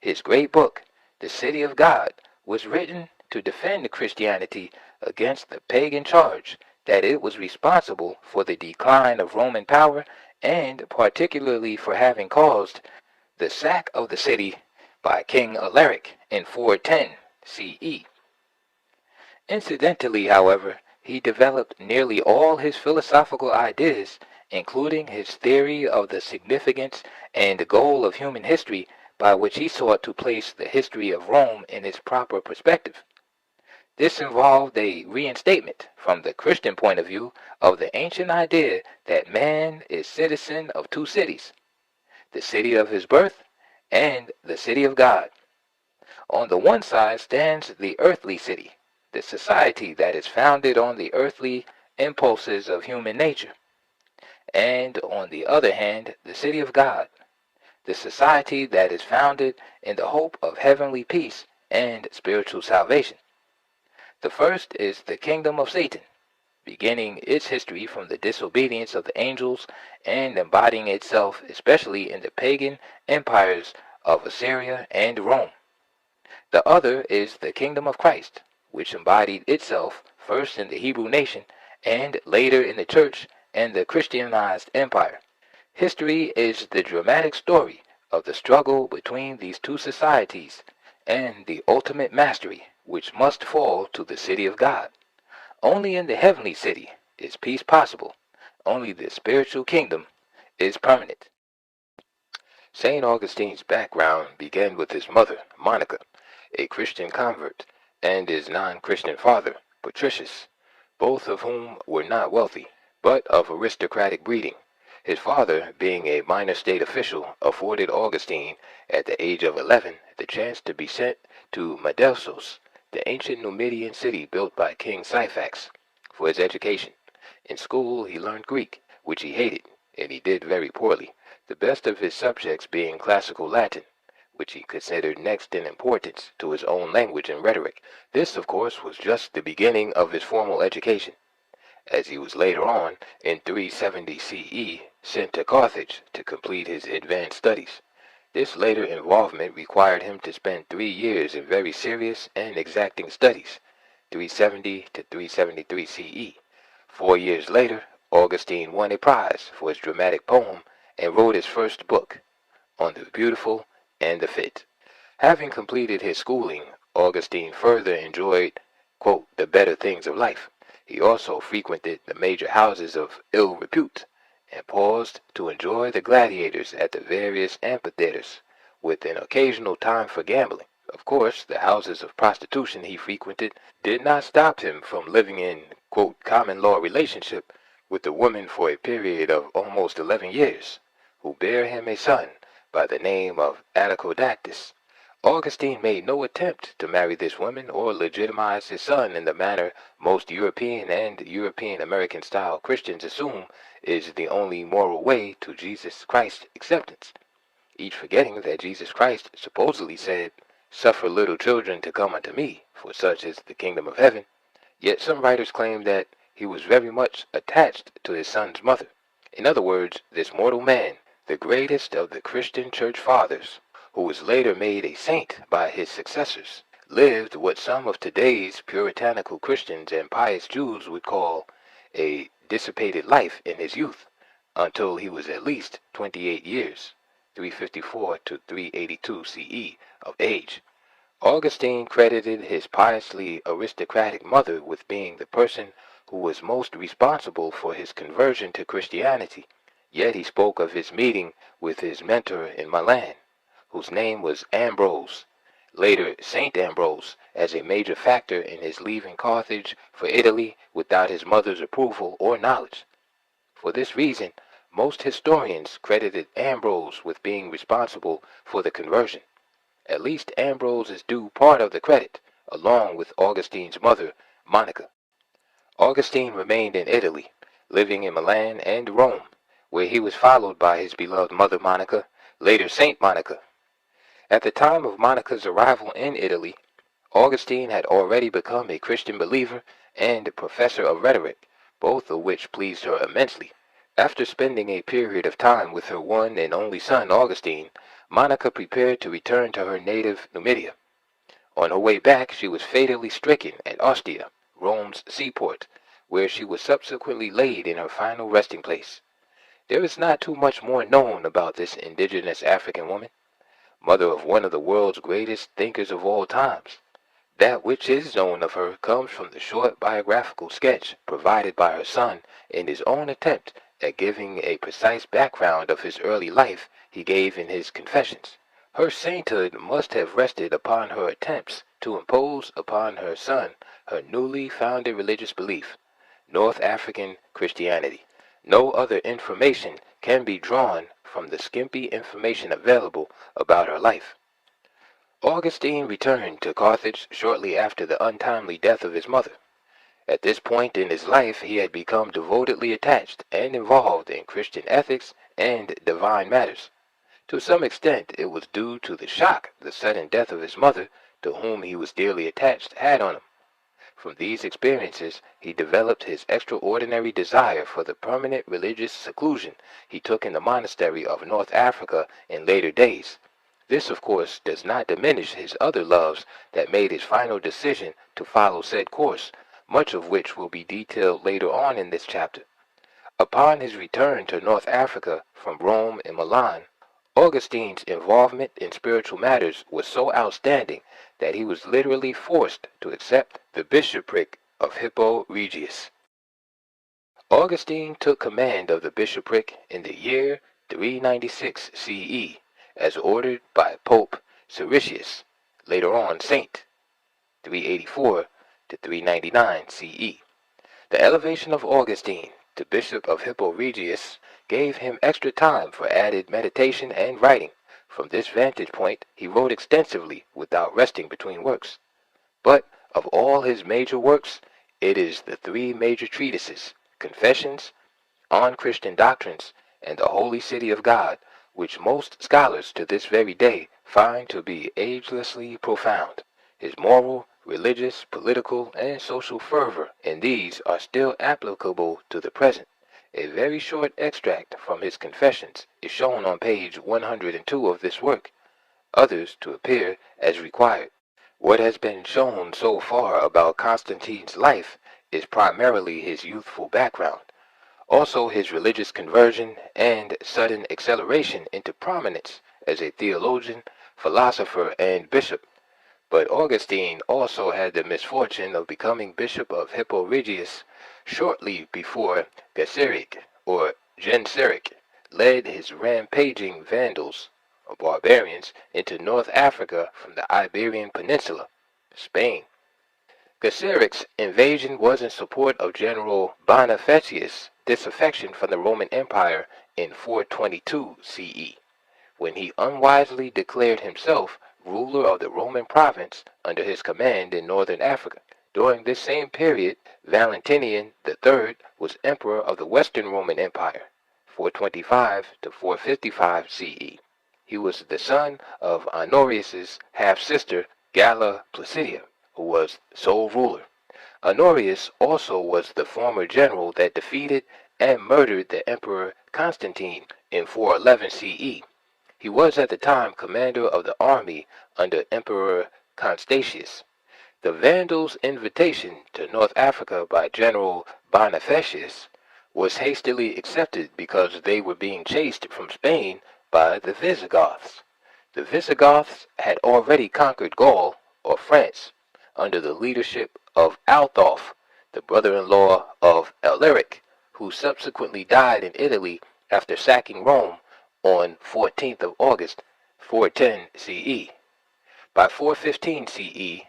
His great book, The City of God, was written to defend Christianity against the pagan charge that it was responsible for the decline of Roman power, and particularly for having caused the sack of the city by King Alaric in 410 CE. Incidentally, however, he developed nearly all his philosophical ideas, including his theory of the significance and goal of human history, by which he sought to place the history of Rome in its proper perspective. This involved a reinstatement, from the Christian point of view, of the ancient idea that man is citizen of two cities, the city of his birth and the city of God. On the one side stands the earthly city, the society that is founded on the earthly impulses of human nature, and on the other hand, the city of God, the society that is founded in the hope of heavenly peace and spiritual salvation. The first is the kingdom of Satan, beginning its history from the disobedience of the angels and embodying itself especially in the pagan empires of Assyria and Rome. The other is the kingdom of Christ, which embodied itself first in the Hebrew nation and later in the church and the Christianized empire. History is the dramatic story of the struggle between these two societies and the ultimate mastery which must fall to the city of God. Only in the heavenly city is peace possible. Only the spiritual kingdom is permanent. St. Augustine's background began with his mother, Monica, a Christian convert, and his non-Christian father, Patricius, both of whom were not wealthy, but of aristocratic breeding. His father, being a minor state official, afforded Augustine, at the age of 11, the chance to be sent to Madalsos, the ancient Numidian city built by King Syphax, for his education. In school he learned Greek, which he hated, and he did very poorly, the best of his subjects being classical Latin, which he considered next in importance to his own language and rhetoric. This, of course, was just the beginning of his formal education. as he was later on, in 370 CE, sent to Carthage to complete his advanced studies. This later involvement required him to spend 3 years in very serious and exacting studies, 370 to 373 CE. 4 years later, Augustine won a prize for his dramatic poem and wrote his first book, On the Beautiful and the Fit. Having completed his schooling, Augustine further enjoyed, quote, the better things of life. He also frequented the major houses of ill repute, and paused to enjoy the gladiators at the various amphitheaters, with an occasional time for gambling. Of course, the houses of prostitution he frequented did not stop him from living in, quote, common law relationship with the woman for a period of almost 11 years, who bare him a son by the name of Atticodactus. Augustine made no attempt to marry this woman or legitimize his son in the manner most European and European American style Christians assume is the only moral way to Jesus Christ's acceptance, each forgetting that Jesus Christ supposedly said, "Suffer little children to come unto me, for such is the kingdom of heaven." Yet some writers claim that he was very much attached to his son's mother. In other words, this mortal man, the greatest of the Christian church fathers, who was later made a saint by his successors, lived what some of today's puritanical Christians and pious Jews would call a dissipated life in his youth, until he was at least 28 years, 354 to 382 CE, of age. Augustine credited his piously aristocratic mother with being the person who was most responsible for his conversion to Christianity, yet he spoke of his meeting with his mentor in Milan, whose name was Ambrose, later Saint Ambrose, as a major factor in his leaving Carthage for Italy without his mother's approval or knowledge. For this reason, most historians credited Ambrose with being responsible for the conversion. At least Ambrose is due part of the credit, along with Augustine's mother, Monica. Augustine remained in Italy, living in Milan and Rome, where he was followed by his beloved mother Monica, later Saint Monica. At the time of Monica's arrival in Italy, Augustine had already become a Christian believer and a professor of rhetoric, both of which pleased her immensely. After spending a period of time with her one and only son Augustine, Monica prepared to return to her native Numidia. On her way back, she was fatally stricken at Ostia, Rome's seaport, where she was subsequently laid in her final resting place. There is not too much more known about this indigenous African woman, mother of one of the world's greatest thinkers of all times. That which is known of her comes from the short biographical sketch provided by her son in his own attempt at giving a precise background of his early life he gave in his Confessions. Her sainthood must have rested upon her attempts to impose upon her son her newly founded religious belief, North African Christianity. No other information can be drawn from the skimpy information available about her life. Augustine returned to Carthage shortly after the untimely death of his mother. At this point in his life he had become devotedly attached and involved in Christian ethics and divine matters. To some extent it was due to the shock the sudden death of his mother, to whom he was dearly attached, had on him. From these experiences he developed his extraordinary desire for the permanent religious seclusion he took in the monastery of North Africa in later days. This, of course, does not diminish his other loves that made his final decision to follow said course, much of which will be detailed later on in this chapter. Upon his return to North Africa from Rome and Milan, Augustine's involvement in spiritual matters was so outstanding that he was literally forced to accept the bishopric of Hippo Regius. Augustine took command of the bishopric in the year 396 CE, as ordered by Pope Siricius, later on Saint, 384 to 399 CE. The elevation of Augustine to Bishop of Hippo Regius gave him extra time for added meditation and writing. From this vantage point, he wrote extensively without resting between works. But of all his major works, it is the three major treatises, Confessions, On Christian Doctrines, and the Holy City of God, which most scholars to this very day find to be agelessly profound. His moral, religious, political, and social fervor, and these are still applicable to the present. A very short extract from his Confessions is shown on page 102 of this work, others to appear as required. What has been shown so far about Constantine's life is primarily his youthful background, also his religious conversion and sudden acceleration into prominence as a theologian, philosopher, and bishop. But Augustine also had the misfortune of becoming Bishop of Hippo Regius shortly before Genseric, or Genseric, led his rampaging Vandals, or barbarians, into North Africa from the Iberian Peninsula, Spain. Genseric's invasion was in support of General Bonifacius' disaffection from the Roman Empire in 422 CE, when he unwisely declared himself ruler of the Roman province under his command in northern Africa. During this same period, Valentinian III was emperor of the Western Roman Empire, 425 to 455 CE. He was the son of Honorius's half-sister Galla Placidia, who was sole ruler. Honorius also was the former general that defeated and murdered the Emperor Constantine in 411 CE. He was at the time commander of the army under Emperor Constantius. The Vandals' invitation to North Africa by General Bonifacius was hastily accepted because they were being chased from Spain by the Visigoths. The Visigoths had already conquered Gaul, or France, under the leadership of Althauf, the brother-in-law of Alaric, who subsequently died in Italy after sacking Rome on 14th of August, 410 CE. By 415 CE,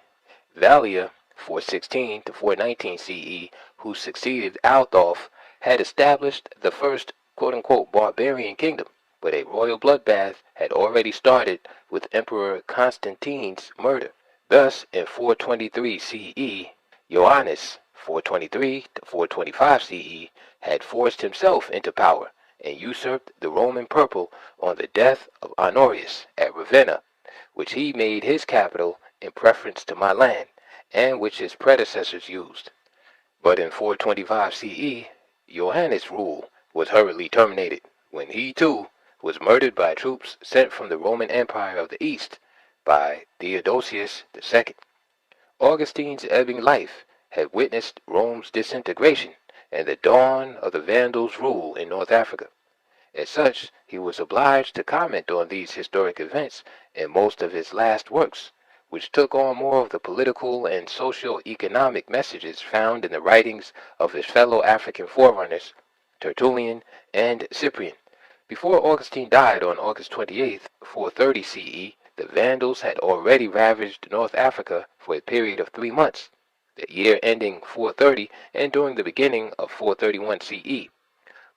Valia, 416 to 419 CE, who succeeded Althauf, had established the first quote-unquote barbarian kingdom, but a royal bloodbath had already started with Emperor Constantine's murder. Thus, in 423 CE, Ioannis, 423 to 425 CE, had forced himself into power and usurped the Roman purple on the death of Honorius at Ravenna, which he made his capital in preference to Milan, and which his predecessors used. But in 425 CE, Ioannis' rule was hurriedly terminated when he, too, was murdered by troops sent from the Roman Empire of the East by Theodosius II. Augustine's ebbing life had witnessed Rome's disintegration and the dawn of the Vandals' rule in North Africa. As such, he was obliged to comment on these historic events in most of his last works, which took on more of the political and socio-economic messages found in the writings of his fellow African forerunners, Tertullian and Cyprian. Before Augustine died on August 28, 430 CE, the Vandals had already ravaged North Africa for a period of 3 months, the year ending 430 and during the beginning of 431 CE.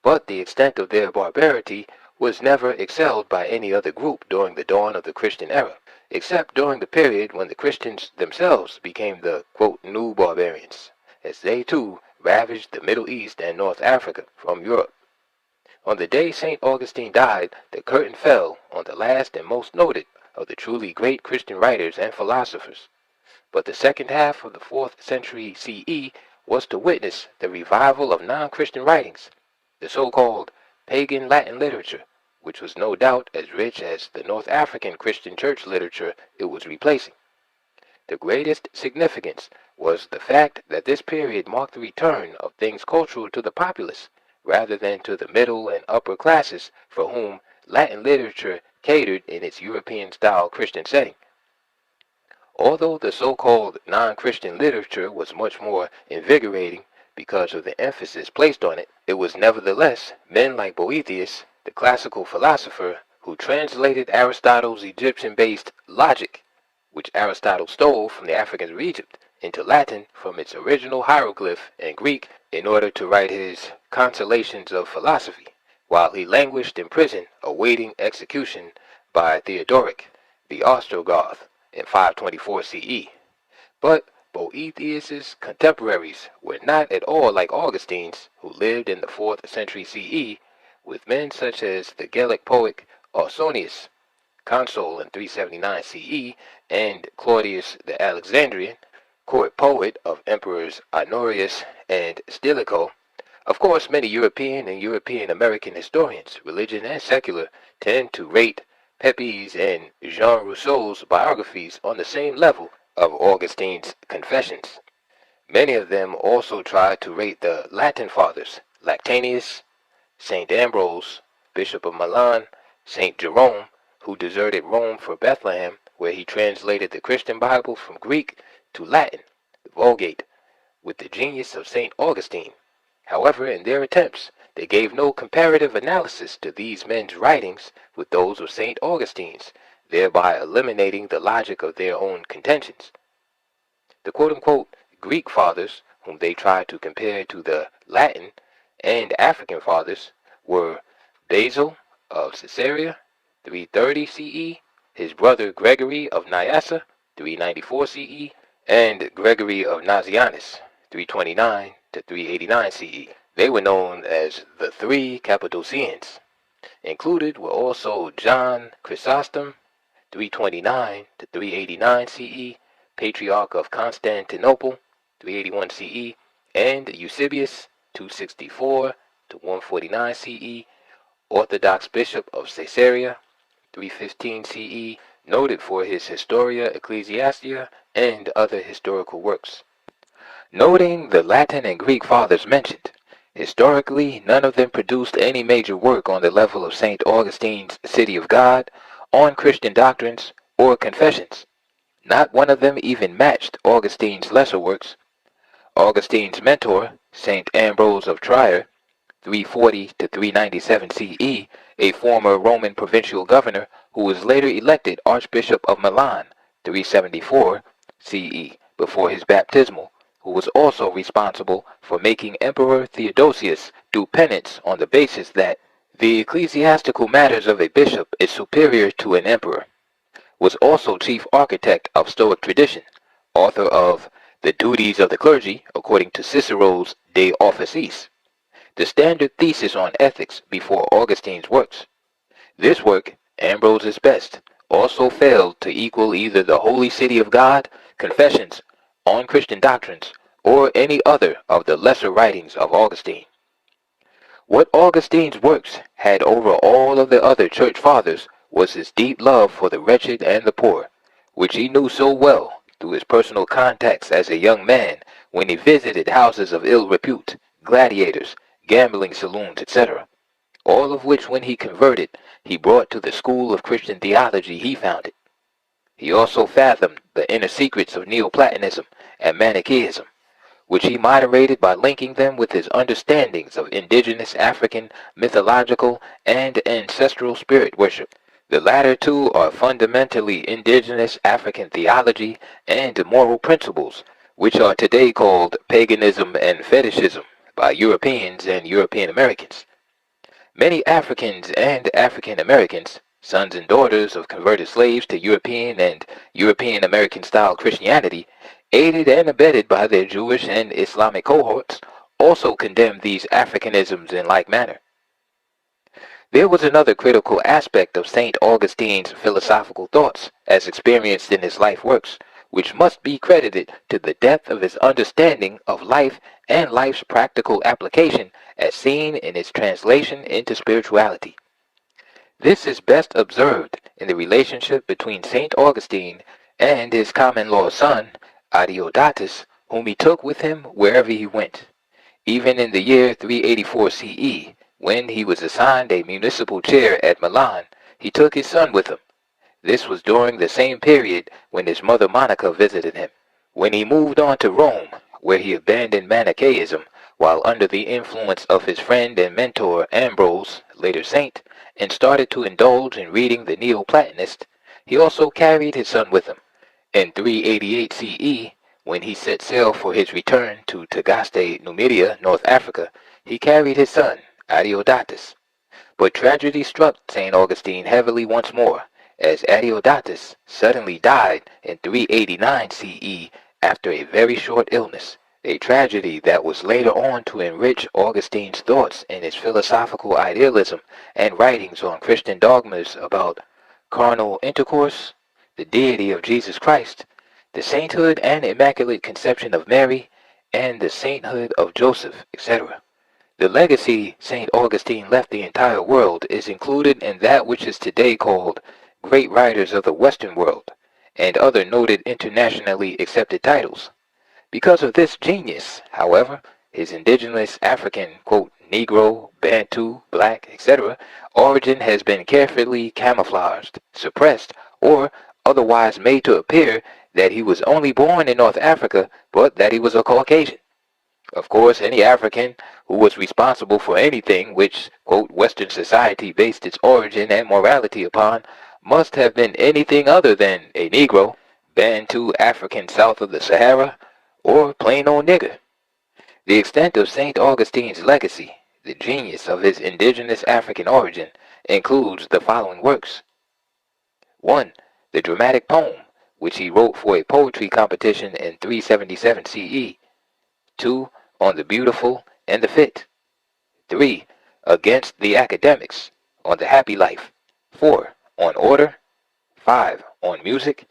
But the extent of their barbarity was never excelled by any other group during the dawn of the Christian era, except during the period when the Christians themselves became the quote, new barbarians, as they too ravaged the Middle East and North Africa from Europe. On the day St. Augustine died, the curtain fell on the last and most noted of the truly great Christian writers and philosophers. But the second half of the 4th century CE was to witness the revival of non-Christian writings, the so-called pagan Latin literature, which was no doubt as rich as the North African Christian church literature it was replacing. The greatest significance was the fact that this period marked the return of things cultural to the populace, rather than to the middle and upper classes for whom Latin literature catered in its European-style Christian setting. Although the so-called non-Christian literature was much more invigorating because of the emphasis placed on it, it was nevertheless men like Boethius, the classical philosopher, who translated Aristotle's Egyptian-based logic, which Aristotle stole from the Africans of Egypt, into Latin from its original hieroglyph and Greek in order to write his Consolations of Philosophy, while he languished in prison awaiting execution by Theodoric, the Ostrogoth, in 524 CE. But Boethius's contemporaries were not at all like Augustine's, who lived in the 4th century CE, with men such as the Gallic poet Ausonius, consul in 379 CE, and Claudius the Alexandrian, court poet of emperors Honorius and Stilicho. Of course, many European and European American historians, religion and secular, tend to rate Pepys and Jean Rousseau's biographies on the same level of Augustine's Confessions. Many of them also try to rate the Latin fathers, Lactantius, St. Ambrose, Bishop of Milan, St. Jerome, who deserted Rome for Bethlehem, where he translated the Christian Bible from Greek to Latin, the Vulgate, with the genius of St. Augustine. However, in their attempts, they gave no comparative analysis to these men's writings with those of St. Augustine's, thereby eliminating the logic of their own contentions. The quote-unquote Greek fathers, whom they tried to compare to the Latin and African fathers, were Basil of Caesarea, 330 CE, his brother Gregory of Nyassa, 394 CE, and Gregory of Nazianzus, 329 to 389 CE. They were known as the Three Cappadocians. Included were also John Chrysostom, 329 to 389 CE, Patriarch of Constantinople, 381 CE, and Eusebius, 264 to 149 CE, Orthodox Bishop of Caesarea, 315 CE, noted for his Historia Ecclesiastica and other historical works. Noting the Latin and Greek fathers mentioned, historically none of them produced any major work on the level of St. Augustine's City of God, on Christian doctrines, or confessions. Not one of them even matched Augustine's lesser works. Augustine's mentor, St. Ambrose of Trier, 340 to 397 CE, a former Roman provincial governor who was later elected Archbishop of Milan, 374 CE, before his baptismal, who was also responsible for making Emperor Theodosius do penance on the basis that the ecclesiastical matters of a bishop is superior to an emperor, was also chief architect of Stoic tradition, author of The Duties of the Clergy, according to Cicero's De Officiis, the standard thesis on ethics before Augustine's works. This work, Ambrose's best, also failed to equal either the Holy City of God, Confessions, on Christian doctrines, or any other of the lesser writings of Augustine. What Augustine's works had over all of the other church fathers was his deep love for the wretched and the poor, which he knew so well through his personal contacts as a young man when he visited houses of ill repute, gladiators, gambling saloons, etc., all of which when he converted he brought to the school of Christian theology he founded. He also fathomed the inner secrets of Neoplatonism and Manichaeism, which he moderated by linking them with his understandings of indigenous African mythological and ancestral spirit worship. The latter two are fundamentally indigenous African theology and moral principles, which are today called paganism and fetishism by Europeans and European Americans. Many Africans and African Americans, sons and daughters of converted slaves to European and European American style Christianity, aided and abetted by their Jewish and Islamic cohorts, also condemned these Africanisms in like manner. There was another critical aspect of St. Augustine's philosophical thoughts, as experienced in his life works, which must be credited to the depth of his understanding of life and life's practical application as seen in its translation into spirituality. This is best observed in the relationship between St. Augustine and his common-law son, Adeodatus, whom he took with him wherever he went. Even in the year 384 CE, when he was assigned a municipal chair at Milan, he took his son with him. This was during the same period when his mother Monica visited him. When he moved on to Rome, where he abandoned Manichaeism, while under the influence of his friend and mentor Ambrose, later saint, and started to indulge in reading the Neoplatonist, he also carried his son with him. In 388 CE, when he set sail for his return to Tagaste, Numidia, North Africa, he carried his son, Adeodatus. But tragedy struck St. Augustine heavily once more, as Adeodatus suddenly died in 389 CE after a very short illness, a tragedy that was later on to enrich Augustine's thoughts in his philosophical idealism and writings on Christian dogmas about carnal intercourse, the deity of Jesus Christ, the sainthood and immaculate conception of Mary, and the sainthood of Joseph, etc. The legacy St. Augustine left the entire world is included in that which is today called Great Writers of the Western World, and other noted internationally accepted titles. Because of this genius, however, his indigenous African, quote, Negro, Bantu, Black, etc., origin has been carefully camouflaged, suppressed, or otherwise made to appear that he was only born in North Africa, but that he was a Caucasian. Of course, any African who was responsible for anything which, quote, Western society based its origin and morality upon must have been anything other than a Negro, Bantu African south of the Sahara, or plain old nigger. The extent of St. Augustine's legacy, the genius of his indigenous African origin, includes the following works. 1. The dramatic poem, which he wrote for a poetry competition in 377 CE. 2. On the beautiful and the fit. 3. Against the academics, on the happy life. 4. On order. 5. On music.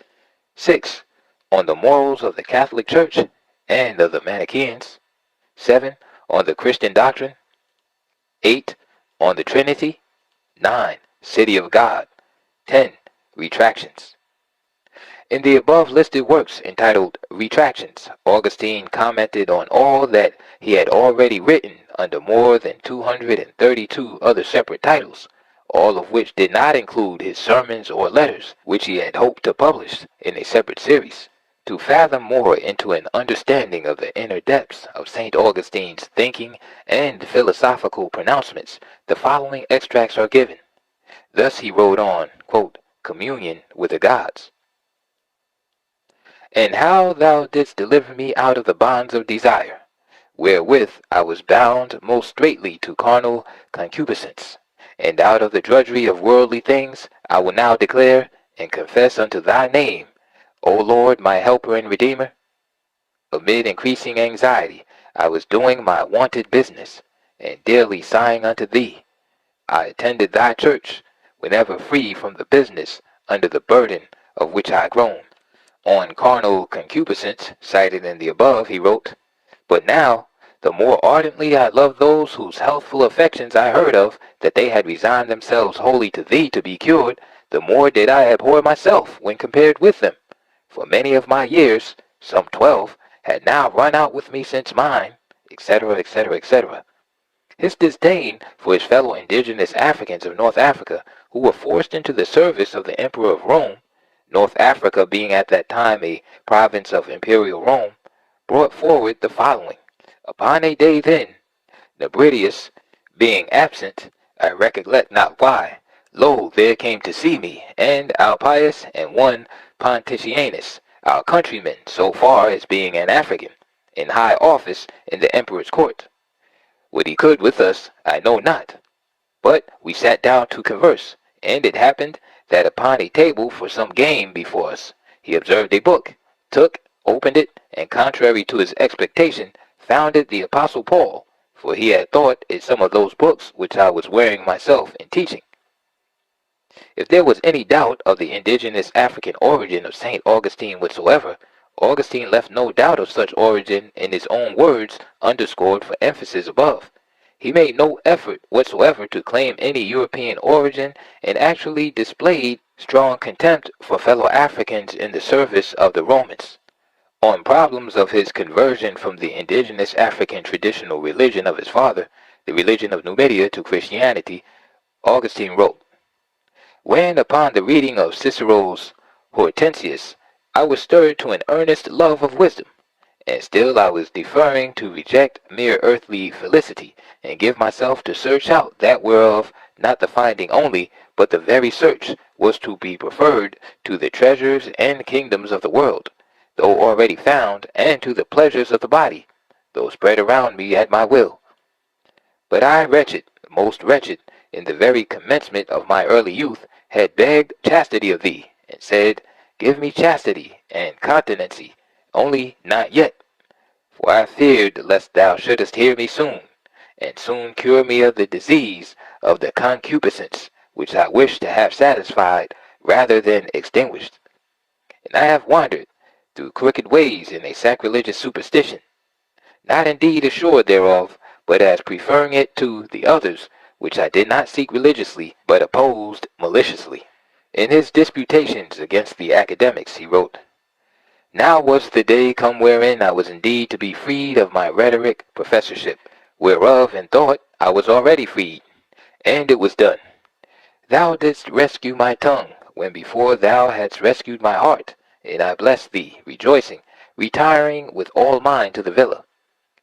6. On the morals of the Catholic Church and of the Manichaeans. 7. On the Christian doctrine. 8. On the Trinity. 9. City of God. 10. Retractions. In the above listed works entitled Retractions, Augustine commented on all that he had already written under more than 232 other separate titles, all of which did not include his sermons or letters, which he had hoped to publish in a separate series. To fathom more into an understanding of the inner depths of St. Augustine's thinking and philosophical pronouncements, the following extracts are given. Thus he wrote on, quote, communion with the gods. And how thou didst deliver me out of the bonds of desire, wherewith I was bound most straitly to carnal concupiscence, and out of the drudgery of worldly things I will now declare and confess unto thy name, O Lord, my helper and redeemer. Amid increasing anxiety I was doing my wonted business, and daily sighing unto thee. I attended thy church, whenever free from the business under the burden of which I groan. On carnal concupiscence, cited in the above, he wrote, but now, the more ardently I loved those whose healthful affections I heard of, that they had resigned themselves wholly to thee to be cured, the more did I abhor myself when compared with them. For many of my years, some 12, had now run out with me since mine, etc., etc., etc. His disdain for his fellow indigenous Africans of North Africa, who were forced into the service of the Emperor of Rome, North Africa being at that time a province of Imperial Rome, brought forward the following. Upon a day then, Nebridius being absent, I recollect not why, lo, there came to see me, and Alpius and one Pontitianus, our countrymen, so far as being an African, in high office in the Emperor's court. What he could with us, I know not. But we sat down to converse, and it happened that upon a table for some game before us, he observed a book, took, opened it, and contrary to his expectation, found it the Apostle Paul, for he had thought it some of those books which I was wearing myself in teaching. If there was any doubt of the indigenous African origin of St. Augustine whatsoever, Augustine left no doubt of such origin in his own words underscored for emphasis above. He made no effort whatsoever to claim any European origin, and actually displayed strong contempt for fellow Africans in the service of the Romans. On problems of his conversion from the indigenous African traditional religion of his father, the religion of Numidia, to Christianity, Augustine wrote, when upon the reading of Cicero's Hortensius, I was stirred to an earnest love of wisdom, and still I was deferring to reject mere earthly felicity, and give myself to search out that whereof not the finding only, but the very search was to be preferred to the treasures and kingdoms of the world, though already found, and to the pleasures of the body, though spread around me at my will. But I, wretched, most wretched, in the very commencement of my early youth, had begged chastity of thee, and said, give me chastity and continency, only not yet. For I feared lest thou shouldest hear me soon, and soon cure me of the disease of the concupiscence, which I wished to have satisfied rather than extinguished. And I have wandered through crooked ways in a sacrilegious superstition, not indeed assured thereof, but as preferring it to the others, which I did not seek religiously, but opposed maliciously. In his disputations against the academics, he wrote, "Now was the day come wherein I was indeed to be freed of my rhetoric professorship, whereof in thought I was already freed, and it was done. Thou didst rescue my tongue, when before thou hadst rescued my heart, and I blessed thee, rejoicing, retiring with all mine to the villa.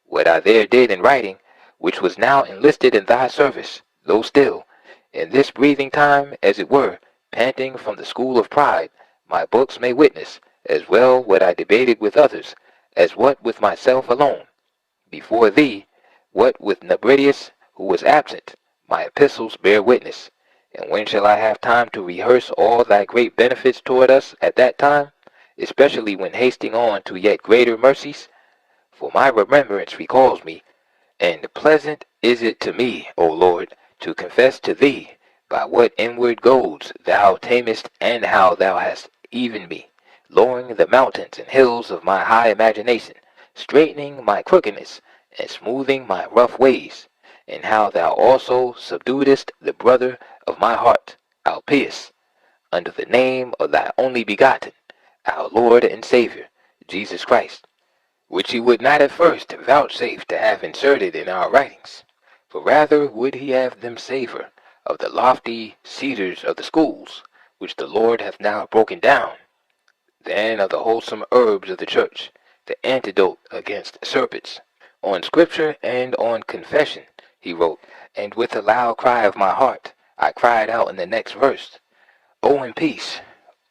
What I there did in writing, which was now enlisted in thy service, though still, in this breathing time, as it were, panting from the school of pride, my books may witness, as well what I debated with others, as what with myself alone. Before thee, what with Nebridius, who was absent, my epistles bear witness. And when shall I have time to rehearse all thy great benefits toward us at that time, especially when hasting on to yet greater mercies? For my remembrance recalls me, and pleasant is it to me, O Lord, to confess to thee by what inward goads thou tamest and how thou hast evened me, lowering the mountains and hills of my high imagination, straightening my crookedness, and smoothing my rough ways, and how thou also subduedest the brother of my heart, Alpaeus, under the name of thy only begotten, our Lord and Savior, Jesus Christ, which he would not at first vouchsafe to have inserted in our writings, for rather would he have them savor of the lofty cedars of the schools, which the Lord hath now broken down, than of the wholesome herbs of the church, the antidote against serpents. On scripture and on confession, he wrote, and with a loud cry of my heart, I cried out in the next verse, O in peace,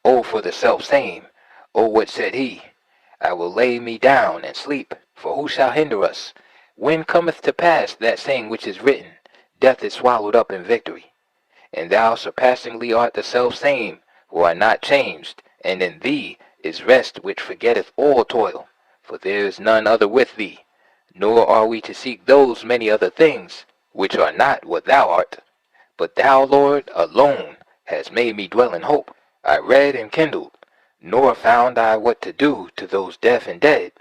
O for the self-same, O what said he? I will lay me down and sleep, for who shall hinder us? When cometh to pass that saying which is written, Death is swallowed up in victory? And thou surpassingly art the self-same, who are not changed, and in thee is rest which forgetteth all toil, for there is none other with thee, nor are we to seek those many other things, which are not what thou art. But thou, Lord, alone hast made me dwell in hope. I read and kindled, nor found I what to do to those deaf and dead,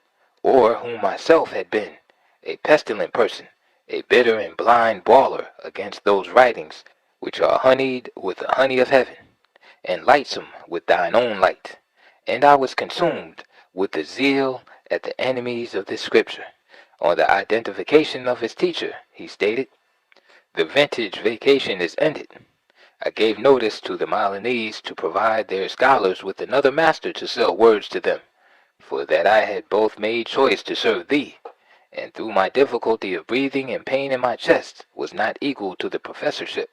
or whom myself had been, a pestilent person, a bitter and blind brawler against those writings which are honeyed with the honey of heaven, and lightsome with thine own light. And I was consumed with the zeal at the enemies of this scripture. On the identification of his teacher, he stated, the vintage vacation is ended. I gave notice to the Milanese to provide their scholars with another master to sell words to them, for that I had both made choice to serve thee, and through my difficulty of breathing and pain in my chest was not equal to the professorship.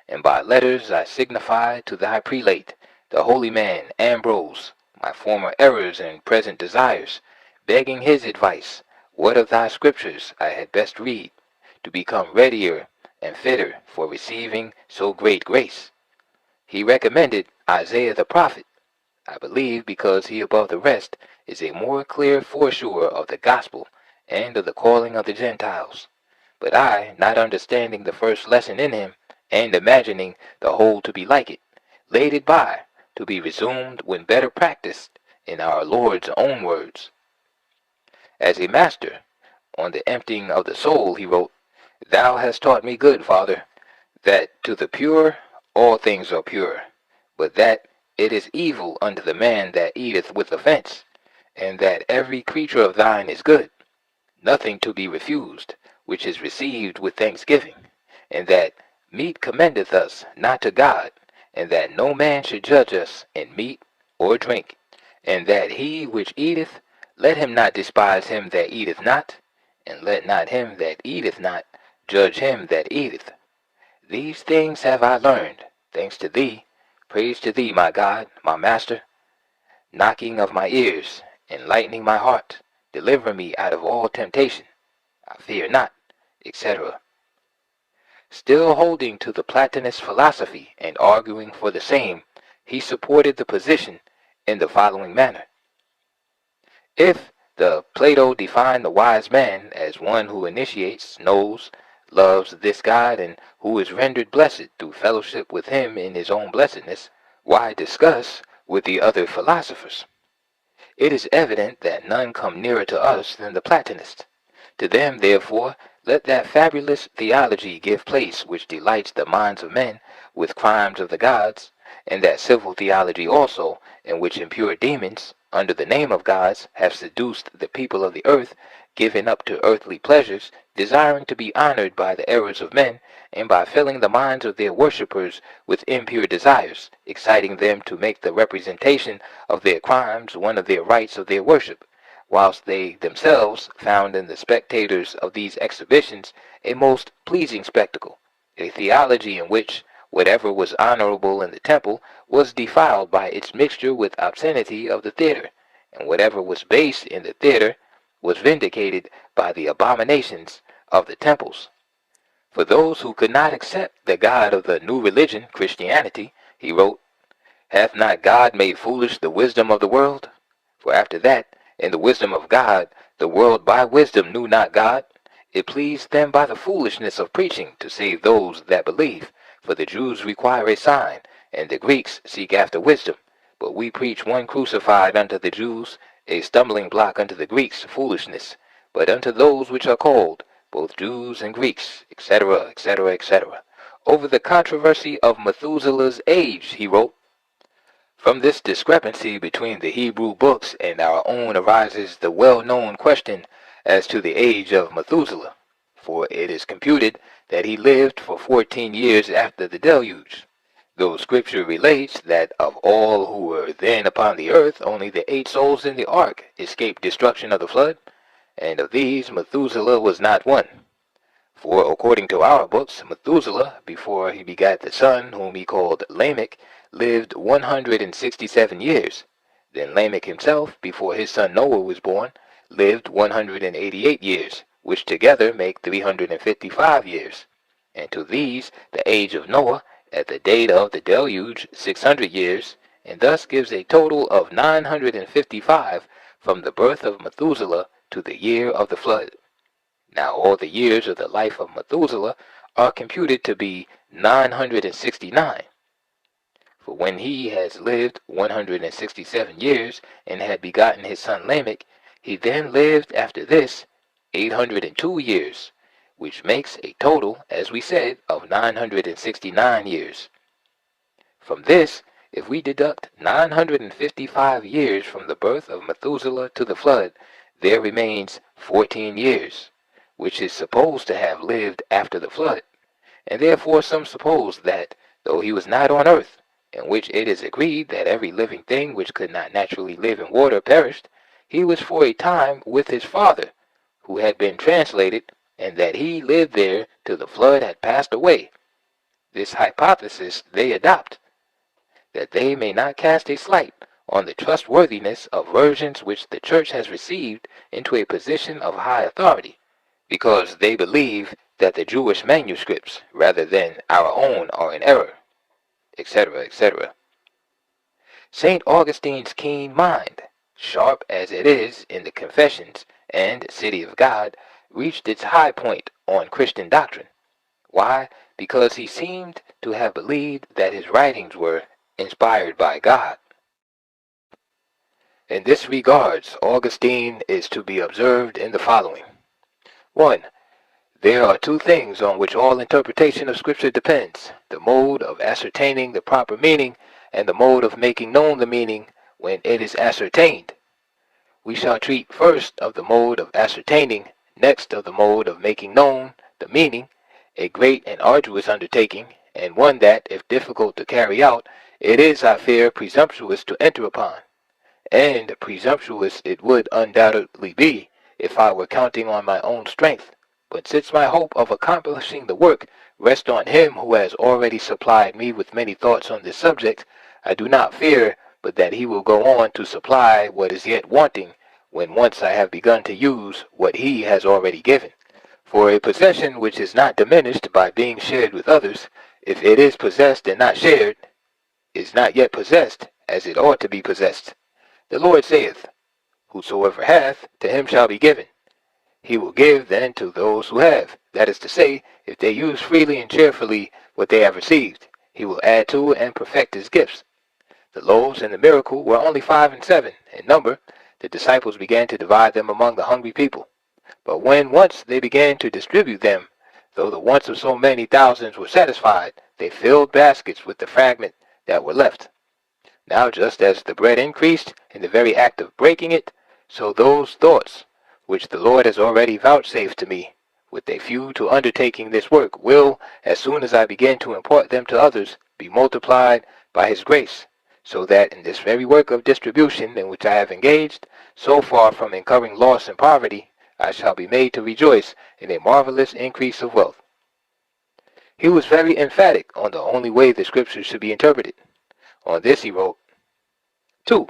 And by letters I signified to thy prelate, the holy man Ambrose, my former errors and present desires, begging his advice, what of thy scriptures I had best read, to become readier and fitter for receiving so great grace. He recommended Isaiah the prophet, I believe because he above the rest is a more clear foresure of the gospel and of the calling of the Gentiles. But I, not understanding the first lesson in him, and imagining the whole to be like it, laid it by, to be resumed when better practised in our Lord's own words. As a master, on the emptying of the soul, he wrote, Thou hast taught me good, Father, that to the pure all things are pure, but that it is evil unto the man that eateth with offense, and that every creature of thine is good, nothing to be refused, which is received with thanksgiving, and that meat commendeth us not to God, and that no man should judge us in meat or drink, and that he which eateth, let him not despise him that eateth not, and let not him that eateth not judge him that eateth. These things have I learned, thanks to thee, praise to thee, my God, my Master, knocking of my ears, enlightening my heart, deliver me out of all temptation, I fear not, etc. Still holding to the Platonist philosophy and arguing for the same, he supported the position in the following manner. If the Plato defined the wise man as one who initiates, knows, loves this God, and who is rendered blessed through fellowship with him in his own blessedness, why discuss with the other philosophers? It is evident that none come nearer to us than the Platonists. To them, therefore, let that fabulous theology give place which delights the minds of men with crimes of the gods, and that civil theology also, in which impure demons, under the name of gods, have seduced the people of the earth, given up to earthly pleasures, desiring to be honored by the errors of men, and by filling the minds of their worshippers with impure desires, exciting them to make the representation of their crimes one of their rites of their worship, whilst they themselves found in the spectators of these exhibitions a most pleasing spectacle, a theology in which whatever was honorable in the temple was defiled by its mixture with obscenity of the theater, and whatever was base in the theater was vindicated by the abominations of the temples. For those who could not accept the God of the new religion, Christianity, he wrote, "Hath not God made foolish the wisdom of the world? For after that, in the wisdom of God, the world by wisdom knew not God. It pleased them by the foolishness of preaching to save those that believe. For the Jews require a sign, and the Greeks seek after wisdom. But we preach one crucified unto the Jews, a stumbling block unto the Greeks, foolishness. But unto those which are called, both Jews and Greeks, etc., etc., etc." Over the controversy of Methuselah's age, he wrote, "From this discrepancy between the Hebrew books and our own arises the well-known question as to the age of Methuselah, for it is computed that he lived for 14 years after the deluge, though Scripture relates that of all who were then upon the earth only the 8 souls in the ark escaped destruction of the flood, and of these Methuselah was not one. For according to our books, Methuselah, before he begat the son whom he called Lamech, lived 167 years. Then Lamech himself, before his son Noah was born, lived 188 years, which together make 355 years. And to these the age of Noah, at the date of the deluge, 600 years, and thus gives a total of 955 from the birth of Methuselah to the year of the flood. Now all the years of the life of Methuselah are computed to be 969. For when he has lived 167 years, and had begotten his son Lamech, he then lived after this 802 years, which makes a total, as we said, of 969 years. From this, if we deduct 955 years from the birth of Methuselah to the flood, there remains 14 years, which is supposed to have lived after the flood. And therefore some suppose that, though he was not on earth, in which it is agreed that every living thing which could not naturally live in water perished, he was for a time with his father, who had been translated, and that he lived there till the flood had passed away. This hypothesis they adopt, that they may not cast a slight on the trustworthiness of versions which the Church has received into a position of high authority, because they believe that the Jewish manuscripts, rather than our own, are in error, etc., etc. St. Augustine's keen mind, sharp as it is in the Confessions and City of God, reached its high point on Christian doctrine. Why? Because he seemed to have believed that his writings were inspired by God. In this regards, Augustine is to be observed in the following. 1. There are 2 things on which all interpretation of Scripture depends: the mode of ascertaining the proper meaning, and the mode of making known the meaning when it is ascertained. We shall treat first of the mode of ascertaining, next of the mode of making known the meaning, a great and arduous undertaking, and one that, if difficult to carry out, it is, I fear, presumptuous to enter upon. And presumptuous it would undoubtedly be, if I were counting on my own strength. But since my hope of accomplishing the work rests on him who has already supplied me with many thoughts on this subject, I do not fear but that he will go on to supply what is yet wanting, when once I have begun to use what he has already given. For a possession which is not diminished by being shared with others, if it is possessed and not shared, is not yet possessed as it ought to be possessed. The Lord saith, "Whosoever hath, to him shall be given." He will give then to those who have, that is to say, if they use freely and cheerfully what they have received, he will add to and perfect his gifts. The loaves and the miracle were only 5 and 7 in number, the disciples began to divide them among the hungry people. But when once they began to distribute them, though the wants of so many thousands were satisfied, they filled baskets with the fragment that were left. Now just as the bread increased in the very act of breaking it, so those thoughts, which the Lord has already vouchsafed to me, with a view to undertaking this work, will, as soon as I begin to impart them to others, be multiplied by his grace, so that in this very work of distribution in which I have engaged, so far from incurring loss and poverty, I shall be made to rejoice in a marvelous increase of wealth. He was very emphatic on the only way the scriptures should be interpreted. On this he wrote, 2.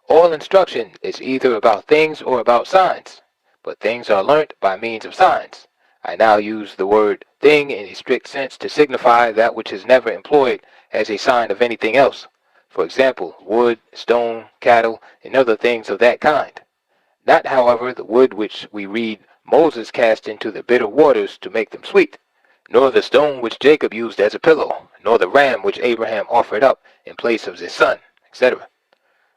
All instruction is either about things or about signs, but things are learnt by means of signs. I now use the word thing in a strict sense to signify that which is never employed as a sign of anything else. For example, wood, stone, cattle, and other things of that kind. Not, however, the wood which we read Moses cast into the bitter waters to make them sweet, nor the stone which Jacob used as a pillow, nor the ram which Abraham offered up in place of his son, etc.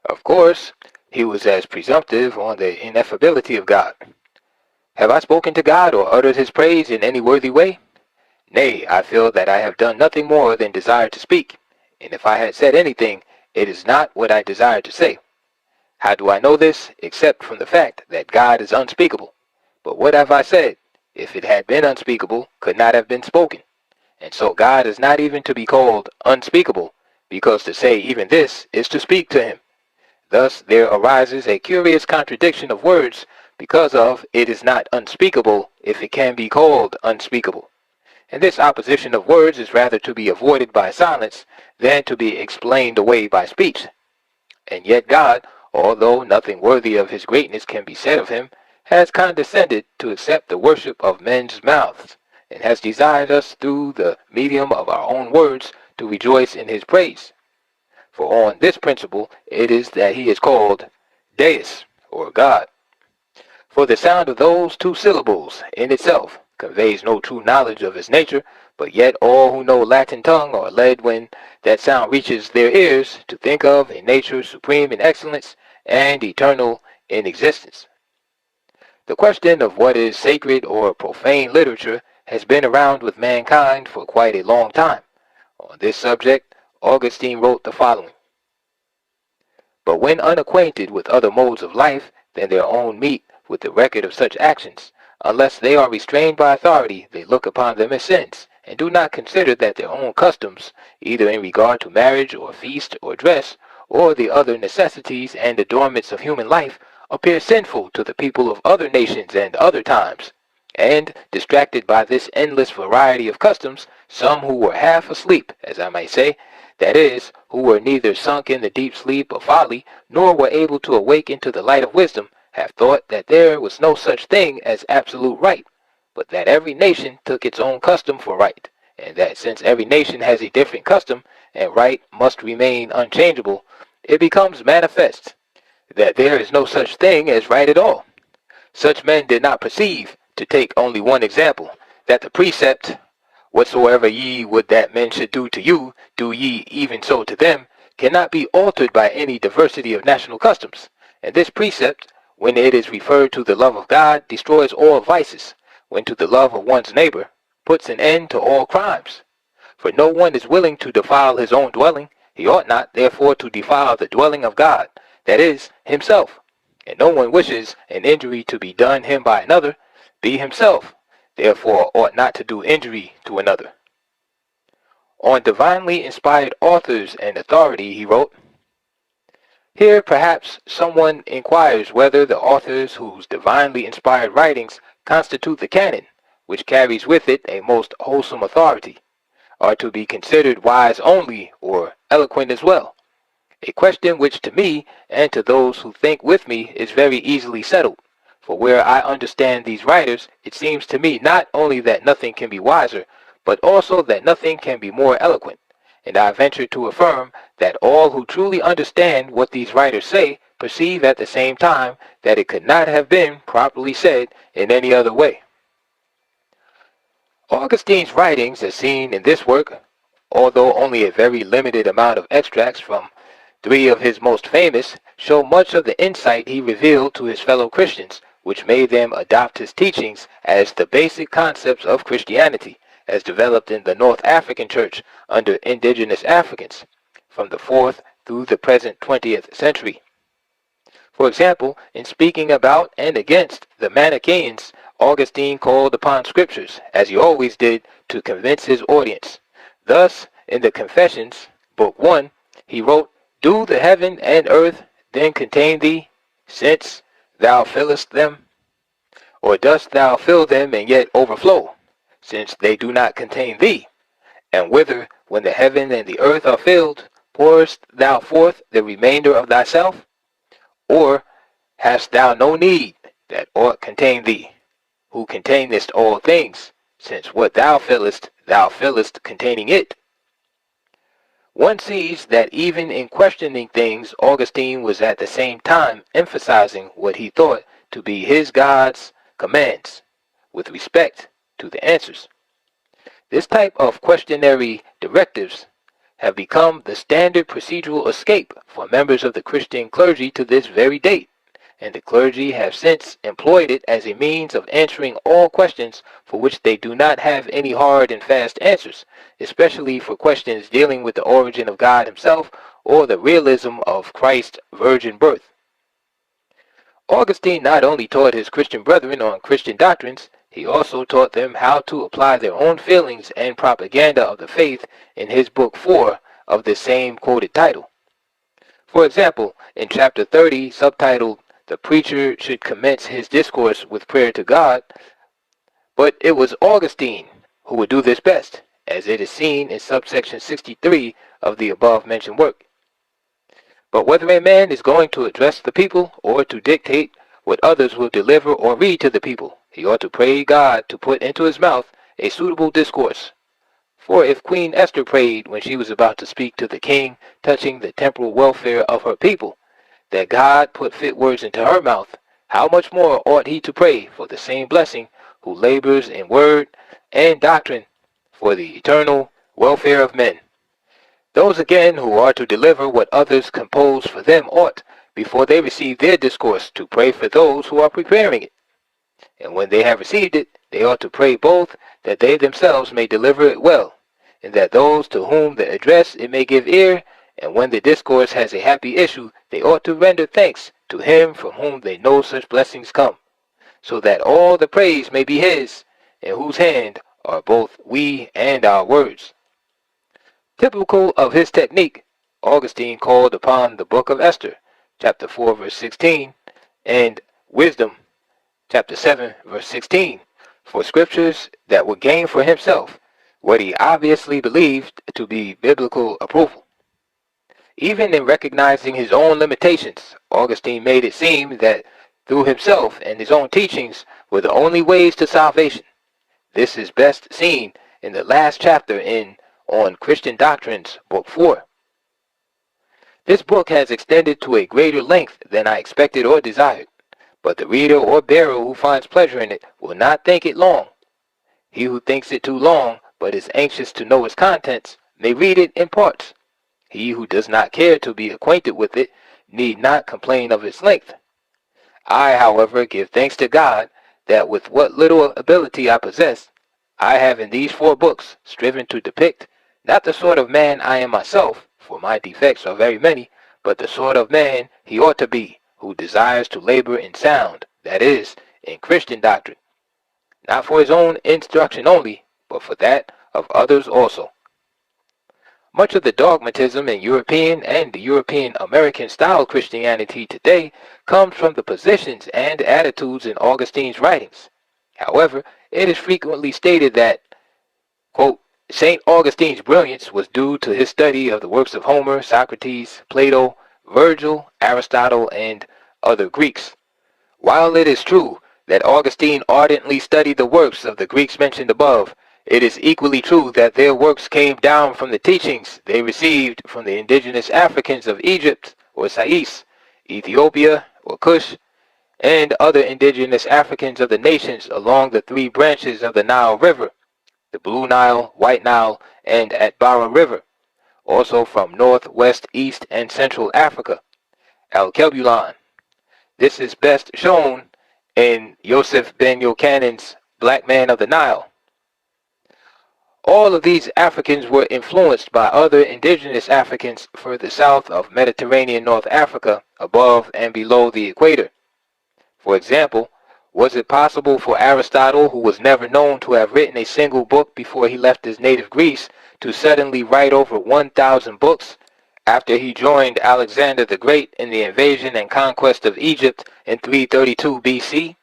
Of course, he was as presumptive on the ineffability of God. Have I spoken to God or uttered his praise in any worthy way? Nay, I feel that I have done nothing more than desire to speak, and if I had said anything, it is not what I desired to say. How do I know this, except from the fact that God is unspeakable? But what have I said, if it had been unspeakable, could not have been spoken? And so God is not even to be called unspeakable, because to say even this is to speak to him. Thus there arises a curious contradiction of words, because of it is not unspeakable if it can be called unspeakable. And this opposition of words is rather to be avoided by silence than to be explained away by speech. And yet God, although nothing worthy of his greatness can be said of him, has condescended to accept the worship of men's mouths, and has desired us through the medium of our own words to rejoice in his praise. For on this principle it is that he is called Deus, or God. For the sound of those two syllables in itself conveys no true knowledge of his nature, but yet all who know Latin tongue are led when that sound reaches their ears to think of a nature supreme in excellence and eternal in existence. The question of what is sacred or profane literature has been around with mankind for quite a long time. On this subject, Augustine wrote the following. But when unacquainted with other modes of life than their own meet with the record of such actions, unless they are restrained by authority, they look upon them as sins, and do not consider that their own customs, either in regard to marriage or feast or dress, or the other necessities and adornments of human life, appear sinful to the people of other nations and other times. And, distracted by this endless variety of customs, some who were half asleep, as I might say, that is, who were neither sunk in the deep sleep of folly, nor were able to awake into the light of wisdom, have thought that there was no such thing as absolute right, but that every nation took its own custom for right, and that since every nation has a different custom, and right must remain unchangeable, it becomes manifest that there is no such thing as right at all. Such men did not perceive, to take only one example, that the precept, whatsoever ye would that men should do to you, do ye even so to them, cannot be altered by any diversity of national customs. And this precept, when it is referred to the love of God, destroys all vices, when to the love of one's neighbor, puts an end to all crimes. For no one is willing to defile his own dwelling, he ought not, therefore, to defile the dwelling of God, that is, himself. And no one wishes an injury to be done him by another, be himself, therefore ought not to do injury to another. On divinely inspired authors and authority he wrote, here perhaps someone inquires whether the authors whose divinely inspired writings constitute the canon, which carries with it a most wholesome authority, are to be considered wise only, or eloquent as well. A question which to me, and to those who think with me, is very easily settled. For where I understand these writers, it seems to me not only that nothing can be wiser, but also that nothing can be more eloquent. And I venture to affirm that all who truly understand what these writers say perceive at the same time that it could not have been properly said in any other way. Augustine's writings, as seen in this work, although only a very limited amount of extracts from three of his most famous, show much of the insight he revealed to his fellow Christians, which made them adopt his teachings as the basic concepts of Christianity, as developed in the North African Church under indigenous Africans, from the 4th through the present 20th century. For example, in speaking about and against the Manichaeans, Augustine called upon scriptures, as he always did, to convince his audience. Thus, in the Confessions, Book 1, he wrote, "Do the heaven and earth then contain thee, since thou fillest them? Or dost thou fill them and yet overflow, since they do not contain thee? And whither, when the heaven and the earth are filled, pourest thou forth the remainder of thyself? Or hast thou no need that aught contain thee, who containest all things, since what thou fillest containing it?" One sees that even in questioning things, Augustine was at the same time emphasizing what he thought to be his God's commands, with respect to the answers. This type of questionary directives have become the standard procedural escape for members of the Christian clergy to this very date, and the clergy have since employed it as a means of answering all questions for which they do not have any hard and fast answers, especially for questions dealing with the origin of God himself or the realism of Christ's virgin birth. Augustine not only taught his Christian brethren on Christian doctrines, he also taught them how to apply their own feelings and propaganda of the faith in his book 4 of the same quoted title. For example, in chapter 30, subtitled, "The Preacher Should Commence His Discourse with Prayer to God," but it was Augustine who would do this best, as it is seen in subsection 63 of the above-mentioned work. But whether a man is going to address the people or to dictate what others will deliver or read to the people, he ought to pray God to put into his mouth a suitable discourse. For if Queen Esther prayed when she was about to speak to the king touching the temporal welfare of her people, that God put fit words into her mouth, how much more ought he to pray for the same blessing who labors in word and doctrine for the eternal welfare of men? Those again who are to deliver what others compose for them ought, before they receive their discourse, to pray for those who are preparing it. And when they have received it, they ought to pray both that they themselves may deliver it well, and that those to whom the address it may give ear, and when the discourse has a happy issue, they ought to render thanks to him from whom they know such blessings come, so that all the praise may be his, in whose hand are both we and our words. Typical of his technique, Augustine called upon the book of Esther, chapter 4, verse 16, and Wisdom, chapter 7, verse 16, for scriptures that would gain for himself what he obviously believed to be biblical approval. Even in recognizing his own limitations, Augustine made it seem that through himself and his own teachings were the only ways to salvation. This is best seen in the last chapter in On Christian Doctrines, Book 4. This book has extended to a greater length than I expected or desired, but the reader or bearer who finds pleasure in it will not think it long. He who thinks it too long, but is anxious to know its contents, may read it in parts. He who does not care to be acquainted with it need not complain of its length. I, however, give thanks to God that with what little ability I possess, I have in these 4 books striven to depict, not the sort of man I am myself, for my defects are very many, but the sort of man he ought to be, who desires to labor in sound, that is, in Christian doctrine, not for his own instruction only, but for that of others also. Much of the dogmatism in European and European American style Christianity today comes from the positions and attitudes in Augustine's writings. However, it is frequently stated that, quote, St. Augustine's brilliance was due to his study of the works of Homer, Socrates, Plato, Virgil, Aristotle, and other Greeks. While it is true that Augustine ardently studied the works of the Greeks mentioned above, it is equally true that their works came down from the teachings they received from the indigenous Africans of Egypt or Sais, Ethiopia or Cush, and other indigenous Africans of the nations along the 3 branches of the Nile River, the Blue Nile, White Nile, and Atbara River, also from North, West, East, and Central Africa, Alkebulan. This is best shown in Yosef ben Jochannan's Black Man of the Nile. All of these Africans were influenced by other indigenous Africans further south of Mediterranean North Africa, above and below the equator. For example, was it possible for Aristotle, who was never known to have written a single book before he left his native Greece, to suddenly write over 1,000 books after he joined Alexander the Great in the invasion and conquest of Egypt in 332 BC?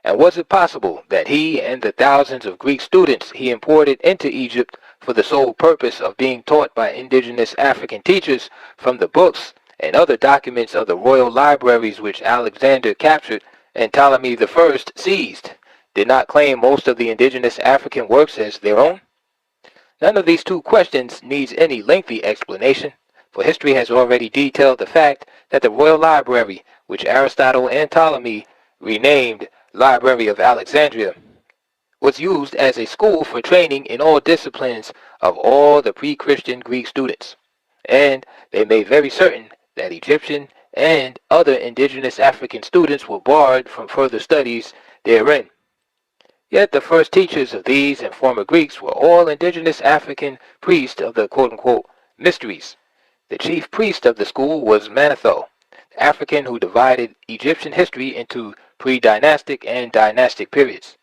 And was it possible that he and the thousands of Greek students he imported into Egypt for the sole purpose of being taught by indigenous African teachers from the books and other documents of the royal libraries which Alexander captured and Ptolemy I seized, did not claim most of the indigenous African works as their own? None of these two questions needs any lengthy explanation, for history has already detailed the fact that the royal library, which Aristotle and Ptolemy renamed Library of Alexandria, was used as a school for training in all disciplines of all the pre-Christian Greek students, and they made very certain that Egyptian and other indigenous African students were barred from further studies therein. Yet the first teachers of these and former Greeks were all indigenous African priests of the quote-unquote mysteries. The chief priest of the school was Manetho, the African who divided Egyptian history into pre-dynastic and dynastic periods.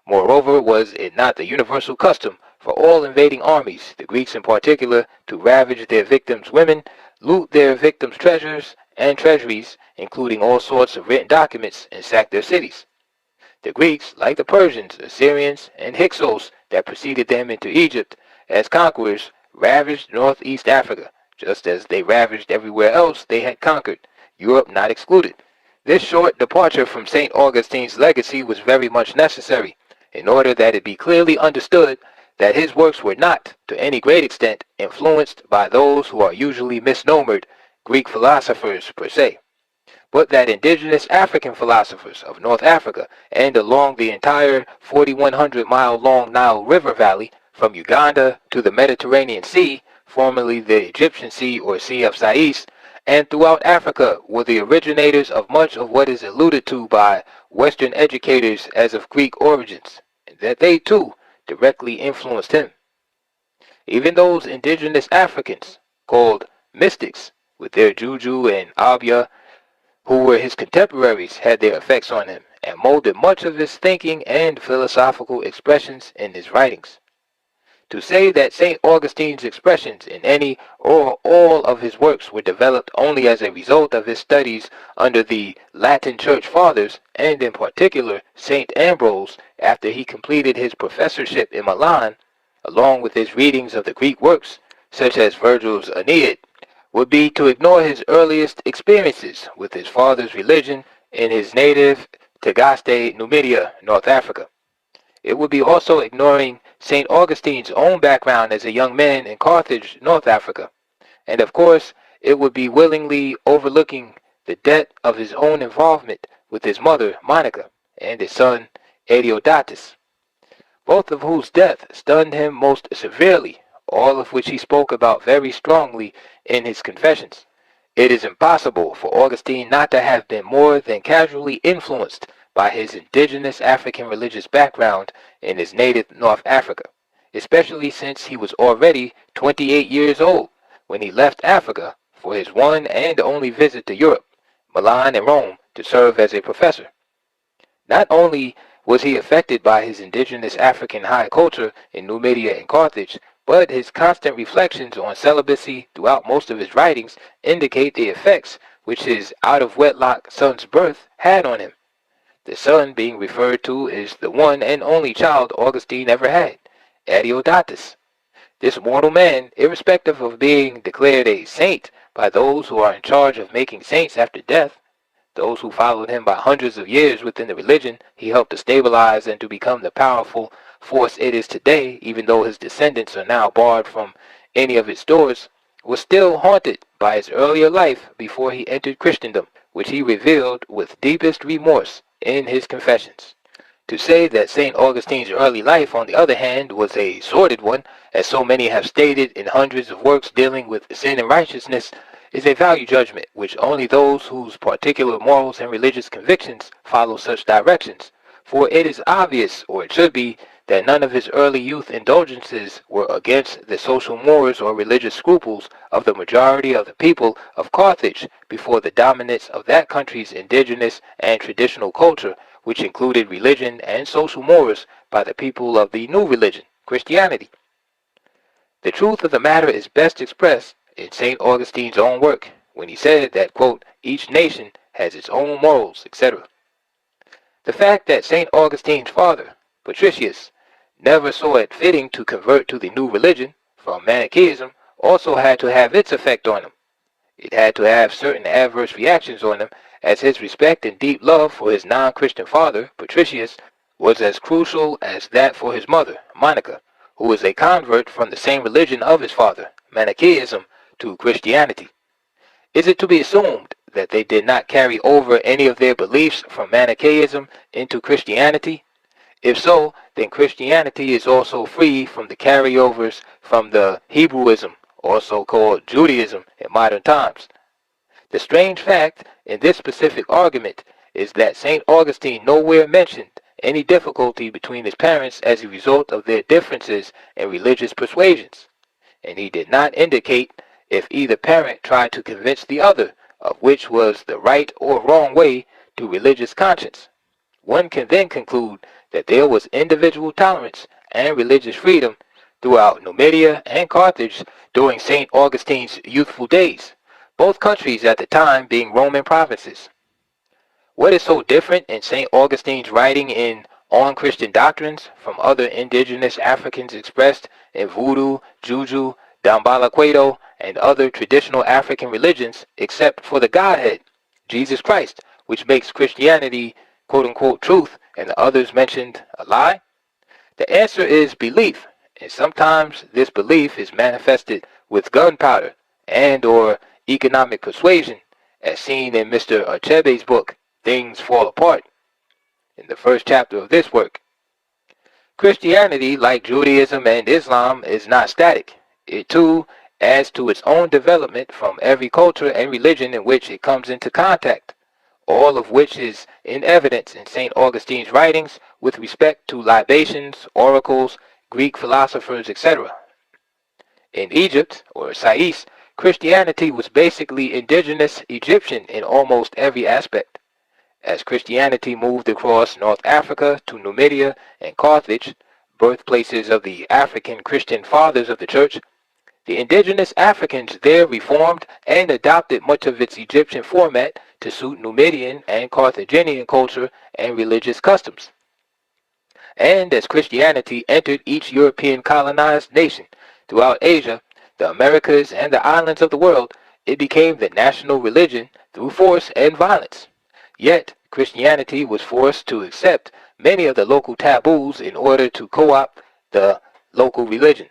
Moreover, was it not the universal custom for all invading armies, the Greeks in particular, to ravage their victims' women, loot their victims' treasures and treasuries, including all sorts of written documents, and sack their cities? The Greeks, like the Persians, Assyrians, and Hyksos that preceded them into Egypt as conquerors, ravaged northeast Africa, just as they ravaged everywhere else they had conquered, Europe not excluded. This short departure from St. Augustine's legacy was very much necessary, in order that it be clearly understood that his works were not, to any great extent, influenced by those who are usually misnomered Greek philosophers per se, but that indigenous African philosophers of North Africa and along the entire 4,100-mile-long Nile River Valley from Uganda to the Mediterranean Sea, formerly the Egyptian Sea or Sea of Sais, and throughout Africa were the originators of much of what is alluded to by Western educators as of Greek origins, and that they too directly influenced him. Even those indigenous Africans, called mystics, with their juju and abya, who were his contemporaries, had their effects on him, and molded much of his thinking and philosophical expressions in his writings. To say that St. Augustine's expressions in any or all of his works were developed only as a result of his studies under the Latin Church Fathers, and in particular St. Ambrose, after he completed his professorship in Milan, along with his readings of the Greek works, such as Virgil's Aeneid, would be to ignore his earliest experiences with his father's religion in his native Tagaste, Numidia, North Africa. It would be also ignoring St. Augustine's own background as a young man in Carthage, North Africa. And of course, it would be willingly overlooking the debt of his own involvement with his mother, Monica, and his son, Adeodatus, both of whose death stunned him most severely, all of which he spoke about very strongly in his Confessions. It is impossible for Augustine not to have been more than casually influenced by his indigenous African religious background in his native North Africa, especially since he was already 28 years old when he left Africa for his one and only visit to Europe, Milan and Rome, to serve as a professor. Not only was he affected by his indigenous African high culture in Numidia and Carthage, but his constant reflections on celibacy throughout most of his writings indicate the effects which his out-of-wedlock son's birth had on him. The son being referred to is the one and only child Augustine ever had, Adeodatus. This mortal man, irrespective of being declared a saint by those who are in charge of making saints after death, those who followed him by hundreds of years within the religion he helped to stabilize and to become the powerful force it is today, even though his descendants are now barred from any of its doors, was still haunted by his earlier life before he entered Christendom, which he revealed with deepest remorse in his Confessions. To say that St. Augustine's early life, on the other hand, was a sordid one, as so many have stated in hundreds of works dealing with sin and righteousness, is a value judgment which only those whose particular morals and religious convictions follow such directions. For it is obvious, or it should be, that none of his early youth indulgences were against the social mores or religious scruples of the majority of the people of Carthage before the dominance of that country's indigenous and traditional culture, which included religion and social mores by the people of the new religion, Christianity. The truth of the matter is best expressed in St. Augustine's own work, when he said that, quote, each nation has its own morals, etc. The fact that St. Augustine's father, Patricius, never saw it fitting to convert to the new religion from Manichaeism also had to have its effect on him. It had to have certain adverse reactions on him, as his respect and deep love for his non-Christian father, Patricius, was as crucial as that for his mother, Monica, who was a convert from the same religion of his father, Manichaeism, to Christianity. Is it to be assumed that they did not carry over any of their beliefs from Manichaeism into Christianity? If so, then Christianity is also free from the carryovers from the Hebrewism, also called Judaism in modern times. The strange fact in this specific argument is that St. Augustine nowhere mentioned any difficulty between his parents as a result of their differences in religious persuasions, and he did not indicate if either parent tried to convince the other of which was the right or wrong way to religious conscience. One can then conclude that there was individual tolerance and religious freedom throughout Numidia and Carthage during St. Augustine's youthful days, both countries at the time being Roman provinces. What is so different in St. Augustine's writing in On Christian Doctrines from other indigenous Africans expressed in Voodoo, Juju, Dambalaquedo, and other traditional African religions except for the Godhead, Jesus Christ, which makes Christianity quote-unquote truth and the others mentioned a lie? The answer is belief, and sometimes this belief is manifested with gunpowder and or economic persuasion, as seen in Mr. Achebe's book, Things Fall Apart, in the first chapter of this work. Christianity, like Judaism and Islam, is not static. It too adds to its own development from every culture and religion in which it comes into contact, all of which is in evidence in St. Augustine's writings with respect to libations, oracles, Greek philosophers, etc. In Egypt, or Sais, Christianity was basically indigenous Egyptian in almost every aspect. As Christianity moved across North Africa to Numidia and Carthage, birthplaces of the African Christian fathers of the Church, the indigenous Africans there reformed and adopted much of its Egyptian format to suit Numidian and Carthaginian culture and religious customs. And as Christianity entered each European colonized nation throughout Asia, the Americas, and the islands of the world, it became the national religion through force and violence. Yet, Christianity was forced to accept many of the local taboos in order to co-opt the local religion.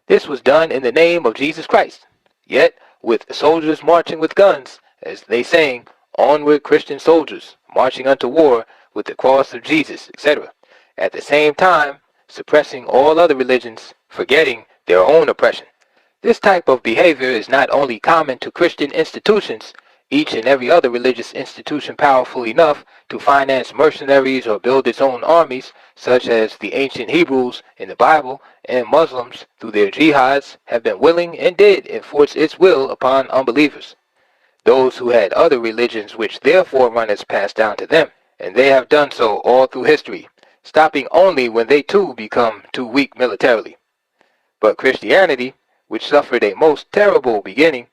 This was done in the name of Jesus Christ, yet with soldiers marching with guns, as they sang, "Onward Christian soldiers, marching unto war with the cross of Jesus," etc. At the same time, suppressing all other religions, forgetting their own oppression. This type of behavior is not only common to Christian institutions, each and every other religious institution powerful enough to finance mercenaries or build its own armies, such as the ancient Hebrews in the Bible, and Muslims through their jihads have been willing and did enforce its will upon unbelievers, those who had other religions which their forerunners passed down to them, and they have done so all through history, stopping only when they too become too weak militarily. But Christianity, which suffered a most terrible beginning,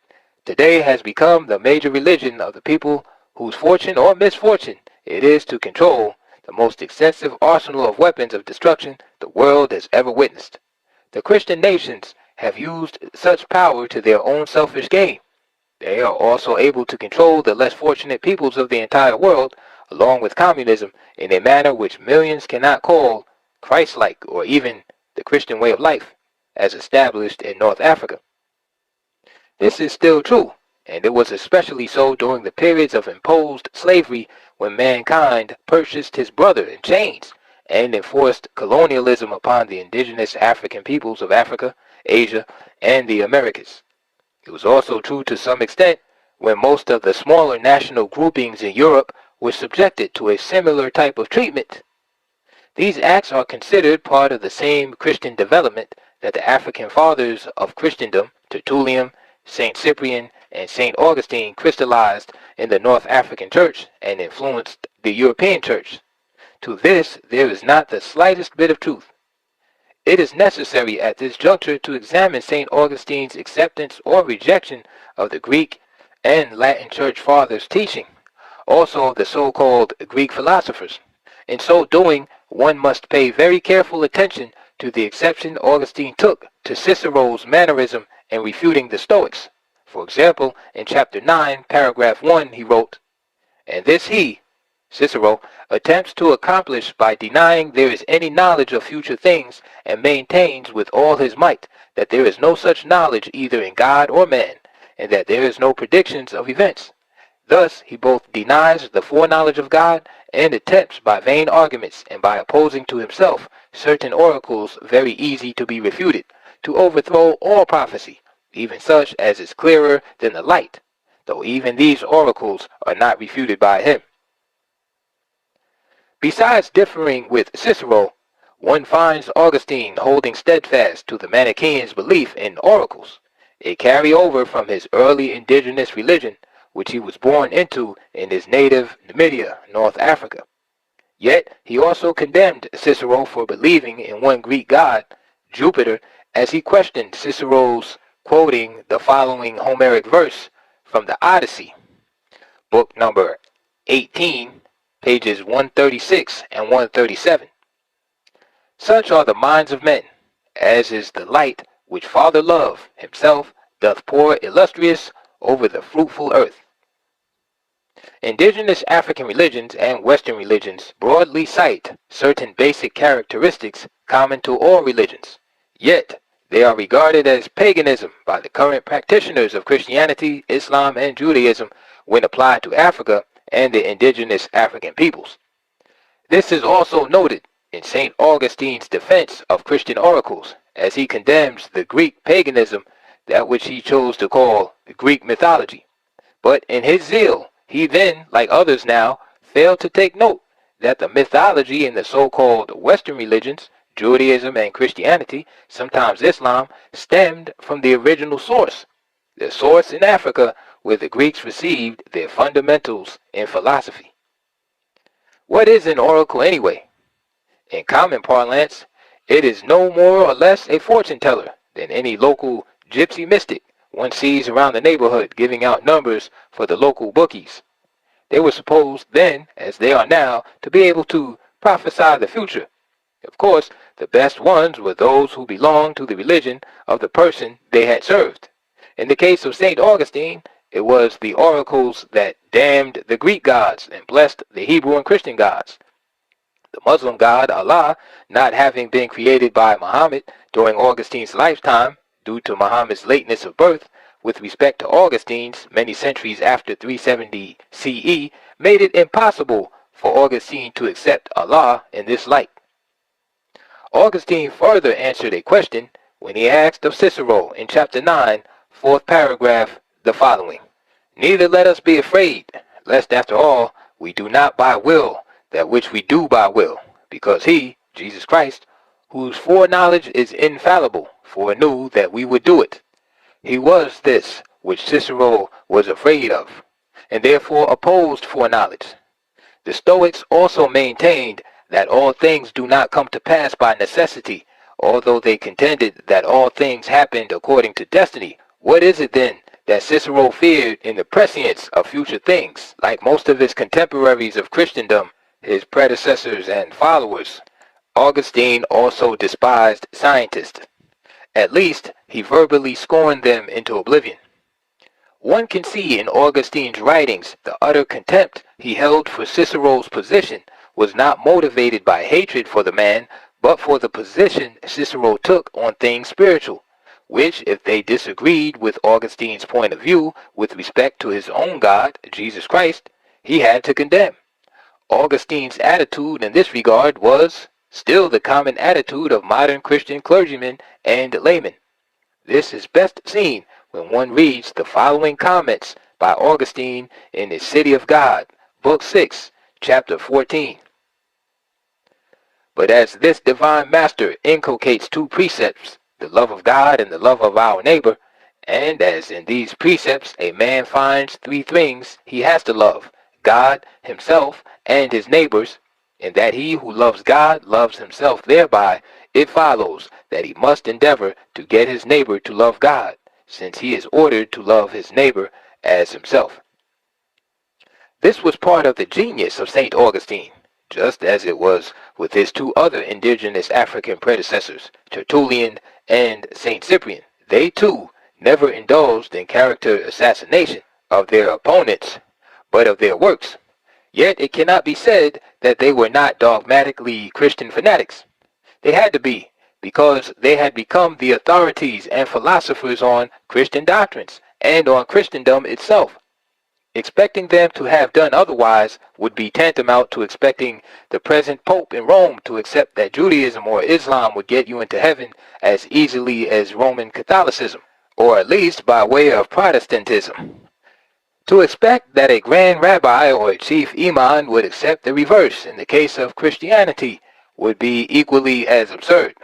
today has become the major religion of the people whose fortune or misfortune it is to control the most extensive arsenal of weapons of destruction the world has ever witnessed. The Christian nations have used such power to their own selfish gain. They are also able to control the less fortunate peoples of the entire world, along with communism, in a manner which millions cannot call Christ-like or even the Christian way of life, as established in North Africa. This is still true, and it was especially so during the periods of imposed slavery when mankind purchased his brother in chains and enforced colonialism upon the indigenous African peoples of Africa, Asia, and the Americas. It was also true to some extent when most of the smaller national groupings in Europe were subjected to a similar type of treatment. These acts are considered part of the same Christian development that the African fathers of Christendom, Tertullian, St. Cyprian, and St. Augustine, crystallized in the North African Church and influenced the European Church. To this there is not the slightest bit of truth. It is necessary at this juncture to examine St. Augustine's acceptance or rejection of the Greek and Latin Church Fathers' teaching, also of the so-called Greek philosophers. In so doing, one must pay very careful attention to the exception Augustine took to Cicero's mannerism in refuting the Stoics. For example, in chapter 9, paragraph 1, he wrote, "And this he, Cicero, attempts to accomplish by denying there is any knowledge of future things, and maintains with all his might that there is no such knowledge either in God or man, and that there is no predictions of events. Thus he both denies the foreknowledge of God, and attempts by vain arguments, and by opposing to himself certain oracles very easy to be refuted, to overthrow all prophecy, even such as is clearer than the light, though even these oracles are not refuted by him." Besides differing with Cicero, one finds Augustine holding steadfast to the Manichaeans' belief in oracles, a carry-over from his early indigenous religion, which he was born into in his native Numidia, North Africa. Yet he also condemned Cicero for believing in one Greek god, Jupiter, as he questioned Cicero's quoting the following Homeric verse from the Odyssey, book number 18, pages 136 and 137. "Such are the minds of men, as is the light which Father Love himself doth pour illustrious over the fruitful earth." Indigenous African religions and Western religions broadly cite certain basic characteristics common to all religions, yet they are regarded as paganism by the current practitioners of Christianity, Islam, and Judaism when applied to Africa and the indigenous African peoples. This is also noted in St. Augustine's defense of Christian oracles, as he condemns the Greek paganism, that which he chose to call Greek mythology. But in his zeal, he then, like others now, failed to take note that the mythology in the so-called Western religions, Judaism and Christianity, sometimes Islam, stemmed from the original source, the source in Africa where the Greeks received their fundamentals in philosophy. What is an oracle anyway? In common parlance, it is no more or less a fortune teller than any local gypsy mystic one sees around the neighborhood giving out numbers for the local bookies. They were supposed then, as they are now, to be able to prophesy the future. Of course, the best ones were those who belonged to the religion of the person they had served. In the case of St. Augustine, it was the oracles that damned the Greek gods and blessed the Hebrew and Christian gods. The Muslim god Allah, not having been created by Muhammad during Augustine's lifetime, due to Muhammad's lateness of birth, with respect to Augustine's many centuries after 370 CE, made it impossible for Augustine to accept Allah in this light. Augustine further answered a question when he asked of Cicero in chapter 9, fourth paragraph, the following: "Neither let us be afraid, lest after all we do not by will that which we do by will, because he, Jesus Christ, whose foreknowledge is infallible, foreknew that we would do it. He was this which Cicero was afraid of, and therefore opposed foreknowledge." The Stoics also maintained that all things do not come to pass by necessity, although they contended that all things happened according to destiny. What is it then that Cicero feared in the prescience of future things? Like most of his contemporaries of Christendom, his predecessors and followers, Augustine also despised scientists. At least, he verbally scorned them into oblivion. One can see in Augustine's writings the utter contempt he held for Cicero's position was not motivated by hatred for the man, but for the position Cicero took on things spiritual, which, if they disagreed with Augustine's point of view with respect to his own God, Jesus Christ, he had to condemn. Augustine's attitude in this regard was still the common attitude of modern Christian clergymen and laymen. This is best seen when one reads the following comments by Augustine in the City of God, Book 6, Chapter 14. But as this divine master inculcates two precepts, the love of God and the love of our neighbor, and as in these precepts a man finds three things he has to love, God, himself, and his neighbors, and that he who loves God loves himself thereby, it follows that he must endeavor to get his neighbor to love God, since he is ordered to love his neighbor as himself. This was part of the genius of St. Augustine, just as it was with his two other indigenous African predecessors, Tertullian and St. Cyprian. They too never indulged in character assassination of their opponents, but of their works. Yet it cannot be said that they were not dogmatically Christian fanatics. They had to be, because they had become the authorities and philosophers on Christian doctrines and on Christendom itself. Expecting them to have done otherwise would be tantamount to expecting the present Pope in Rome to accept that Judaism or Islam would get you into heaven as easily as Roman Catholicism, or at least by way of Protestantism. To expect that a grand rabbi or a chief imam would accept the reverse in the case of Christianity would be equally as absurd.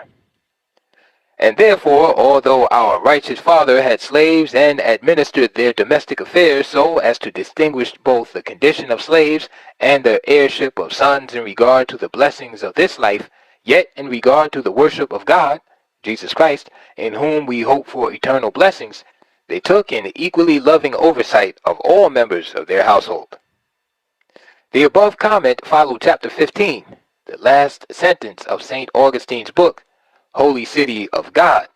And therefore, although our righteous father had slaves and administered their domestic affairs so as to distinguish both the condition of slaves and the heirship of sons in regard to the blessings of this life, yet in regard to the worship of God, Jesus Christ, in whom we hope for eternal blessings, they took an equally loving oversight of all members of their household. The above comment followed chapter 15, the last sentence of St. Augustine's book, Holy City of God,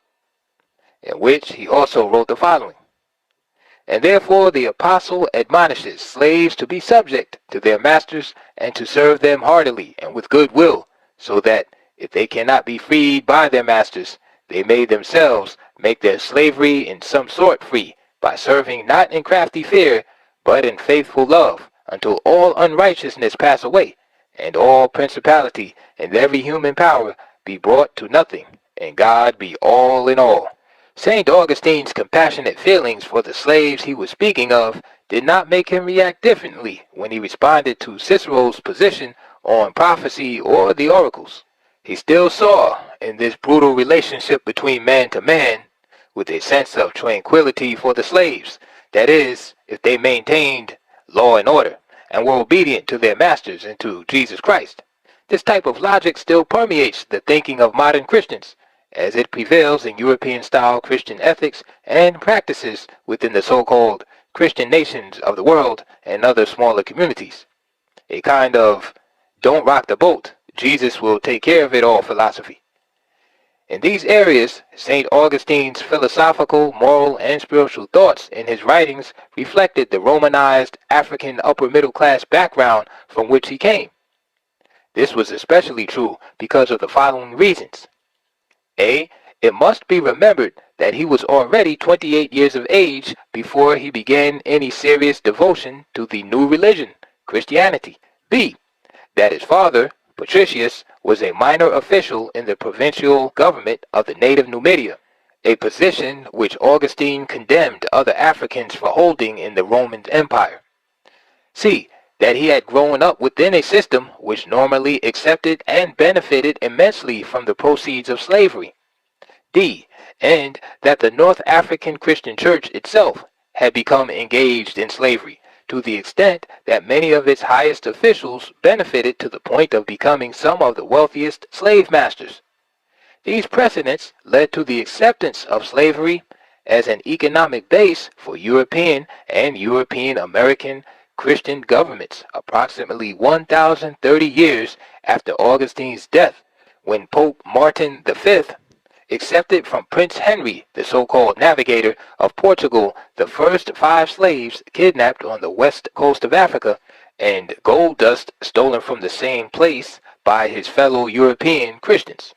in which he also wrote the following: And therefore the apostle admonishes slaves to be subject to their masters and to serve them heartily and with good will, so that, if they cannot be freed by their masters, they may themselves make their slavery in some sort free, by serving not in crafty fear, but in faithful love, until all unrighteousness pass away, and all principality and every human power be brought to nothing, and God be all in all. St. Augustine's compassionate feelings for the slaves he was speaking of did not make him react differently when he responded to Cicero's position on prophecy or the oracles. He still saw in this brutal relationship between man to man, with a sense of tranquility for the slaves, that is, if they maintained law and order, and were obedient to their masters and to Jesus Christ. This type of logic still permeates the thinking of modern Christians, as it prevails in European-style Christian ethics and practices within the so-called Christian nations of the world and other smaller communities. A kind of don't rock the boat, Jesus will take care of it all philosophy. In these areas, St. Augustine's philosophical, moral, and spiritual thoughts in his writings reflected the Romanized African upper-middle-class background from which he came. This was especially true because of the following reasons. A. It must be remembered that he was already 28 years of age before he began any serious devotion to the new religion, Christianity. B. That his father, Patricius, was a minor official in the provincial government of the native Numidia, a position which Augustine condemned other Africans for holding in the Roman Empire. C. That he had grown up within a system which normally accepted and benefited immensely from the proceeds of slavery. D. And that the North African Christian Church itself had become engaged in slavery, to the extent that many of its highest officials benefited to the point of becoming some of the wealthiest slave masters. These precedents led to the acceptance of slavery as an economic base for European and European American Christian governments approximately 1,030 years after Augustine's death, when Pope Martin V accepted from Prince Henry, the so-called navigator of Portugal, the first 5 slaves kidnapped on the west coast of Africa, and gold dust stolen from the same place by his fellow European Christians.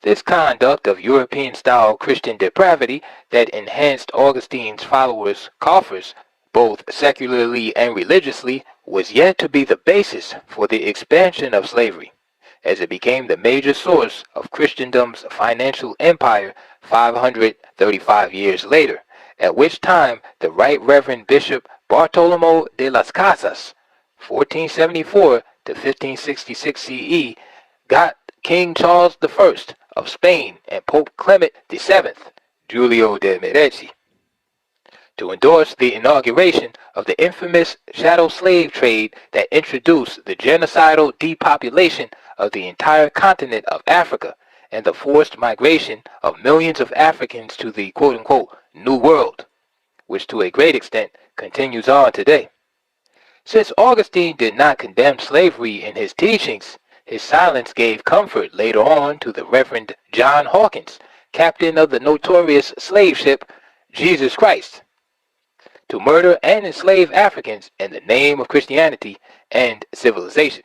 This conduct of European-style Christian depravity that enhanced Augustine's followers' coffers, both secularly and religiously, was yet to be the basis for the expansion of slavery, as it became the major source of Christendom's financial empire 535 years later, at which time the Right Reverend Bishop Bartolomeo de las Casas, 1474 to 1566 CE, got King Charles I of Spain and Pope Clement VII, Giulio de Medici, to endorse the inauguration of the infamous chattel slave trade that introduced the genocidal depopulation of the entire continent of Africa and the forced migration of millions of Africans to the quote-unquote New World, which to a great extent continues on today. Since Augustine did not condemn slavery in his teachings, his silence gave comfort later on to the Reverend John Hawkins, captain of the notorious slave ship Jesus Christ, to murder and enslave Africans in the name of Christianity and civilization.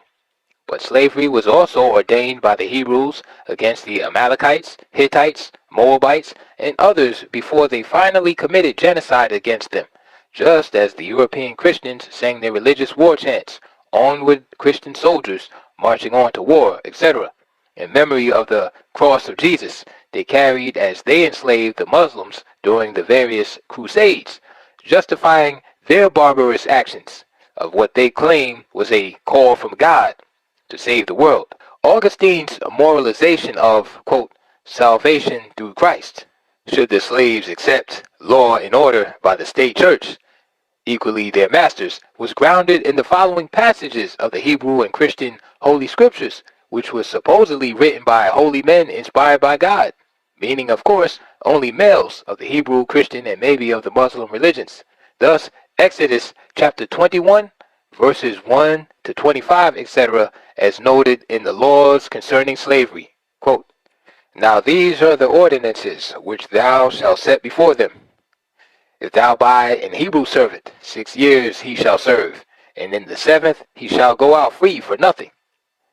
But slavery was also ordained by the Hebrews against the Amalekites, Hittites, Moabites, and others before they finally committed genocide against them, just as the European Christians sang their religious war chants, "Onward, Christian soldiers, marching on to war," etc., in memory of the cross of Jesus they carried as they enslaved the Muslims during the various crusades, justifying their barbarous actions of what they claim was a call from God to save the world. Augustine's moralization of, quote, salvation through Christ, should the slaves accept law and order by the state church, equally their masters, was grounded in the following passages of the Hebrew and Christian Holy Scriptures, which was supposedly written by holy men inspired by God, meaning, of course, only males of the Hebrew, Christian, and maybe of the Muslim religions. Thus, Exodus chapter 21, verses 1 to 25, etc., as noted in the laws concerning slavery. Quote, "Now these are the ordinances which thou shalt set before them. If thou buy an Hebrew servant, 6 years he shall serve, and in the 7th he shall go out free for nothing.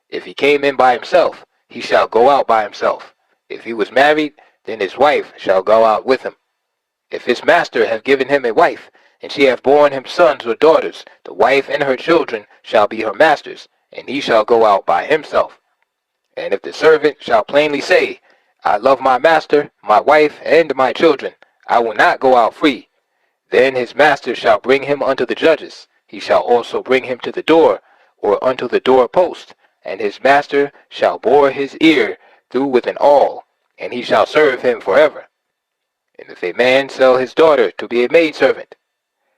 If he came in by himself, he shall go out by himself. If he was married, then his wife shall go out with him. If his master have given him a wife, and she have borne him sons or daughters, the wife and her children shall be her master's, and he shall go out by himself. And if the servant shall plainly say, I love my master, my wife, and my children, I will not go out free, then his master shall bring him unto the judges. He shall also bring him to the door, or unto the door post, and his master shall bore his ear through with an awl, and he shall serve him forever. And if a man sell his daughter to be a maidservant,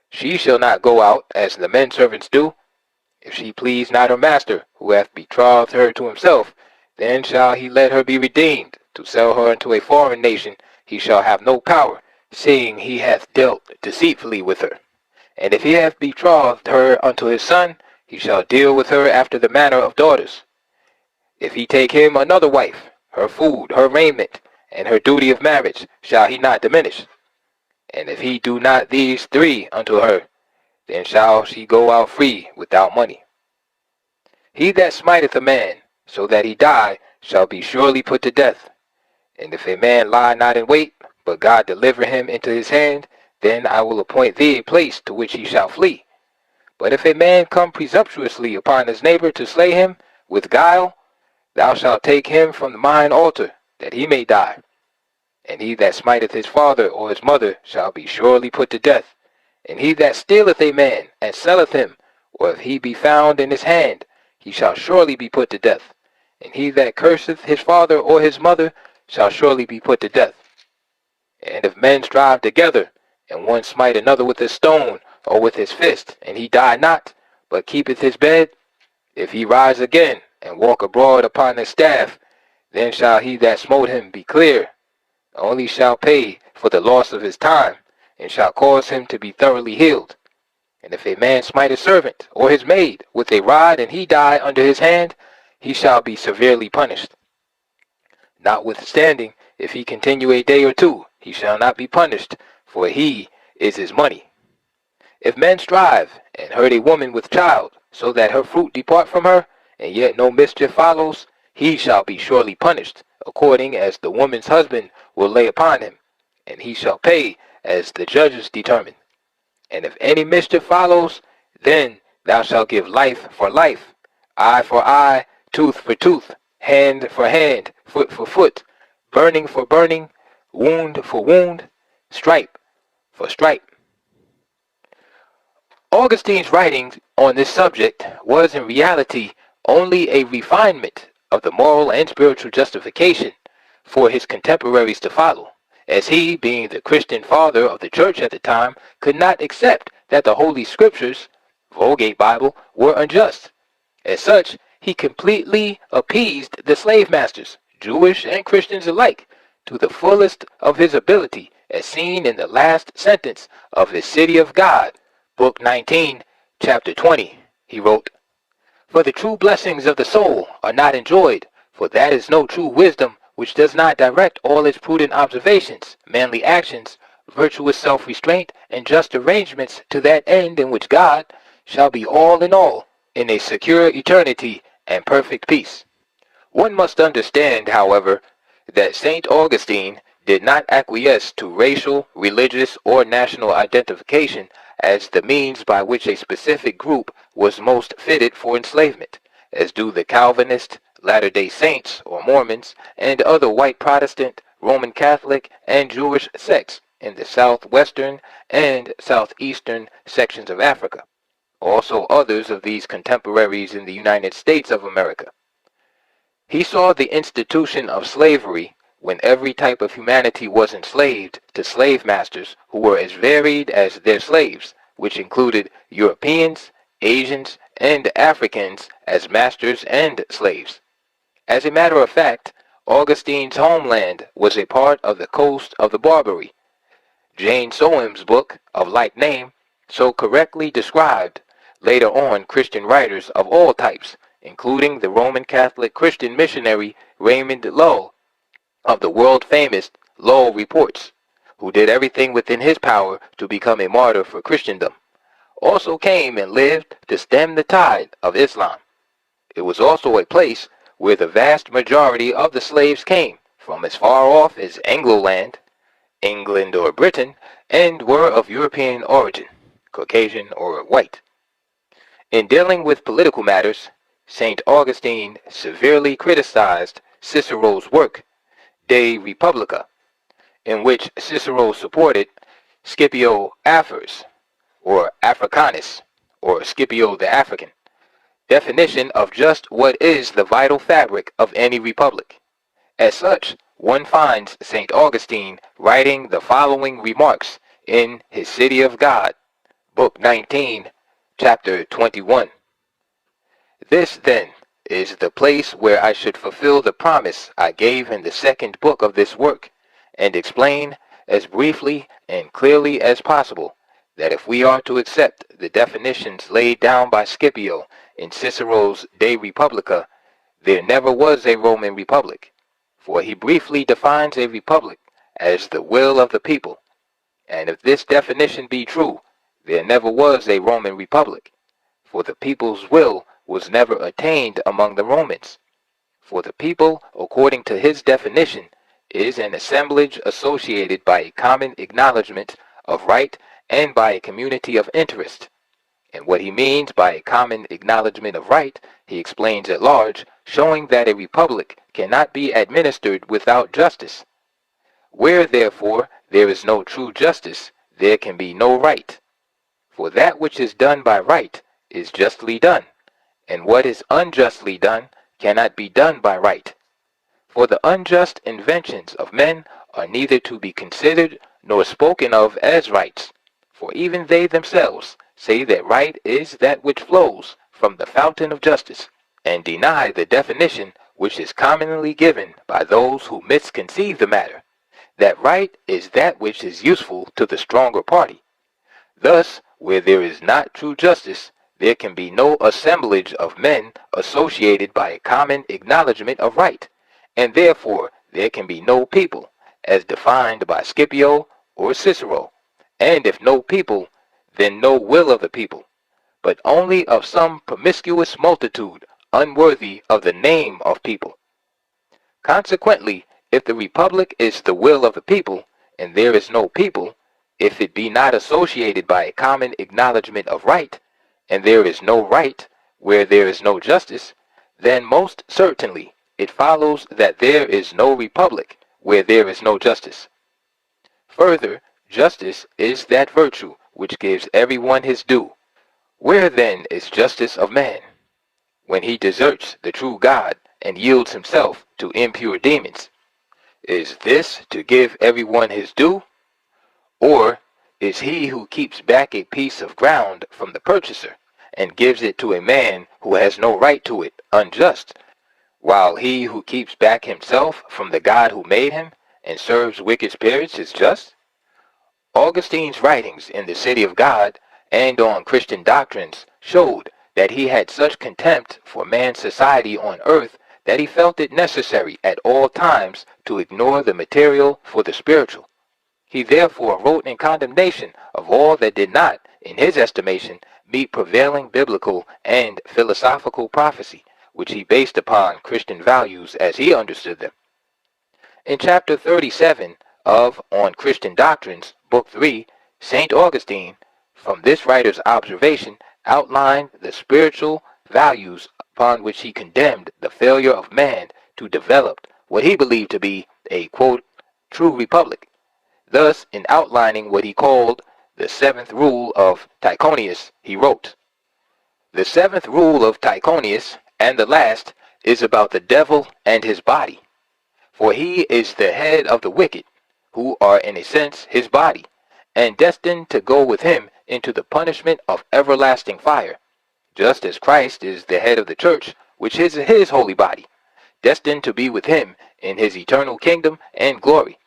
she shall not go out as the men servants do. If she please not her master, who hath betrothed her to himself, then shall he let her be redeemed. To sell her unto a foreign nation he shall have no power, seeing he hath dealt deceitfully with her. And if he hath betrothed her unto his son, he shall deal with her after the manner of daughters. If he take him another wife, her food, her raiment, and her duty of marriage shall he not diminish. And if he do not these 3 unto her, then shall she go out free without money. He that smiteth a man, so that he die, shall be surely put to death. And if a man lie not in wait, but God deliver him into his hand, then I will appoint thee a place to which he shall flee. But if a man come presumptuously upon his neighbor to slay him with guile, thou shalt take him from mine altar, that he may die. And he that smiteth his father or his mother shall be surely put to death. And he that stealeth a man and selleth him, or if he be found in his hand, he shall surely be put to death. And he that curseth his father or his mother shall surely be put to death. And if men strive together, and one smite another with a stone or with his fist, and he die not, but keepeth his bed, if he rise again and walk abroad upon his staff, then shall he that smote him be clear, only shall pay for the loss of his time, and shall cause him to be thoroughly healed. And if a man smite his servant or his maid with a rod, and he die under his hand, he shall be severely punished. Notwithstanding, if he continue a day or 2, he shall not be punished, for he is his money. If men strive, and hurt a woman with child, so that her fruit depart from her, and yet no mischief follows, he shall be surely punished, according as the woman's husband will lay upon him, and he shall pay as the judges determine. And if any mischief follows, then thou shalt give life for life, eye for eye, tooth for tooth, hand for hand, foot for foot, burning for burning, wound for wound, stripe for stripe. Augustine's writings on this subject was in reality only a refinement of the moral and spiritual justification for his contemporaries to follow, as he, being the Christian father of the church at the time, could not accept that the Holy Scriptures, Vulgate Bible, were unjust. As such, he completely appeased the slave masters, Jewish and Christians alike, to the fullest of his ability, as seen in the last sentence of his City of God, Book 19, Chapter 20. He wrote, "For the true blessings of the soul are not enjoyed, for that is no true wisdom which does not direct all its prudent observations, manly actions, virtuous self-restraint, and just arrangements to that end in which God shall be all in a secure eternity and perfect peace." One must understand, however, that St. Augustine did not acquiesce to racial, religious, or national identification as the means by which a specific group was most fitted for enslavement, as do the Calvinist, Latter-day Saints, or Mormons, and other white Protestant, Roman Catholic, and Jewish sects in the southwestern and southeastern sections of Africa. Also others of these contemporaries in the United States of America. He saw the institution of slavery, when every type of humanity was enslaved to slave masters who were as varied as their slaves, which included Europeans, Asians, and Africans as masters and slaves. As a matter of fact, Augustine's homeland was a part of the coast of the Barbary. Jane Soam's book of like name so correctly described later on Christian writers of all types, including the Roman Catholic Christian missionary Raymond Lull of the world-famous Lull Reports, who did everything within his power to become a martyr for Christendom, also came and lived to stem the tide of Islam. It was also a place where the vast majority of the slaves came from as far off as Angloland, England or Britain, and were of European origin, Caucasian or white. In dealing with political matters, St. Augustine severely criticized Cicero's work, De Republica, in which Cicero supported Scipio Africa's, or Africanus, or Scipio the African, definition of just what is the vital fabric of any republic. As such, one finds St. Augustine writing the following remarks in his City of God, Book 19, Chapter 21. "This, then, is the place where I should fulfill the promise I gave in the second book of this work, and explain, as briefly and clearly as possible, that if we are to accept the definitions laid down by Scipio in Cicero's De Republica, there never was a Roman Republic, for he briefly defines a republic as the will of the people. And if this definition be true, there never was a Roman Republic, for the people's will was never attained among the Romans. For the people, according to his definition, is an assemblage associated by a common acknowledgment of right and by a community of interest. And what he means by a common acknowledgment of right, he explains at large, showing that a republic cannot be administered without justice. Where, therefore, there is no true justice, there can be no right. For that which is done by right is justly done, and what is unjustly done cannot be done by right. For the unjust inventions of men are neither to be considered nor spoken of as rights, for even they themselves say that right is that which flows from the fountain of justice, and deny the definition which is commonly given by those who misconceive the matter, that right is that which is useful to the stronger party. Thus, where there is not true justice, there can be no assemblage of men associated by a common acknowledgment of right, and therefore there can be no people, as defined by Scipio or Cicero, and if no people, then no will of the people, but only of some promiscuous multitude unworthy of the name of people. Consequently, if the republic is the will of the people, and there is no people, if it be not associated by a common acknowledgment of right, and there is no right where there is no justice, then most certainly it follows that there is no republic where there is no justice. Further, Justice is that virtue which gives everyone his due. Where then is justice of man? When he deserts the true God and yields himself to impure demons. Is this to give everyone his due? Or is he who keeps back a piece of ground from the purchaser and gives it to a man who has no right to it unjust, while he who keeps back himself from the God who made him and serves wicked spirits is just? Augustine's writings in the City of God and on Christian doctrines showed that he had such contempt for man's society on earth that he felt it necessary at all times to ignore the material for the spiritual. He therefore wrote in condemnation of all that did not, in his estimation, meet prevailing biblical and philosophical prophecy, which he based upon Christian values as he understood them. In chapter 37 of On Christian Doctrines, Book 3, St. Augustine, from this writer's observation, outlined the spiritual values upon which he condemned the failure of man to develop what he believed to be a, quote, true republic. Thus, in outlining what he called the seventh rule of Tychonius, he wrote, "The seventh rule of Tychonius, and the last, is about the devil and his body. For he is the head of the wicked, who are in a sense his body, and destined to go with him into the punishment of everlasting fire, just as Christ is the head of the church, which is his holy body, destined to be with him in his eternal kingdom and glory.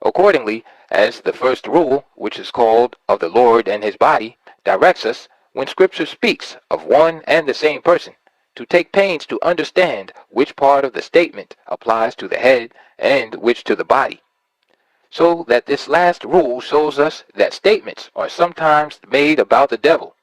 Accordingly, as the first rule, which is called of the Lord and his body, directs us, when Scripture speaks of one and the same person, to take pains to understand which part of the statement applies to the head and which to the body. So that this last rule shows us that statements are sometimes made about the devil,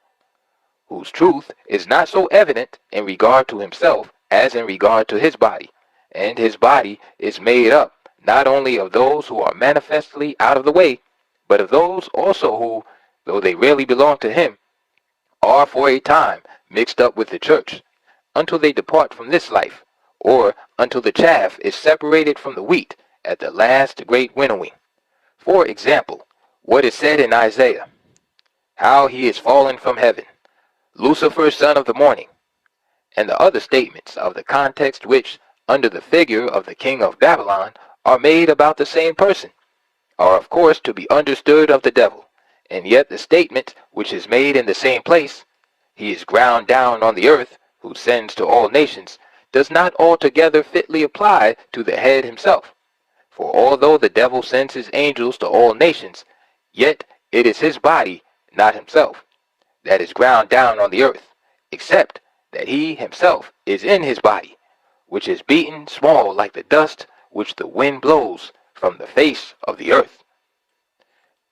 whose truth is not so evident in regard to himself as in regard to his body, and his body is made up not only of those who are manifestly out of the way, but of those also who, though they really belong to him, are for a time mixed up with the church, until they depart from this life, or until the chaff is separated from the wheat at the last great winnowing. For example, what is said in Isaiah, how he is fallen from heaven, Lucifer, son of the morning, and the other statements of the context which, under the figure of the king of Babylon, are made about the same person, are of course to be understood of the devil, and yet the statement which is made in the same place, he is ground down on the earth, who sends to all nations, does not altogether fitly apply to the head himself. For although the devil sends his angels to all nations, yet it is his body, not himself, that is ground down on the earth, except that he himself is in his body, which is beaten small like the dust which the wind blows from the face of the earth."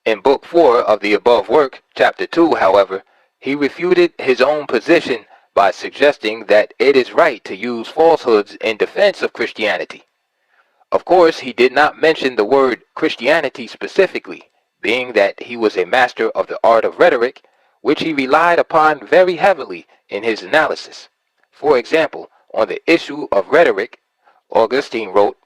In Book 4 of the above work, Chapter 2, however, he refuted his own position by suggesting that it is right to use falsehoods in defense of Christianity. Of course, he did not mention the word Christianity specifically, being that he was a master of the art of rhetoric, which he relied upon very heavily in his analysis. For example, on the issue of rhetoric, Augustine wrote,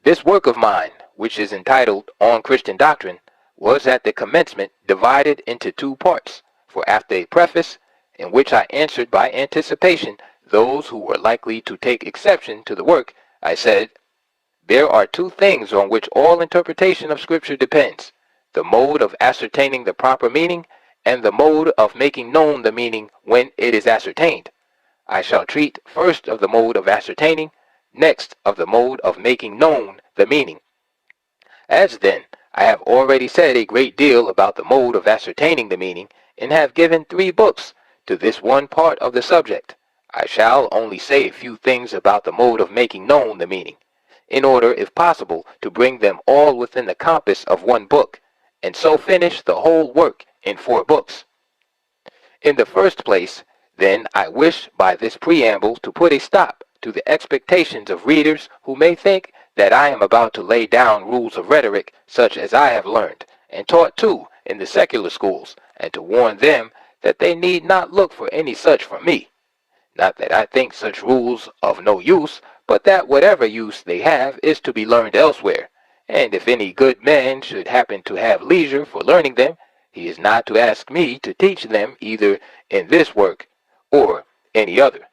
"This work of mine, which is entitled On Christian Doctrine, was at the commencement divided into two parts, for after a preface, in which I answered by anticipation those who were likely to take exception to the work, I said, there are two things on which all interpretation of Scripture depends, the mode of ascertaining the proper meaning, and the mode of making known the meaning when it is ascertained. I shall treat first of the mode of ascertaining, next of the mode of making known the meaning. As then, I have already said a great deal about the mode of ascertaining the meaning, and have given 3 books to this one part of the subject, I shall only say a few things about the mode of making known the meaning, in order, if possible, to bring them all within the compass of one book, and so finish the whole work in 4 books. In the first place, then, I wish by this preamble to put a stop to the expectations of readers who may think that I am about to lay down rules of rhetoric such as I have learned, and taught too in the secular schools, and to warn them that they need not look for any such from me. Not that I think such rules of no use, but that whatever use they have is to be learned elsewhere, And if any good man should happen to have leisure for learning them, he is not to ask me to teach them either in this work or any other.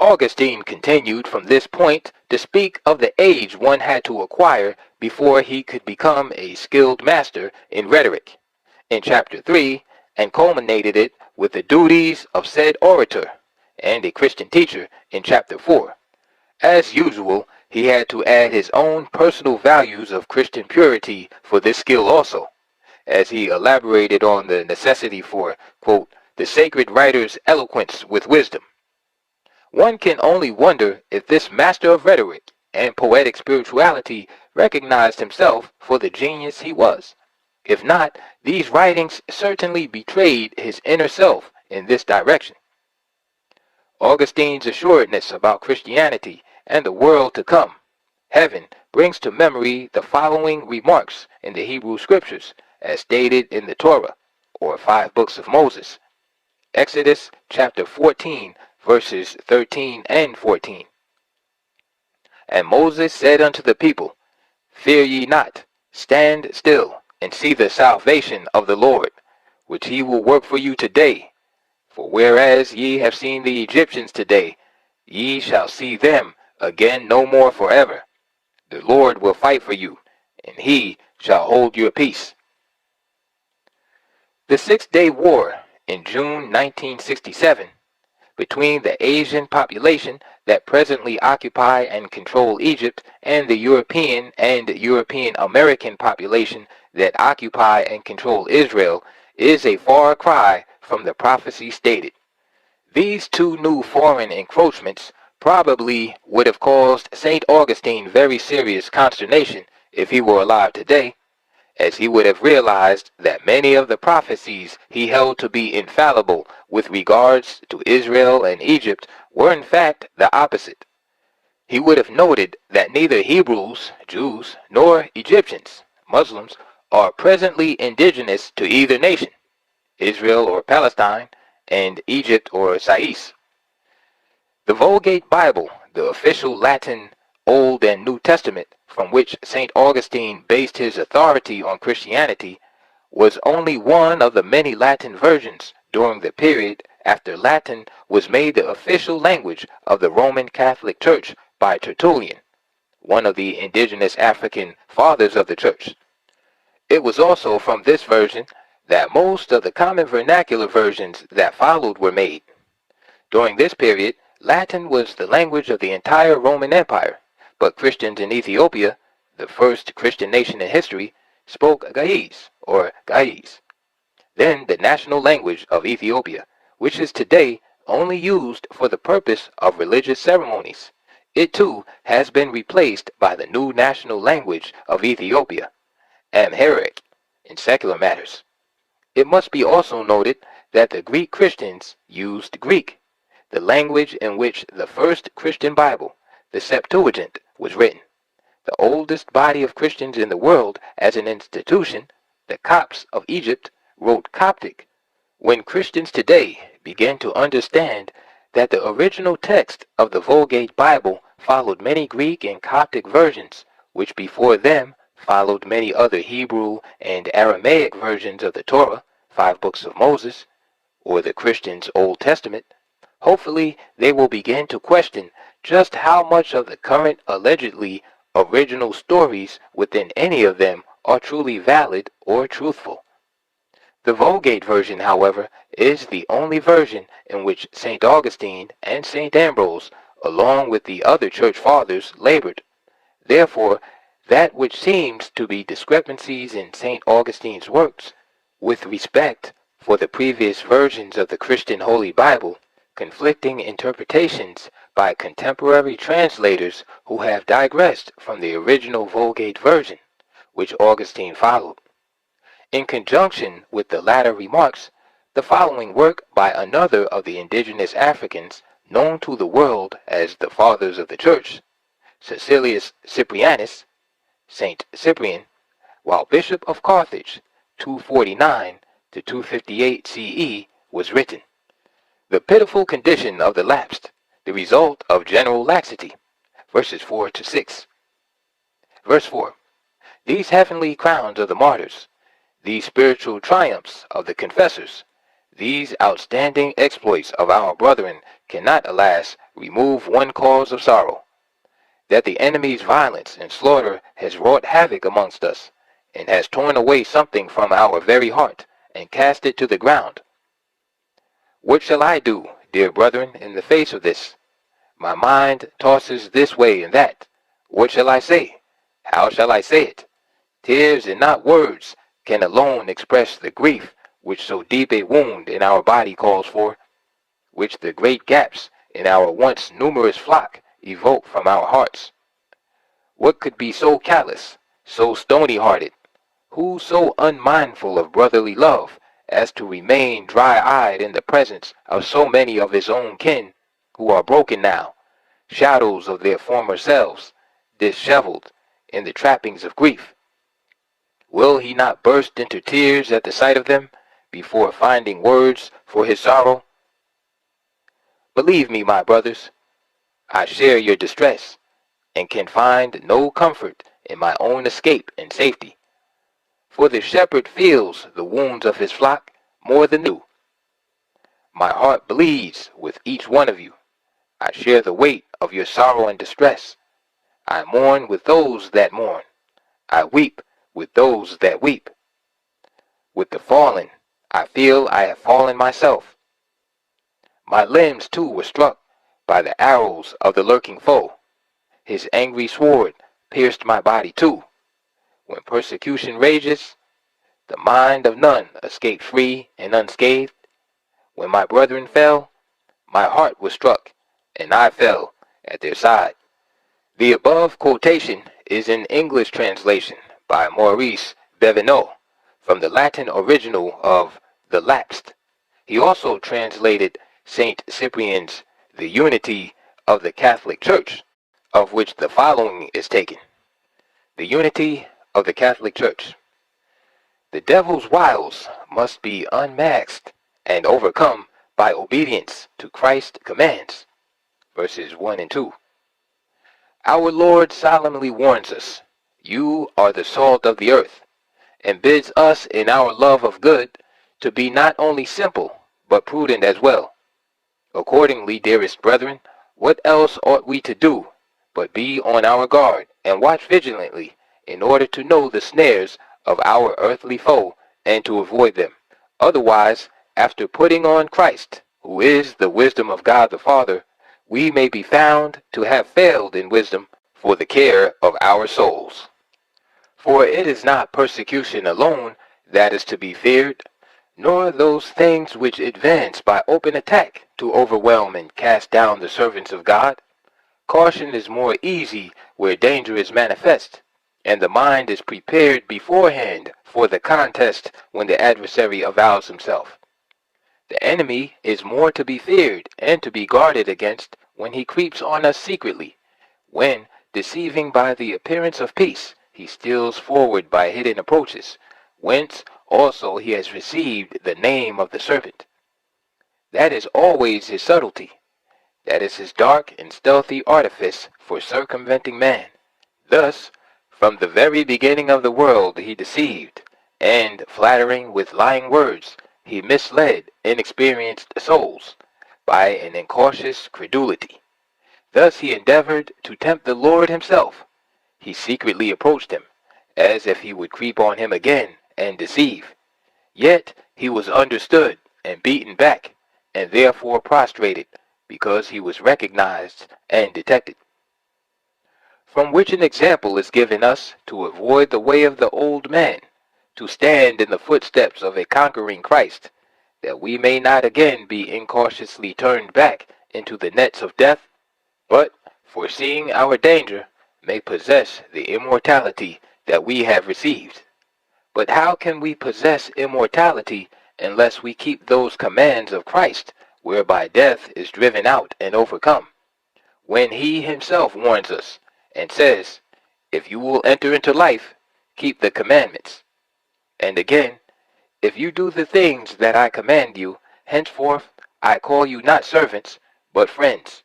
Augustine continued from this point to speak of the age one had to acquire before he could become a skilled master in rhetoric in chapter 3, and culminated it with the duties of said orator and a Christian teacher in chapter 4. As usual, he had to add his own personal values of Christian purity for this skill also, as he elaborated on the necessity for, quote, the sacred writer's eloquence with wisdom. One can only wonder if this master of rhetoric and poetic spirituality recognized himself for the genius he was. If not, these writings certainly betrayed his inner self in this direction. Augustine's assuredness about Christianity and the world to come, heaven, brings to memory the following remarks in the Hebrew Scriptures, as stated in the Torah, or 5 books of Moses. Exodus chapter 14, verses 13 and 14. And Moses said unto the people, Fear ye not, stand still, and see the salvation of the Lord, which he will work for you today. For whereas ye have seen the Egyptians today, ye shall see them again no more forever. The Lord will fight for you, and he shall hold your peace. The Six-Day War in June 1967 between the Asian population that presently occupy and control Egypt and the European and European American population that occupy and control Israel is a far cry from the prophecy stated. These two new foreign encroachments probably would have caused St. Augustine very serious consternation if he were alive today, as he would have realized that many of the prophecies he held to be infallible with regards to Israel and Egypt were in fact the opposite. He would have noted that neither Hebrews, Jews, nor Egyptians, Muslims, are presently indigenous to either nation, Israel or Palestine, and Egypt or Sais. The Vulgate Bible, the official Latin Old and New Testament from which St. Augustine based his authority on Christianity, was only one of the many Latin versions during the period after Latin was made the official language of the Roman Catholic Church by Tertullian, one of the indigenous African fathers of the Church. It was also from this version that most of the common vernacular versions that followed were made. During this period, Latin was the language of the entire Roman Empire, but Christians in Ethiopia, the first Christian nation in history, spoke Ge'ez or Ge'ez, then the national language of Ethiopia, which is today only used for the purpose of religious ceremonies. It too has been replaced by the new national language of Ethiopia, Amharic, in secular matters. It must be also noted that the Greek Christians used Greek, the language in which the first Christian Bible, the Septuagint, was written. The oldest body of Christians in the world as an institution, the Copts of Egypt, wrote Coptic. When Christians today begin to understand that the original text of the Vulgate Bible followed many Greek and Coptic versions, which before them followed many other Hebrew and Aramaic versions of the Torah, 5 books of Moses, or the Christians' Old Testament, hopefully they will begin to question just how much of the current allegedly original stories within any of them are truly valid or truthful. The Vulgate version, however, is the only version in which St. Augustine and St. Ambrose, along with the other church fathers, labored. Therefore, that which seems to be discrepancies in St. Augustine's works, with respect for the previous versions of the Christian Holy Bible, conflicting interpretations by contemporary translators who have digressed from the original Vulgate version, which Augustine followed. In conjunction with the latter remarks, the following work by another of the indigenous Africans known to the world as the Fathers of the Church, Caecilius Cyprianus, Saint Cyprian, while Bishop of Carthage, 249 to 258 CE, was written. The pitiful condition of the lapsed, the result of general laxity, verses 4 to 6. Verse 4. These heavenly crowns of the martyrs, these spiritual triumphs of the confessors, these outstanding exploits of our brethren cannot, alas, remove one cause of sorrow, that the enemy's violence and slaughter has wrought havoc amongst us, and has torn away something from our very heart, and cast it to the ground. What shall I do, dear brethren, in the face of this? My mind tosses this way and that. What shall I say? How shall I say it? Tears and not words can alone express the grief which so deep a wound in our body calls for, which the great gaps in our once numerous flock evoke from our hearts. What could be so callous, so stony-hearted, who so unmindful of brotherly love as to remain dry-eyed in the presence of so many of his own kin who are broken now, shadows of their former selves, disheveled in the trappings of grief? Will he not burst into tears at the sight of them, before finding words for his sorrow? Believe me, my brothers, I share your distress, and can find no comfort in my own escape and safety. For the shepherd feels the wounds of his flock more than you. My heart bleeds with each one of you. I share the weight of your sorrow and distress. I mourn with those that mourn. I weep with those that weep. With the fallen, I feel I have fallen myself. My limbs too were struck by the arrows of the lurking foe. His angry sword pierced my body too. When persecution rages, the mind of none escaped free and unscathed. When my brethren fell, my heart was struck, and I fell at their side. The above quotation is an English translation by Maurice Bevineau from the Latin original of The Lapsed. He also translated Saint Cyprian's The Unity of the Catholic Church, of which the following is taken. The Unity of the Catholic Church. The devil's wiles must be unmasked and overcome by obedience to Christ's commands. Verses 1 and 2. Our Lord solemnly warns us, "You are the salt of the earth," and bids us in our love of good to be not only simple, but prudent as well. Accordingly, dearest brethren, what else ought we to do but be on our guard and watch vigilantly in order to know the snares of our earthly foe and to avoid them? Otherwise, after putting on Christ, who is the wisdom of God the Father, we may be found to have failed in wisdom for the care of our souls. For it is not persecution alone that is to be feared, nor those things which advance by open attack to overwhelm and cast down the servants of God. Caution is more easy where danger is manifest, and the mind is prepared beforehand for the contest when the adversary avows himself. The enemy is more to be feared and to be guarded against when he creeps on us secretly, when, deceiving by the appearance of peace, he steals forward by hidden approaches, whence also he has received the name of the serpent. That is always his subtlety. That is his dark and stealthy artifice for circumventing man. Thus, from the very beginning of the world he deceived, and, flattering with lying words, he misled inexperienced souls by an incautious credulity. Thus he endeavored to tempt the Lord himself. He secretly approached him, as if he would creep on him again and deceive. Yet he was understood and beaten back, and therefore prostrated, because he was recognized and detected. From which an example is given us to avoid the way of the old man, to stand in the footsteps of a conquering Christ, that we may not again be incautiously turned back into the nets of death, but, foreseeing our danger, may possess the immortality that we have received. But how can we possess immortality unless we keep those commands of Christ, whereby death is driven out and overcome, when he himself warns us, and says, "If you will enter into life, keep the commandments." And again, "If you do the things that I command you, henceforth I call you not servants, but friends."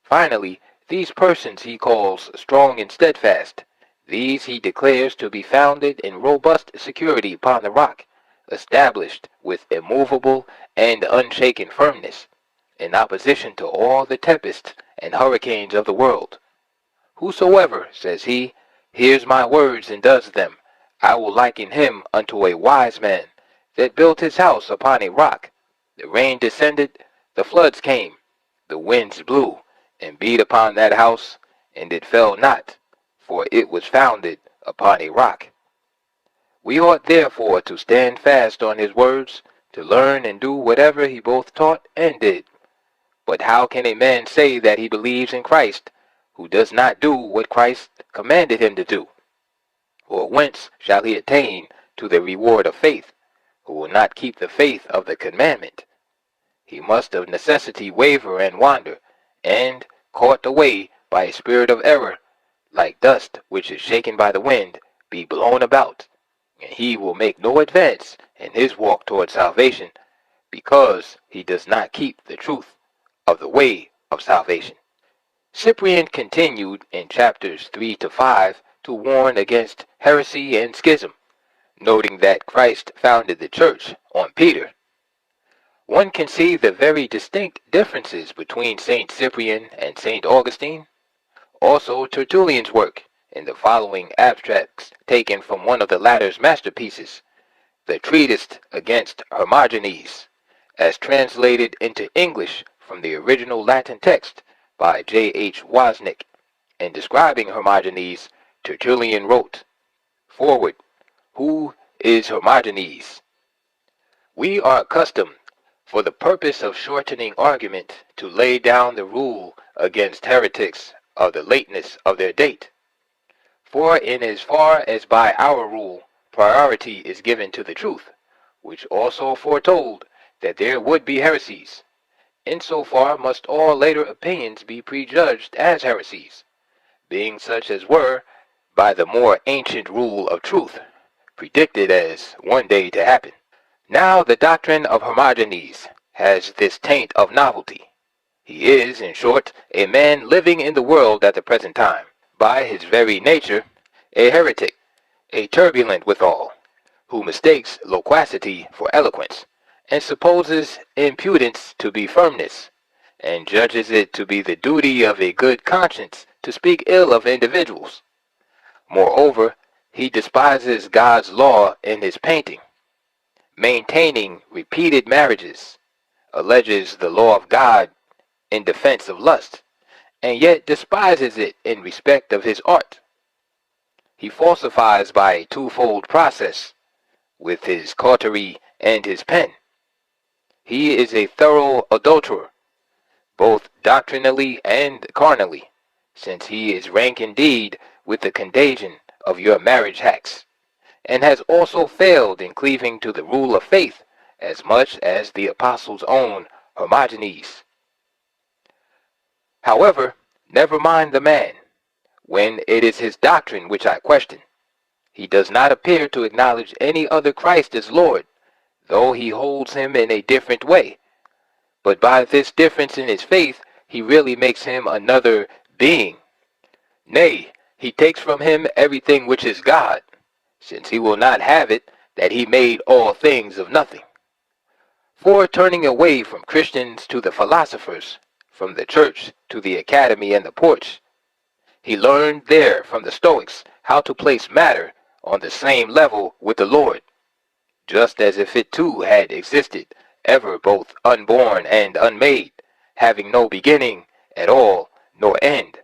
Finally, these persons he calls strong and steadfast, These he declares to be founded in robust security upon the rock, established with immovable and unshaken firmness, in opposition to all the tempests and hurricanes of the world. Whosoever, says he, hears my words and does them, I will liken him unto a wise man that built his house upon a rock. The rain descended, the floods came, the winds blew, and beat upon that house, and it fell not, for it was founded upon a rock. We ought therefore to stand fast on his words, to learn and do whatever he both taught and did. But how can a man say that he believes in Christ, who does not do what Christ commanded him to do? Or whence shall he attain to the reward of faith, who will not keep the faith of the commandment? He must of necessity waver and wander, and, caught away by a spirit of error, like dust which is shaken by the wind, be blown about, and he will make no advance in his walk toward salvation, because he does not keep the truth of the way of salvation. Cyprian continued in chapters 3 to 5 to warn against heresy and schism, noting that Christ founded the church on Peter. One can see the very distinct differences between St. Cyprian and St. Augustine. Also Tertullian's work, in the following abstracts taken from one of the latter's masterpieces, the Treatise against Hermogenes, as translated into English from the original Latin text by J.H. Wozniak. In describing Hermogenes, Tertullian wrote, Forward, who is Hermogenes? We are accustomed, for the purpose of shortening argument, to lay down the rule against heretics of the lateness of their date. For in as far as by our rule priority is given to the truth, which also foretold that there would be heresies, in so far must all later opinions be prejudged as heresies, being such as were, by the more ancient rule of truth, predicted as one day to happen. Now the doctrine of Hermogenes has this taint of novelty. He is, in short, a man living in the world at the present time, by his very nature, a heretic, a turbulent withal, who mistakes loquacity for eloquence, and supposes impudence to be firmness, and judges it to be the duty of a good conscience to speak ill of individuals. Moreover, he despises God's law in his painting, maintaining repeated marriages, alleges the law of God in defense of lust, and yet despises it in respect of his art. He falsifies by a twofold process, with his cautery and his pen. He is a thorough adulterer, both doctrinally and carnally, since he is rank indeed with the contagion of your marriage hacks, and has also failed in cleaving to the rule of faith as much as the apostle's own Hermogenes. However, never mind the man, when it is his doctrine which I question. He does not appear to acknowledge any other Christ as Lord, though he holds him in a different way. But by this difference in his faith, he really makes him another being. Nay, he takes from him everything which is God, since he will not have it that he made all things of nothing. For turning away from Christians to the philosophers, from the church to the academy and the porch, he learned there from the Stoics how to place matter on the same level with the Lord, just as if it too had existed, ever both unborn and unmade, having no beginning at all nor end,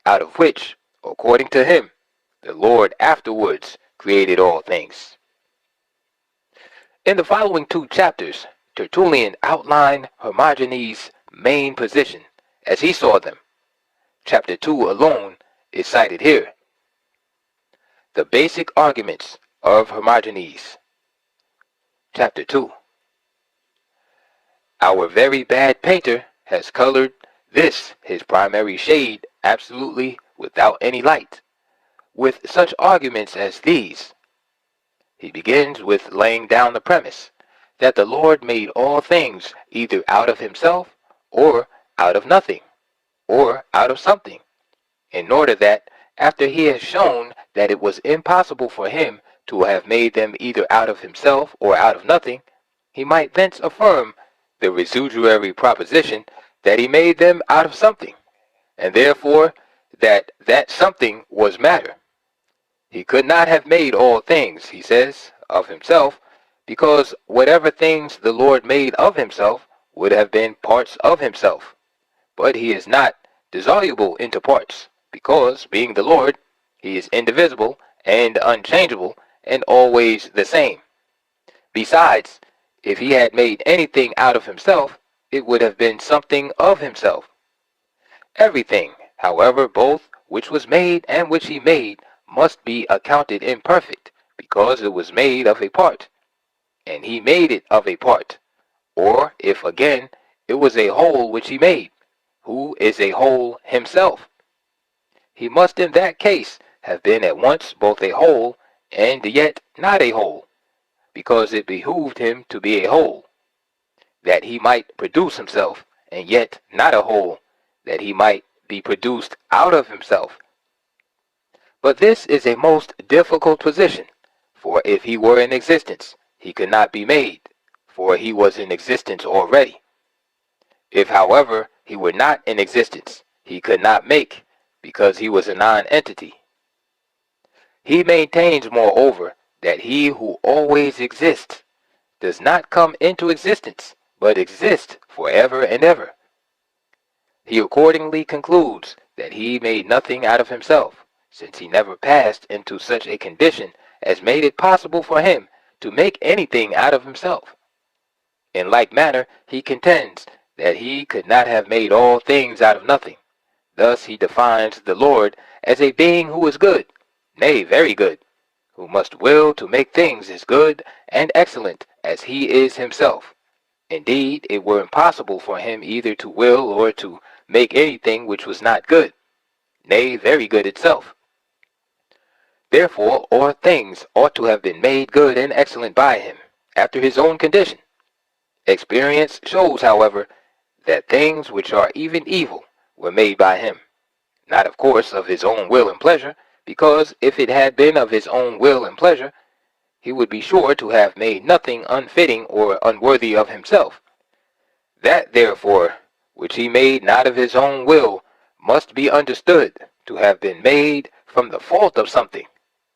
out of which, according to him, the Lord afterwards created all things. In the following 2 chapters, Tertullian outlined Hermogenes' main position as he saw them. Chapter 2 alone is cited here. The basic arguments of Hermogenes. Chapter 2. Our very bad painter has colored this his primary shade absolutely without any light, with such arguments as these. He begins with laying down the premise that the Lord made all things either out of himself, or out of nothing, or out of something, in order that, after he has shown that it was impossible for him to have made them either out of himself or out of nothing, he might thence affirm the residuary proposition that he made them out of something, and therefore that something was matter. He could not have made all things, he says, of himself, because whatever things the Lord made of himself would have been parts of himself. But he is not dissoluble into parts, because, being the Lord, he is indivisible and unchangeable and always the same. Besides, if he had made anything out of himself, it would have been something of himself. Everything, however, both which was made and which he made, must be accounted imperfect, because it was made of a part, and he made it of a part. Or, if again, it was a whole which he made, who is a whole himself, he must in that case have been at once both a whole and yet not a whole, because it behooved him to be a whole, that he might produce himself, and yet not a whole, that he might be produced out of himself. But this is a most difficult position, for if he were in existence, he could not be made, for he was in existence already. If, however, he were not in existence, he could not make, because he was a non-entity. He maintains, moreover, that he who always exists does not come into existence, but exists forever and ever. He accordingly concludes that he made nothing out of himself, since he never passed into such a condition as made it possible for him to make anything out of himself. In like manner, he contends that he could not have made all things out of nothing. Thus he defines the Lord as a being who is good, nay, very good, who must will to make things as good and excellent as he is himself. Indeed, it were impossible for him either to will or to make anything which was not good, nay, very good itself. Therefore, all things ought to have been made good and excellent by him, after his own condition. Experience shows, however, that things which are even evil were made by him, not of course of his own will and pleasure, because if it had been of his own will and pleasure, he would be sure to have made nothing unfitting or unworthy of himself. That, therefore, which he made not of his own will must be understood to have been made from the fault of something,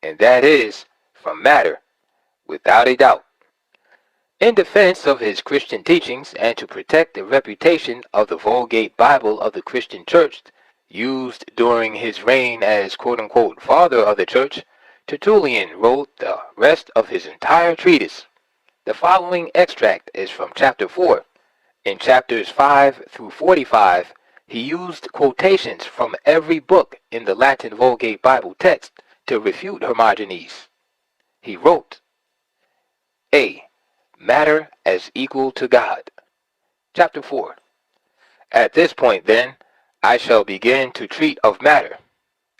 and that is, from matter, without a doubt. In defense of his Christian teachings and to protect the reputation of the Vulgate Bible of the Christian Church, used during his reign as quote-unquote father of the Church, Tertullian wrote the rest of his entire treatise. The following extract is from chapter 4. In chapters 5 through 45, he used quotations from every book in the Latin Vulgate Bible text to refute Hermogenes. He wrote, A. Matter as equal to God. Chapter 4. At this point, then, I shall begin to treat of matter,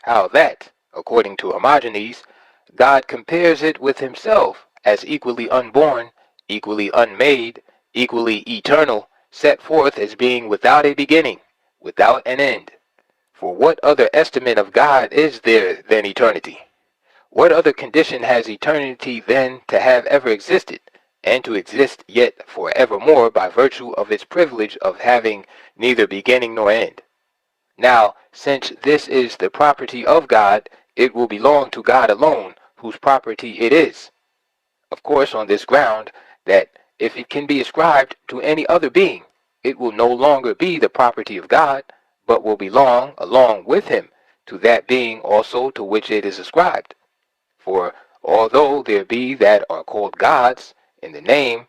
how that, according to Hermogenes, God compares it with himself as equally unborn, equally unmade, equally eternal, set forth as being without a beginning, without an end. For what other estimate of God is there than eternity? What other condition has eternity then to have ever existed, and to exist yet for evermore by virtue of its privilege of having neither beginning nor end? Now, since this is the property of God, it will belong to God alone, whose property it is. Of course, on this ground, that if it can be ascribed to any other being, it will no longer be the property of God, but will belong, along with him, to that being also to which it is ascribed. For although there be that are called gods in the name,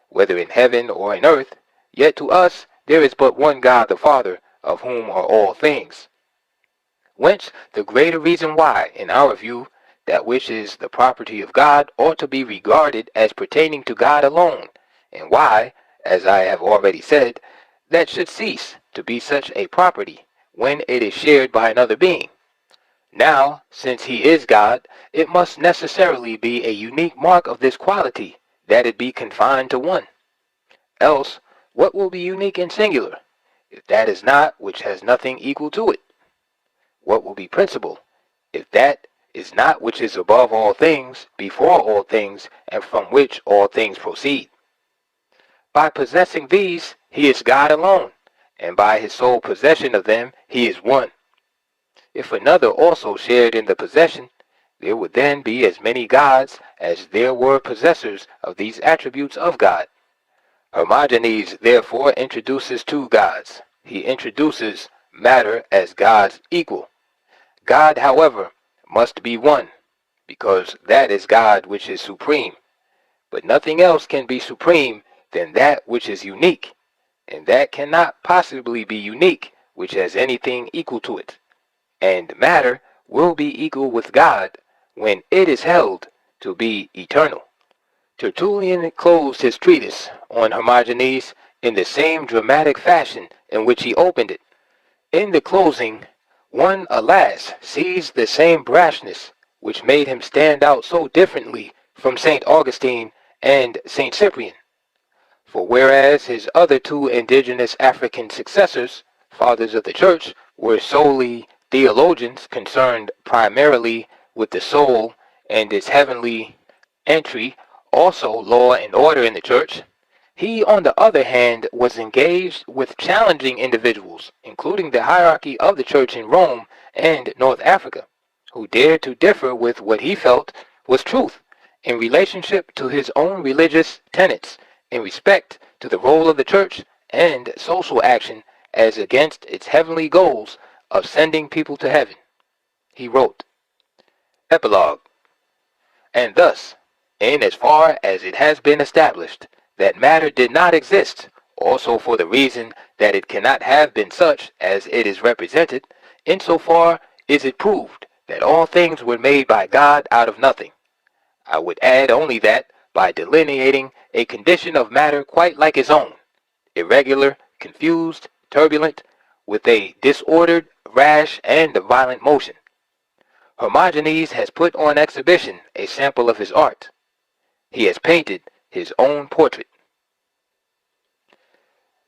whether in heaven or in earth, yet to us there is but one God the Father, of whom are all things. Whence the greater reason why, in our view, that which is the property of God ought to be regarded as pertaining to God alone, and why, as I have already said, that should cease to be such a property when it is shared by another being. Now, since he is God, it must necessarily be a unique mark of this quality that it be confined to one. Else, what will be unique and singular, if that is not which has nothing equal to it? What will be principal, if that is not which is above all things, before all things, and from which all things proceed. By possessing these, he is God alone, and by his sole possession of them, he is one. If another also shared in the possession, there would then be as many gods as there were possessors of these attributes of God. Hermogenes therefore introduces two gods. He introduces matter as God's equal. God, however, must be one, because that is God which is supreme. But nothing else can be supreme than that which is unique, and that cannot possibly be unique which has anything equal to it. And matter will be equal with God when it is held to be eternal. Tertullian closed his treatise on Hermogenes in the same dramatic fashion in which he opened it. In the closing, one, alas, sees the same brashness which made him stand out so differently from St. Augustine and St. Cyprian. For whereas his other two indigenous African successors, fathers of the Church, were solely theologians concerned primarily with the soul and its heavenly entry, also law and order in the Church, he, on the other hand, was engaged with challenging individuals, including the hierarchy of the Church in Rome and North Africa, who dared to differ with what he felt was truth in relationship to his own religious tenets, in respect to the role of the Church and social action as against its heavenly goals of sending people to heaven. He wrote, Epilogue. And thus, in as far as it has been established that matter did not exist, also for the reason that it cannot have been such as it is represented, insofar is it proved that all things were made by God out of nothing. I would add only that, by delineating a condition of matter quite like his own, irregular, confused, turbulent, with a disordered, rash, and violent motion, Hermogenes has put on exhibition a sample of his art. He has painted his own portrait.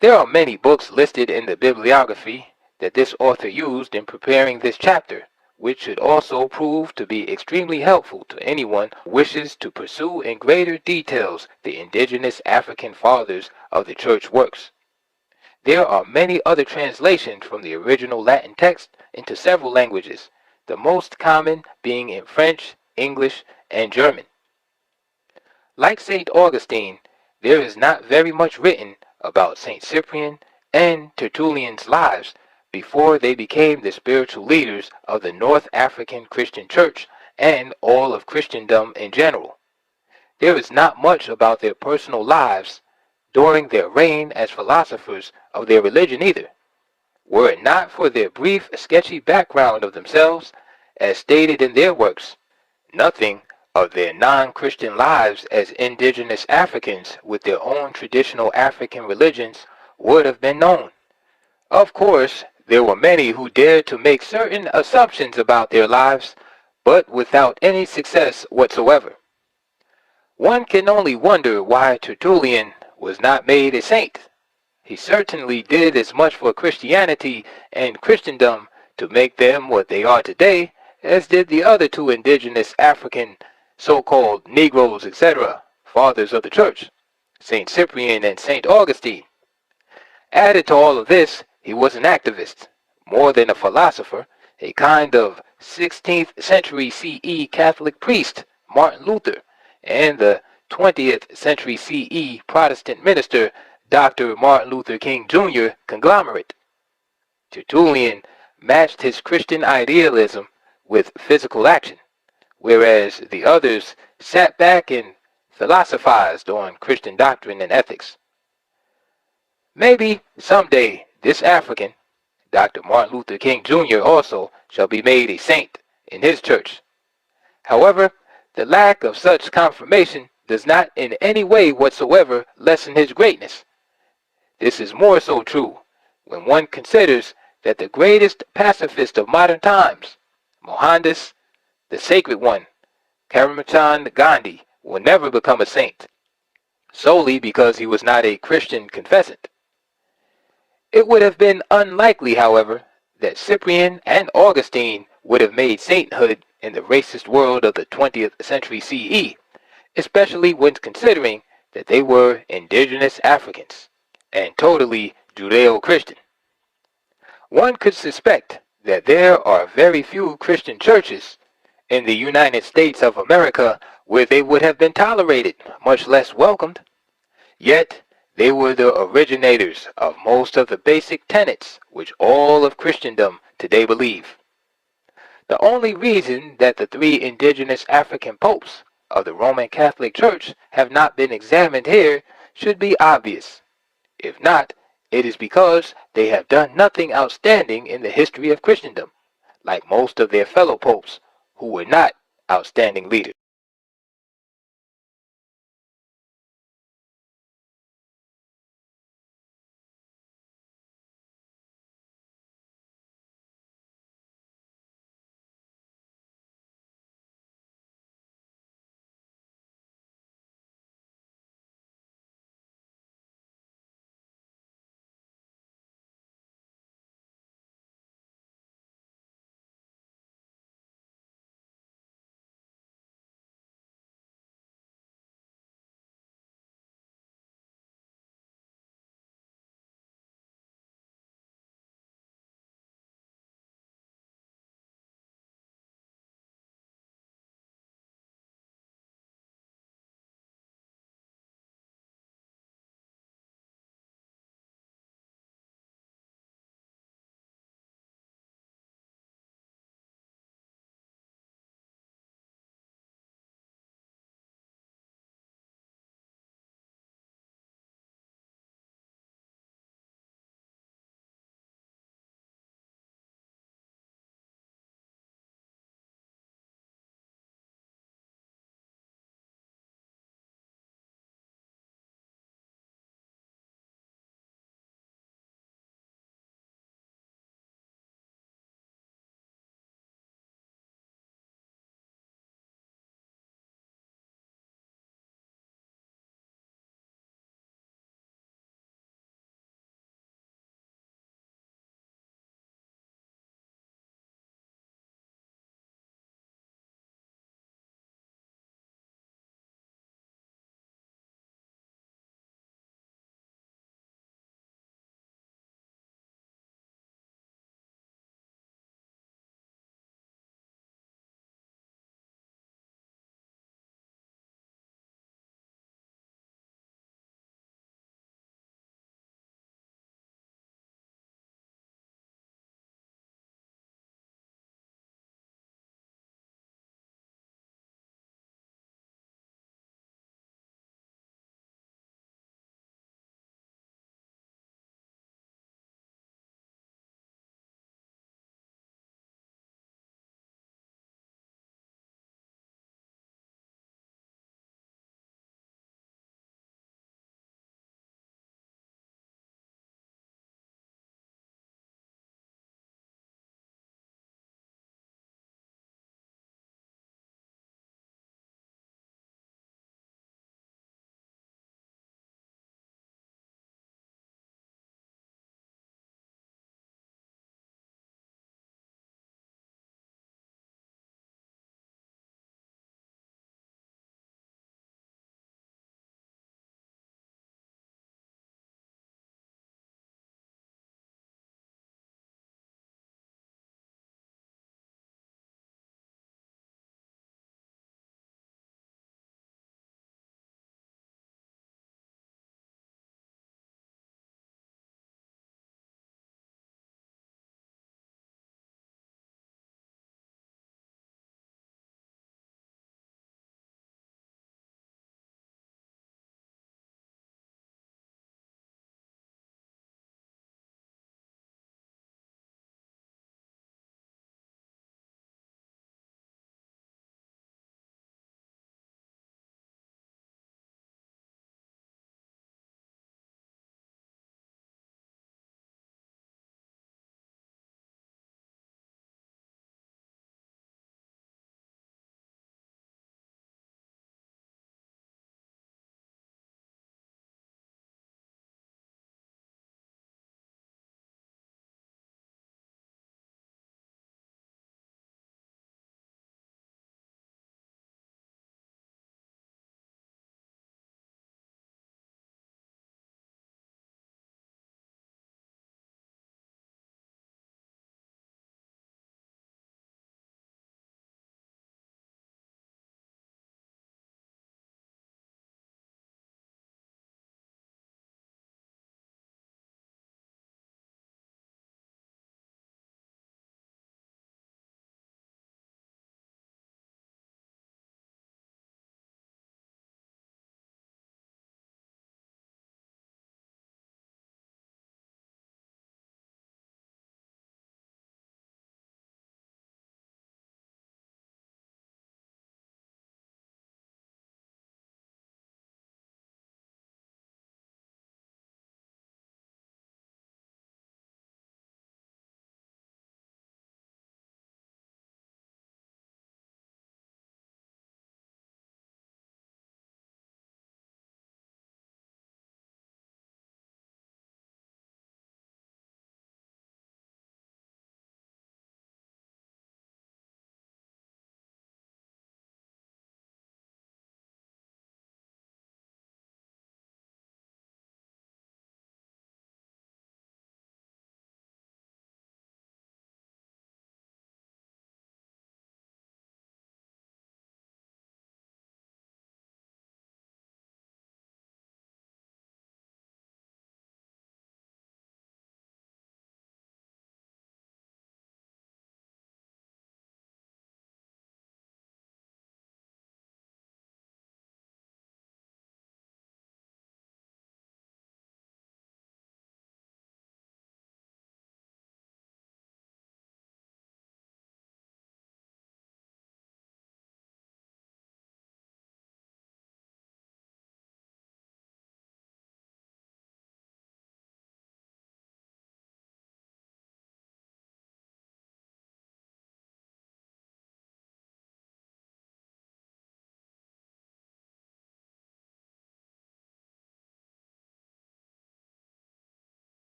There are many books listed in the bibliography that this author used in preparing this chapter, which should also prove to be extremely helpful to anyone who wishes to pursue in greater details the indigenous African fathers of the Church works. There are many other translations from the original Latin text into several languages, the most common being in French, English, and German. Like St. Augustine, there is not very much written about St. Cyprian and Tertullian's lives before they became the spiritual leaders of the North African Christian Church and all of Christendom in general. There is not much about their personal lives during their reign as philosophers of their religion either. Were it not for their brief, sketchy background of themselves, as stated in their works, nothing of their non-Christian lives as indigenous Africans with their own traditional African religions would have been known. Of course, there were many who dared to make certain assumptions about their lives, but without any success whatsoever. One can only wonder why Tertullian was not made a saint. He certainly did as much for Christianity and Christendom to make them what they are today as did the other two indigenous African so-called Negroes, etc., fathers of the Church, St. Cyprian and St. Augustine. Added to all of this, he was an activist, more than a philosopher, a kind of 16th century CE Catholic priest, Martin Luther, and the 20th century CE Protestant minister, Dr. Martin Luther King Jr. conglomerate. Tertullian matched his Christian idealism with physical action, whereas the others sat back and philosophized on Christian doctrine and ethics. Maybe someday this African, Dr. Martin Luther King Jr., also shall be made a saint in his church. However, the lack of such confirmation does not in any way whatsoever lessen his greatness. This is more so true when one considers that the greatest pacifist of modern times, Mohandas, the Sacred One, Karamchand Gandhi, will never become a saint, solely because he was not a Christian confessant. It would have been unlikely, however, that Cyprian and Augustine would have made sainthood in the racist world of the 20th century CE, especially when considering that they were indigenous Africans and totally Judeo-Christian. One could suspect that there are very few Christian churches in the United States of America where they would have been tolerated, much less welcomed. Yet, they were the originators of most of the basic tenets which all of Christendom today believe. The only reason that the three indigenous African popes of the Roman Catholic Church have not been examined here should be obvious. If not, it is because they have done nothing outstanding in the history of Christendom, like most of their fellow popes, who were not outstanding leaders.